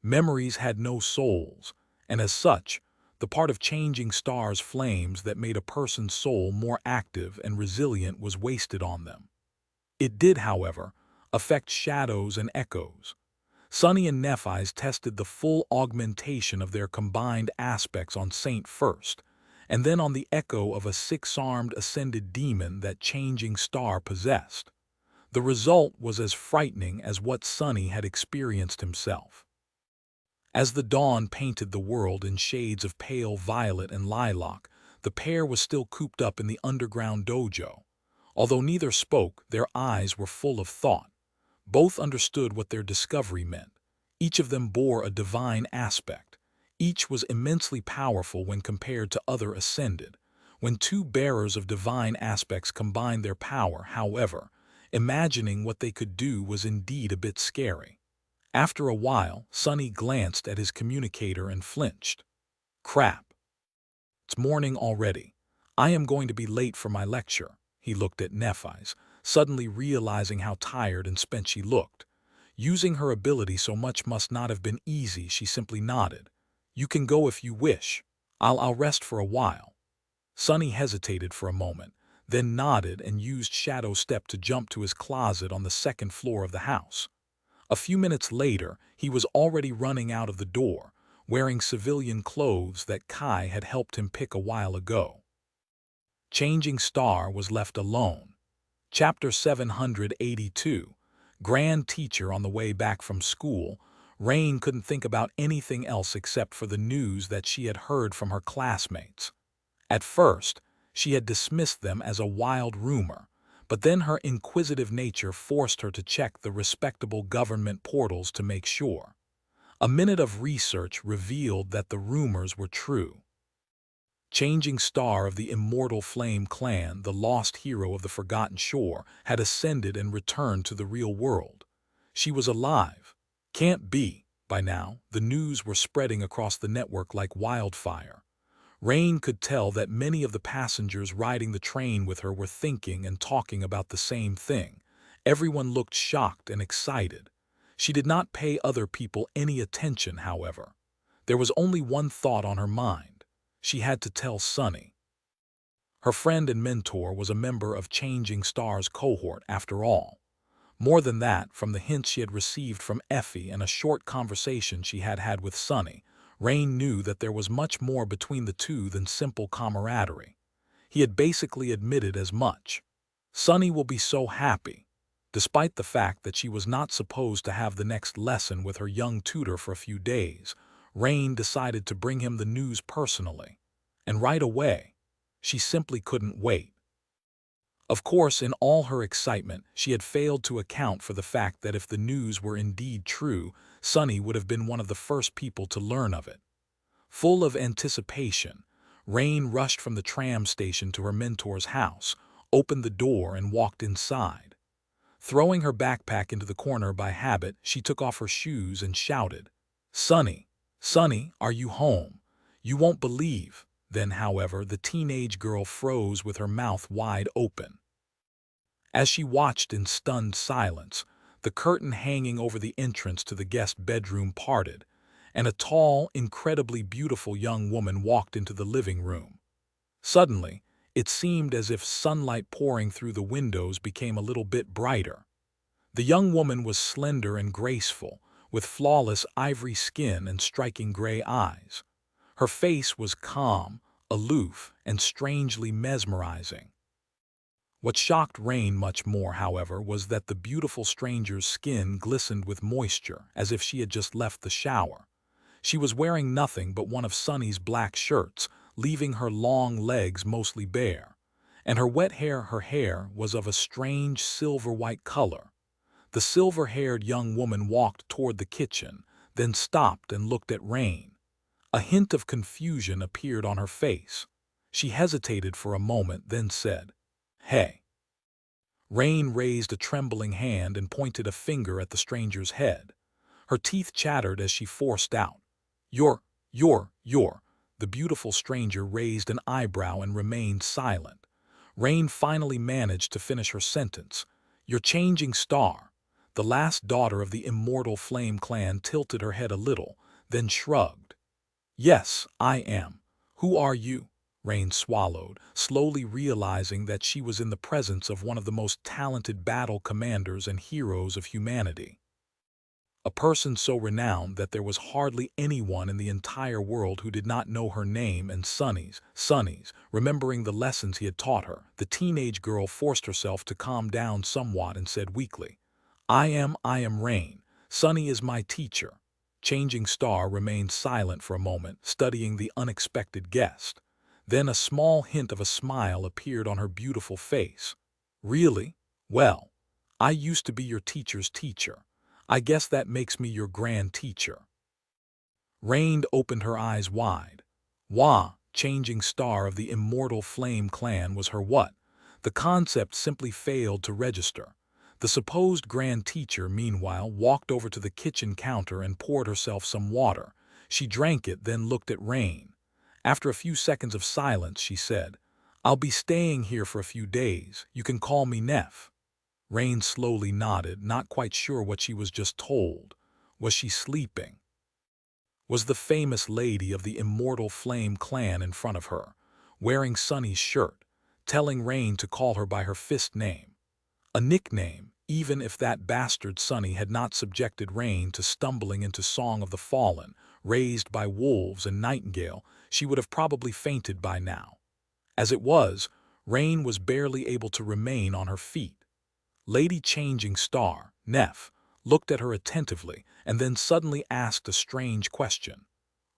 Memories had no souls, and as such, the part of changing Star's flames that made a person's soul more active and resilient was wasted on them. It did, however, affect shadows and echoes. Sonny and Nephi's tested the full augmentation of their combined aspects on Saint first, and then on the echo of a 6-armed ascended demon that changing Star possessed. The result was as frightening as what Sonny had experienced himself. As the dawn painted the world in shades of pale violet and lilac, the pair was still cooped up in the underground dojo. Although neither spoke, their eyes were full of thought. Both understood what their discovery meant. Each of them bore a divine aspect. Each was immensely powerful when compared to other ascended. When two bearers of divine aspects combined their power, however, imagining what they could do was indeed a bit scary. After a while, Sonny glanced at his communicator and flinched. "Crap. It's morning already. I am going to be late for my lecture." He looked at Nephi's, suddenly realizing how tired and spent she looked. Using her ability so much must not have been easy. She simply nodded. "You can go if you wish. I'll rest for a while." Sonny hesitated for a moment, then nodded and used Shadow Step to jump to his closet on the 2nd floor of the house. A few minutes later, he was already running out of the door, wearing civilian clothes that Kai had helped him pick a while ago. Changing Star was left alone. Chapter 782. Grand Teacher. On the way back from school, Rain couldn't think about anything else except for the news that she had heard from her classmates. At first, she had dismissed them as a wild rumor, but then her inquisitive nature forced her to check the respectable government portals to make sure. A minute of research revealed that the rumors were true. Changing star of the immortal Flame clan, the lost hero of the Forgotten Shore, had ascended and returned to the real world. She was alive. Can't be. By now, the news were spreading across the network like wildfire. Rain could tell that many of the passengers riding the train with her were thinking and talking about the same thing. Everyone looked shocked and excited. She did not pay other people any attention, however. There was only one thought on her mind. She had to tell Sunny. Her friend and mentor was a member of Changing Star's cohort, after all. More than that, from the hints she had received from Effie and a short conversation she had had with Sunny, Rain knew that there was much more between the two than simple camaraderie. He had basically admitted as much. Sunny will be so happy. Despite the fact that she was not supposed to have the next lesson with her young tutor for a few days, Rain decided to bring him the news personally. And right away. She simply couldn't wait. Of course, in all her excitement, she had failed to account for the fact that if the news were indeed true, Sunny would have been one of the first people to learn of it. Full of anticipation, Rain rushed from the tram station to her mentor's house, opened the door and walked inside. Throwing her backpack into the corner by habit, she took off her shoes and shouted, "Sunny, Sunny, are you home? You won't believe." Then, however, the teenage girl froze with her mouth wide open. As she watched in stunned silence, the curtain hanging over the entrance to the guest bedroom parted, and a tall, incredibly beautiful young woman walked into the living room. Suddenly, it seemed as if sunlight pouring through the windows became a little bit brighter. The young woman was slender and graceful, with flawless ivory skin and striking gray eyes. Her face was calm, aloof, and strangely mesmerizing. What shocked Rain much more, however, was that the beautiful stranger's skin glistened with moisture, as if she had just left the shower. She was wearing nothing but one of Sunny's black shirts, leaving her long legs mostly bare. And her hair was of a strange silver-white color. The silver-haired young woman walked toward the kitchen, then stopped and looked at Rain. A hint of confusion appeared on her face. She hesitated for a moment, then said, "Hey." Rain raised a trembling hand and pointed a finger at the stranger's head. Her teeth chattered as she forced out, You're. The beautiful stranger raised an eyebrow and remained silent. Rain finally managed to finish her sentence. "You're Changing Star." The last daughter of the immortal Flame clan tilted her head a little, then shrugged. "Yes, I am. Who are you?" Rain swallowed, slowly realizing that she was in the presence of one of the most talented battle commanders and heroes of humanity. A person so renowned that there was hardly anyone in the entire world who did not know her name and Sunny's. Remembering the lessons he had taught her, the teenage girl forced herself to calm down somewhat and said weakly, I am Rain. Sunny is my teacher." Changing Star remained silent for a moment, studying the unexpected guest. Then a small hint of a smile appeared on her beautiful face. "Really? Well, I used to be your teacher's teacher. I guess that makes me your grand teacher." Rain opened her eyes wide. Wah, Changing Star of the immortal Flame clan was her what? The concept simply failed to register. The supposed grand teacher, meanwhile, walked over to the kitchen counter and poured herself some water. She drank it, then looked at Rain. After a few seconds of silence, she said, "I'll be staying here for a few days. You can call me Neff." Rain slowly nodded, not quite sure what she was just told. Was she sleeping? Was the famous lady of the immortal Flame clan in front of her, wearing Sunny's shirt, telling Rain to call her by her fist name? A nickname, even if that bastard Sunny had not subjected Rain to stumbling into Song of the Fallen, raised by wolves and Nightingale, she would have probably fainted by now. As it was, Rain was barely able to remain on her feet. Lady Changing Star, Neff, looked at her attentively and then suddenly asked a strange question.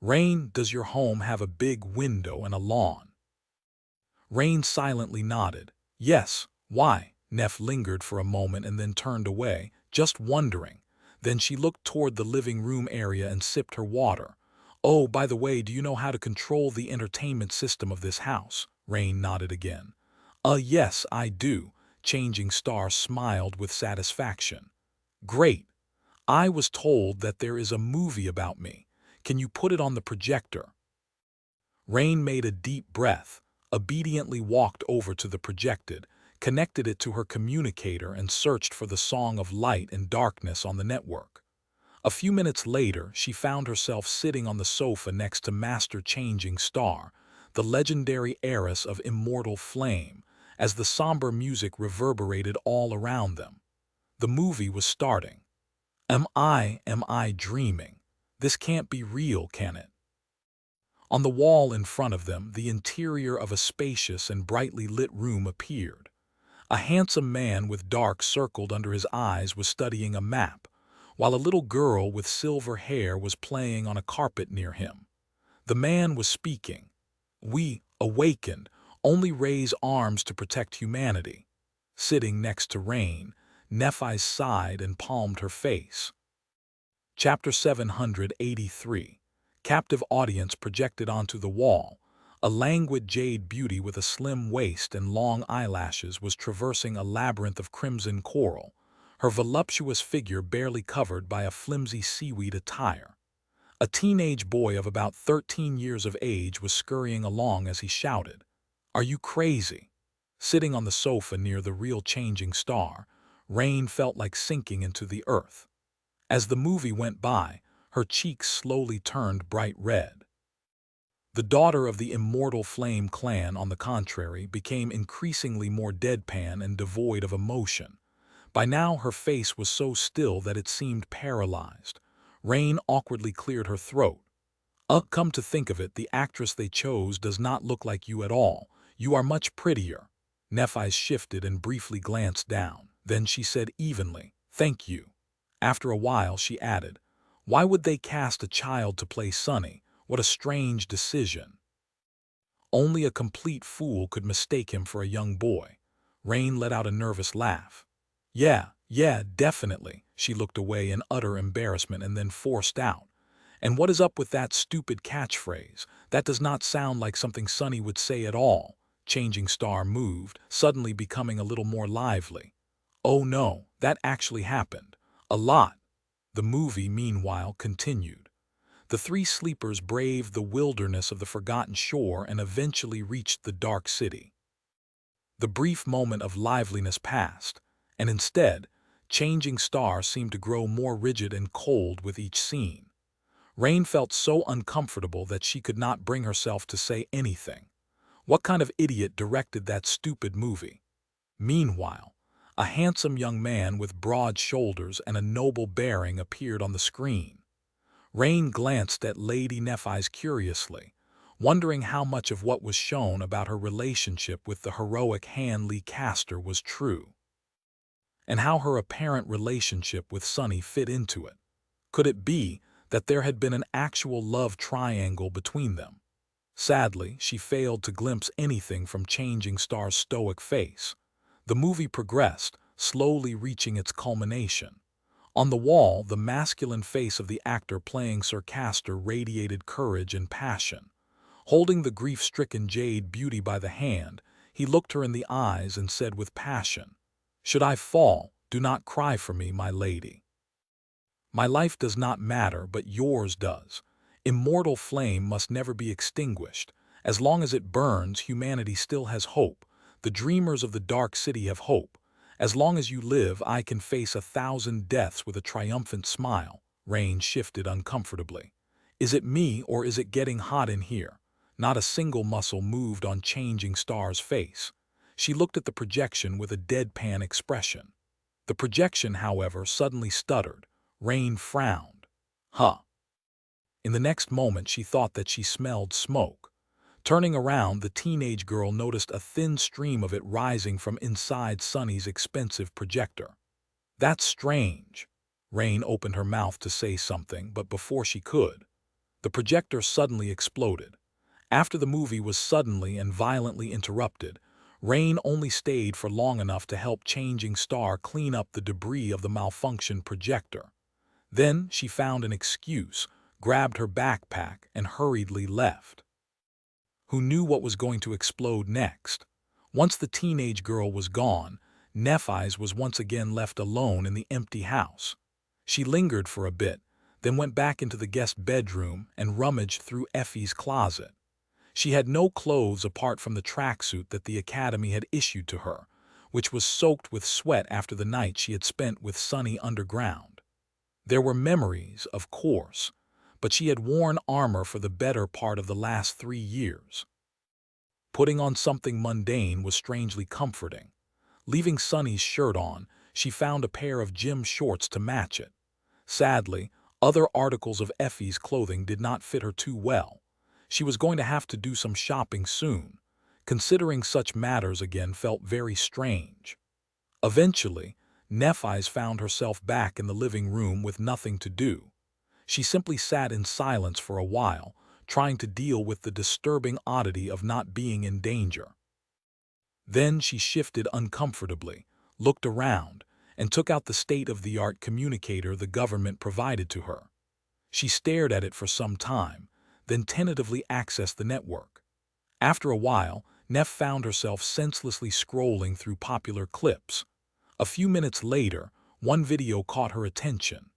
"Rain, does your home have a big window and a lawn?" Rain silently nodded. "Yes, why?" Neff lingered for a moment and then turned away, just wondering. Then she looked toward the living room area and sipped her water. "Oh, by the way, do you know how to control the entertainment system of this house?" Rain nodded again. Yes, I do." Changing Star smiled with satisfaction. "Great. I was told that there is a movie about me. Can you put it on the projector?" Rain made a deep breath, obediently walked over to the projected, connected it to her communicator and searched for the Song of Light and Darkness on the network. A few minutes later, she found herself sitting on the sofa next to Master Changing Star, the legendary heiress of immortal flame, as the somber music reverberated all around them. The movie was starting. Am I dreaming? This can't be real, can it? On the wall in front of them, the interior of a spacious and brightly lit room appeared. A handsome man with dark circled under his eyes was studying a map, while a little girl with silver hair was playing on a carpet near him. The man was speaking. "We, awakened, only raise arms to protect humanity." Sitting next to Rain, Nephi sighed and palmed her face. Chapter 783. Captive audience projected onto the wall. A languid jade beauty with a slim waist and long eyelashes was traversing a labyrinth of crimson coral, her voluptuous figure barely covered by a flimsy seaweed attire. A teenage boy of about 13 years of age was scurrying along as he shouted, "Are you crazy?" Sitting on the sofa near the real Changing Star, Rain felt like sinking into the earth. As the movie went by, her cheeks slowly turned bright red. The daughter of the Immortal Flame clan, on the contrary, became increasingly more deadpan and devoid of emotion. By now her face was so still that it seemed paralyzed. Rain awkwardly cleared her throat. Come to think of it, the actress they chose does not look like you at all. You are much prettier." Nephi's shifted and briefly glanced down. Then she said evenly, "Thank you." After a while she added, "Why would they cast a child to play Sunny? What a strange decision." Only a complete fool could mistake him for a young boy. Rain let out a nervous laugh. Yeah, definitely." She looked away in utter embarrassment and then forced out, "And what is up with that stupid catchphrase? That does not sound like something Sunny would say at all." Changing Star moved, suddenly becoming a little more lively. "Oh no, that actually happened. A lot." The movie, meanwhile, continued. The three sleepers braved the wilderness of the Forgotten Shore and eventually reached the Dark City. The brief moment of liveliness passed, and instead, Changing Star seemed to grow more rigid and cold with each scene. Rain felt so uncomfortable that she could not bring herself to say anything. What kind of idiot directed that stupid movie? Meanwhile, a handsome young man with broad shoulders and a noble bearing appeared on the screen. Rain glanced at Lady Nephi's curiously, wondering how much of what was shown about her relationship with the heroic Hanley Castor was true, and how her apparent relationship with Sunny fit into it. Could it be that there had been an actual love triangle between them? Sadly, she failed to glimpse anything from Changing Star's stoic face. The movie progressed, slowly reaching its culmination. On the wall, the masculine face of the actor playing Sir Castor radiated courage and passion. Holding the grief-stricken jade beauty by the hand, he looked her in the eyes and said with passion, "Should I fall, do not cry for me, my lady. My life does not matter, but yours does. Immortal flame must never be extinguished. As long as it burns, humanity still has hope. The dreamers of the Dark City have hope. As long as you live, I can face 1,000 deaths with a triumphant smile." Rain shifted uncomfortably. "Is it me, or is it getting hot in here?" Not a single muscle moved on Changing Star's face. She looked at the projection with a deadpan expression. The projection, however, suddenly stuttered. Rain frowned. "Huh." In the next moment she thought that she smelled smoke. Turning around, the teenage girl noticed a thin stream of it rising from inside Sunny's expensive projector. "That's strange." Rain opened her mouth to say something, but before she could, the projector suddenly exploded. After the movie was suddenly and violently interrupted, Rain only stayed for long enough to help Changing Star clean up the debris of the malfunctioned projector. Then she found an excuse, grabbed her backpack, and hurriedly left. Who knew what was going to explode next? Once the teenage girl was gone, Nephi's was once again left alone in the empty house. She lingered for a bit, then went back into the guest bedroom and rummaged through Effie's closet. She had no clothes apart from the tracksuit that the academy had issued to her, which was soaked with sweat after the night she had spent with Sonny underground. There were memories, of course, but she had worn armor for the better part of the last 3 years. Putting on something mundane was strangely comforting. Leaving Sonny's shirt on, she found a pair of gym shorts to match it. Sadly, other articles of Effie's clothing did not fit her too well. She was going to have to do some shopping soon. Considering such matters again felt very strange. Eventually, Nephi's found herself back in the living room with nothing to do. She simply sat in silence for a while, trying to deal with the disturbing oddity of not being in danger. Then she shifted uncomfortably, looked around, and took out the state-of-the-art communicator the government provided to her. She stared at it for some time, then tentatively accessed the network. After a while, Neff found herself senselessly scrolling through popular clips. A few minutes later, one video caught her attention.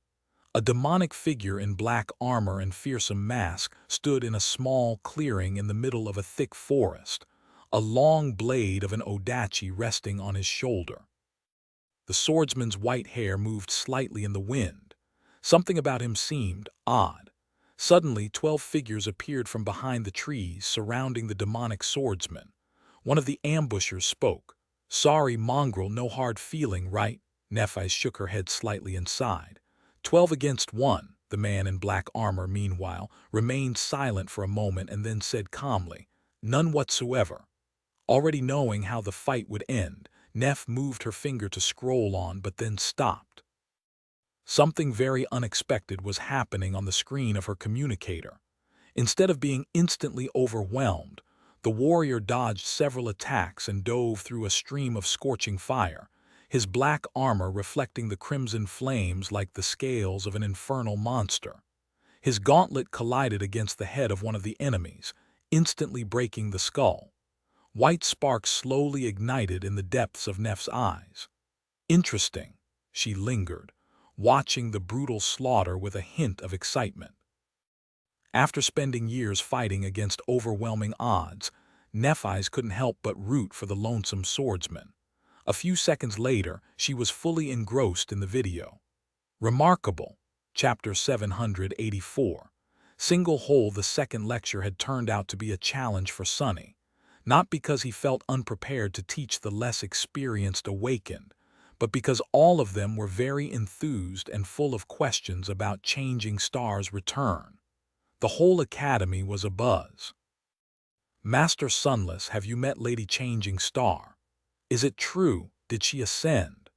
A demonic figure in black armor and fearsome mask stood in a small clearing in the middle of a thick forest, a long blade of an odachi resting on his shoulder. The swordsman's white hair moved slightly in the wind. Something about him seemed odd. Suddenly, 12 figures appeared from behind the trees surrounding the demonic swordsman. One of the ambushers spoke. "Sorry, mongrel, no hard feeling, right?" Nephi shook her head slightly and sighed. 12 against 1. The man in black armor, meanwhile, remained silent for a moment and then said calmly, "None whatsoever." Already knowing how the fight would end, Neff moved her finger to scroll on but then stopped. Something very unexpected was happening on the screen of her communicator. Instead of being instantly overwhelmed, the warrior dodged several attacks and dove through a stream of scorching fire, his black armor reflecting the crimson flames like the scales of an infernal monster. His gauntlet collided against the head of one of the enemies, instantly breaking the skull. White sparks slowly ignited in the depths of Neff's eyes. Interesting, she lingered, watching the brutal slaughter with a hint of excitement. After spending years fighting against overwhelming odds, Nephi's couldn't help but root for the lonesome swordsman. A few seconds later, she was fully engrossed in the video. Remarkable. Chapter 784. Single Hole. The second lecture had turned out to be a challenge for Sonny. Not because he felt unprepared to teach the less experienced awakened, but because all of them were very enthused and full of questions about Changing Star's return. The whole academy was abuzz. "Master Sunless, have you met Lady Changing Star? Is it true? Did she ascend?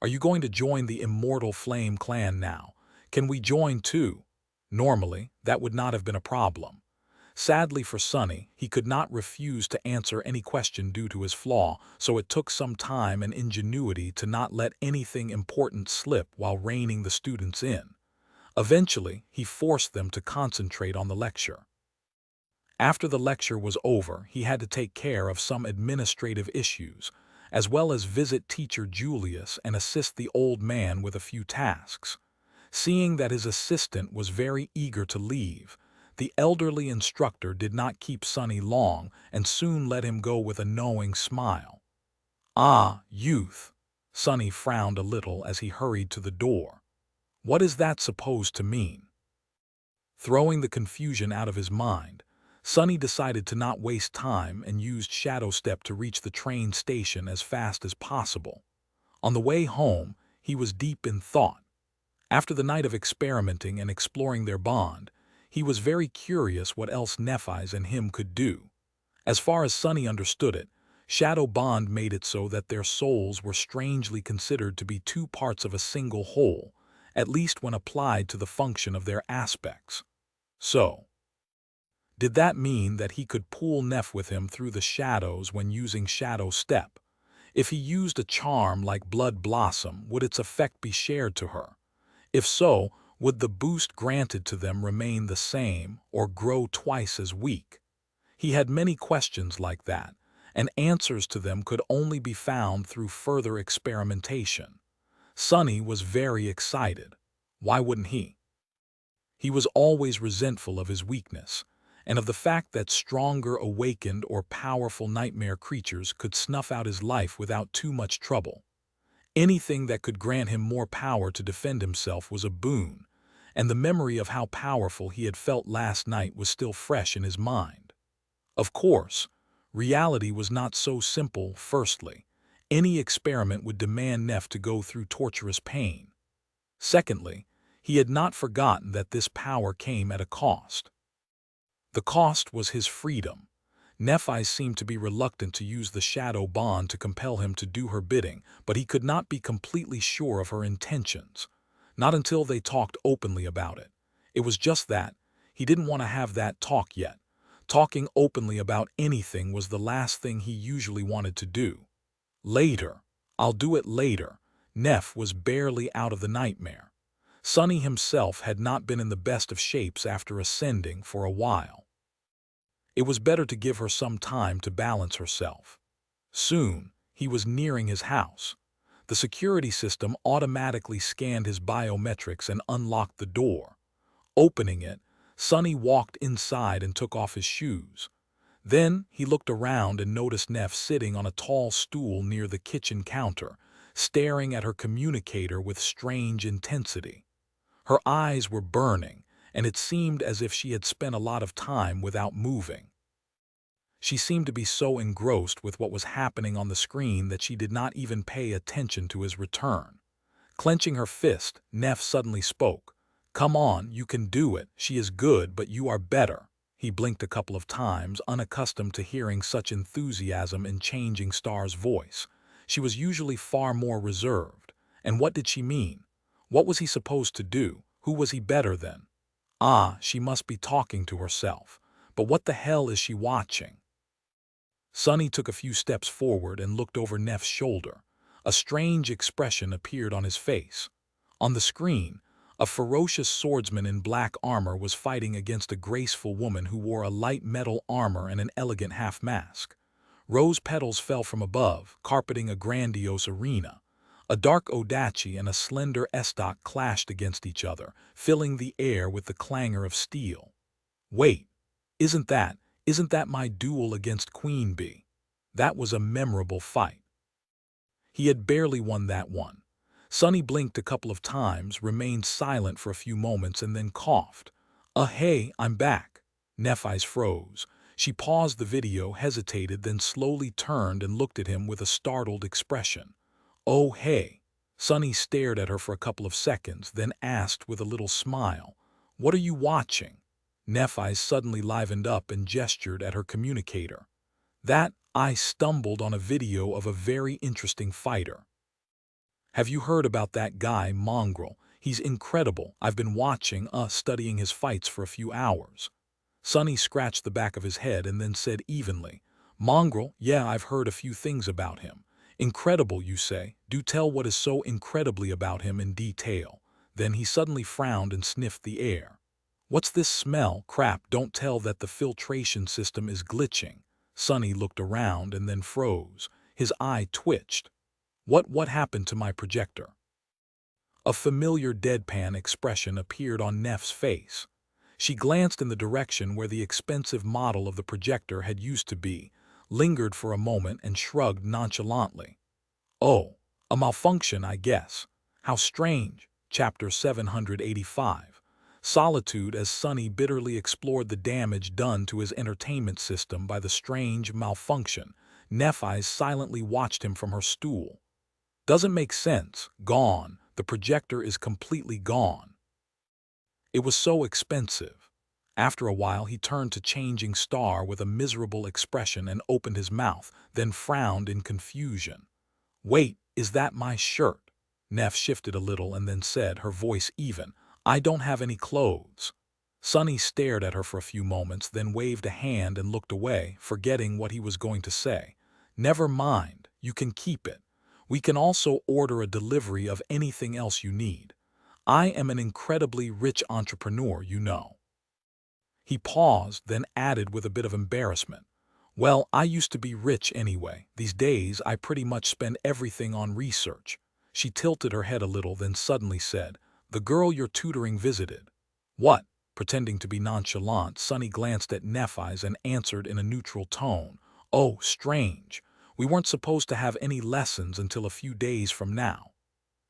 Are you going to join the Immortal Flame clan now? Can we join too?" Normally, that would not have been a problem. Sadly for Sonny, he could not refuse to answer any question due to his flaw, so it took some time and ingenuity to not let anything important slip while reining the students in. Eventually, he forced them to concentrate on the lecture. After the lecture was over, he had to take care of some administrative issues, as well as visit teacher Julius and assist the old man with a few tasks. Seeing that his assistant was very eager to leave, the elderly instructor did not keep Sonny long and soon let him go with a knowing smile. "Ah, youth." Sonny frowned a little as he hurried to the door. "What is that supposed to mean?" Throwing the confusion out of his mind, Sonny decided to not waste time and used Shadow Step to reach the train station as fast as possible. On the way home, he was deep in thought. After the night of experimenting and exploring their bond, he was very curious what else Nephi's and him could do. As far as Sonny understood it, Shadow Bond made it so that their souls were strangely considered to be two parts of a single whole, at least when applied to the function of their aspects. So, did that mean that he could pull Neph with him through the shadows when using Shadow Step? If he used a charm like Blood Blossom, would its effect be shared to her? If so, Would the boost granted to them remain the same or grow twice as weak? He had many questions like that, and answers to them could only be found through further experimentation. Sonny was very excited. Why wouldn't he? He was always resentful of his weakness, and of the fact that stronger awakened or powerful nightmare creatures could snuff out his life without too much trouble. Anything that could grant him more power to defend himself was a boon, and the memory of how powerful he had felt last night was still fresh in his mind. Of course, reality was not so simple. Firstly, any experiment would demand Neff to go through torturous pain. Secondly, he had not forgotten that this power came at a cost. The cost was his freedom. Nephi seemed to be reluctant to use the shadow bond to compel him to do her bidding, but he could not be completely sure of her intentions. Not until they talked openly about it. It was just that. He didn't want to have that talk yet. Talking openly about anything was the last thing he usually wanted to do. Later. I'll do it later. Neff was barely out of the nightmare. Sonny himself had not been in the best of shapes after ascending for a while. It was better to give her some time to balance herself. Soon, he was nearing his house. The security system automatically scanned his biometrics and unlocked the door. Opening it, Sonny walked inside and took off his shoes. Then he looked around and noticed Neff sitting on a tall stool near the kitchen counter, staring at her communicator with strange intensity. Her eyes were burning, and it seemed as if she had spent a lot of time without moving. She seemed to be so engrossed with what was happening on the screen that she did not even pay attention to his return. Clenching her fist, Neff suddenly spoke. "Come on, you can do it. She is good, but you are better." He blinked a couple of times, unaccustomed to hearing such enthusiasm in Changing Star's voice. She was usually far more reserved. And what did she mean? What was he supposed to do? Who was he better than? Ah, she must be talking to herself. But what the hell is she watching? Sonny took a few steps forward and looked over Neff's shoulder. A strange expression appeared on his face. On the screen, a ferocious swordsman in black armor was fighting against a graceful woman who wore a light metal armor and an elegant half-mask. Rose petals fell from above, carpeting a grandiose arena. A dark Odachi and a slender Estok clashed against each other, filling the air with the clangor of steel. Wait, isn't that my duel against Queen Bee? That was a memorable fight. He had barely won that one. Sonny blinked a couple of times, remained silent for a few moments, and then coughed. Hey, I'm back." Nephi's froze. She paused the video, hesitated, then slowly turned and looked at him with a startled expression. "Oh, hey." Sonny stared at her for a couple of seconds, then asked with a little smile, "What are you watching?" Nephi suddenly livened up and gestured at her communicator. I stumbled on a video of a very interesting fighter. Have you heard about that guy, Mongrel? He's incredible. I've been studying his fights for a few hours." Sonny scratched the back of his head and then said evenly, "Mongrel, yeah, I've heard a few things about him." "Incredible, you say? Do tell what is so incredibly about him in detail." Then he suddenly frowned and sniffed the air. "What's this smell? Crap, don't tell that the filtration system is glitching." Sonny looked around and then froze. His eye twitched. What happened to my projector?" A familiar deadpan expression appeared on Neff's face. She glanced in the direction where the expensive model of the projector had used to be, lingered for a moment, and shrugged nonchalantly. "Oh, a malfunction, I guess. How strange." Chapter 785. Solitude. As Sonny bitterly explored the damage done to his entertainment system by the strange malfunction, Nephi silently watched him from her stool. "Doesn't make sense. Gone. The projector is completely gone." It was so expensive. After a while he turned to Changing Star with a miserable expression and opened his mouth, then frowned in confusion. "Wait, is that my shirt?" Neff shifted a little and then said, her voice even, "I don't have any clothes." Sonny stared at her for a few moments, then waved a hand and looked away, forgetting what he was going to say. "Never mind, you can keep it. We can also order a delivery of anything else you need. I am an incredibly rich entrepreneur, you know. He paused, then added with a bit of embarrassment. Well, I used to be rich anyway. These days, I pretty much spend everything on research. She tilted her head a little, then suddenly said, "The girl you're tutoring visited." "What?" Pretending to be nonchalant, Sonny glanced at Nephi's and answered in a neutral tone. "Oh, strange. We weren't supposed to have any lessons until a few days from now."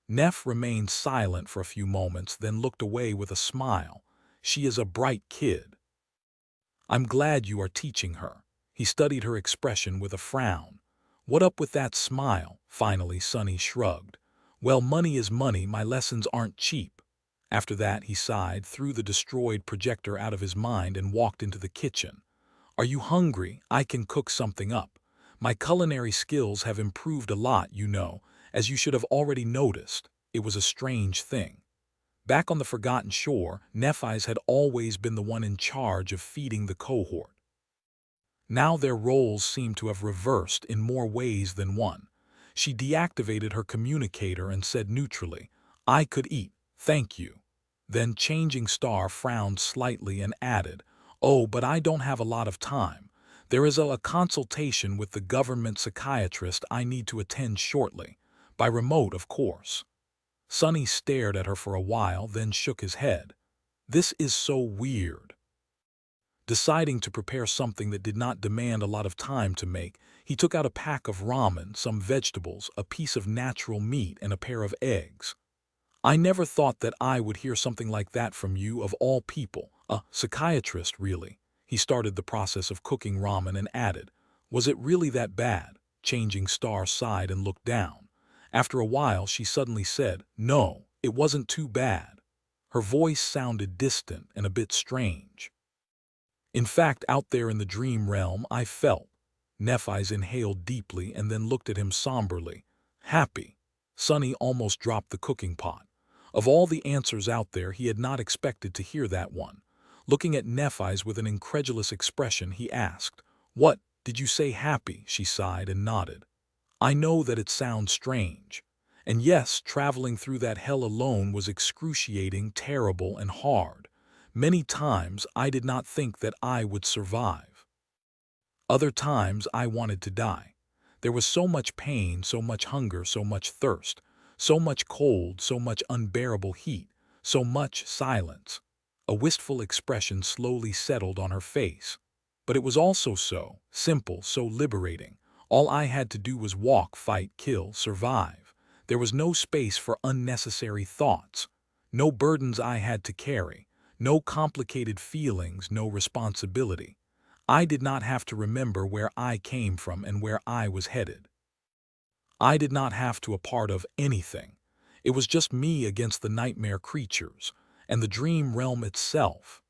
Neff remained silent for a few moments, then looked away with a smile. "She is a bright kid. I'm glad you are teaching her." He studied her expression with a frown. "What up with that smile?" Finally, Sonny shrugged. "Well, money is money. My lessons aren't cheap." After that, he sighed, threw the destroyed projector out of his mind, and walked into the kitchen. "Are you hungry? I can cook something up. My culinary skills have improved a lot, you know, as you should have already noticed." It was a strange thing. Back on the forgotten shore, Nephi's had always been the one in charge of feeding the cohort. Now their roles seemed to have reversed in more ways than one. She deactivated her communicator and said neutrally, "I could eat, thank you." Then Changing Star frowned slightly and added, "Oh, but I don't have a lot of time. There is a consultation with the government psychiatrist I need to attend shortly. By remote, of course." Sonny stared at her for a while, then shook his head. "This is so weird." Deciding to prepare something that did not demand a lot of time to make, he took out a pack of ramen, some vegetables, a piece of natural meat, and a pair of eggs. "I never thought that I would hear something like that from you, of all people. A psychiatrist, really." He started the process of cooking ramen and added, "Was it really that bad?" Changing Star sighed and looked down. After a while, she suddenly said, "No, it wasn't too bad." Her voice sounded distant and a bit strange. "In fact, out there in the dream realm, I felt." Nephi's inhaled deeply and then looked at him somberly. "Happy." Sonny almost dropped the cooking pot. Of all the answers out there, he had not expected to hear that one. Looking at Nephi's with an incredulous expression, he asked, "What, did you say happy?" She sighed and nodded. "I know that it sounds strange. And yes, traveling through that hell alone was excruciating, terrible, and hard. Many times I did not think that I would survive. Other times I wanted to die. There was so much pain, so much hunger, so much thirst, so much cold, so much unbearable heat, so much silence." A wistful expression slowly settled on her face. "But it was also so simple, so liberating. All I had to do was walk, fight, kill, survive. There was no space for unnecessary thoughts, no burdens I had to carry, no complicated feelings, no responsibility. I did not have to remember where I came from and where I was headed. I did not have to a part of anything. It was just me against the nightmare creatures and the dream realm itself."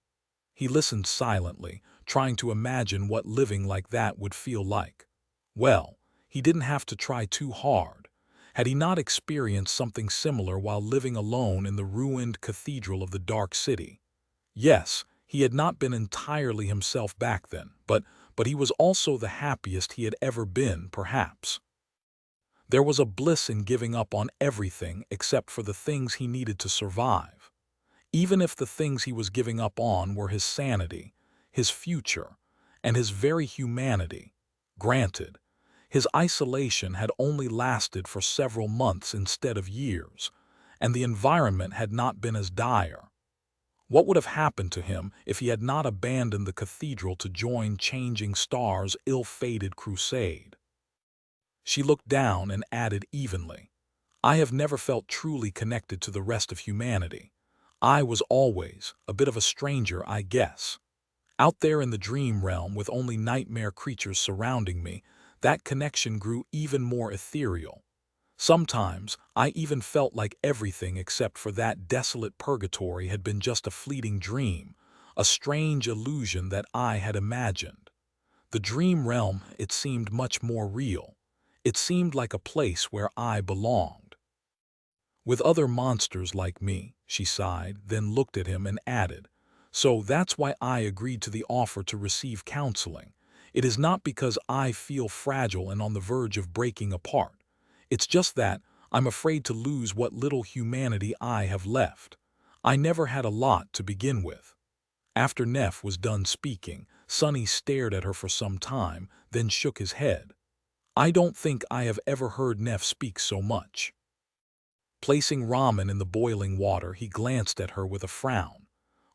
He listened silently, trying to imagine what living like that would feel like. Well, he didn't have to try too hard. Had he not experienced something similar while living alone in the ruined cathedral of the Dark City? Yes, he had not been entirely himself back then, but he was also the happiest he had ever been, perhaps. There was a bliss in giving up on everything except for the things he needed to survive. Even if the things he was giving up on were his sanity, his future, and his very humanity. Granted, his isolation had only lasted for several months instead of years, and the environment had not been as dire. What would have happened to him if he had not abandoned the cathedral to join Changing Star's ill-fated crusade? She looked down and added evenly, "I have never felt truly connected to the rest of humanity. I was always a bit of a stranger, I guess. Out there in the dream realm with only nightmare creatures surrounding me, that connection grew even more ethereal. Sometimes I even felt like everything except for that desolate purgatory had been just a fleeting dream, a strange illusion that I had imagined. The dream realm, it seemed much more real. It seemed like a place where I belonged. With other monsters like me." She sighed, then looked at him and added, "So that's why I agreed to the offer to receive counseling. It is not because I feel fragile and on the verge of breaking apart. It's just that I'm afraid to lose what little humanity I have left. I never had a lot to begin with." After Neff was done speaking, Sonny stared at her for some time, then shook his head. "I don't think I have ever heard Neff speak so much." Placing ramen in the boiling water, he glanced at her with a frown.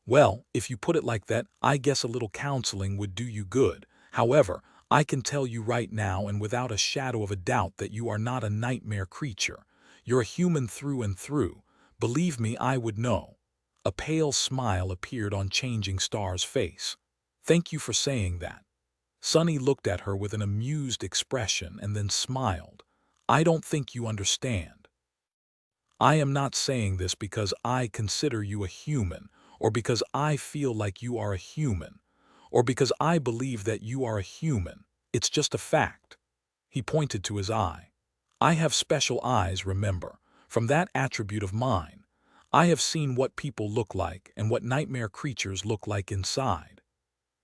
"Well, if you put it like that, I guess a little counseling would do you good. However, I can tell you right now and without a shadow of a doubt that you are not a nightmare creature. You're a human through and through. Believe me, I would know." A pale smile appeared on Changing Star's face. "Thank you for saying that." Sonny looked at her with an amused expression and then smiled. "I don't think you understand. I am not saying this because I consider you a human, or because I feel like you are a human, or because I believe that you are a human. It's just a fact." He pointed to his eye. "I have special eyes, remember. From that attribute of mine, I have seen what people look like and what nightmare creatures look like inside."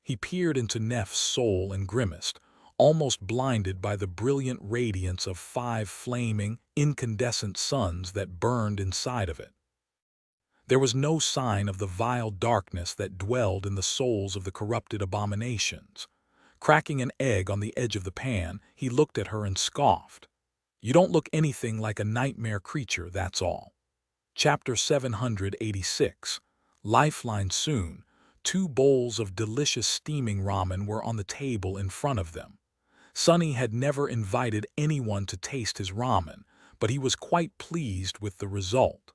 He peered into Neff's soul and grimaced, almost blinded by the brilliant radiance of 5 flaming, incandescent suns that burned inside of it. There was no sign of the vile darkness that dwelled in the souls of the corrupted abominations. Cracking an egg on the edge of the pan, he looked at her and scoffed. "You don't look anything like a nightmare creature, that's all." Chapter 786. Lifeline. Soon, 2 bowls of delicious steaming ramen were on the table in front of them. Sonny had never invited anyone to taste his ramen, but he was quite pleased with the result.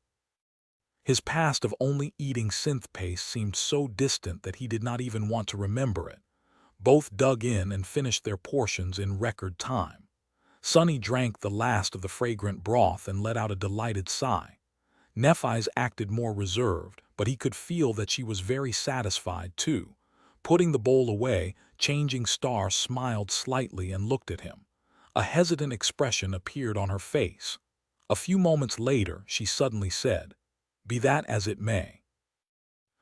His past of only eating synth paste seemed so distant that he did not even want to remember it. Both dug in and finished their portions in record time. Sonny drank the last of the fragrant broth and let out a delighted sigh. Nephis acted more reserved, but he could feel that she was very satisfied too. Putting the bowl away, Changing Star smiled slightly and looked at him. A hesitant expression appeared on her face. A few moments later, she suddenly said, "Be that as it may.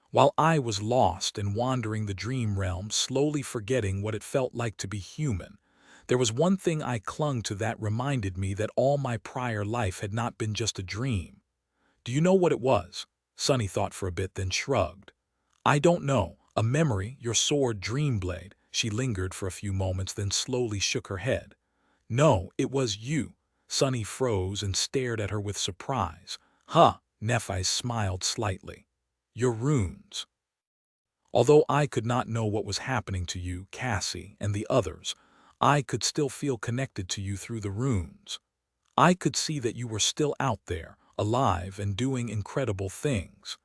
While I was lost and wandering the dream realm, slowly forgetting what it felt like to be human, there was one thing I clung to that reminded me that all my prior life had not been just a dream." "Do you know what it was?" Sonny thought for a bit, then shrugged. "I don't know. A memory, your sword Dreamblade." She lingered for a few moments, then slowly shook her head. "No, it was you." Sonny froze and stared at her with surprise. "Huh," Nephis smiled slightly. "Your runes." Although I could not know what was happening to you, Cassie, and the others, I could still feel connected to you through the runes. I could see that you were still out there, alive and doing incredible things.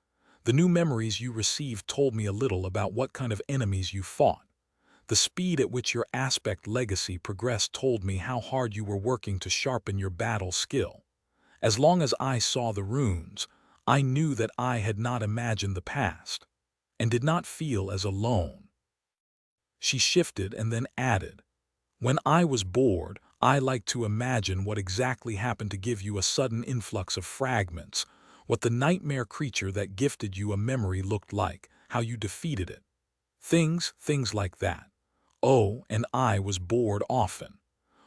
The new memories you received told me a little about what kind of enemies you fought. The speed at which your aspect legacy progressed told me how hard you were working to sharpen your battle skill. As long as I saw the runes, I knew that I had not imagined the past, and did not feel as alone. She shifted and then added, "When I was bored, I liked to imagine what exactly happened to give you a sudden influx of fragments, what the nightmare creature that gifted you a memory looked like, how you defeated it. Things like that. Oh, and I was bored often.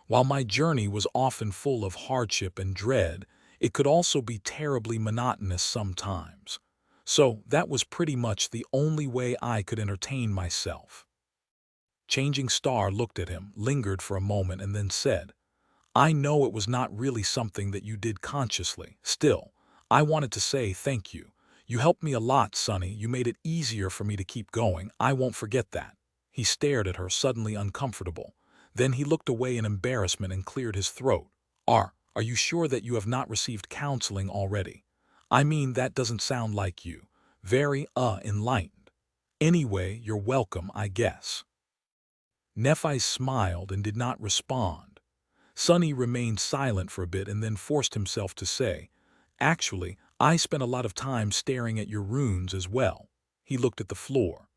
While my journey was often full of hardship and dread, it could also be terribly monotonous sometimes. So that was pretty much the only way I could entertain myself." Changing Star looked at him, lingered for a moment, and then said, "I know it was not really something that you did consciously. Still, I wanted to say thank you. You helped me a lot, Sonny. You made it easier for me to keep going. I won't forget that." He stared at her, suddenly uncomfortable. Then he looked away in embarrassment and cleared his throat. Are you sure that you have not received counseling already? I mean, that doesn't sound like you. Very, enlightened. Anyway, you're welcome, I guess." Nephis smiled and did not respond. Sonny remained silent for a bit and then forced himself to say, "Actually, I spent a lot of time staring at your runes as well." He looked at the floor.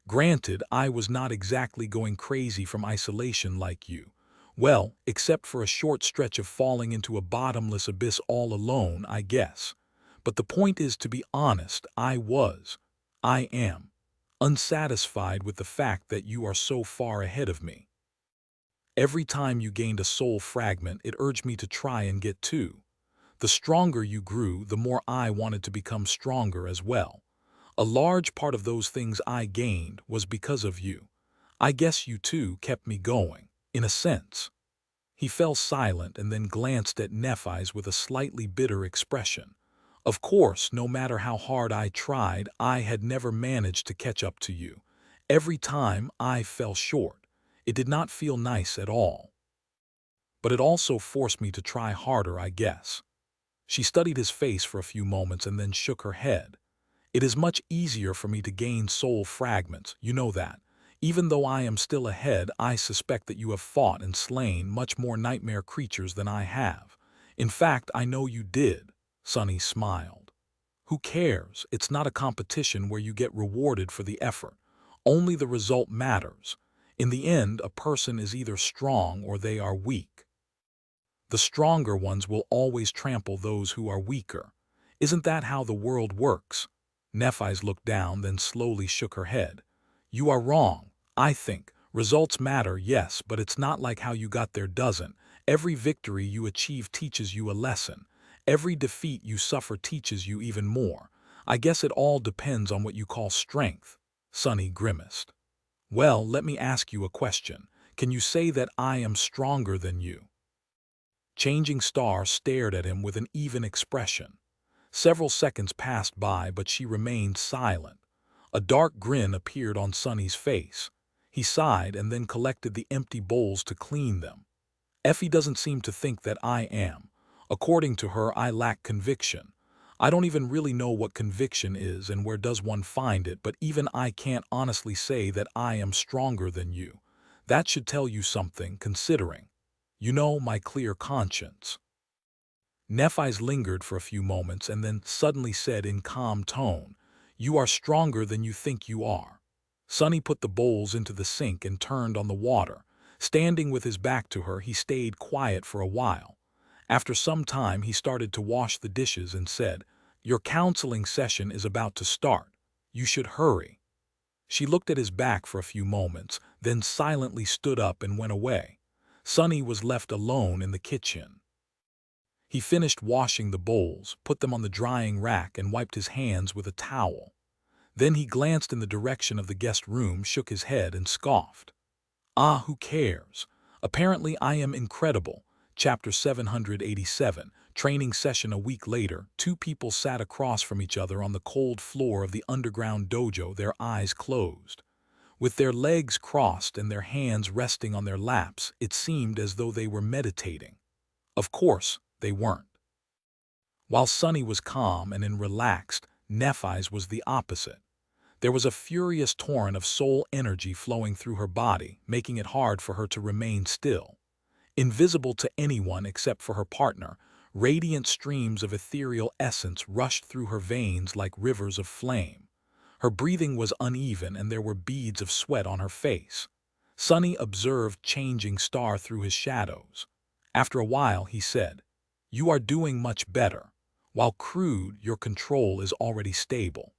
"Granted, I was not exactly going crazy from isolation like you. Well, except for a short stretch of falling into a bottomless abyss all alone, I guess. But the point is, to be honest, I am unsatisfied with the fact that you are so far ahead of me. Every time you gained a soul fragment, it urged me to try and get two. The stronger you grew, the more I wanted to become stronger as well. A large part of those things I gained was because of you. I guess you too kept me going, in a sense." He fell silent and then glanced at Nephi's with a slightly bitter expression. "Of course, no matter how hard I tried, I had never managed to catch up to you. Every time I fell short. It did not feel nice at all. But it also forced me to try harder, I guess." She studied his face for a few moments and then shook her head. "It is much easier for me to gain soul fragments, you know that. Even though I am still ahead, I suspect that you have fought and slain much more nightmare creatures than I have. In fact, I know you did." Sonny smiled. "Who cares? It's not a competition where you get rewarded for the effort. Only the result matters. In the end, a person is either strong or they are weak. The stronger ones will always trample those who are weaker. Isn't that how the world works?" Nephi's looked down, then slowly shook her head. "You are wrong. I think results matter, yes, but it's not like how you got there doesn't. Every victory you achieve teaches you a lesson. Every defeat you suffer teaches you even more. I guess it all depends on what you call strength." Sonny grimaced. "Well, let me ask you a question. Can you say that I am stronger than you?" Changing Star stared at him with an even expression. Several seconds passed by, but she remained silent. A dark grin appeared on Sonny's face. He sighed and then collected the empty bowls to clean them. "Effie doesn't seem to think that I am. According to her, I lack conviction. I don't even really know what conviction is and where does one find it, but even I can't honestly say that I am stronger than you. That should tell you something, considering, you know, my clear conscience." Nephi's lingered for a few moments and then suddenly said in calm tone, "You are stronger than you think you are." Sonny put the bowls into the sink and turned on the water. Standing with his back to her, he stayed quiet for a while. After some time, he started to wash the dishes and said, "Your counseling session is about to start. You should hurry." She looked at his back for a few moments, then silently stood up and went away. Sonny was left alone in the kitchen. He finished washing the bowls, put them on the drying rack, and wiped his hands with a towel. Then he glanced in the direction of the guest room, shook his head, and scoffed. "Ah, who cares? Apparently I am incredible." Chapter 787, training session. A week later, two people sat across from each other on the cold floor of the underground dojo, their eyes closed. With their legs crossed and their hands resting on their laps, it seemed as though they were meditating. Of course, they weren't. While Sonny was calm and relaxed, Nephi's was the opposite. There was a furious torrent of soul energy flowing through her body, making it hard for her to remain still. Invisible to anyone except for her partner, radiant streams of ethereal essence rushed through her veins like rivers of flame. Her breathing was uneven and there were beads of sweat on her face. Sonny observed Changing Star through his shadows. After a while, he said, "You are doing much better. While crude, your control is already stable.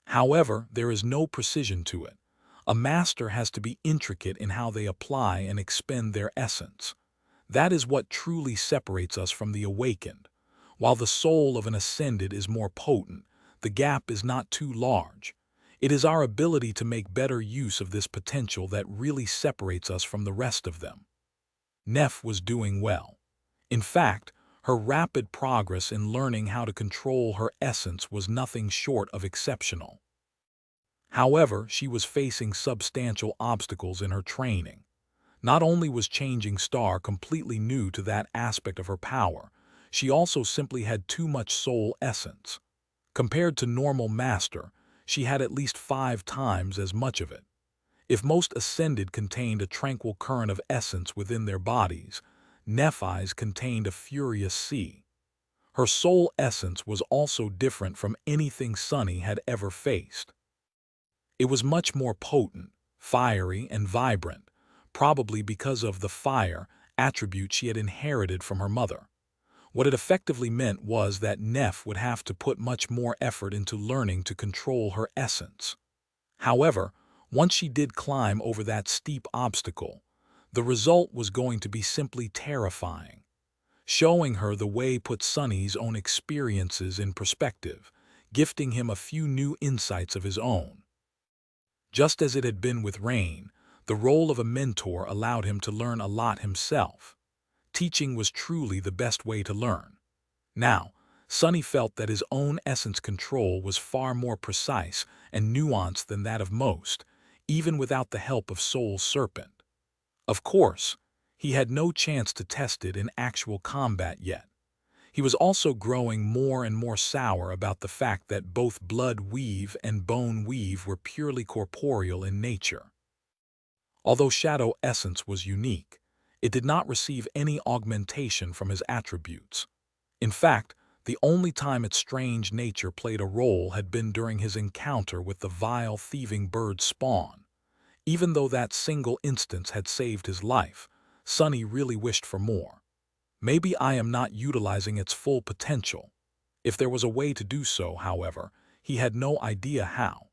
However, there is no precision to it. A master has to be intricate in how they apply and expend their essence. That is what truly separates us from the awakened. While the soul of an ascended is more potent, the gap is not too large. It is our ability to make better use of this potential that really separates us from the rest of them." Neph was doing well. In fact, her rapid progress in learning how to control her essence was nothing short of exceptional. However, she was facing substantial obstacles in her training. Not only was Changing Star completely new to that aspect of her power, she also simply had too much soul essence. Compared to normal master, she had at least 5 times as much of it. If most ascended contained a tranquil current of essence within their bodies, Nephi's contained a furious sea. Her soul essence was also different from anything Sonny had ever faced. It was much more potent, fiery, and vibrant, probably because of the fire attribute she had inherited from her mother. What it effectively meant was that Neph would have to put much more effort into learning to control her essence. However, once she did climb over that steep obstacle, the result was going to be simply terrifying. Showing her the way put Sunny's own experiences in perspective, gifting him a few new insights of his own. Just as it had been with Rain, the role of a mentor allowed him to learn a lot himself. Teaching was truly the best way to learn. Now, Sunny felt that his own essence control was far more precise and nuanced than that of most, even without the help of Soul's serpent. Of course, he had no chance to test it in actual combat yet. He was also growing more and more sour about the fact that both blood weave and bone weave were purely corporeal in nature. Although Shadow Essence was unique, it did not receive any augmentation from his attributes. In fact, the only time its strange nature played a role had been during his encounter with the vile thieving bird Spawn. Even though that single instance had saved his life, Sunny really wished for more. Maybe I am not utilizing its full potential. If there was a way to do so, however, he had no idea how.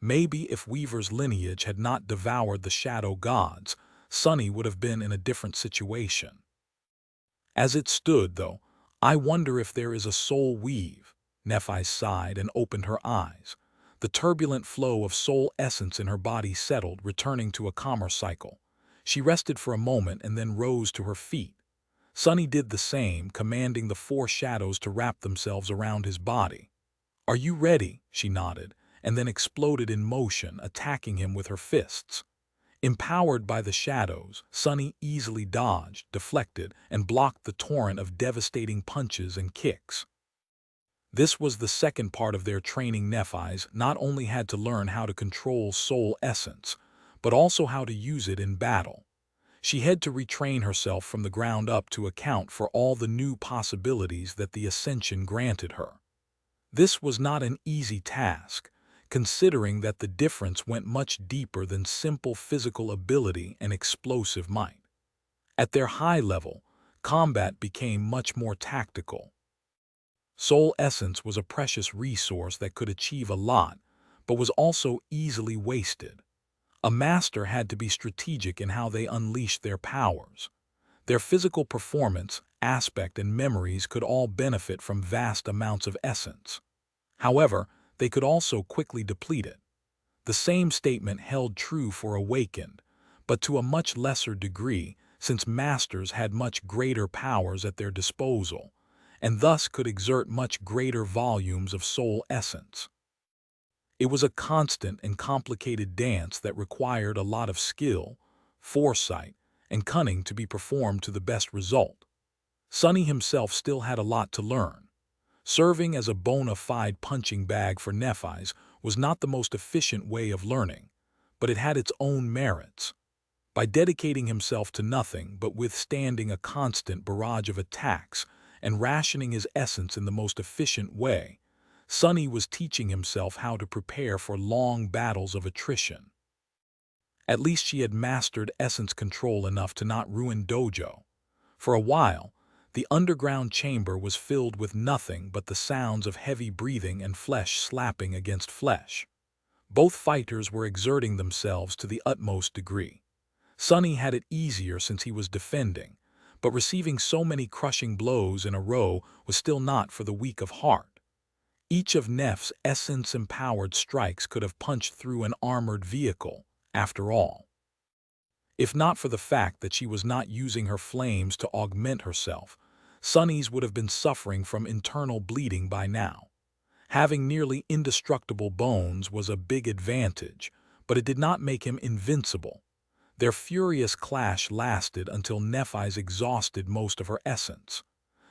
Maybe if Weaver's lineage had not devoured the shadow gods, Sunny would have been in a different situation. As it stood, though, I wonder if there is a soul weave. Nephi sighed and opened her eyes. The turbulent flow of soul essence in her body settled, returning to a calmer cycle. She rested for a moment and then rose to her feet. Sunny did the same, commanding the four shadows to wrap themselves around his body. "Are you ready?" she nodded, and then exploded in motion, attacking him with her fists. Empowered by the shadows, Sunny easily dodged, deflected, and blocked the torrent of devastating punches and kicks. This was the second part of their training. Nephis not only had to learn how to control soul essence, but also how to use it in battle. She had to retrain herself from the ground up to account for all the new possibilities that the ascension granted her. This was not an easy task, considering that the difference went much deeper than simple physical ability and explosive might. At their high level, combat became much more tactical. Soul essence was a precious resource that could achieve a lot, but was also easily wasted. A master had to be strategic in how they unleashed their powers. Their physical performance, aspect, and memories could all benefit from vast amounts of essence. However, they could also quickly deplete it. The same statement held true for Awakened, but to a much lesser degree, since masters had much greater powers at their disposal, and thus could exert much greater volumes of soul essence. It was a constant and complicated dance that required a lot of skill, foresight, and cunning to be performed to the best result. Sunny himself still had a lot to learn. Serving as a bona fide punching bag for Nephis was not the most efficient way of learning, but it had its own merits. By dedicating himself to nothing but withstanding a constant barrage of attacks and rationing his essence in the most efficient way, Sunny was teaching himself how to prepare for long battles of attrition. At least she had mastered essence control enough to not ruin Dojo. For a while, the underground chamber was filled with nothing but the sounds of heavy breathing and flesh slapping against flesh. Both fighters were exerting themselves to the utmost degree. Sunny had it easier since he was defending, but receiving so many crushing blows in a row was still not for the weak of heart. Each of Neff's essence-empowered strikes could have punched through an armored vehicle, after all. If not for the fact that she was not using her flames to augment herself, Sunny's would have been suffering from internal bleeding by now. Having nearly indestructible bones was a big advantage, but it did not make him invincible. Their furious clash lasted until Nephis exhausted most of her essence.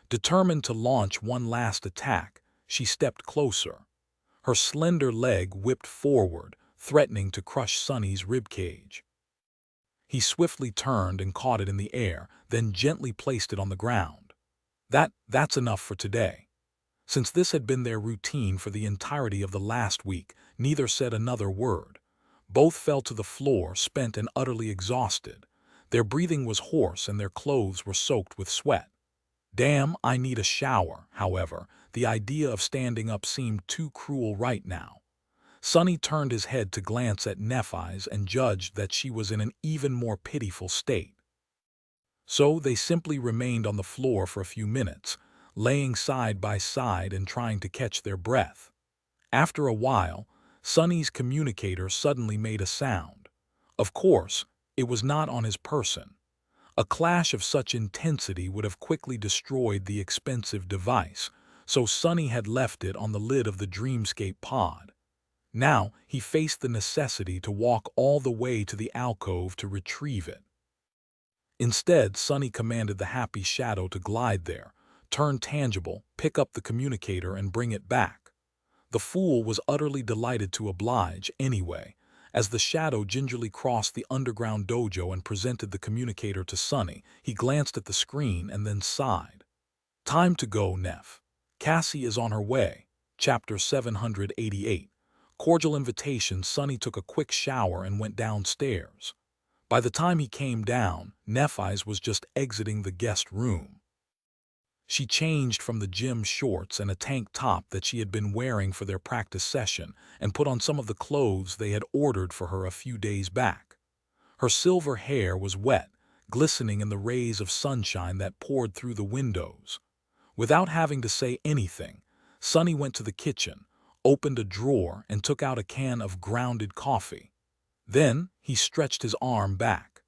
Determined to launch one last attack, she stepped closer. Her slender leg whipped forward, threatening to crush Sunny's ribcage. He swiftly turned and caught it in the air, then gently placed it on the ground. That's enough for today. Since this had been their routine for the entirety of the last week, neither said another word. Both fell to the floor, spent and utterly exhausted. Their breathing was hoarse and their clothes were soaked with sweat. Damn, I need a shower. However, the idea of standing up seemed too cruel right now. Sunny turned his head to glance at Nephis and judged that she was in an even more pitiful state. So they simply remained on the floor for a few minutes, laying side by side and trying to catch their breath. After a while, Sonny's communicator suddenly made a sound. Of course, it was not on his person. A clash of such intensity would have quickly destroyed the expensive device, so Sonny had left it on the lid of the Dreamscape pod. Now he faced the necessity to walk all the way to the alcove to retrieve it. Instead, Sonny commanded the happy shadow to glide there, turn tangible, pick up the communicator, and bring it back. The fool was utterly delighted to oblige, anyway, as the shadow gingerly crossed the underground dojo and presented the communicator to Sonny. He glanced at the screen and then sighed. Time to go, Neff. Cassie is on her way. Chapter 788. Cordial invitation. Sonny took a quick shower and went downstairs. By the time he came down, Nephi's was just exiting the guest room. She changed from the gym shorts and a tank top that she had been wearing for their practice session and put on some of the clothes they had ordered for her a few days back. Her silver hair was wet, glistening in the rays of sunshine that poured through the windows. Without having to say anything, Sonny went to the kitchen, opened a drawer, and took out a can of grounded coffee. Then he stretched his arm back.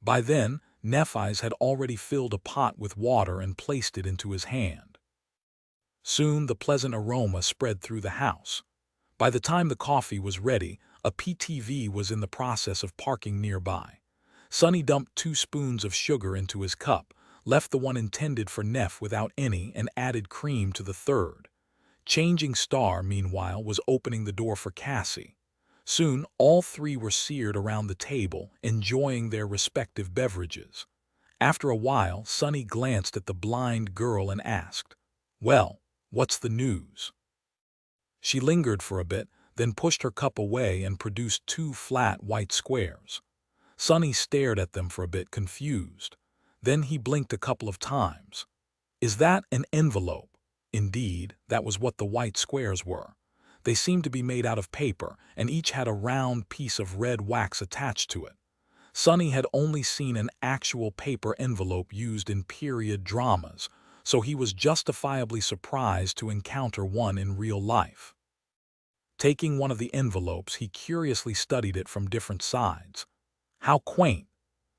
By then, Nephi's had already filled a pot with water and placed it into his hand. Soon the pleasant aroma spread through the house. By the time the coffee was ready, a PTV was in the process of parking nearby. Sonny dumped 2 spoons of sugar into his cup, left the one intended for Neph without any, and added cream to the third. Changing Star, meanwhile, was opening the door for Cassie. Soon, all three were seated around the table, enjoying their respective beverages. After a while, Sonny glanced at the blind girl and asked, "Well, what's the news?" She lingered for a bit, then pushed her cup away and produced 2 flat white squares. Sonny stared at them for a bit, confused. Then he blinked a couple of times. "Is that an envelope?" Indeed, that was what the white squares were. They seemed to be made out of paper, and each had a round piece of red wax attached to it. Sonny had only seen an actual paper envelope used in period dramas, so he was justifiably surprised to encounter one in real life. Taking one of the envelopes, he curiously studied it from different sides. How quaint!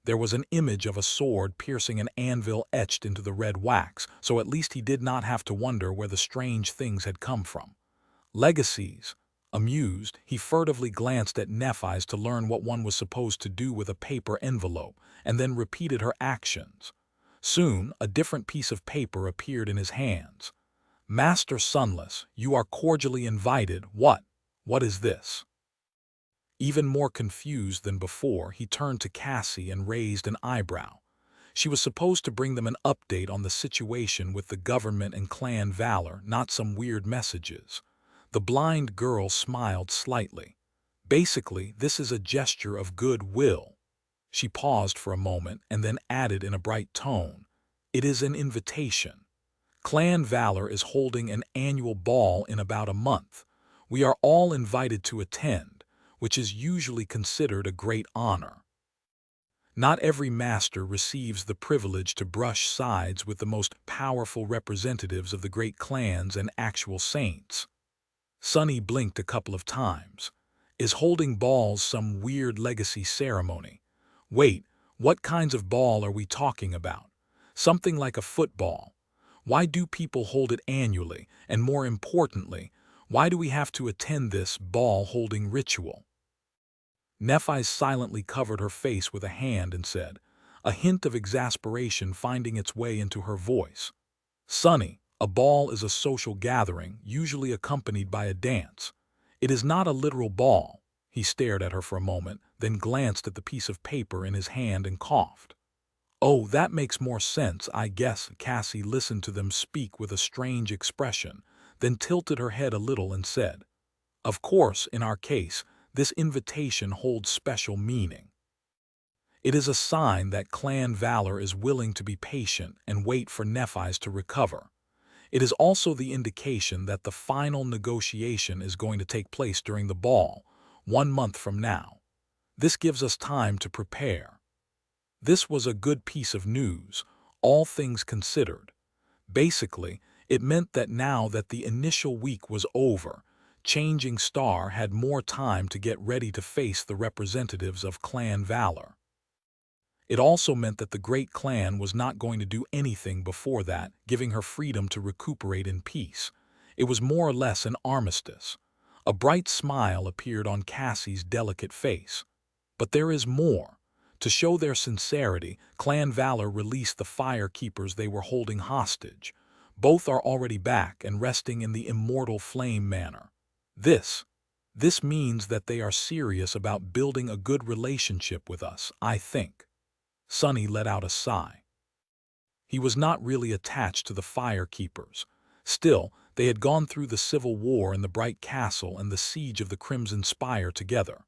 There was an image of a sword piercing an anvil etched into the red wax, so at least he did not have to wonder where the strange things had come from. Legacies. Amused, he furtively glanced at Nephi's to learn what one was supposed to do with a paper envelope, and then repeated her actions. Soon, a different piece of paper appeared in his hands. "Master Sunless, you are cordially invited." What is this? Even more confused than before, he turned to Cassie and raised an eyebrow. She was supposed to bring them an update on the situation with the government and Clan Valor, not some weird messages. The blind girl smiled slightly. "Basically, this is a gesture of goodwill." She paused for a moment and then added in a bright tone, "It is an invitation. Clan Valor is holding an annual ball in about a month. We are all invited to attend, which is usually considered a great honor. Not every master receives the privilege to brush sides with the most powerful representatives of the great clans and actual saints." Sonny blinked a couple of times. "Is holding balls some weird legacy ceremony? Wait, what kinds of ball are we talking about? Something like a football? Why do people hold it annually? And more importantly, why do we have to attend this ball-holding ritual?" Nephi silently covered her face with a hand and said, a hint of exasperation finding its way into her voice, "Sonny, a ball is a social gathering, usually accompanied by a dance. It is not a literal ball." He stared at her for a moment, then glanced at the piece of paper in his hand and coughed. "Oh, that makes more sense, I guess." Cassie listened to them speak with a strange expression, then tilted her head a little and said, "Of course, in our case, this invitation holds special meaning. It is a sign that Clan Valor is willing to be patient and wait for Nephi's to recover. It is also the indication that the final negotiation is going to take place during the ball, 1 month from now. This gives us time to prepare." This was a good piece of news, all things considered. Basically, it meant that now that the initial week was over, Changing Star had more time to get ready to face the representatives of Clan Valor. It also meant that the Great Clan was not going to do anything before that, giving her freedom to recuperate in peace. It was more or less an armistice. A bright smile appeared on Cassie's delicate face. But there is more. To show their sincerity, Clan Valor released the fire keepers they were holding hostage. Both are already back and resting in the immortal flame manor. This means that they are serious about building a good relationship with us, I think. Sonny let out a sigh. He was not really attached to the fire keepers. Still, they had gone through the Civil War in the Bright Castle and the siege of the Crimson Spire together.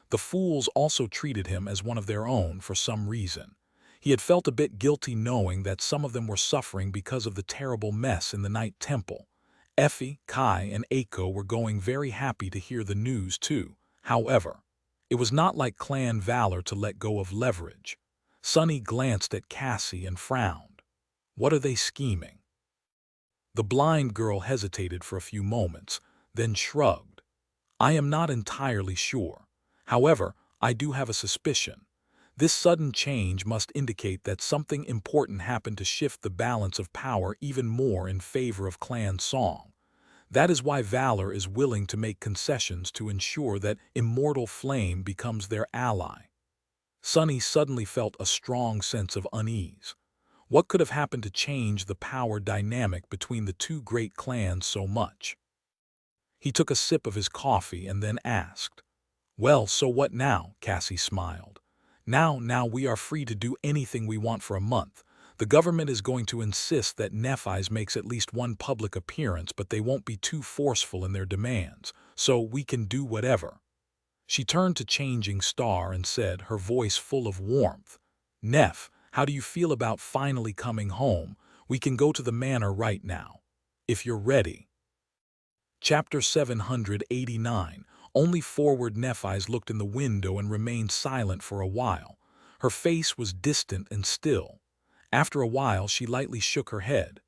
The fools also treated him as one of their own for some reason. He had felt a bit guilty knowing that some of them were suffering because of the terrible mess in the Night Temple. Effie, Kai, and Aiko were going very happy to hear the news too. However, it was not like Clan Valor to let go of leverage. Sonny glanced at Cassie and frowned. What are they scheming? The blind girl hesitated for a few moments, then shrugged. I am not entirely sure. However, I do have a suspicion. This sudden change must indicate that something important happened to shift the balance of power even more in favor of Clan Song. That is why Valor is willing to make concessions to ensure that Immortal Flame becomes their ally. Sonny suddenly felt a strong sense of unease. What could have happened to change the power dynamic between the two great clans so much? He took a sip of his coffee and then asked, "Well, so what now?" Cassie smiled. Now we are free to do anything we want for a month. The government is going to insist that Nephi's makes at least one public appearance, but they won't be too forceful in their demands, so we can do whatever." She turned to Changing Star and said, her voice full of warmth, "Neph, how do you feel about finally coming home? We can go to the manor right now, if you're ready." Chapter 789. Only forward Nephi's looked in the window and remained silent for a while. Her face was distant and still. After a while, she lightly shook her head.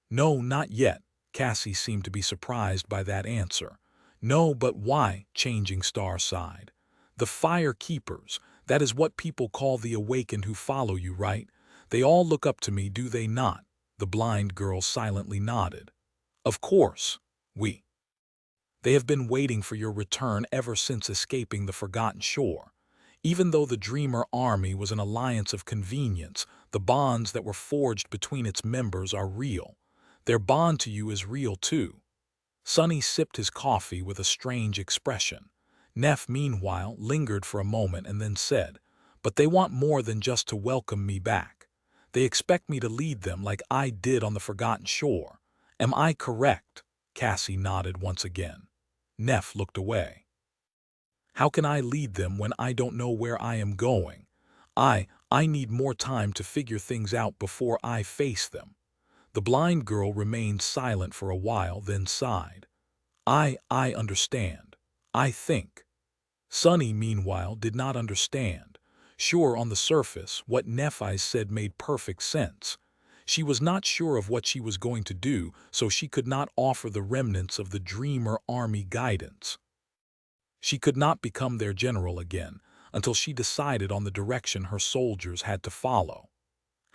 "No, not yet." Cassie seemed to be surprised by that answer. "No, but why?" Changing Star sighed. "The Fire Keepers, that is what people call the awakened who follow you, right? They all look up to me, do they not?" The blind girl silently nodded. "Of course, They have been waiting for your return ever since escaping the Forgotten Shore. Even though the Dreamer Army was an alliance of convenience, the bonds that were forged between its members are real. Their bond to you is real too." Sonny sipped his coffee with a strange expression. Neph, meanwhile, lingered for a moment and then said, "But they want more than just to welcome me back. They expect me to lead them like I did on the Forgotten Shore. Am I correct?" Cassie nodded once again. Neph looked away. "How can I lead them when I don't know where I am going? I need more time to figure things out before I face them." The blind girl remained silent for a while, then sighed. I understand. I think." Sonny, meanwhile, did not understand. Sure, on the surface, what Nephi said made perfect sense. She was not sure of what she was going to do, so she could not offer the remnants of the Dreamer Army guidance. She could not become their general again until she decided on the direction her soldiers had to follow.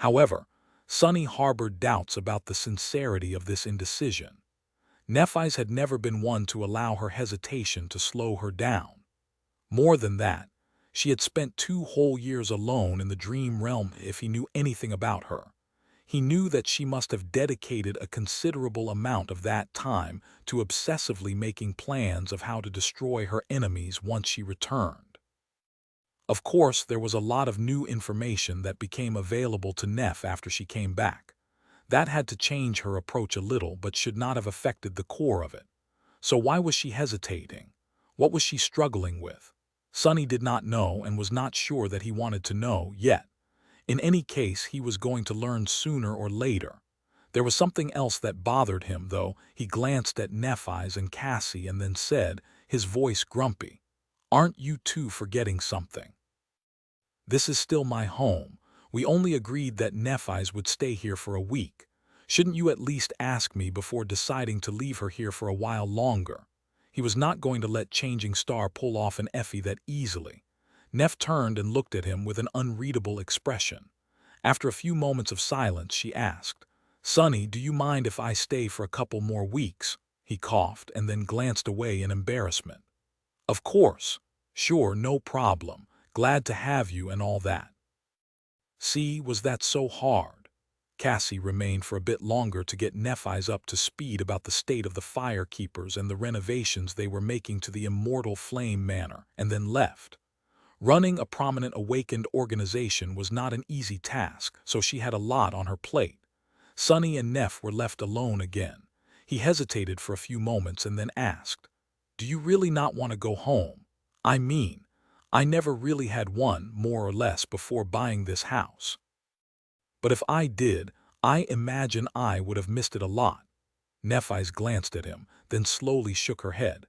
However, Sonny harbored doubts about the sincerity of this indecision. Nephi's had never been one to allow her hesitation to slow her down. More than that, she had spent 2 whole years alone in the dream realm. If he knew anything about her, he knew that she must have dedicated a considerable amount of that time to obsessively making plans of how to destroy her enemies once she returned. Of course, there was a lot of new information that became available to Neph after she came back. That had to change her approach a little, but should not have affected the core of it. So why was she hesitating? What was she struggling with? Sonny did not know and was not sure that he wanted to know yet. In any case, he was going to learn sooner or later. There was something else that bothered him, though. He glanced at Nephi's and Cassie and then said, his voice grumpy, "Aren't you two forgetting something? This is still my home. We only agreed that Nephis would stay here for a week. Shouldn't you at least ask me before deciding to leave her here for a while longer? He was not going to let Changing Star pull off an Effie that easily. Neff turned and looked at him with an unreadable expression. After a few moments of silence, she asked, "Sonny, do you mind if I stay for a couple more weeks?" He coughed and then glanced away in embarrassment. "Of course. Sure, no problem. Glad to have you and all that." See, was that so hard? Cassie remained for a bit longer to get Nephis up to speed about the state of the firekeepers and the renovations they were making to the Immortal Flame Manor, and then left. Running a prominent awakened organization was not an easy task, so she had a lot on her plate. Sonny and Neff were left alone again. He hesitated for a few moments and then asked, "Do you really not want to go home? I mean, I never really had one, more or less, before buying this house. But if I did, I imagine I would have missed it a lot." Nephis glanced at him, then slowly shook her head.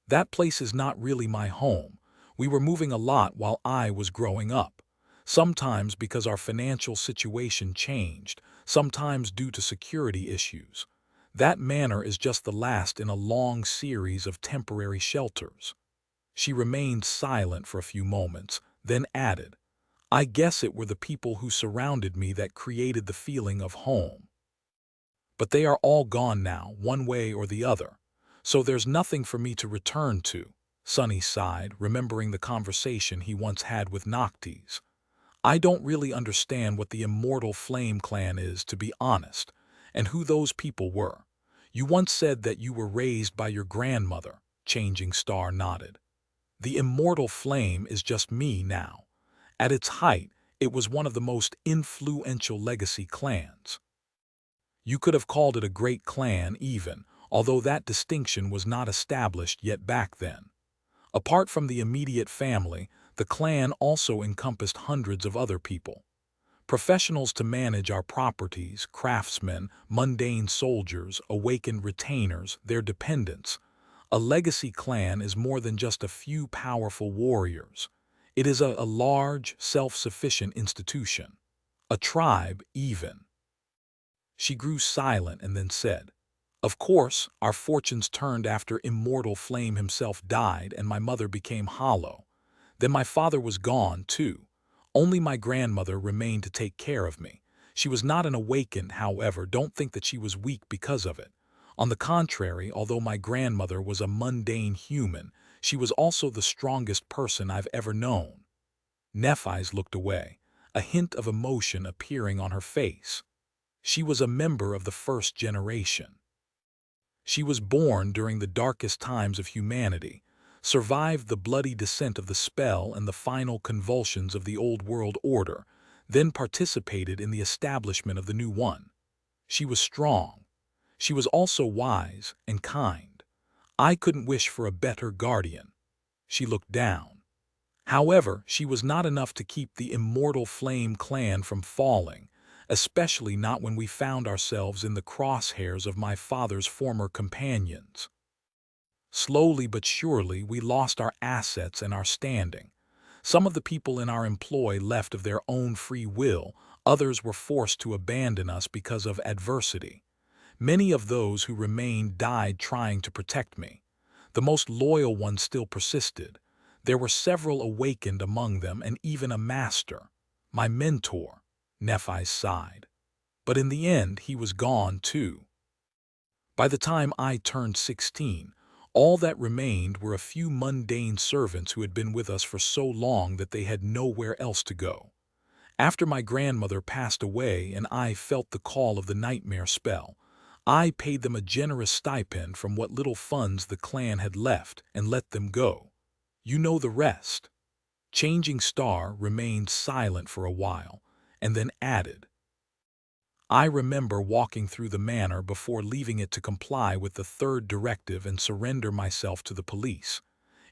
"That place is not really my home. We were moving a lot while I was growing up. Sometimes because our financial situation changed, sometimes due to security issues. That manor is just the last in a long series of temporary shelters." She remained silent for a few moments, then added, "I guess it were the people who surrounded me that created the feeling of home. But they are all gone now, one way or the other, so there's nothing for me to return to." Sonny sighed, remembering the conversation he once had with Noctis. "I don't really understand what the Immortal Flame Clan is, to be honest, and who those people were. You once said that you were raised by your grandmother." Changing Star nodded. "The Immortal Flame is just me now. At its height, it was one of the most influential legacy clans. You could have called it a great clan even, although that distinction was not established yet back then. Apart from the immediate family, the clan also encompassed hundreds of other people. Professionals to manage our properties, craftsmen, mundane soldiers, awakened retainers, their dependents. A legacy clan is more than just a few powerful warriors. It is a large, self-sufficient institution. A tribe, even." She grew silent and then said, "Of course, our fortunes turned after Immortal Flame himself died and my mother became hollow. Then my father was gone, too. Only my grandmother remained to take care of me. She was not an awakened, however. Don't think that she was weak because of it. On the contrary, although my grandmother was a mundane human, she was also the strongest person I've ever known." Nephis looked away, a hint of emotion appearing on her face. She was a member of the first generation. She was born during the darkest times of humanity, survived the bloody descent of the spell and the final convulsions of the old world order, then participated in the establishment of the new one. She was strong. She was also wise and kind. I couldn't wish for a better guardian. She looked down. However, she was not enough to keep the Immortal Flame Clan from falling, especially not when we found ourselves in the crosshairs of my father's former companions. Slowly but surely, we lost our assets and our standing. Some of the people in our employ left of their own free will, others were forced to abandon us because of adversity. Many of those who remained died trying to protect me. The most loyal ones still persisted. There were several awakened among them and even a master, my mentor. Nephis sighed. But in the end, he was gone too. By the time I turned 16, all that remained were a few mundane servants who had been with us for so long that they had nowhere else to go. After my grandmother passed away and I felt the call of the nightmare spell, I paid them a generous stipend from what little funds the clan had left and let them go. You know the rest." Changing Star remained silent for a while, and then added, "I remember walking through the manor before leaving it to comply with the third directive and surrender myself to the police.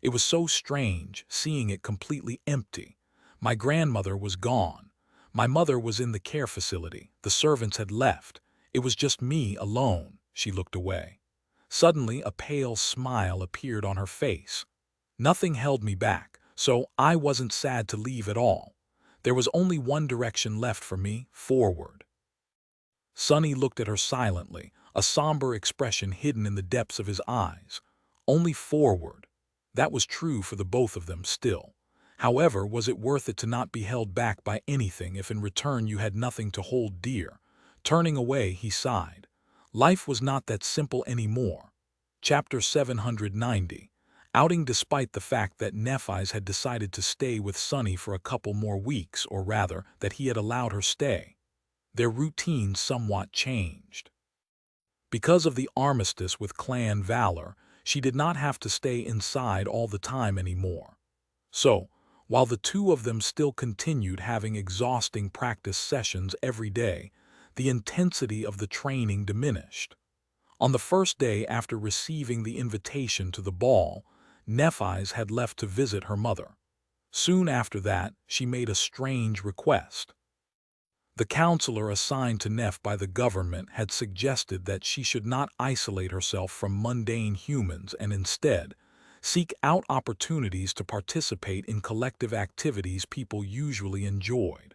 It was so strange, seeing it completely empty. My grandmother was gone. My mother was in the care facility. The servants had left. It was just me alone." She looked away. Suddenly, a pale smile appeared on her face. "Nothing held me back, so I wasn't sad to leave at all. There was only one direction left for me, forward. Sonny looked at her silently, a somber expression hidden in the depths of his eyes. Only forward. That was true for the both of them still. However, was it worth it to not be held back by anything if in return you had nothing to hold dear? Turning away, he sighed. Life was not that simple anymore. Chapter 790. Outing despite the fact that Nephi's had decided to stay with Sonny for a couple more weeks, or rather, that he had allowed her stay. Their routine somewhat changed. Because of the armistice with Clan Valor, she did not have to stay inside all the time anymore. So, while the two of them still continued having exhausting practice sessions every day, the intensity of the training diminished. On the first day after receiving the invitation to the ball, Nephi's had left to visit her mother. Soon after that, she made a strange request. The counselor assigned to Neph by the government had suggested that she should not isolate herself from mundane humans and instead seek out opportunities to participate in collective activities people usually enjoyed.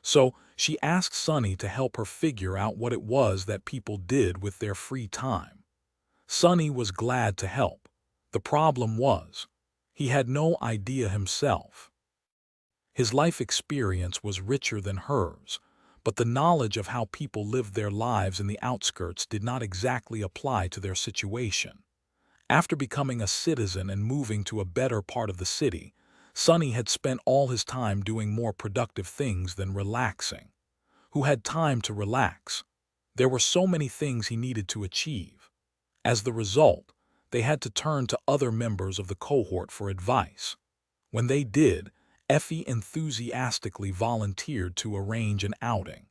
So she asked Sonny to help her figure out what it was that people did with their free time. Sonny was glad to help. The problem was, he had no idea himself. His life experience was richer than hers, but the knowledge of how people lived their lives in the outskirts did not exactly apply to their situation. After becoming a citizen and moving to a better part of the city, Sonny had spent all his time doing more productive things than relaxing. Who had time to relax? There were so many things he needed to achieve. As the result, they had to turn to other members of the cohort for advice. When they did, Effie enthusiastically volunteered to arrange an outing.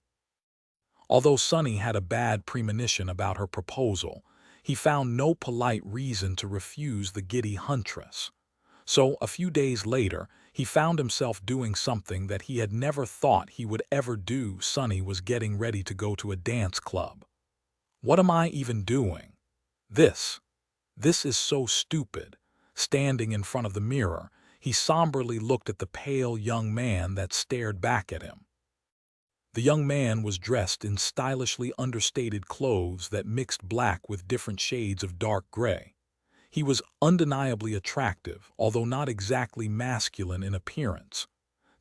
Although Sonny had a bad premonition about her proposal, he found no polite reason to refuse the giddy huntress. So, a few days later, he found himself doing something that he had never thought he would ever do. Sonny was getting ready to go to a dance club. What am I even doing? This is so stupid. Standing in front of the mirror, he somberly looked at the pale young man that stared back at him. The young man was dressed in stylishly understated clothes that mixed black with different shades of dark gray. He was undeniably attractive, although not exactly masculine in appearance.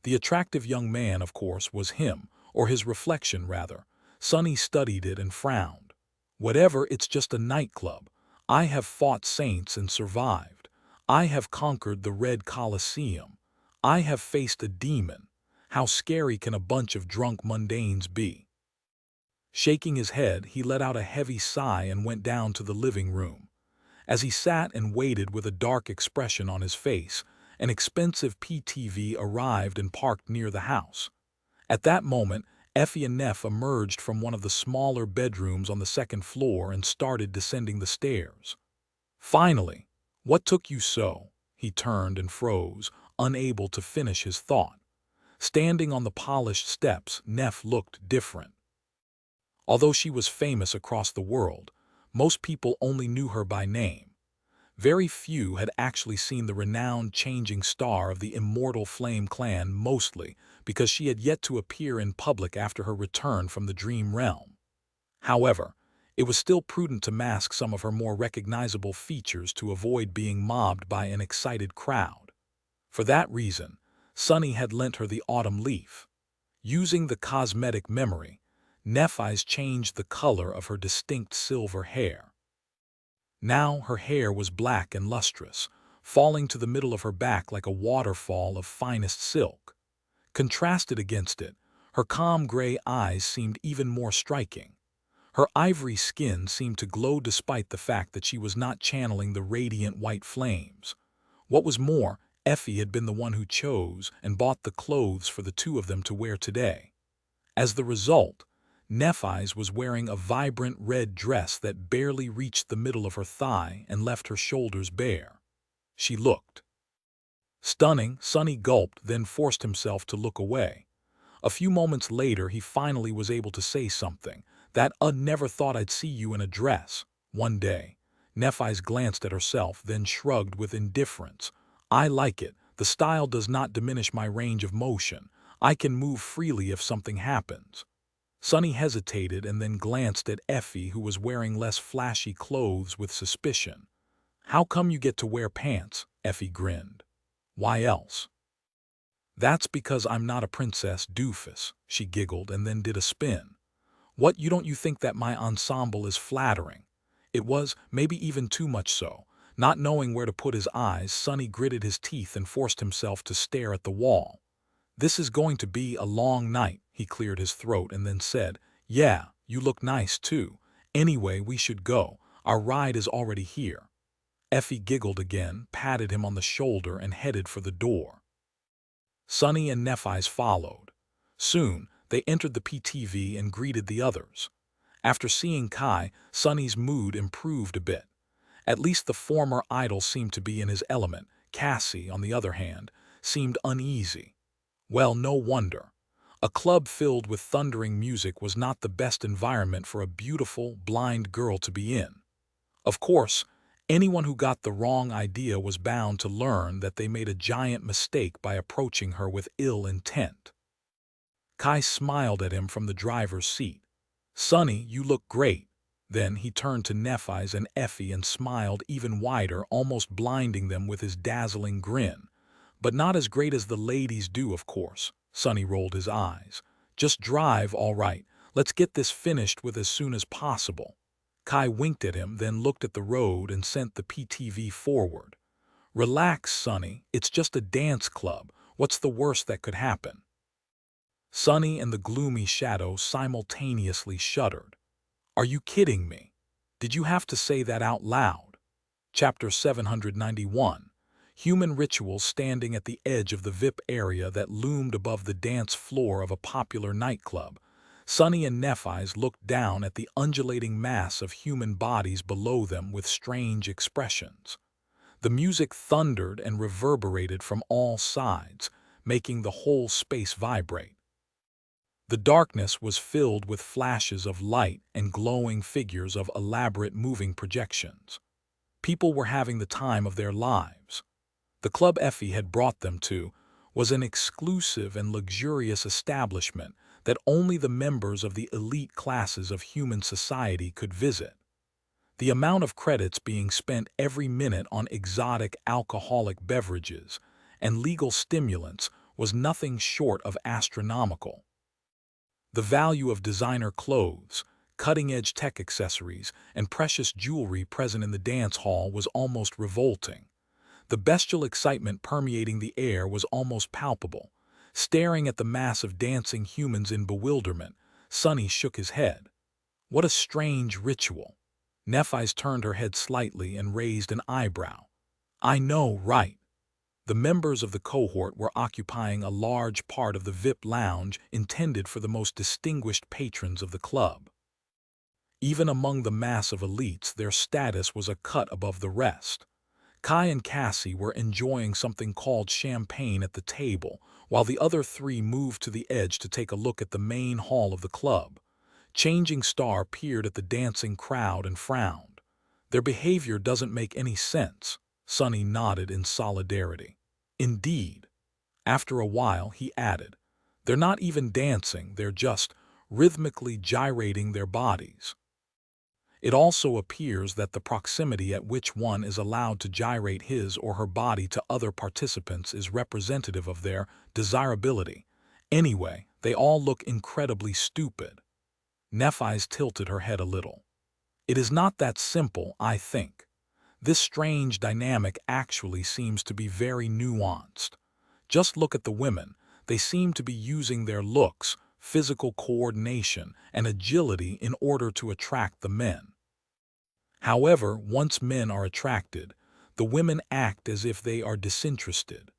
The attractive young man, of course, was him, or his reflection, rather. Sonny studied it and frowned. Whatever, it's just a nightclub. I have fought saints and survived. I have conquered the Red Colosseum. I have faced a demon. How scary can a bunch of drunk mundanes be? Shaking his head, he let out a heavy sigh and went down to the living room. As he sat and waited with a dark expression on his face, an expensive PTV arrived and parked near the house. At that moment, Effie and Neff emerged from one of the smaller bedrooms on the second floor and started descending the stairs. Finally, what took you so? He turned and froze, unable to finish his thought. Standing on the polished steps, Neff looked different. Although she was famous across the world, most people only knew her by name. Very few had actually seen the renowned changing star of the immortal Flame Clan, mostly because she had yet to appear in public after her return from the Dream Realm. However, it was still prudent to mask some of her more recognizable features to avoid being mobbed by an excited crowd. For that reason, Sonny had lent her the autumn leaf. Using the cosmetic memory, Nephi's changed the color of her distinct silver hair. Now her hair was black and lustrous, falling to the middle of her back like a waterfall of finest silk. Contrasted against it, her calm gray eyes seemed even more striking. Her ivory skin seemed to glow despite the fact that she was not channeling the radiant white flames. What was more, Effie had been the one who chose and bought the clothes for the two of them to wear today. As the result, Nephi's was wearing a vibrant red dress that barely reached the middle of her thigh and left her shoulders bare. She looked stunning. Sonny gulped, then forced himself to look away. A few moments later, he finally was able to say something. That never thought I'd see you in a dress. One day. Nephi's glanced at herself, then shrugged with indifference. I like it. The style does not diminish my range of motion. I can move freely if something happens." Sonny hesitated and then glanced at Effie, who was wearing less flashy clothes, with suspicion. "How come you get to wear pants?" Effie grinned. "Why else?" "That's because I'm not a princess, doofus," she giggled and then did a spin. "What, you don't you think that my ensemble is flattering?" It was, maybe even too much so. Not knowing where to put his eyes, Sonny gritted his teeth and forced himself to stare at the wall. "This is going to be a long night," he cleared his throat and then said, "Yeah, you look nice too. Anyway, we should go. Our ride is already here." Effie giggled again, patted him on the shoulder, and headed for the door. Sonny and Nephi's followed. Soon, they entered the PTV and greeted the others. After seeing Kai, Sonny's mood improved a bit. At least the former idol seemed to be in his element. Cassie, on the other hand, seemed uneasy. Well, no wonder. A club filled with thundering music was not the best environment for a beautiful, blind girl to be in. Of course, anyone who got the wrong idea was bound to learn that they made a giant mistake by approaching her with ill intent. Kai smiled at him from the driver's seat. "Sonny, you look great." Then he turned to Nephi's and Effie and smiled even wider, almost blinding them with his dazzling grin. "But not as great as the ladies do, of course." Sonny rolled his eyes. "Just drive, all right. Let's get this finished with as soon as possible." Kai winked at him, then looked at the road and sent the PTV forward. "Relax, Sonny. It's just a dance club. What's the worst that could happen?" Sonny and the gloomy shadow simultaneously shuddered. "Are you kidding me? Did you have to say that out loud?" Chapter 791. Human rituals standing at the edge of the VIP area that loomed above the dance floor of a popular nightclub. Sonny and Nephi's looked down at the undulating mass of human bodies below them with strange expressions. The music thundered and reverberated from all sides, making the whole space vibrate. The darkness was filled with flashes of light and glowing figures of elaborate moving projections. People were having the time of their lives. The club Effie had brought them to was an exclusive and luxurious establishment that only the members of the elite classes of human society could visit. The amount of credits being spent every minute on exotic alcoholic beverages and legal stimulants was nothing short of astronomical. The value of designer clothes, cutting-edge tech accessories, and precious jewelry present in the dance hall was almost revolting. The bestial excitement permeating the air was almost palpable. Staring at the mass of dancing humans in bewilderment, Sonny shook his head. What a strange ritual. Nephi's turned her head slightly and raised an eyebrow. "I know, right?" The members of the cohort were occupying a large part of the VIP lounge intended for the most distinguished patrons of the club. Even among the mass of elites, their status was a cut above the rest. Kai and Cassie were enjoying something called champagne at the table, while the other three moved to the edge to take a look at the main hall of the club. Changing Star peered at the dancing crowd and frowned. "Their behavior doesn't make any sense." Sonny nodded in solidarity. "Indeed." After a while, he added, "They're not even dancing, they're just rhythmically gyrating their bodies." It also appears that the proximity at which one is allowed to gyrate his or her body to other participants is representative of their desirability. Anyway, they all look incredibly stupid. Nephi's tilted her head a little. "It is not that simple, I think. This strange dynamic actually seems to be very nuanced. Just look at the women. They seem to be using their looks, physical coordination, and agility in order to attract the men. However, once men are attracted, the women act as if they are disinterested.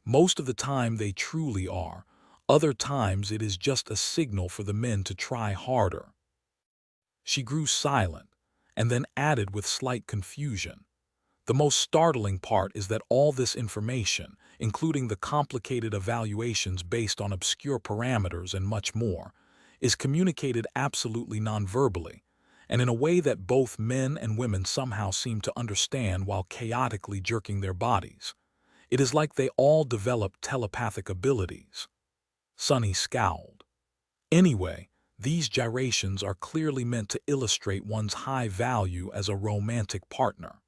Most of the time they truly are. Other times it is just a signal for the men to try harder." She grew silent, and then added with slight confusion, "The most startling part is that all this information, including the complicated evaluations based on obscure parameters and much more, is communicated absolutely non-verbally, and in a way that both men and women somehow seem to understand while chaotically jerking their bodies. It is like they all develop telepathic abilities." Sunny scowled. Anyway, these gyrations are clearly meant to illustrate one's high value as a romantic partner.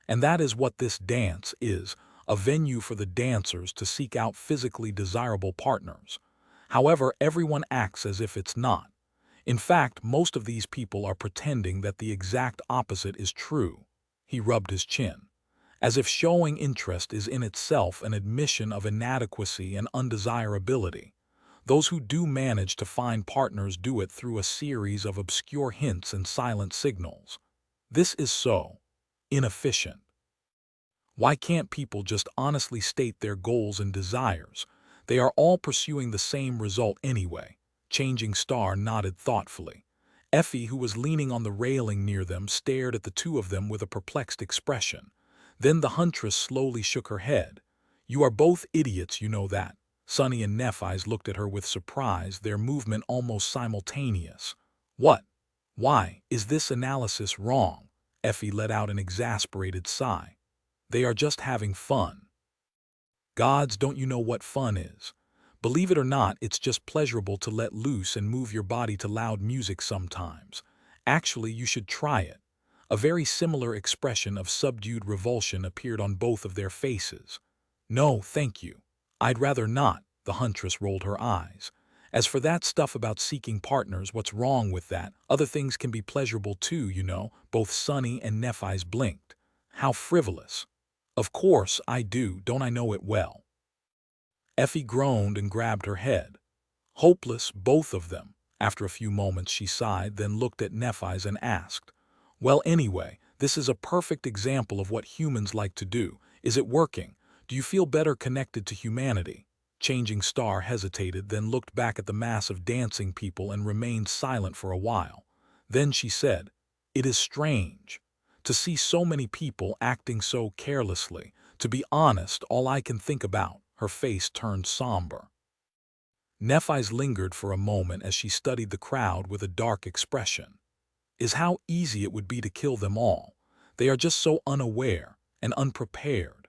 And that is what this dance is, a venue for the dancers to seek out physically desirable partners. However, everyone acts as if it's not. In fact, most of these people are pretending that the exact opposite is true. He rubbed his chin, as if showing interest is in itself an admission of inadequacy and undesirability. Those who do manage to find partners do it through a series of obscure hints and silent signals. This is so inefficient. Why can't people just honestly state their goals and desires? They are all pursuing the same result anyway. Changing Star nodded thoughtfully. Effie, who was leaning on the railing near them, stared at the two of them with a perplexed expression. Then the huntress slowly shook her head. "You are both idiots, you know that." Sunny and Nephi's looked at her with surprise, their movement almost simultaneous. "What? Why, is this analysis wrong?" Effie let out an exasperated sigh. "They are just having fun." Gods, don't you know what fun is? Believe it or not, it's just pleasurable to let loose and move your body to loud music sometimes. Actually, you should try it. A very similar expression of subdued revulsion appeared on both of their faces. "No, thank you. I'd rather not," the huntress rolled her eyes. "As for that stuff about seeking partners, what's wrong with that? Other things can be pleasurable too, you know." Both Sunny and Nephi's blinked. "How frivolous." "Of course I do, don't I know it well?" Effie groaned and grabbed her head. "Hopeless, both of them." After a few moments she sighed, then looked at Nephi's and asked, "Well, anyway, this is a perfect example of what humans like to do. Is it working? Do you feel better connected to humanity?" Changing Star hesitated, then looked back at the mass of dancing people and remained silent for a while. Then she said, "It is strange to see so many people acting so carelessly. To be honest, all I can think about." Her face turned somber. Nephi's lingered for a moment as she studied the crowd with a dark expression. "Is how easy it would be to kill them all. They are just so unaware and unprepared.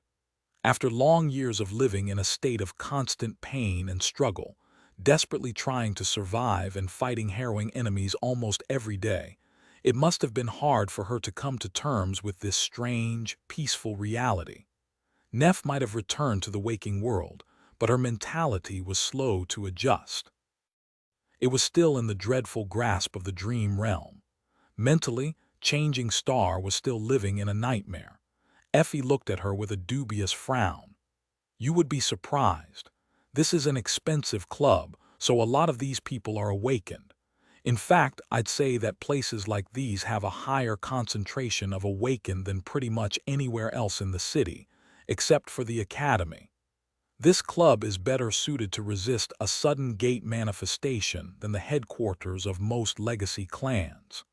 After long years of living in a state of constant pain and struggle, desperately trying to survive and fighting harrowing enemies almost every day, it must have been hard for her to come to terms with this strange, peaceful reality." Neff might have returned to the waking world, but her mentality was slow to adjust. It was still in the dreadful grasp of the dream realm. Mentally, Changing Star was still living in a nightmare. Effie looked at her with a dubious frown. "You would be surprised. This is an expensive club, so a lot of these people are awakened. In fact, I'd say that places like these have a higher concentration of awakened than pretty much anywhere else in the city, except for the academy. This club is better suited to resist a sudden gate manifestation than the headquarters of most legacy clans."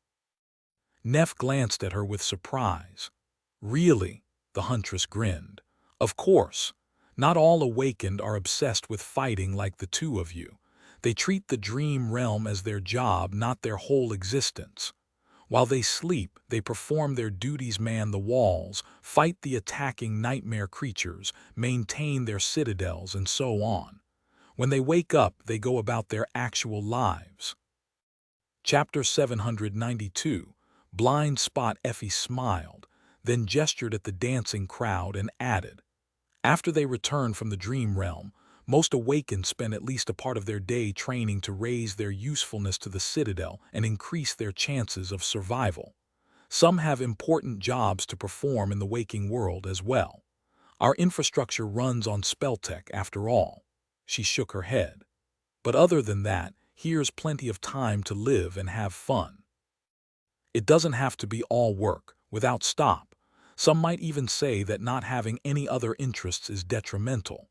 Neff glanced at her with surprise. "Really?" the huntress grinned. "Of course. Not all awakened are obsessed with fighting like the two of you. They treat the dream realm as their job, not their whole existence. While they sleep, they perform their duties, man the walls, fight the attacking nightmare creatures, maintain their citadels, and so on. When they wake up, they go about their actual lives." Chapter 792. Blind Spot. Effie smiled, then gestured at the dancing crowd and added, "After they return from the dream realm, most awakened spend at least a part of their day training to raise their usefulness to the citadel and increase their chances of survival. Some have important jobs to perform in the waking world as well. Our infrastructure runs on spell tech after all." She shook her head. "But other than that, here's plenty of time to live and have fun. It doesn't have to be all work, without stop. Some might even say that not having any other interests is detrimental."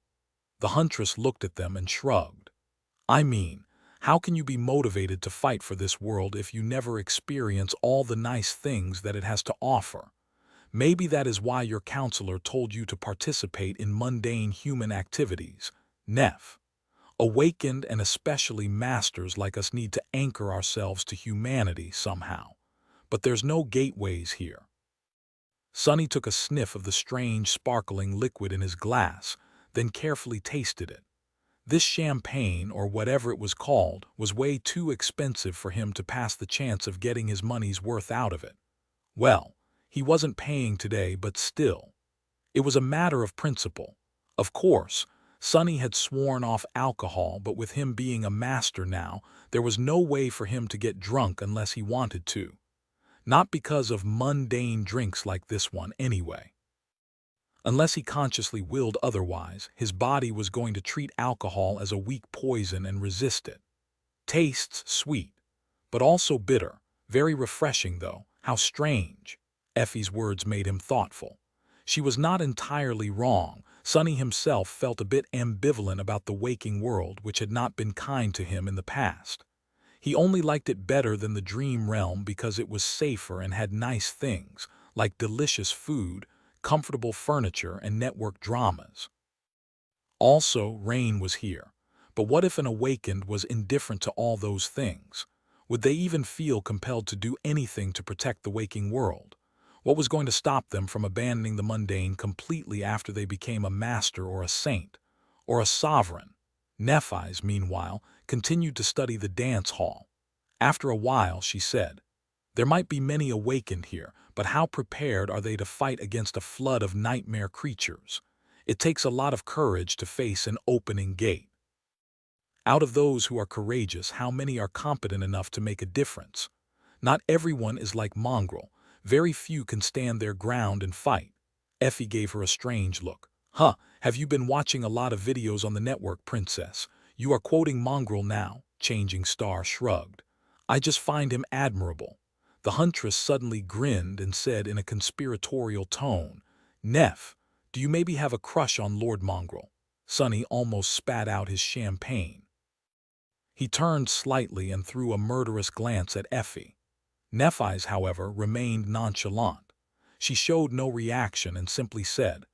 The huntress looked at them and shrugged. "I mean, how can you be motivated to fight for this world if you never experience all the nice things that it has to offer? Maybe that is why your counselor told you to participate in mundane human activities, Neff. Awakened and especially masters like us need to anchor ourselves to humanity somehow. But there's no gateways here." Sunny took a sniff of the strange, sparkling liquid in his glass, then carefully tasted it. This champagne, or whatever it was called, was way too expensive for him to pass the chance of getting his money's worth out of it. Well, he wasn't paying today, but still. It was a matter of principle. Of course, Sonny had sworn off alcohol, but with him being a master now, there was no way for him to get drunk unless he wanted to. Not because of mundane drinks like this one, anyway. Unless he consciously willed otherwise, his body was going to treat alcohol as a weak poison and resist it. Tastes sweet, but also bitter. Very refreshing, though. How strange. Effie's words made him thoughtful. She was not entirely wrong. Sonny himself felt a bit ambivalent about the waking world, which had not been kind to him in the past. He only liked it better than the dream realm because it was safer and had nice things, like delicious food, comfortable furniture, and network dramas. Also, Rain was here. But what if an awakened was indifferent to all those things? Would they even feel compelled to do anything to protect the waking world? What was going to stop them from abandoning the mundane completely after they became a master or a saint, or a sovereign? Nephis, meanwhile, continued to study the dance hall. After a while, she said, "There might be many awakened here, but how prepared are they to fight against a flood of nightmare creatures? It takes a lot of courage to face an opening gate. Out of those who are courageous, how many are competent enough to make a difference? Not everyone is like Mongrel. Very few can stand their ground and fight." Effie gave her a strange look. "Huh, have you been watching a lot of videos on the network, Princess? You are quoting Mongrel now?" Changing Star shrugged. "I just find him admirable." The huntress suddenly grinned and said in a conspiratorial tone, "Neff, do you maybe have a crush on Lord Mongrel?" Sonny almost spat out his champagne. He turned slightly and threw a murderous glance at Effie. Nephis, however, remained nonchalant. She showed no reaction and simply said,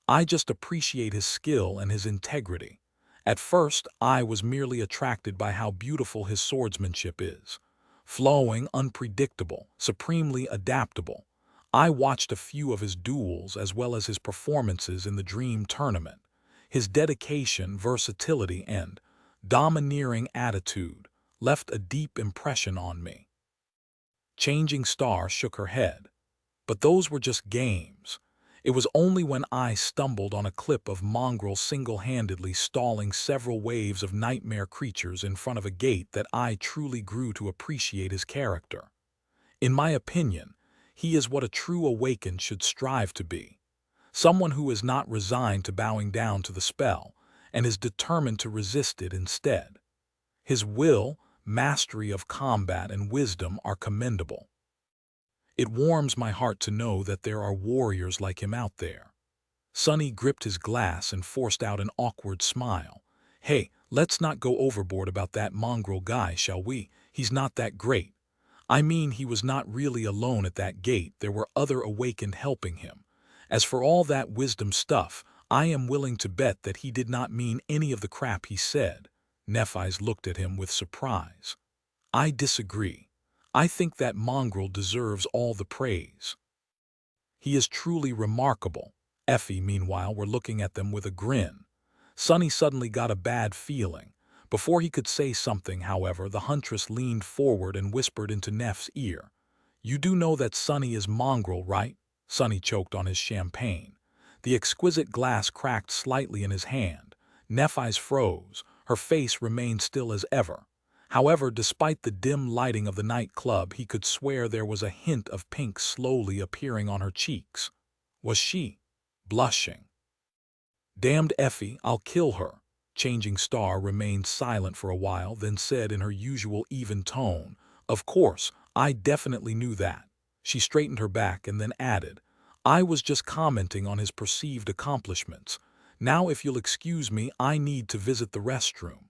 "I just appreciate his skill and his integrity. At first, I was merely attracted by how beautiful his swordsmanship is. Flowing, unpredictable, supremely adaptable. I watched a few of his duels as well as his performances in the Dream Tournament. His dedication, versatility, and domineering attitude left a deep impression on me." Changing Star shook her head. "But those were just games. It was only when I stumbled on a clip of Mongrel single-handedly stalling several waves of nightmare creatures in front of a gate that I truly grew to appreciate his character. In my opinion, he is what a true awakened should strive to be. Someone who is not resigned to bowing down to the spell and is determined to resist it instead. His will, mastery of combat, and wisdom are commendable. It warms my heart to know that there are warriors like him out there." Sonny gripped his glass and forced out an awkward smile. "Hey, let's not go overboard about that Mongrel guy, shall we? He's not that great. I mean, he was not really alone at that gate. There were other awakened helping him. As for all that wisdom stuff, I am willing to bet that he did not mean any of the crap he said." Nephis looked at him with surprise. "I disagree. I think that Mongrel deserves all the praise. He is truly remarkable." Effie, meanwhile, were looking at them with a grin. Sonny suddenly got a bad feeling. Before he could say something, however, the huntress leaned forward and whispered into Neff's ear, "You do know that Sonny is Mongrel, right?" Sonny choked on his champagne. The exquisite glass cracked slightly in his hand. Nephis froze. Her face remained still as ever. However, despite the dim lighting of the nightclub, he could swear there was a hint of pink slowly appearing on her cheeks. Was she blushing? "Damned Effie, I'll kill her." Changing Star remained silent for a while, then said in her usual even tone, "Of course, I definitely knew that." She straightened her back and then added, "I was just commenting on his perceived accomplishments. Now, if you'll excuse me, I need to visit the restroom."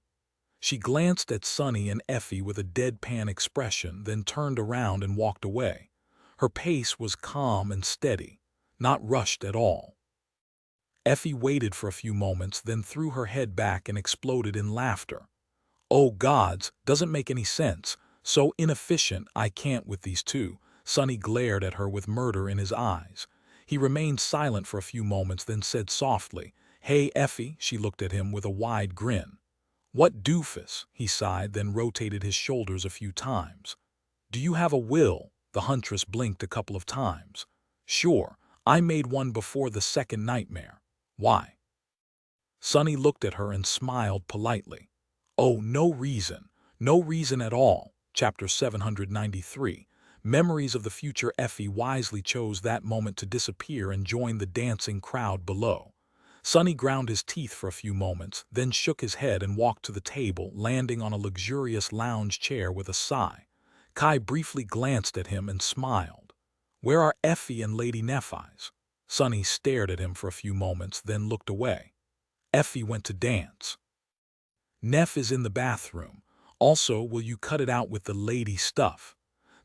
She glanced at Sonny and Effie with a deadpan expression, then turned around and walked away. Her pace was calm and steady, not rushed at all. Effie waited for a few moments, then threw her head back and exploded in laughter. "Oh gods, doesn't make any sense. So inefficient, I can't with these two." Sonny glared at her with murder in his eyes. He remained silent for a few moments, then said softly, "Hey, Effie." She looked at him with a wide grin. "What doofus," he sighed, then rotated his shoulders a few times. "Do you have a will?" The huntress blinked a couple of times. "Sure, I made one before the second nightmare." "Why?" Sonny looked at her and smiled politely. "Oh, no reason. No reason at all." Chapter 793. Memories of the future. Effie wisely chose that moment to disappear and join the dancing crowd below. Sonny ground his teeth for a few moments, then shook his head and walked to the table, landing on a luxurious lounge chair with a sigh. Kai briefly glanced at him and smiled. "Where are Effie and Lady Nephi's?" Sonny stared at him for a few moments, then looked away. "Effie went to dance. Neff is in the bathroom. Also, will you cut it out with the lady stuff?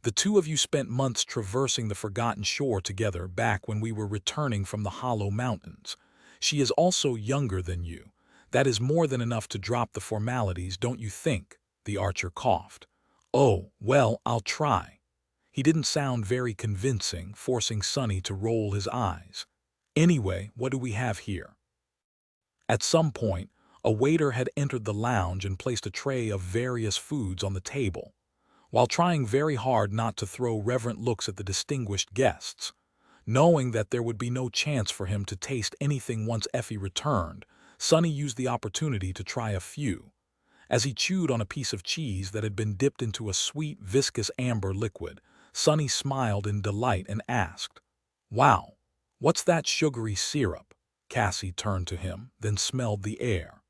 The two of you spent months traversing the forgotten shore together back when we were returning from the Hollow Mountains. She is also younger than you. That is more than enough to drop the formalities, don't you think?" The archer coughed. "Oh, well, I'll try." He didn't sound very convincing, forcing Sonny to roll his eyes. "Anyway, what do we have here?" At some point, a waiter had entered the lounge and placed a tray of various foods on the table. While trying very hard not to throw reverent looks at the distinguished guests, knowing that there would be no chance for him to taste anything once Effie returned, Sonny used the opportunity to try a few. As he chewed on a piece of cheese that had been dipped into a sweet, viscous amber liquid, Sonny smiled in delight and asked, "Wow, what's that sugary syrup?" Cassie turned to him, then smelled the air.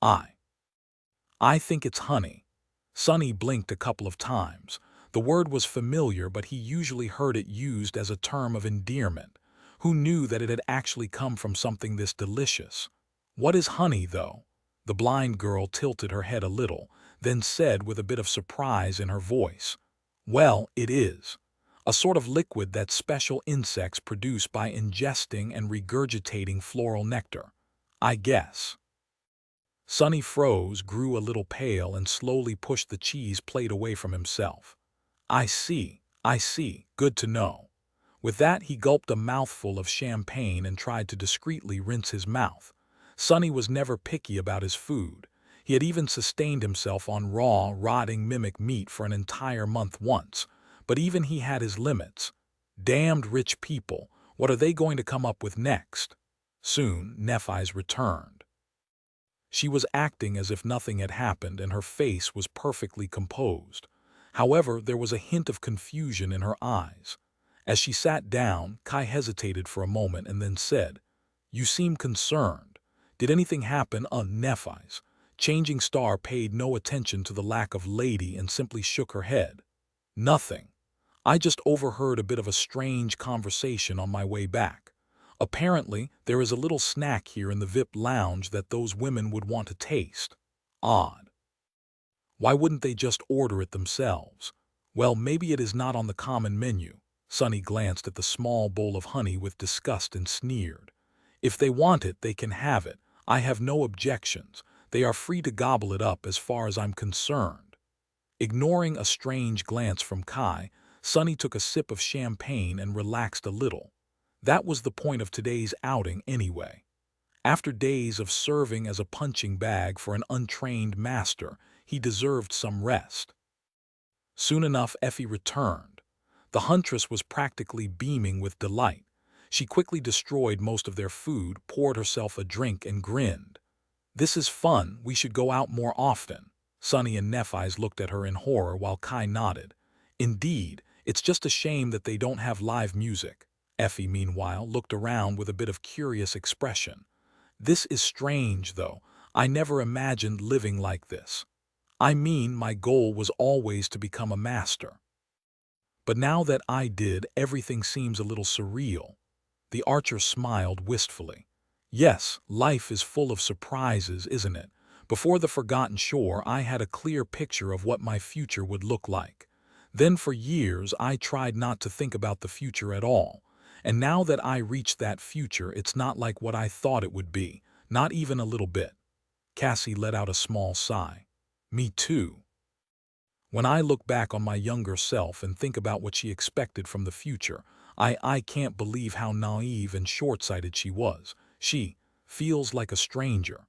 I think it's honey." Sonny blinked a couple of times. The word was familiar, but he usually heard it used as a term of endearment. Who knew that it had actually come from something this delicious? "What is honey, though?" The blind girl tilted her head a little, then said with a bit of surprise in her voice, "Well, it is. A sort of liquid that special insects produce by ingesting and regurgitating floral nectar, I guess." Sonny froze, grew a little pale, and slowly pushed the cheese plate away from himself. I see, good to know." With that, he gulped a mouthful of champagne and tried to discreetly rinse his mouth. Sonny was never picky about his food. He had even sustained himself on raw, rotting mimic meat for an entire month once. But even he had his limits. Damned rich people, what are they going to come up with next? Soon, Nephi's returned. She was acting as if nothing had happened, and her face was perfectly composed. However, there was a hint of confusion in her eyes. As she sat down, Kai hesitated for a moment and then said, "You seem concerned. Did anything happen?" Nephi's changing star paid no attention to the lack of lady and simply shook her head. "Nothing. I just overheard a bit of a strange conversation on my way back. Apparently, there is a little snack here in the VIP lounge that those women would want to taste. Odd. Why wouldn't they just order it themselves? Well, maybe it is not on the common menu." Sonny glanced at the small bowl of honey with disgust and sneered. "If they want it, they can have it. I have no objections. They are free to gobble it up as far as I'm concerned." Ignoring a strange glance from Kai, Sonny took a sip of champagne and relaxed a little. That was the point of today's outing anyway. After days of serving as a punching bag for an untrained master, he deserved some rest. Soon enough, Effie returned. The huntress was practically beaming with delight. She quickly destroyed most of their food, poured herself a drink, and grinned. "This is fun. We should go out more often." Sonny and Nephi's looked at her in horror while Kai nodded. "Indeed, it's just a shame that they don't have live music." Effie, meanwhile, looked around with a bit of curious expression. "This is strange, though. I never imagined living like this. I mean, my goal was always to become a master. But now that I did, everything seems a little surreal." The archer smiled wistfully. "Yes, life is full of surprises, isn't it? Before the Forgotten Shore, I had a clear picture of what my future would look like. Then for years, I tried not to think about the future at all. And now that I reached that future, it's not like what I thought it would be, not even a little bit." Cassie let out a small sigh. "Me too. When I look back on my younger self and think about what she expected from the future, I can't believe how naive and short-sighted she was. She feels like a stranger."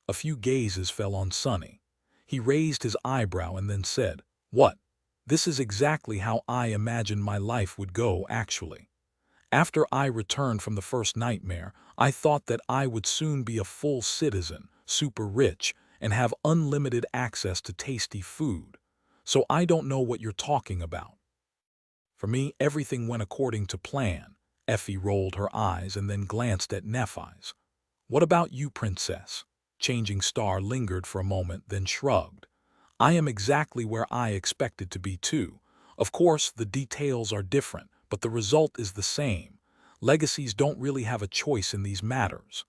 A few gazes fell on Sonny. He raised his eyebrow and then said, "What? This is exactly how I imagined my life would go, actually. After I returned from the first nightmare, I thought that I would soon be a full citizen, super rich, and have unlimited access to tasty food. So I don't know what you're talking about." For me, everything went according to plan. Effie rolled her eyes and then glanced at Nephi's. "What about you, princess?" Changing Star lingered for a moment, then shrugged. "I am exactly where I expected to be too. Of course, the details are different, but the result is the same. Legacies don't really have a choice in these matters."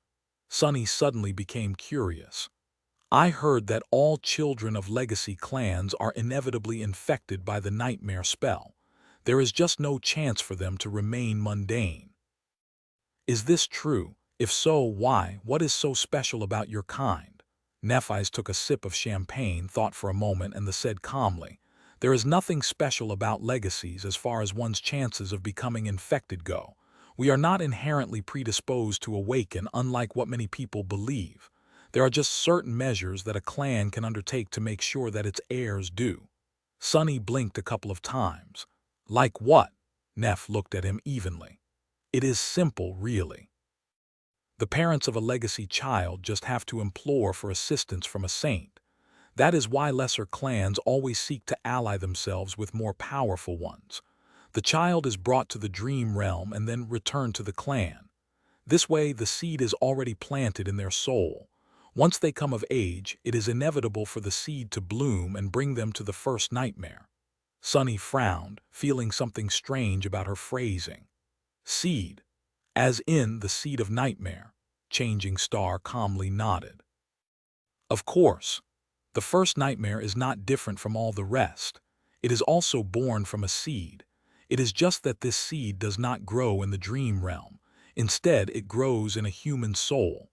Sonny suddenly became curious. "I heard that all children of legacy clans are inevitably infected by the nightmare spell. There is just no chance for them to remain mundane. Is this true? If so, why? What is so special about your kind?" Nephi's took a sip of champagne, thought for a moment, and then said calmly, "There is nothing special about legacies as far as one's chances of becoming infected go. We are not inherently predisposed to awaken, unlike what many people believe. There are just certain measures that a clan can undertake to make sure that its heirs do." Sonny blinked a couple of times. "Like what?" Neph looked at him evenly. "It is simple, really. The parents of a legacy child just have to implore for assistance from a saint. That is why lesser clans always seek to ally themselves with more powerful ones. The child is brought to the dream realm and then returned to the clan. This way, the seed is already planted in their soul. Once they come of age, it is inevitable for the seed to bloom and bring them to the first nightmare." Sonny frowned, feeling something strange about her phrasing. "Seed, as in the seed of nightmare." Changing Star calmly nodded. "Of course. The first nightmare is not different from all the rest. It is also born from a seed. It is just that this seed does not grow in the dream realm. Instead, it grows in a human soul.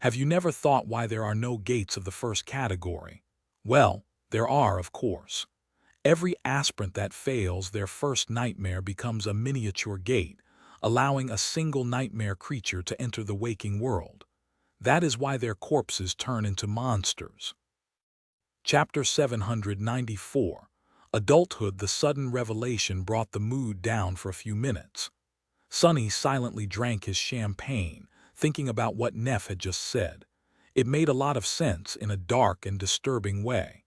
Have you never thought why there are no gates of the first category? Well, there are, of course. Every aspirant that fails their first nightmare becomes a miniature gate, allowing a single nightmare creature to enter the waking world. That is why their corpses turn into monsters. Chapter 794. Adulthood. The sudden revelation brought the mood down for a few minutes. Sonny silently drank his champagne, thinking about what Neff had just said. It made a lot of sense in a dark and disturbing way.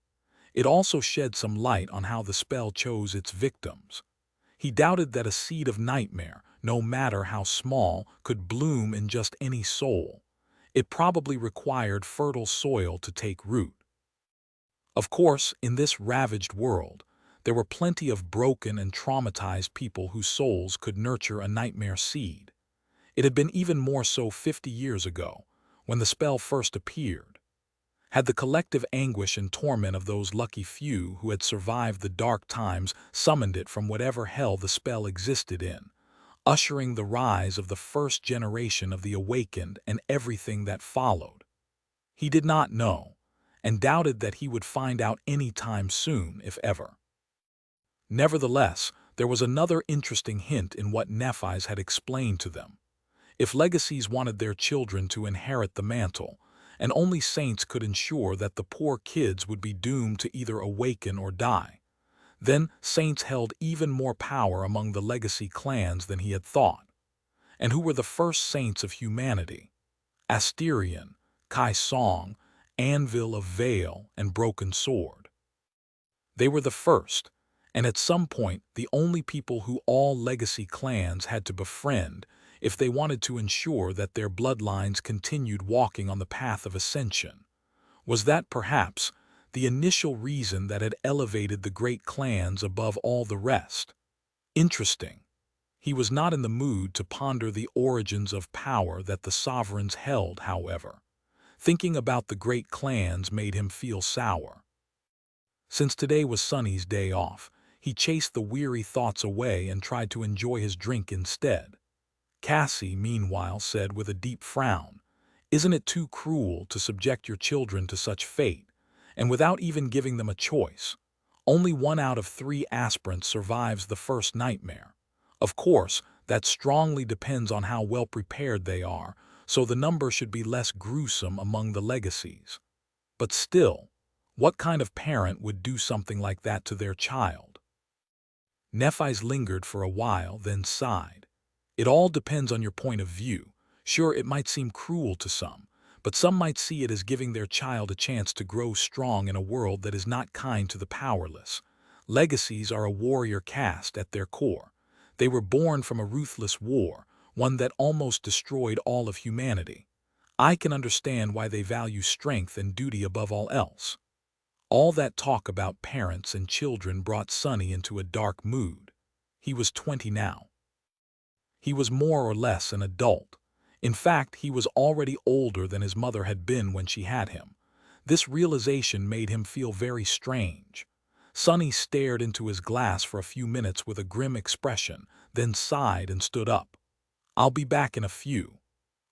It also shed some light on how the spell chose its victims. He doubted that a seed of nightmare, no matter how small, could bloom in just any soul. It probably required fertile soil to take root. Of course, in this ravaged world, there were plenty of broken and traumatized people whose souls could nurture a nightmare seed. It had been even more so 50 years ago, when the spell first appeared. Had the collective anguish and torment of those lucky few who had survived the dark times summoned it from whatever hell the spell existed in, ushering the rise of the first generation of the awakened and everything that followed? He did not know, and doubted that he would find out any time soon, if ever. Nevertheless, there was another interesting hint in what Nephi's had explained to them. If legacies wanted their children to inherit the mantle, and only saints could ensure that the poor kids would be doomed to either awaken or die, then saints held even more power among the legacy clans than he had thought. And who were the first saints of humanity? Asterion, Kai Song, Anvil of Vale, and Broken Sword. They were the first, and at some point the only people who all legacy clans had to befriend if they wanted to ensure that their bloodlines continued walking on the path of ascension. Was that perhaps the initial reason that had elevated the great clans above all the rest? Interesting. He was not in the mood to ponder the origins of power that the sovereigns held, however. Thinking about the great clans made him feel sour. Since today was Sonny's day off, he chased the weary thoughts away and tried to enjoy his drink instead. Cassie, meanwhile, said with a deep frown, "Isn't it too cruel to subject your children to such fate, and without even giving them a choice? Only 1 out of 3 aspirants survives the first nightmare. Of course, that strongly depends on how well prepared they are, so the number should be less gruesome among the legacies. But still, what kind of parent would do something like that to their child? Nephi's lingered for a while, then sighed. It all depends on your point of view. Sure, it might seem cruel to some, but some might see it as giving their child a chance to grow strong in a world that is not kind to the powerless. Legacies are a warrior caste at their core. They were born from a ruthless war, one that almost destroyed all of humanity. I can understand why they value strength and duty above all else. All that talk about parents and children brought Sonny into a dark mood. He was 20 now. He was more or less an adult. In fact, he was already older than his mother had been when she had him. This realization made him feel very strange. Sonny stared into his glass for a few minutes with a grim expression, then sighed and stood up. "I'll be back in a few."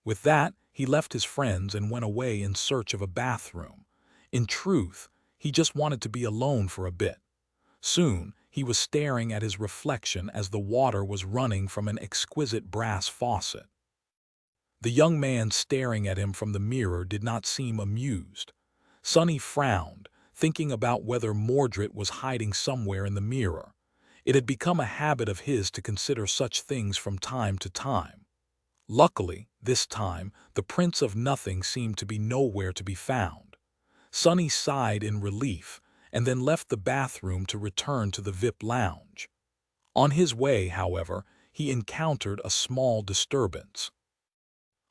With that, he left his friends and went away in search of a bathroom. In truth, he just wanted to be alone for a bit. Soon, he was staring at his reflection as the water was running from an exquisite brass faucet. The young man staring at him from the mirror did not seem amused. Sonny frowned, thinking about whether Mordred was hiding somewhere in the mirror. It had become a habit of his to consider such things from time to time. Luckily, this time, the Prince of Nothing seemed to be nowhere to be found. Sonny sighed in relief, and then left the bathroom to return to the VIP lounge. On his way, however, he encountered a small disturbance.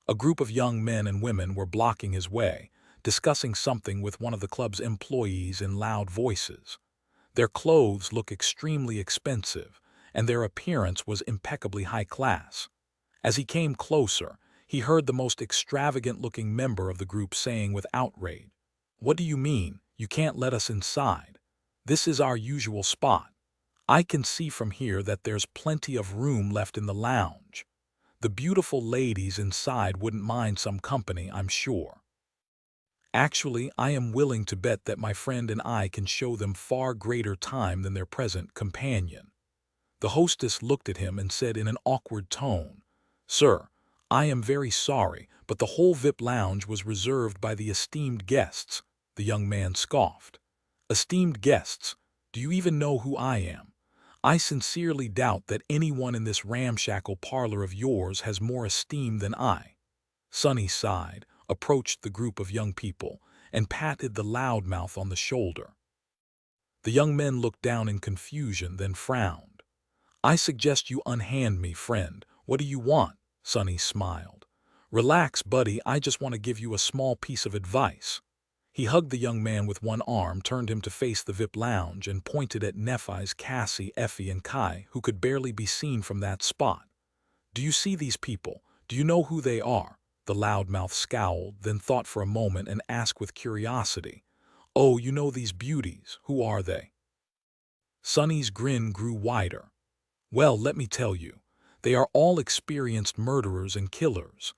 A group of young men and women were blocking his way, discussing something with one of the club's employees in loud voices. Their clothes looked extremely expensive, and their appearance was impeccably high class. As he came closer, he heard the most extravagant-looking member of the group saying with outrage, "What do you mean, you can't let us inside? This is our usual spot. I can see from here that there's plenty of room left in the lounge. The beautiful ladies inside wouldn't mind some company, I'm sure. Actually, I am willing to bet that my friend and I can show them far greater time than their present companion." The hostess looked at him and said in an awkward tone, "Sir, I am very sorry, but the whole VIP lounge was reserved by the esteemed guests." The young man scoffed. "Esteemed guests? Do you even know who I am? I sincerely doubt that anyone in this ramshackle parlor of yours has more esteem than I." Sonny sighed, approached the group of young people, and patted the loudmouth on the shoulder. The young men looked down in confusion, then frowned. "I suggest you unhand me, friend. What do you want?" Sonny smiled. "Relax, buddy, I just want to give you a small piece of advice." He hugged the young man with one arm, turned him to face the VIP lounge, and pointed at Nephi's Cassie, Effie, and Kai, who could barely be seen from that spot. "Do you see these people? Do you know who they are?" The loudmouth scowled, then thought for a moment and asked with curiosity, "Oh, you know these beauties. Who are they?" Sonny's grin grew wider. "Well, let me tell you. They are all experienced murderers and killers.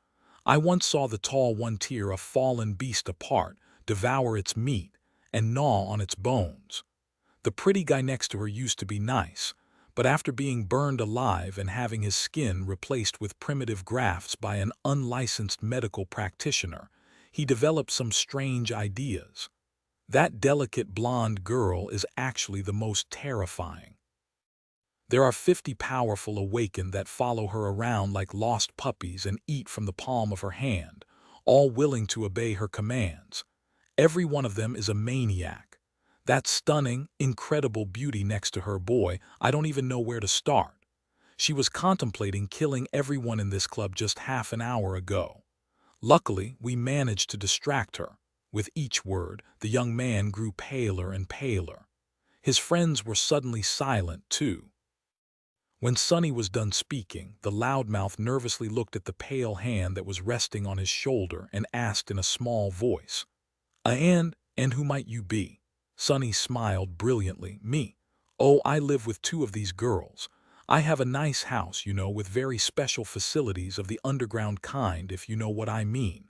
I once saw the tall one tear a fallen beast apart, devour its meat, and gnaw on its bones. The pretty guy next to her used to be nice, but after being burned alive and having his skin replaced with primitive grafts by an unlicensed medical practitioner, he developed some strange ideas. That delicate blonde girl is actually the most terrifying. There are 50 powerful awakened that follow her around like lost puppies and eat from the palm of her hand, all willing to obey her commands. Every one of them is a maniac. That stunning, incredible beauty next to her, boy, I don't even know where to start. She was contemplating killing everyone in this club just half an hour ago. Luckily, we managed to distract her." With each word, the young man grew paler and paler. His friends were suddenly silent, too. When Sonny was done speaking, the loudmouth nervously looked at the pale hand that was resting on his shoulder and asked in a small voice, And who might you be?" Sonny smiled brilliantly. "Me. Oh, I live with two of these girls. I have a nice house, you know, with very special facilities of the underground kind, if you know what I mean.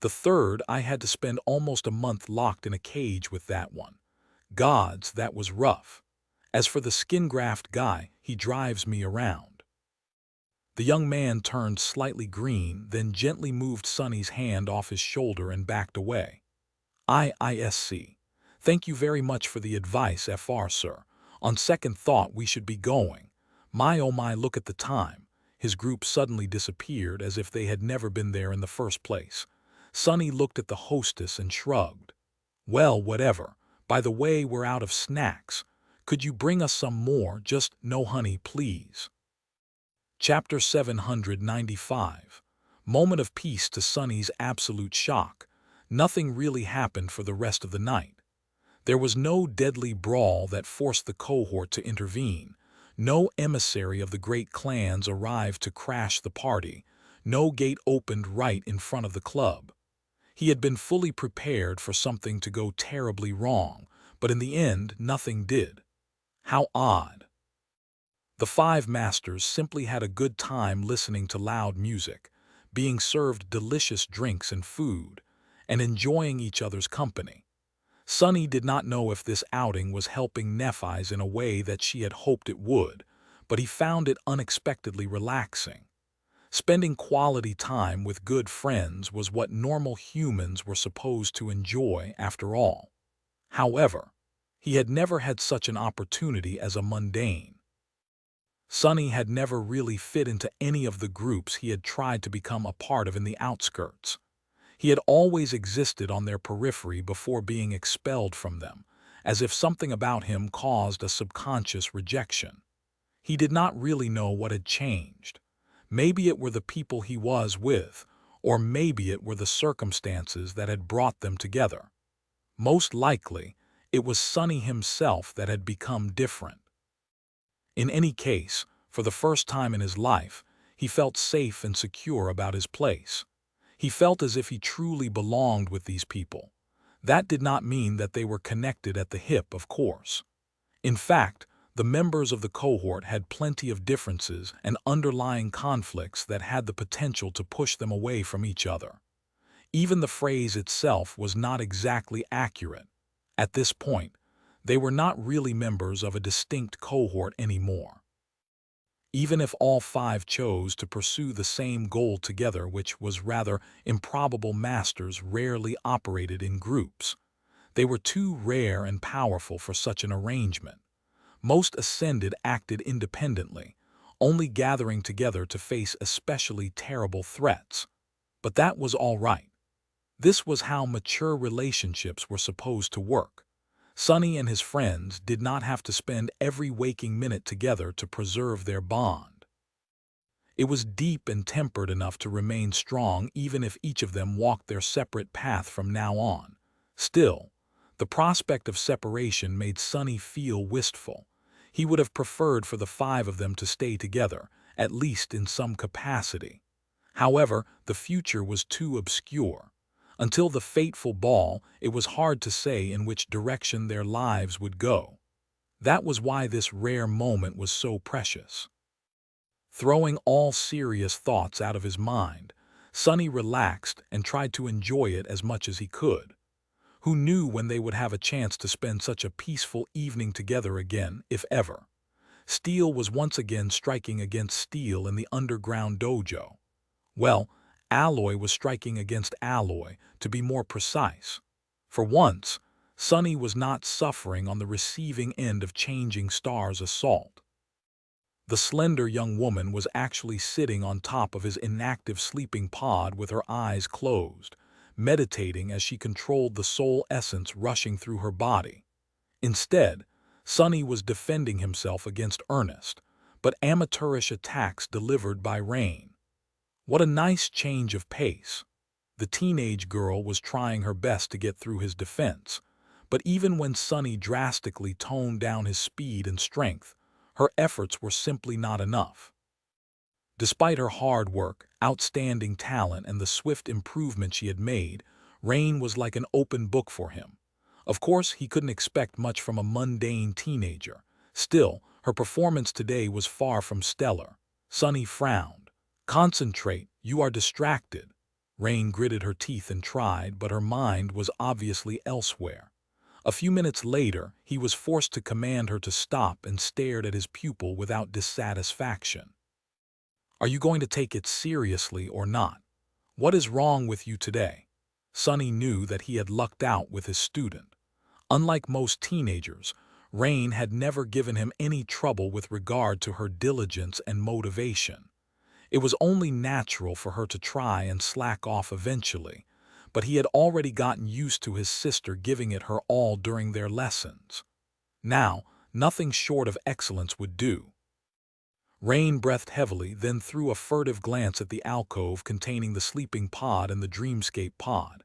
The third, I had to spend almost a month locked in a cage with that one. Gods, that was rough. As for the skin graft guy, he drives me around." The young man turned slightly green, then gently moved Sonny's hand off his shoulder and backed away. IISC. Thank you very much for the advice, FR, sir. On second thought, we should be going. My oh my, look at the time. His group suddenly disappeared as if they had never been there in the first place. Sonny looked at the hostess and shrugged. Well, whatever. By the way, we're out of snacks. Could you bring us some more? Just no honey, please. Chapter 795. Moment of peace to Sonny's absolute shock. Nothing really happened for the rest of the night. There was no deadly brawl that forced the cohort to intervene. No emissary of the great clans arrived to crash the party. No gate opened right in front of the club. He had been fully prepared for something to go terribly wrong, but in the end, nothing did. How odd. The five masters simply had a good time listening to loud music, being served delicious drinks and food, and enjoying each other's company. Sonny did not know if this outing was helping Nephi's in a way that she had hoped it would, but he found it unexpectedly relaxing. Spending quality time with good friends was what normal humans were supposed to enjoy after all. However, he had never had such an opportunity as a mundane. Sonny had never really fit into any of the groups he had tried to become a part of in the outskirts. He had always existed on their periphery before being expelled from them, as if something about him caused a subconscious rejection. He did not really know what had changed. Maybe it were the people he was with, or maybe it were the circumstances that had brought them together. Most likely, it was Sonny himself that had become different. In any case, for the first time in his life, he felt safe and secure about his place. He felt as if he truly belonged with these people. That did not mean that they were connected at the hip, of course. In fact, the members of the cohort had plenty of differences and underlying conflicts that had the potential to push them away from each other. Even the phrase itself was not exactly accurate. At this point, they were not really members of a distinct cohort anymore. Even if all five chose to pursue the same goal together, which was rather improbable, masters rarely operated in groups. They were too rare and powerful for such an arrangement. Most ascended acted independently, only gathering together to face especially terrible threats. But that was all right. This was how mature relationships were supposed to work. Sonny and his friends did not have to spend every waking minute together to preserve their bond. It was deep and tempered enough to remain strong even if each of them walked their separate path from now on. Still, the prospect of separation made Sonny feel wistful. He would have preferred for the five of them to stay together, at least in some capacity. However, the future was too obscure. Until the fateful ball, it was hard to say in which direction their lives would go. That was why this rare moment was so precious. Throwing all serious thoughts out of his mind, Sonny relaxed and tried to enjoy it as much as he could. Who knew when they would have a chance to spend such a peaceful evening together again, if ever? Steel was once again striking against steel in the underground dojo. Well, alloy was striking against alloy, to be more precise. For once, Sonny was not suffering on the receiving end of Changing Star's assault. The slender young woman was actually sitting on top of his inactive sleeping pod with her eyes closed, meditating as she controlled the soul essence rushing through her body. Instead, Sonny was defending himself against earnest, but amateurish attacks delivered by Rain. What a nice change of pace. The teenage girl was trying her best to get through his defense, but even when Sonny drastically toned down his speed and strength, her efforts were simply not enough. Despite her hard work, outstanding talent, and the swift improvement she had made, Rain was like an open book for him. Of course, he couldn't expect much from a mundane teenager. Still, her performance today was far from stellar. Sonny frowned. "Concentrate, you are distracted." Rain gritted her teeth and tried, but her mind was obviously elsewhere. A few minutes later, he was forced to command her to stop and stared at his pupil without dissatisfaction. "Are you going to take it seriously or not? What is wrong with you today?" Sonny knew that he had lucked out with his student. Unlike most teenagers, Rain had never given him any trouble with regard to her diligence and motivation. It was only natural for her to try and slack off eventually, but he had already gotten used to his sister giving it her all during their lessons. Now, nothing short of excellence would do. Rain breathed heavily, then threw a furtive glance at the alcove containing the sleeping pod and the dreamscape pod.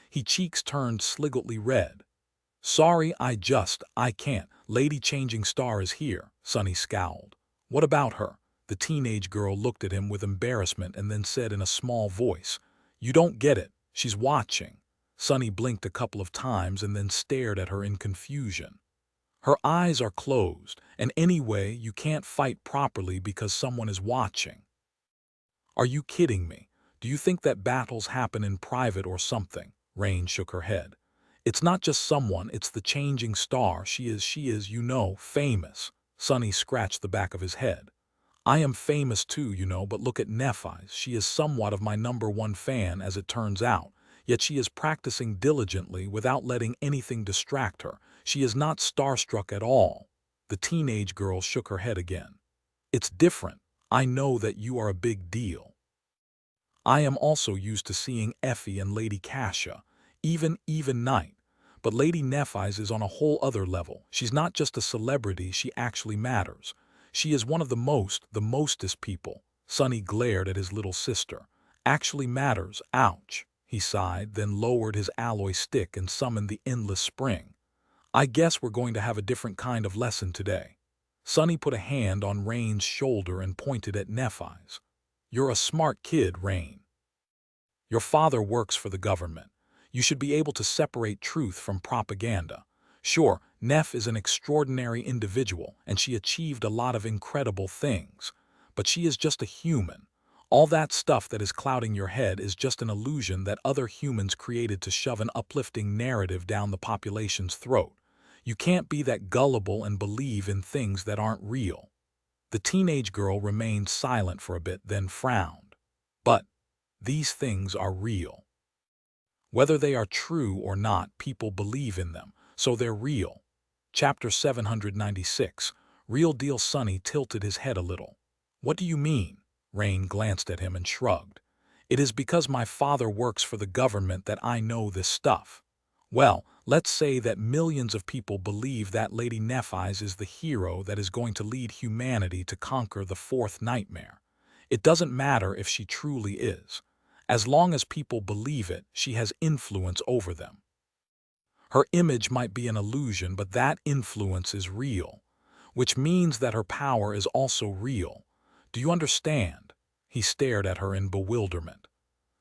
His cheeks turned slightly red. "Sorry, I can't. Lady Changing Star is here," Sonny scowled. "What about her?" The teenage girl looked at him with embarrassment and then said in a small voice, "You don't get it. She's watching." Sonny blinked a couple of times and then stared at her in confusion. "Her eyes are closed, and anyway, you can't fight properly because someone is watching." "Are you kidding me? Do you think that battles happen in private or something?" Rain shook her head. "It's not just someone, it's the Changing Star. She is, famous." Sonny scratched the back of his head. "I am famous too, but look at Nephi's. She is somewhat of my #1 fan, as it turns out. Yet she is practicing diligently without letting anything distract her. She is not starstruck at all." The teenage girl shook her head again. "It's different. I know that you are a big deal. I am also used to seeing Effie and Lady Cassia, even night. But Lady Nephi's is on a whole other level. She's not just a celebrity, she actually matters. She is one of the mostest people." Sonny glared at his little sister. "Actually matters, ouch." He sighed, then lowered his alloy stick and summoned the endless spring. "I guess we're going to have a different kind of lesson today." Sonny put a hand on Rain's shoulder and pointed at Nephi's. "You're a smart kid, Rain. Your father works for the government. You should be able to separate truth from propaganda. Sure, Neff is an extraordinary individual, and she achieved a lot of incredible things. But she is just a human. All that stuff that is clouding your head is just an illusion that other humans created to shove an uplifting narrative down the population's throat. You can't be that gullible and believe in things that aren't real." The teenage girl remained silent for a bit, then frowned. "But these things are real. Whether they are true or not, people believe in them, so they're real." Chapter 796. Real Deal. Sonny tilted his head a little. "What do you mean?" Rain glanced at him and shrugged. "It is because my father works for the government that I know this stuff. Well, let's say that millions of people believe that Lady Nephi's is the hero that is going to lead humanity to conquer the fourth nightmare. It doesn't matter if she truly is. As long as people believe it, she has influence over them. Her image might be an illusion, but that influence is real, which means that her power is also real. Do you understand?" He stared at her in bewilderment.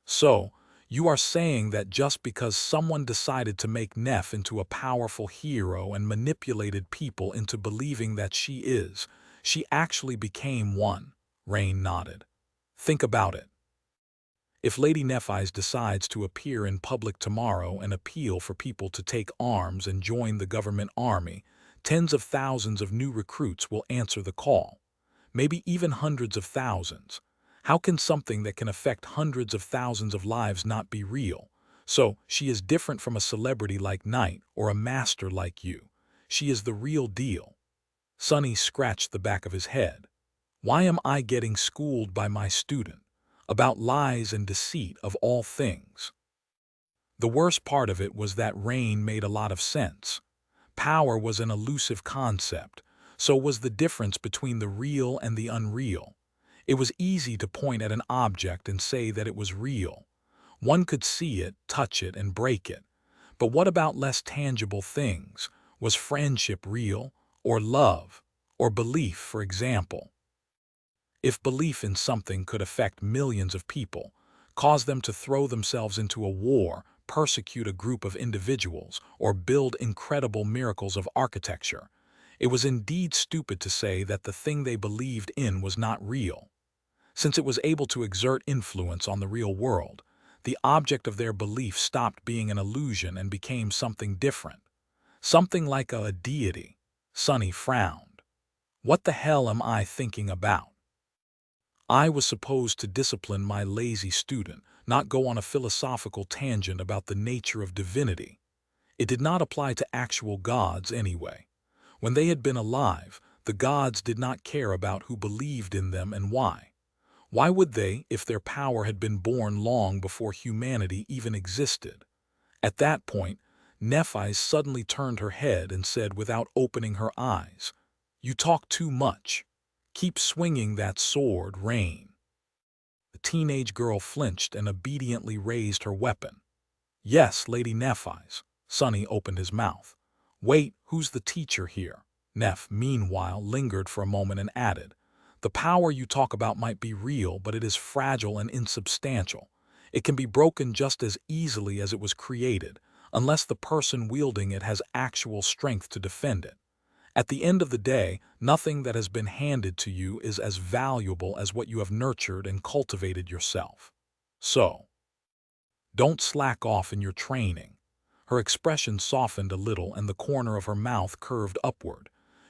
"So, you are saying that just because someone decided to make Neff into a powerful hero and manipulated people into believing that she actually became one?" Rain nodded. "Think about it. If Lady Nephi's decides to appear in public tomorrow and appeal for people to take arms and join the government army, tens of thousands of new recruits will answer the call. Maybe even hundreds of thousands. How can something that can affect hundreds of thousands of lives not be real? So, she is different from a celebrity like Knight or a master like you. She is the real deal." Sonny scratched the back of his head. "Why am I getting schooled by my student? About lies and deceit of all things?" The worst part of it was that Rain made a lot of sense. Power was an elusive concept, so was the difference between the real and the unreal. It was easy to point at an object and say that it was real. One could see it, touch it, and break it. But what about less tangible things? Was friendship real? Or love? Or belief, for example? If belief in something could affect millions of people, cause them to throw themselves into a war, persecute a group of individuals, or build incredible miracles of architecture, it was indeed stupid to say that the thing they believed in was not real. Since it was able to exert influence on the real world, the object of their belief stopped being an illusion and became something different. Something like a deity. Sonny frowned. "What the hell am I thinking about?" I was supposed to discipline my lazy student, not go on a philosophical tangent about the nature of divinity. It did not apply to actual gods anyway. When they had been alive, the gods did not care about who believed in them and why. Why would they if their power had been born long before humanity even existed? At that point, Nephi suddenly turned her head and said without opening her eyes, "You talk too much. Keep swinging that sword, Rain." The teenage girl flinched and obediently raised her weapon. "Yes, Lady Nephis." Sonny opened his mouth. "Wait, who's the teacher here?" Neph, meanwhile, lingered for a moment and added, "The power you talk about might be real, but it is fragile and insubstantial. It can be broken just as easily as it was created, unless the person wielding it has actual strength to defend it. At the end of the day, nothing that has been handed to you is as valuable as what you have nurtured and cultivated yourself. So, don't slack off in your training." Her expression softened a little and the corner of her mouth curved upward.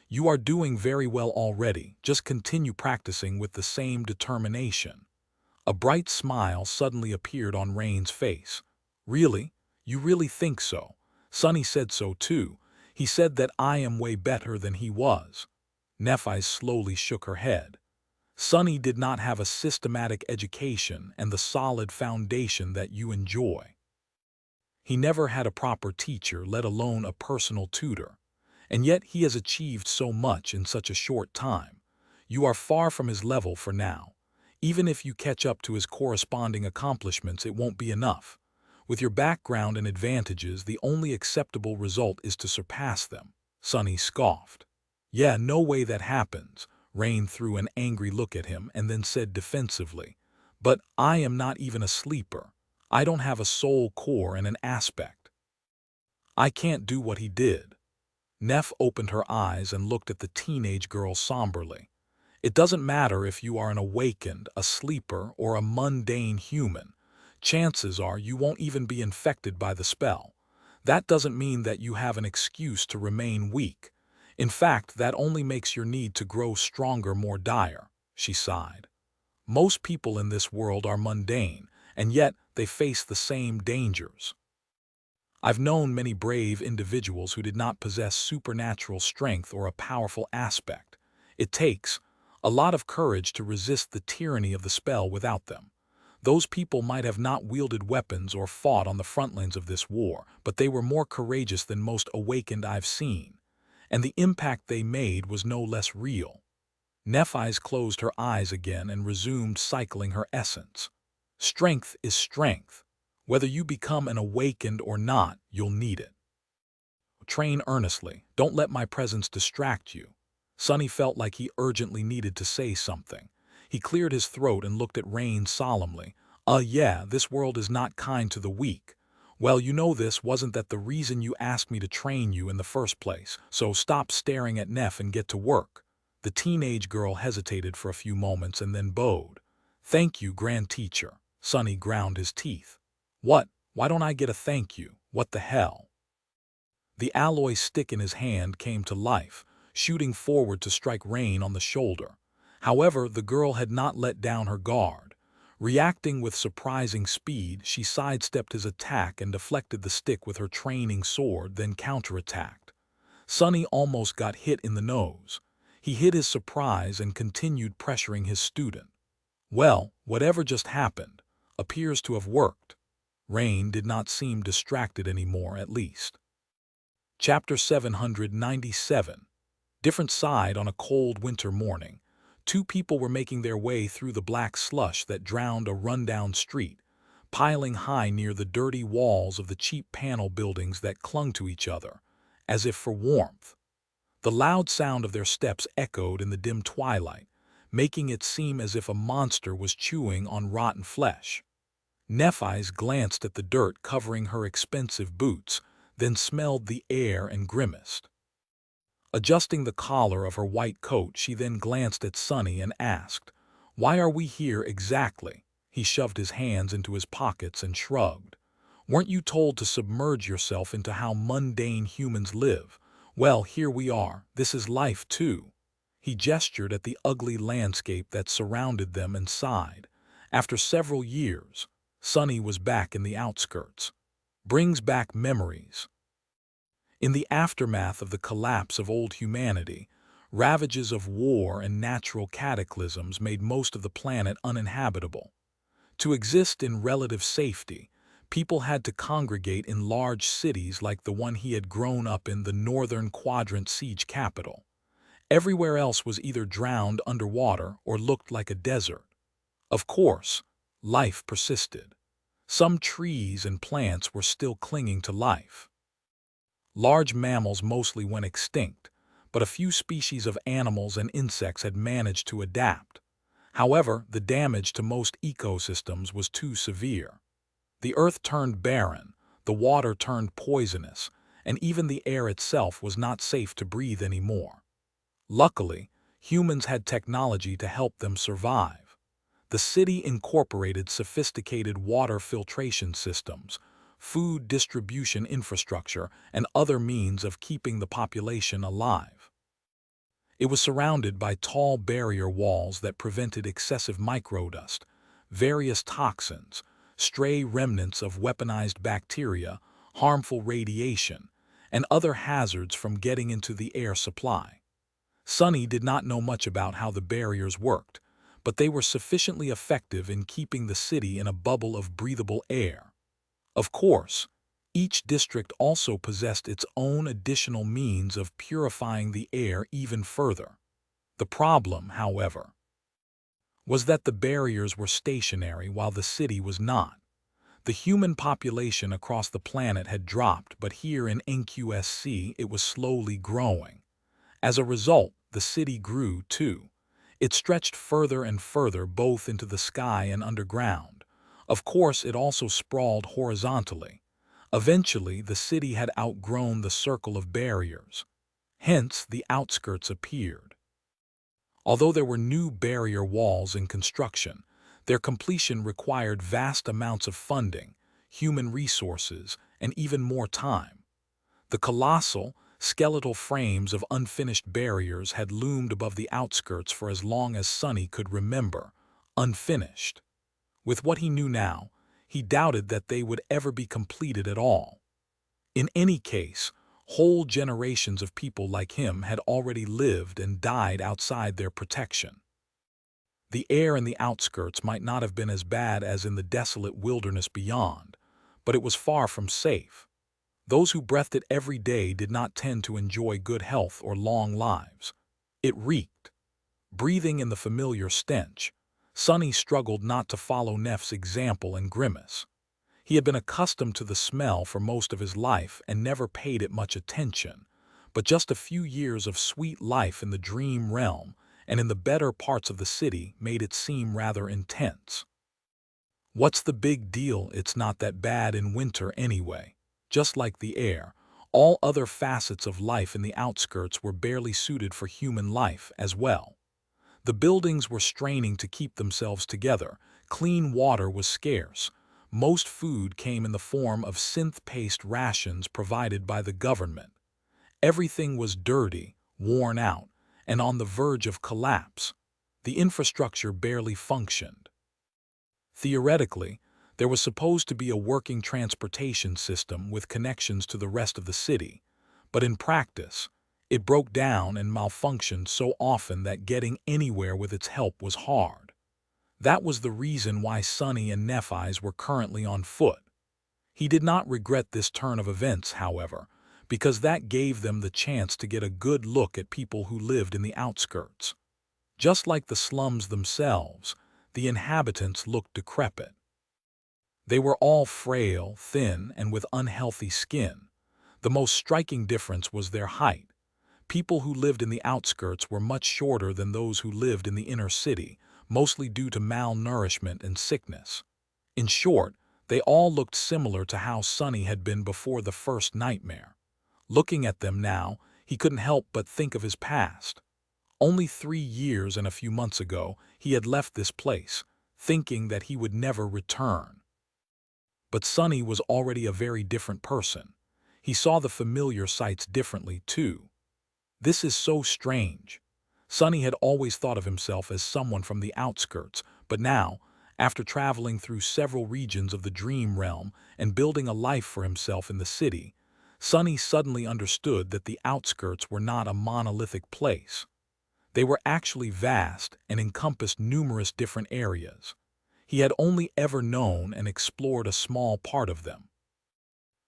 "You are doing very well already. Just continue practicing with the same determination." A bright smile suddenly appeared on Rain's face. "Really? You really think so?" Sonny said so too. "He said that I am way better than he was." Nephi slowly shook her head. "Sonny did not have a systematic education and the solid foundation that you enjoy. He never had a proper teacher, let alone a personal tutor. And yet he has achieved so much in such a short time. You are far from his level for now. Even if you catch up to his corresponding accomplishments, it won't be enough. With your background and advantages, the only acceptable result is to surpass them." Sonny scoffed. "Yeah, no way that happens." Rain threw an angry look at him and then said defensively, "But I am not even a sleeper. I don't have a soul core and an aspect. I can't do what he did." Neff opened her eyes and looked at the teenage girl somberly. "It doesn't matter if you are an awakened, a sleeper, or a mundane human. Chances are you won't even be infected by the spell. That doesn't mean that you have an excuse to remain weak. In fact, that only makes your need to grow stronger more dire." She sighed. "Most people in this world are mundane, and yet they face the same dangers. I've known many brave individuals who did not possess supernatural strength or a powerful aspect. It takes a lot of courage to resist the tyranny of the spell without them. Those people might have not wielded weapons or fought on the front lines of this war, but they were more courageous than most awakened I've seen. And the impact they made was no less real." Nephis closed her eyes again and resumed cycling her essence. "Strength is strength. Whether you become an awakened or not, you'll need it. Train earnestly. Don't let my presence distract you." Sonny felt like he urgently needed to say something. He cleared his throat and looked at Rain solemnly. Yeah, this world is not kind to the weak. Well, you know this wasn't that the reason you asked me to train you in the first place, so stop staring at Neff and get to work." The teenage girl hesitated for a few moments and then bowed. "Thank you, Grand Teacher." Sonny ground his teeth. "What? Why don't I get a thank you? What the hell?" The alloy stick in his hand came to life, shooting forward to strike Rain on the shoulder. However, the girl had not let down her guard. Reacting with surprising speed, she sidestepped his attack and deflected the stick with her training sword, then counterattacked. Sonny almost got hit in the nose. He hid his surprise and continued pressuring his student. "Well, whatever just happened appears to have worked." Rain did not seem distracted anymore, at least. Chapter 797. Different side. On a cold winter morning, two people were making their way through the black slush that drowned a rundown street, piling high near the dirty walls of the cheap panel buildings that clung to each other, as if for warmth. The loud sound of their steps echoed in the dim twilight, making it seem as if a monster was chewing on rotten flesh. Nephis glanced at the dirt covering her expensive boots, then smelled the air and grimaced. Adjusting the collar of her white coat, she then glanced at Sonny and asked, "Why are we here exactly?" He shoved his hands into his pockets and shrugged. "Weren't you told to submerge yourself into how mundane humans live? Well, here we are. This is life too." He gestured at the ugly landscape that surrounded them and sighed. After several years, Sonny was back in the outskirts. Brings back memories. In the aftermath of the collapse of old humanity, ravages of war and natural cataclysms made most of the planet uninhabitable. To exist in relative safety, people had to congregate in large cities like the one he had grown up in, the Northern Quadrant siege capital. Everywhere else was either drowned underwater or looked like a desert. Of course, life persisted. Some trees and plants were still clinging to life. Large mammals mostly went extinct, but a few species of animals and insects had managed to adapt. However, the damage to most ecosystems was too severe. The earth turned barren, the water turned poisonous, and even the air itself was not safe to breathe anymore. Luckily, humans had technology to help them survive. The city incorporated sophisticated water filtration systems, food distribution infrastructure, and other means of keeping the population alive. It was surrounded by tall barrier walls that prevented excessive microdust, various toxins, stray remnants of weaponized bacteria, harmful radiation, and other hazards from getting into the air supply. Sonny did not know much about how the barriers worked, but they were sufficiently effective in keeping the city in a bubble of breathable air. Of course, each district also possessed its own additional means of purifying the air even further. The problem, however, was that the barriers were stationary while the city was not. The human population across the planet had dropped, but here in NQSC it was slowly growing. As a result, the city grew too. It stretched further and further both into the sky and underground. Of course, it also sprawled horizontally. Eventually, the city had outgrown the circle of barriers. Hence, the outskirts appeared. Although there were new barrier walls in construction, their completion required vast amounts of funding, human resources, and even more time. The colossal, skeletal frames of unfinished barriers had loomed above the outskirts for as long as Sonny could remember, unfinished. With what he knew now, he doubted that they would ever be completed at all. In any case, whole generations of people like him had already lived and died outside their protection. The air in the outskirts might not have been as bad as in the desolate wilderness beyond, but it was far from safe. Those who breathed it every day did not tend to enjoy good health or long lives. It reeked. Breathing in the familiar stench, Sonny struggled not to follow Neff's example and grimace. He had been accustomed to the smell for most of his life and never paid it much attention, but just a few years of sweet life in the dream realm and in the better parts of the city made it seem rather intense. What's the big deal? It's not that bad in winter anyway. Just like the air, all other facets of life in the outskirts were barely suited for human life as well. The buildings were straining to keep themselves together, clean water was scarce, most food came in the form of synth-paced rations provided by the government. Everything was dirty, worn out, and on the verge of collapse. The infrastructure barely functioned. Theoretically, there was supposed to be a working transportation system with connections to the rest of the city, but in practice, it broke down and malfunctioned so often that getting anywhere with its help was hard. That was the reason why Sonny and Nephis were currently on foot. He did not regret this turn of events, however, because that gave them the chance to get a good look at people who lived in the outskirts. Just like the slums themselves, the inhabitants looked decrepit. They were all frail, thin, and with unhealthy skin. The most striking difference was their height. People who lived in the outskirts were much shorter than those who lived in the inner city, mostly due to malnourishment and sickness. In short, they all looked similar to how Sonny had been before the first nightmare. Looking at them now, he couldn't help but think of his past. Only 3 years and a few months ago, he had left this place, thinking that he would never return. But Sonny was already a very different person. He saw the familiar sights differently, too. This is so strange. Sonny had always thought of himself as someone from the outskirts, but now, after traveling through several regions of the dream realm and building a life for himself in the city, Sonny suddenly understood that the outskirts were not a monolithic place. They were actually vast and encompassed numerous different areas. He had only ever known and explored a small part of them.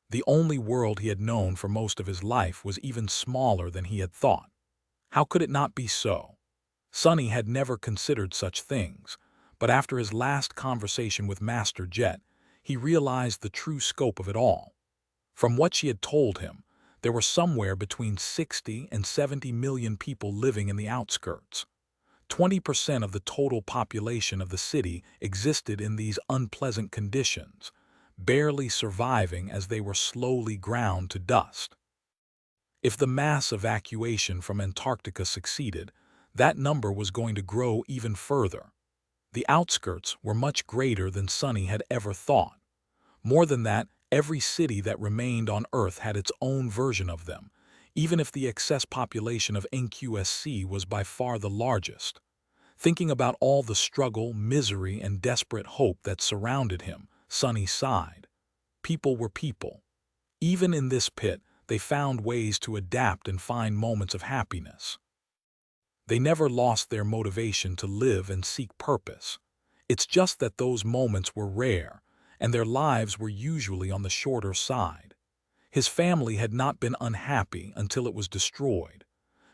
The only world he had known for most of his life was even smaller than he had thought. How could it not be so? Sonny had never considered such things, but after his last conversation with Master Jet, he realized the true scope of it all. From what she had told him, there were somewhere between 60 and 70 million people living in the outskirts. 20% of the total population of the city existed in these unpleasant conditions, barely surviving as they were slowly ground to dust. If the mass evacuation from Antarctica succeeded, that number was going to grow even further. The outskirts were much greater than Sonny had ever thought. More than that, every city that remained on Earth had its own version of them, even if the excess population of NQSC was by far the largest. Thinking about all the struggle, misery, and desperate hope that surrounded him, Sonny sighed. People were people. Even in this pit, they found ways to adapt and find moments of happiness. They never lost their motivation to live and seek purpose. It's just that those moments were rare, and their lives were usually on the shorter side. His family had not been unhappy until it was destroyed.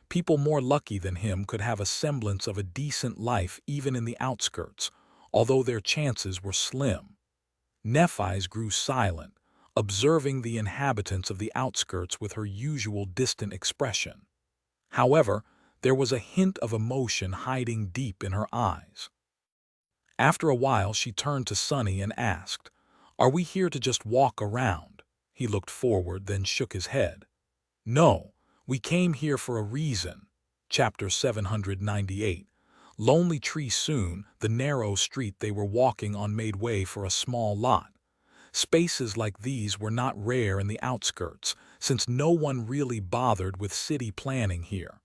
People more lucky than him could have a semblance of a decent life even in the outskirts, although their chances were slim. Nephi's grew silent, observing the inhabitants of the outskirts with her usual distant expression. However, there was a hint of emotion hiding deep in her eyes. After a while, she turned to Sonny and asked, "Are we here to just walk around?" He looked forward, then shook his head. "No, we came here for a reason." Chapter 798. Lonely Tree. Soon, the narrow street they were walking on made way for a small lot. Spaces like these were not rare in the outskirts, since no one really bothered with city planning here.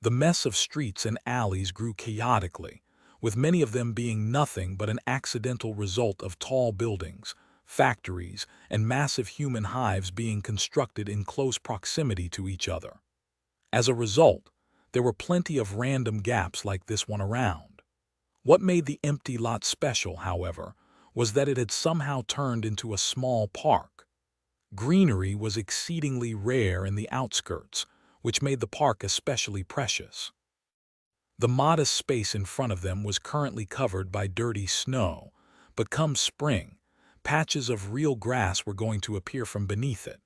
The mess of streets and alleys grew chaotically, with many of them being nothing but an accidental result of tall buildings, factories, and massive human hives being constructed in close proximity to each other. As a result, there were plenty of random gaps like this one around. What made the empty lot special, however, was that it had somehow turned into a small park. Greenery was exceedingly rare in the outskirts, which made the park especially precious. The modest space in front of them was currently covered by dirty snow, but come spring, patches of real grass were going to appear from beneath it.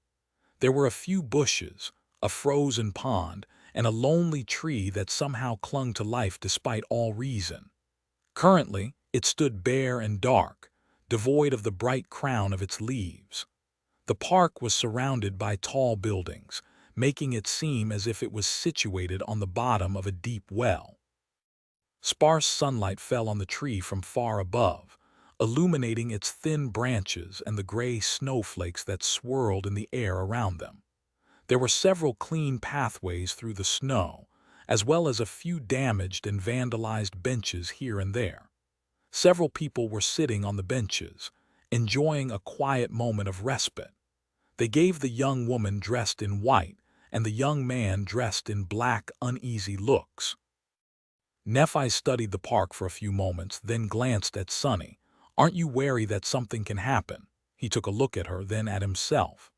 There were a few bushes, a frozen pond, and a lonely tree that somehow clung to life despite all reason. Currently, it stood bare and dark, devoid of the bright crown of its leaves. The park was surrounded by tall buildings, making it seem as if it was situated on the bottom of a deep well. Sparse sunlight fell on the tree from far above, illuminating its thin branches and the gray snowflakes that swirled in the air around them. There were several clean pathways through the snow, as well as a few damaged and vandalized benches here and there. Several people were sitting on the benches, enjoying a quiet moment of respite. They gave the young woman dressed in white and the young man dressed in black uneasy looks. Nephi studied the park for a few moments, then glanced at Sonny. "Aren't you wary that something can happen?" He took a look at her, then at himself.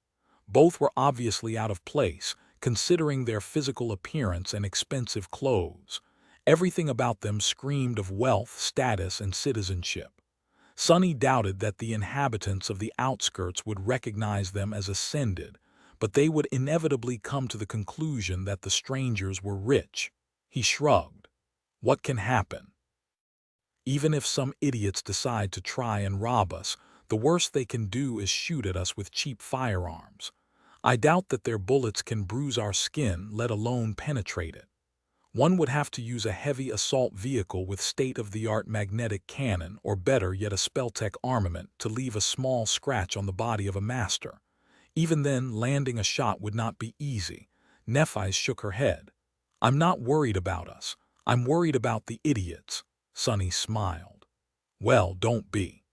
Both were obviously out of place, considering their physical appearance and expensive clothes. Everything about them screamed of wealth, status, and citizenship. Sonny doubted that the inhabitants of the outskirts would recognize them as ascended, but they would inevitably come to the conclusion that the strangers were rich. He shrugged. What can happen? Even if some idiots decide to try and rob us, the worst they can do is shoot at us with cheap firearms. I doubt that their bullets can bruise our skin, let alone penetrate it. One would have to use a heavy assault vehicle with state-of-the-art magnetic cannon, or better yet a Spelltech armament, to leave a small scratch on the body of a master. Even then, landing a shot would not be easy. Nephi shook her head. I'm not worried about us. I'm worried about the idiots. Sonny smiled. Well, don't be.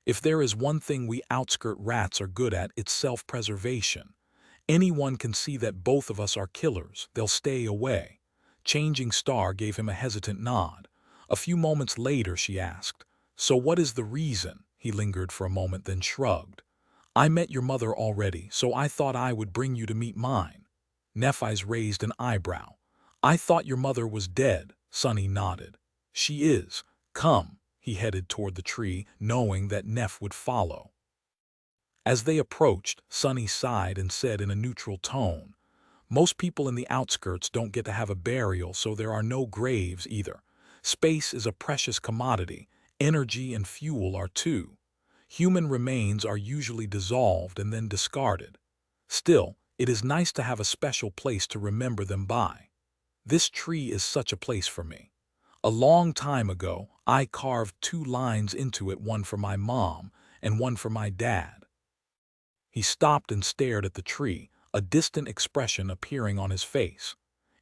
If there is one thing we outskirt rats are good at, it's self-preservation. Anyone can see that both of us are killers. They'll stay away. Changing Star gave him a hesitant nod. A few moments later, she asked, "So what is the reason?" He lingered for a moment, then shrugged. "I met your mother already, so I thought I would bring you to meet mine." Nephi's raised an eyebrow. "I thought your mother was dead." Sonny nodded. "She is. Come." He headed toward the tree, knowing that Neph would follow. As they approached, Sonny sighed and said in a neutral tone, "Most people in the outskirts don't get to have a burial, so there are no graves either. Space is a precious commodity. Energy and fuel are too. Human remains are usually dissolved and then discarded. Still, it is nice to have a special place to remember them by. This tree is such a place for me. A long time ago, I carved 2 lines into it, one for my mom and one for my dad." He stopped and stared at the tree, a distant expression appearing on his face.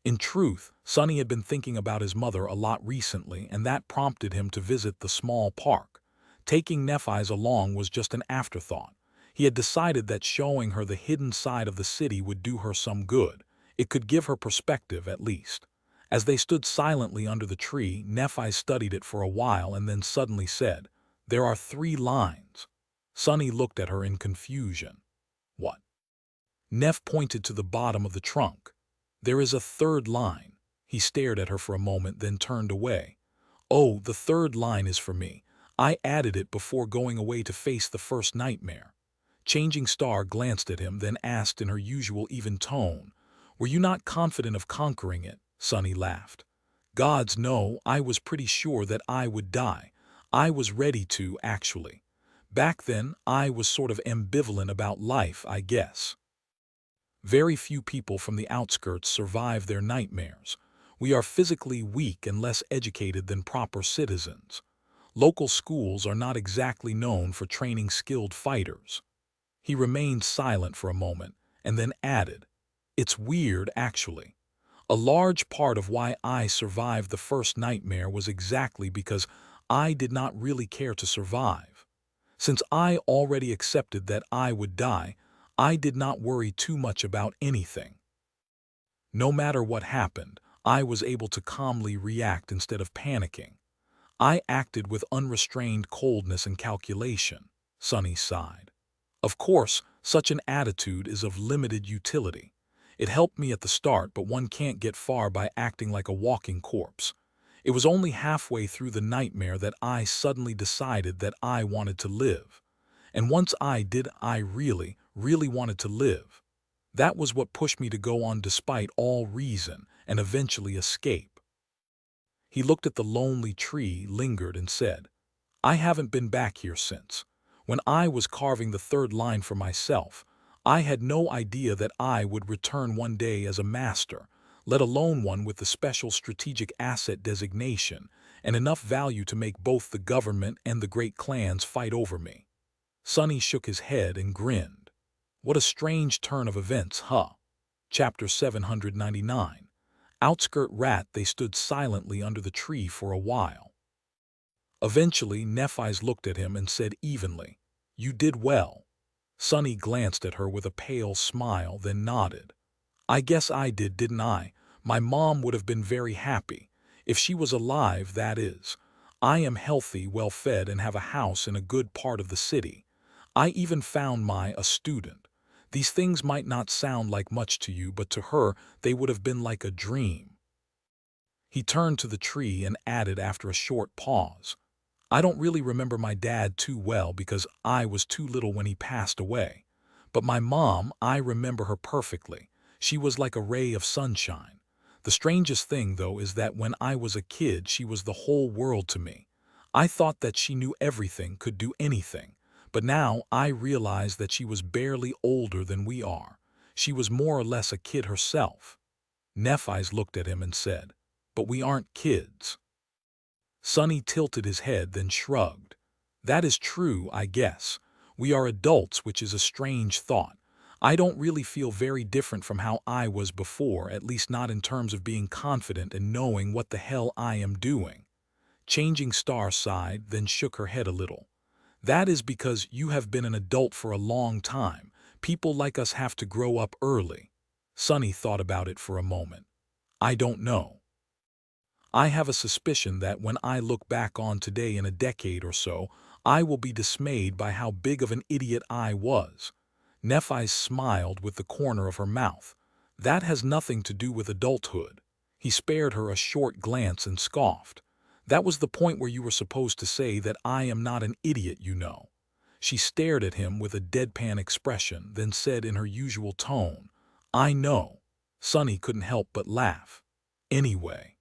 In truth, Sonny had been thinking about his mother a lot recently, and that prompted him to visit the small park. Taking Nephi's along was just an afterthought. He had decided that showing her the hidden side of the city would do her some good. It could give her perspective, at least. As they stood silently under the tree, Nephi studied it for a while and then suddenly said, "There are 3 lines." Sonny looked at her in confusion. "What?" Neph pointed to the bottom of the trunk. "There is a 3rd line." He stared at her for a moment, then turned away. "Oh, the 3rd line is for me. I added it before going away to face the first nightmare." Changing Star glanced at him, then asked in her usual even tone, "Were you not confident of conquering it?" Sonny laughed. "Gods, no, I was pretty sure that I would die. I was ready to, actually. Back then, I was sort of ambivalent about life, I guess." Very few people from the outskirts survive their nightmares. We are physically weak and less educated than proper citizens. Local schools are not exactly known for training skilled fighters. He remained silent for a moment, and then added, "It's weird, actually. A large part of why I survived the first nightmare was exactly because I did not really care to survive. Since I already accepted that I would die, I did not worry too much about anything. No matter what happened, I was able to calmly react instead of panicking. I acted with unrestrained coldness and calculation." Sonny sighed. "Of course, such an attitude is of limited utility. It helped me at the start, but one can't get far by acting like a walking corpse. It was only halfway through the nightmare that I suddenly decided that I wanted to live. And once I did, I really, really wanted to live. That was what pushed me to go on despite all reason and eventually escape." He looked at the lonely tree, lingered, and said, "I haven't been back here since. When I was carving the 3rd line for myself, I had no idea that I would return one day as a master, let alone one with the special strategic asset designation and enough value to make both the government and the great clans fight over me." Sonny shook his head and grinned. "What a strange turn of events, huh?" Chapter 799. Outskirt Rat. They stood silently under the tree for a while. Eventually, Nephi's looked at him and said evenly, "You did well." Sonny glanced at her with a pale smile, then nodded. "I guess I did, didn't I? My mom would have been very happy. If she was alive, that is. I am healthy, well-fed, and have a house in a good part of the city. I even found a student. These things might not sound like much to you, but to her, they would have been like a dream." He turned to the tree and added after a short pause, "I don't really remember my dad too well because I was too little when he passed away. But my mom, I remember her perfectly. She was like a ray of sunshine. The strangest thing, though, is that when I was a kid, she was the whole world to me. I thought that she knew everything, could do anything. But now I realize that she was barely older than we are. She was more or less a kid herself." Nephi's looked at him and said, "But we aren't kids." Sonny tilted his head, then shrugged. "That is true, I guess. We are adults, which is a strange thought. I don't really feel very different from how I was before, at least not in terms of being confident and knowing what the hell I am doing." Changing Star sighed, then shook her head a little. "That is because you have been an adult for a long time. People like us have to grow up early." Sunny thought about it for a moment. "I don't know. I have a suspicion that when I look back on today in a decade or so, I will be dismayed by how big of an idiot I was." Nephi smiled with the corner of her mouth. "That has nothing to do with adulthood." He spared her a short glance and scoffed. "That was the point where you were supposed to say that I am not an idiot, you know." She stared at him with a deadpan expression, then said in her usual tone, "I know." Sunny couldn't help but laugh. "Anyway,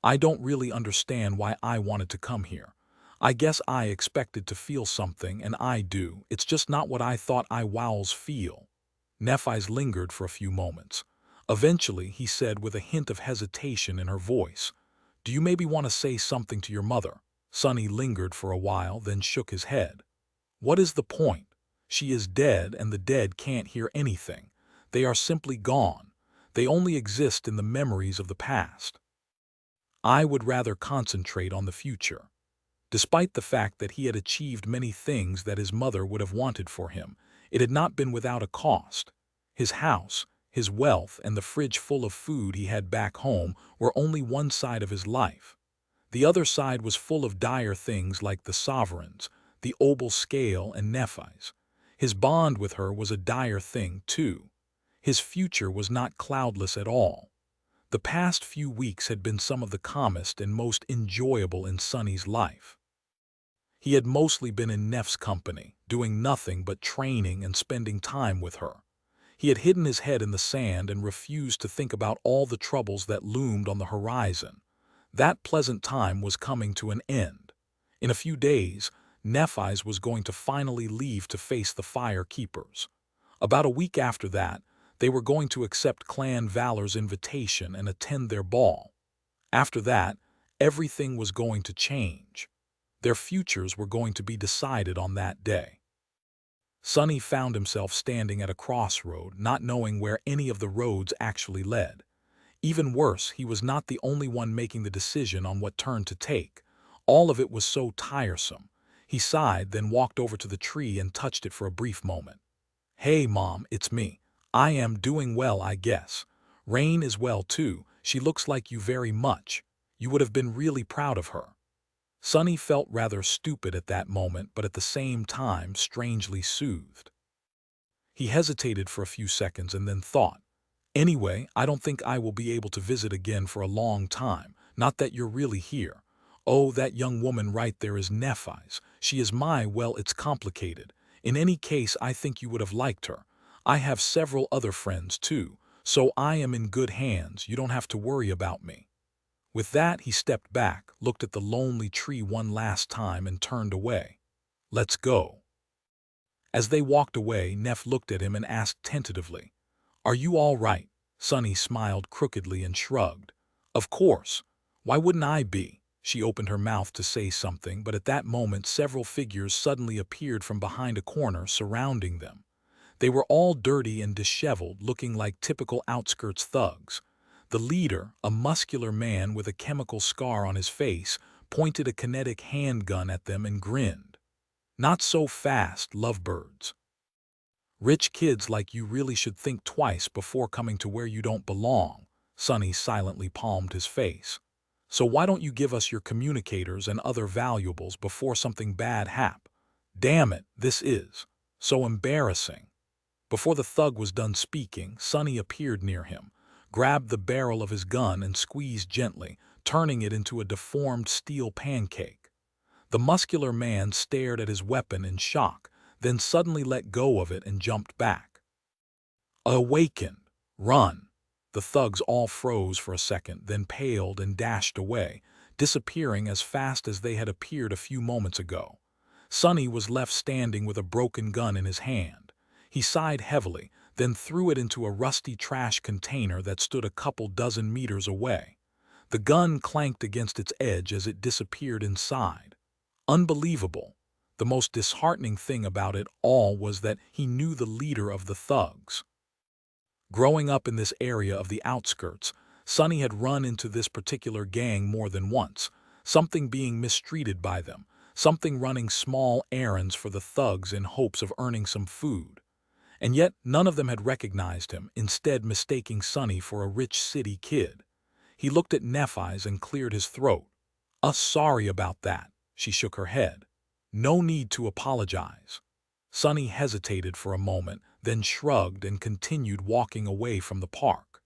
I don't really understand why I wanted to come here. I guess I expected to feel something, and I do. It's just not what I thought I wows feel." Nephi's lingered for a few moments. Eventually, he said with a hint of hesitation in her voice, "Do you maybe want to say something to your mother?" Sunny lingered for a while, then shook his head. "What is the point? She is dead, and the dead can't hear anything. They are simply gone. They only exist in the memories of the past. I would rather concentrate on the future." Despite the fact that he had achieved many things that his mother would have wanted for him, it had not been without a cost. His house, his wealth, and the fridge full of food he had back home were only one side of his life. The other side was full of dire things like the sovereigns, the obel scale, and Nephi's. His bond with her was a dire thing, too. His future was not cloudless at all. The past few weeks had been some of the calmest and most enjoyable in Sunny's life. He had mostly been in Neff's company, doing nothing but training and spending time with her. He had hidden his head in the sand and refused to think about all the troubles that loomed on the horizon. That pleasant time was coming to an end. In a few days, Nephi's was going to finally leave to face the Fire Keepers. About a week after that, they were going to accept Clan Valor's invitation and attend their ball. After that, everything was going to change. Their futures were going to be decided on that day. Sunny found himself standing at a crossroad, not knowing where any of the roads actually led. Even worse, he was not the only one making the decision on what turn to take. All of it was so tiresome. He sighed, then walked over to the tree and touched it for a brief moment. "Hey, Mom, it's me. I am doing well, I guess. Rain is well, too. She looks like you very much. You would have been really proud of her." Sunny felt rather stupid at that moment, but at the same time strangely soothed. He hesitated for a few seconds and then thought, "Anyway, I don't think I will be able to visit again for a long time, not that you're really here. Oh, that young woman right there is Nephi's. She is well, it's complicated. In any case, I think you would have liked her. I have several other friends too, so I am in good hands. You don't have to worry about me." With that, he stepped back, looked at the lonely tree one last time, and turned away. "Let's go." As they walked away, Neff looked at him and asked tentatively, "Are you all right?" Sunny smiled crookedly and shrugged. "Of course. Why wouldn't I be?" She opened her mouth to say something, but at that moment several figures suddenly appeared from behind a corner, surrounding them. They were all dirty and disheveled, looking like typical outskirts thugs. The leader, a muscular man with a chemical scar on his face, pointed a kinetic handgun at them and grinned. "Not so fast, lovebirds. Rich kids like you really should think twice before coming to where you don't belong." Sunny silently palmed his face. "So why don't you give us your communicators and other valuables before something bad happens? Damn it, this is so embarrassing." Before the thug was done speaking, Sunny appeared near him, grabbed the barrel of his gun and squeezed gently, turning it into a deformed steel pancake. The muscular man stared at his weapon in shock, then suddenly let go of it and jumped back. "Awaken! Run!" The thugs all froze for a second, then paled and dashed away, disappearing as fast as they had appeared a few moments ago. Sunny was left standing with a broken gun in his hand. He sighed heavily, then threw it into a rusty trash container that stood a couple dozen meters away. The gun clanked against its edge as it disappeared inside. Unbelievable. The most disheartening thing about it all was that he knew the leader of the thugs. Growing up in this area of the outskirts, Sonny had run into this particular gang more than once, something being mistreated by them, something running small errands for the thugs in hopes of earning some food. And yet none of them had recognized him, instead mistaking Sonny for a rich city kid. He looked at Nephi's and cleared his throat. Sorry about that," she shook her head. "No need to apologize." Sonny hesitated for a moment, then shrugged and continued walking away from the park.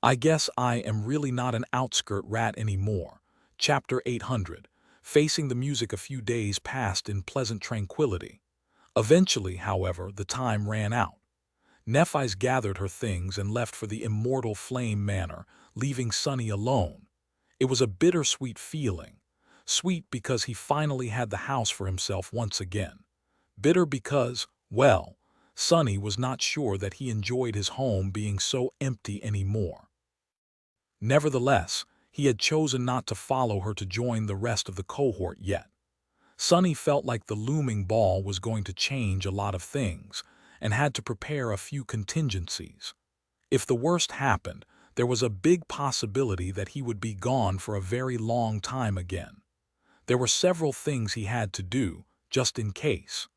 I guess I am really not an outskirt rat anymore. Chapter 800. Facing the music, a few days passed in pleasant tranquility. Eventually, however, the time ran out. Nephi's gathered her things and left for the Immortal Flame Manor, leaving Sonny alone. It was a bittersweet feeling. Sweet because he finally had the house for himself once again. Bitter because, well, Sonny was not sure that he enjoyed his home being so empty anymore. Nevertheless, he had chosen not to follow her to join the rest of the cohort yet. Sonny felt like the looming ball was going to change a lot of things, and had to prepare a few contingencies. If the worst happened, there was a big possibility that he would be gone for a very long time again. There were several things he had to do, just in case.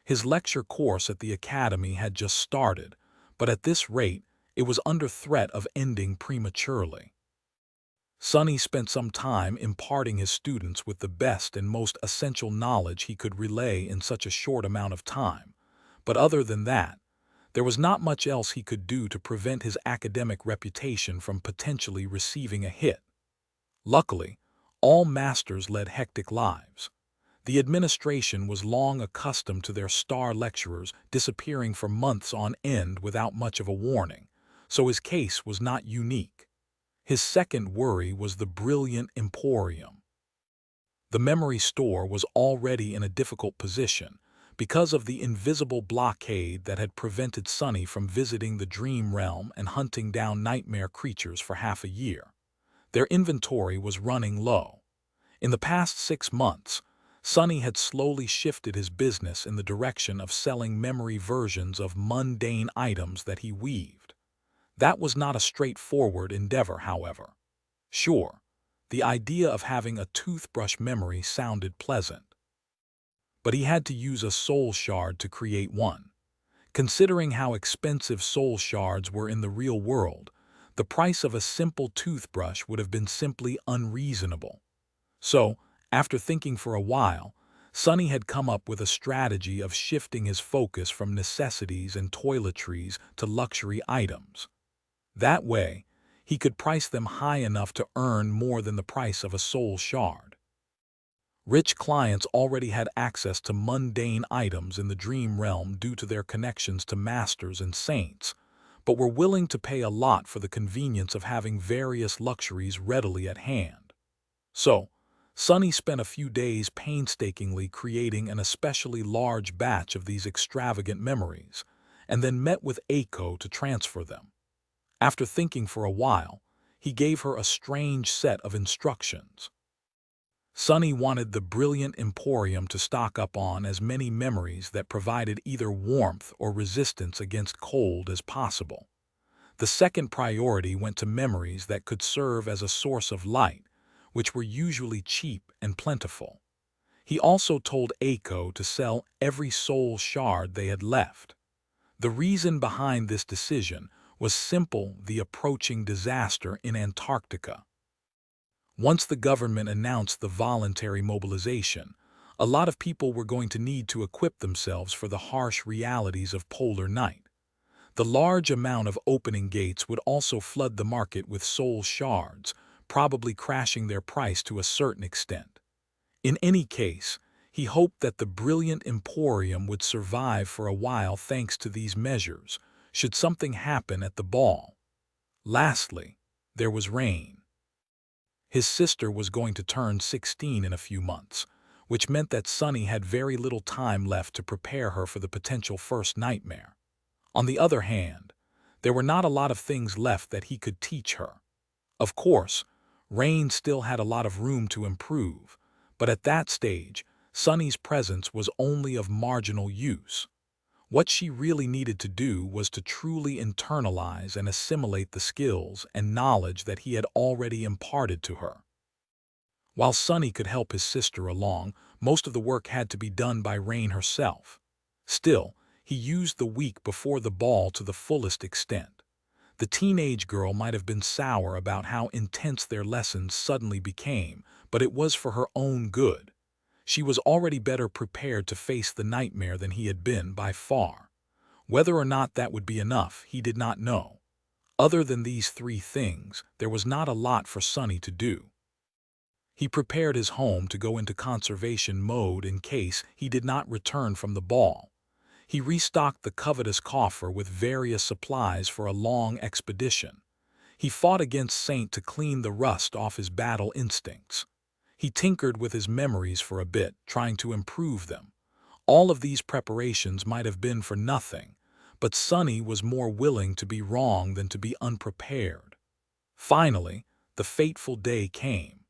His lecture course at the academy had just started, but at this rate, it was under threat of ending prematurely. Sonny spent some time imparting his students with the best and most essential knowledge he could relay in such a short amount of time, but other than that, there was not much else he could do to prevent his academic reputation from potentially receiving a hit. Luckily, all masters led hectic lives. The administration was long accustomed to their star lecturers disappearing for months on end without much of a warning, so his case was not unique. His second worry was the brilliant Emporium. The memory store was already in a difficult position because of the invisible blockade that had prevented Sonny from visiting the dream realm and hunting down nightmare creatures for half a year. Their inventory was running low. In the past 6 months, Sonny had slowly shifted his business in the direction of selling memory versions of mundane items that he weaved. That was not a straightforward endeavor, however. Sure, the idea of having a toothbrush memory sounded pleasant. But he had to use a soul shard to create one. Considering how expensive soul shards were in the real world, the price of a simple toothbrush would have been simply unreasonable. So, after thinking for a while, Sonny had come up with a strategy of shifting his focus from necessities and toiletries to luxury items. That way, he could price them high enough to earn more than the price of a soul shard. Rich clients already had access to mundane items in the dream realm due to their connections to masters and saints, but were willing to pay a lot for the convenience of having various luxuries readily at hand. So, Sonny spent a few days painstakingly creating an especially large batch of these extravagant memories, and then met with Aiko to transfer them. After thinking for a while, he gave her a strange set of instructions. Sonny wanted the brilliant Emporium to stock up on as many memories that provided either warmth or resistance against cold as possible. The second priority went to memories that could serve as a source of light, which were usually cheap and plentiful. He also told Aiko to sell every soul shard they had left. The reason behind this decision was simple: the approaching disaster in Antarctica. Once the government announced the voluntary mobilization, a lot of people were going to need to equip themselves for the harsh realities of polar night. The large amount of opening gates would also flood the market with soul shards, probably crashing their price to a certain extent. In any case, he hoped that the brilliant Emporium would survive for a while thanks to these measures, should something happen at the ball. Lastly, there was Rain. His sister was going to turn 16 in a few months, which meant that Sonny had very little time left to prepare her for the potential first nightmare. On the other hand, there were not a lot of things left that he could teach her. Of course, Rain still had a lot of room to improve, but at that stage, Sunny's presence was only of marginal use. What she really needed to do was to truly internalize and assimilate the skills and knowledge that he had already imparted to her. While Sunny could help his sister along, most of the work had to be done by Rain herself. Still, he used the week before the ball to the fullest extent. The teenage girl might have been sour about how intense their lessons suddenly became, but it was for her own good. She was already better prepared to face the nightmare than he had been by far. Whether or not that would be enough, he did not know. Other than these three things, there was not a lot for Sunny to do. He prepared his home to go into conservation mode in case he did not return from the ball. He restocked the covetous coffer with various supplies for a long expedition. He fought against Saint to clean the rust off his battle instincts. He tinkered with his memories for a bit, trying to improve them. All of these preparations might have been for nothing, but Sunny was more willing to be wrong than to be unprepared. Finally, the fateful day came.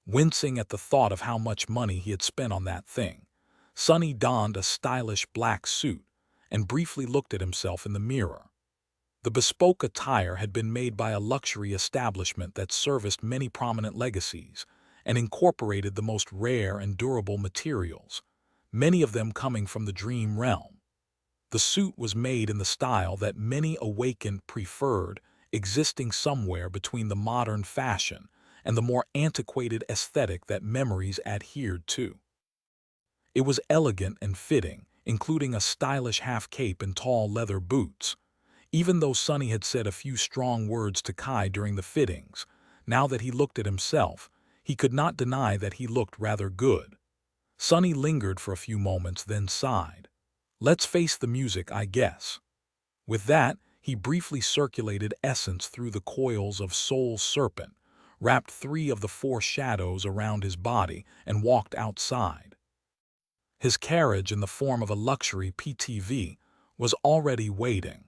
Wincing at the thought of how much money he had spent on that thing, Sunny donned a stylish black suit and briefly looked at himself in the mirror. The bespoke attire had been made by a luxury establishment that serviced many prominent legacies and incorporated the most rare and durable materials, many of them coming from the dream realm. The suit was made in the style that many awakened preferred, existing somewhere between the modern fashion and the more antiquated aesthetic that memories adhered to. It was elegant and fitting, including a stylish half-cape and tall leather boots. Even though Sunny had said a few strong words to Kai during the fittings, now that he looked at himself, he could not deny that he looked rather good. Sunny lingered for a few moments, then sighed. "Let's face the music, I guess." With that, he briefly circulated essence through the coils of Soul Serpent, wrapped 3 of the 4 shadows around his body, and walked outside. His carriage, in the form of a luxury PTV, was already waiting.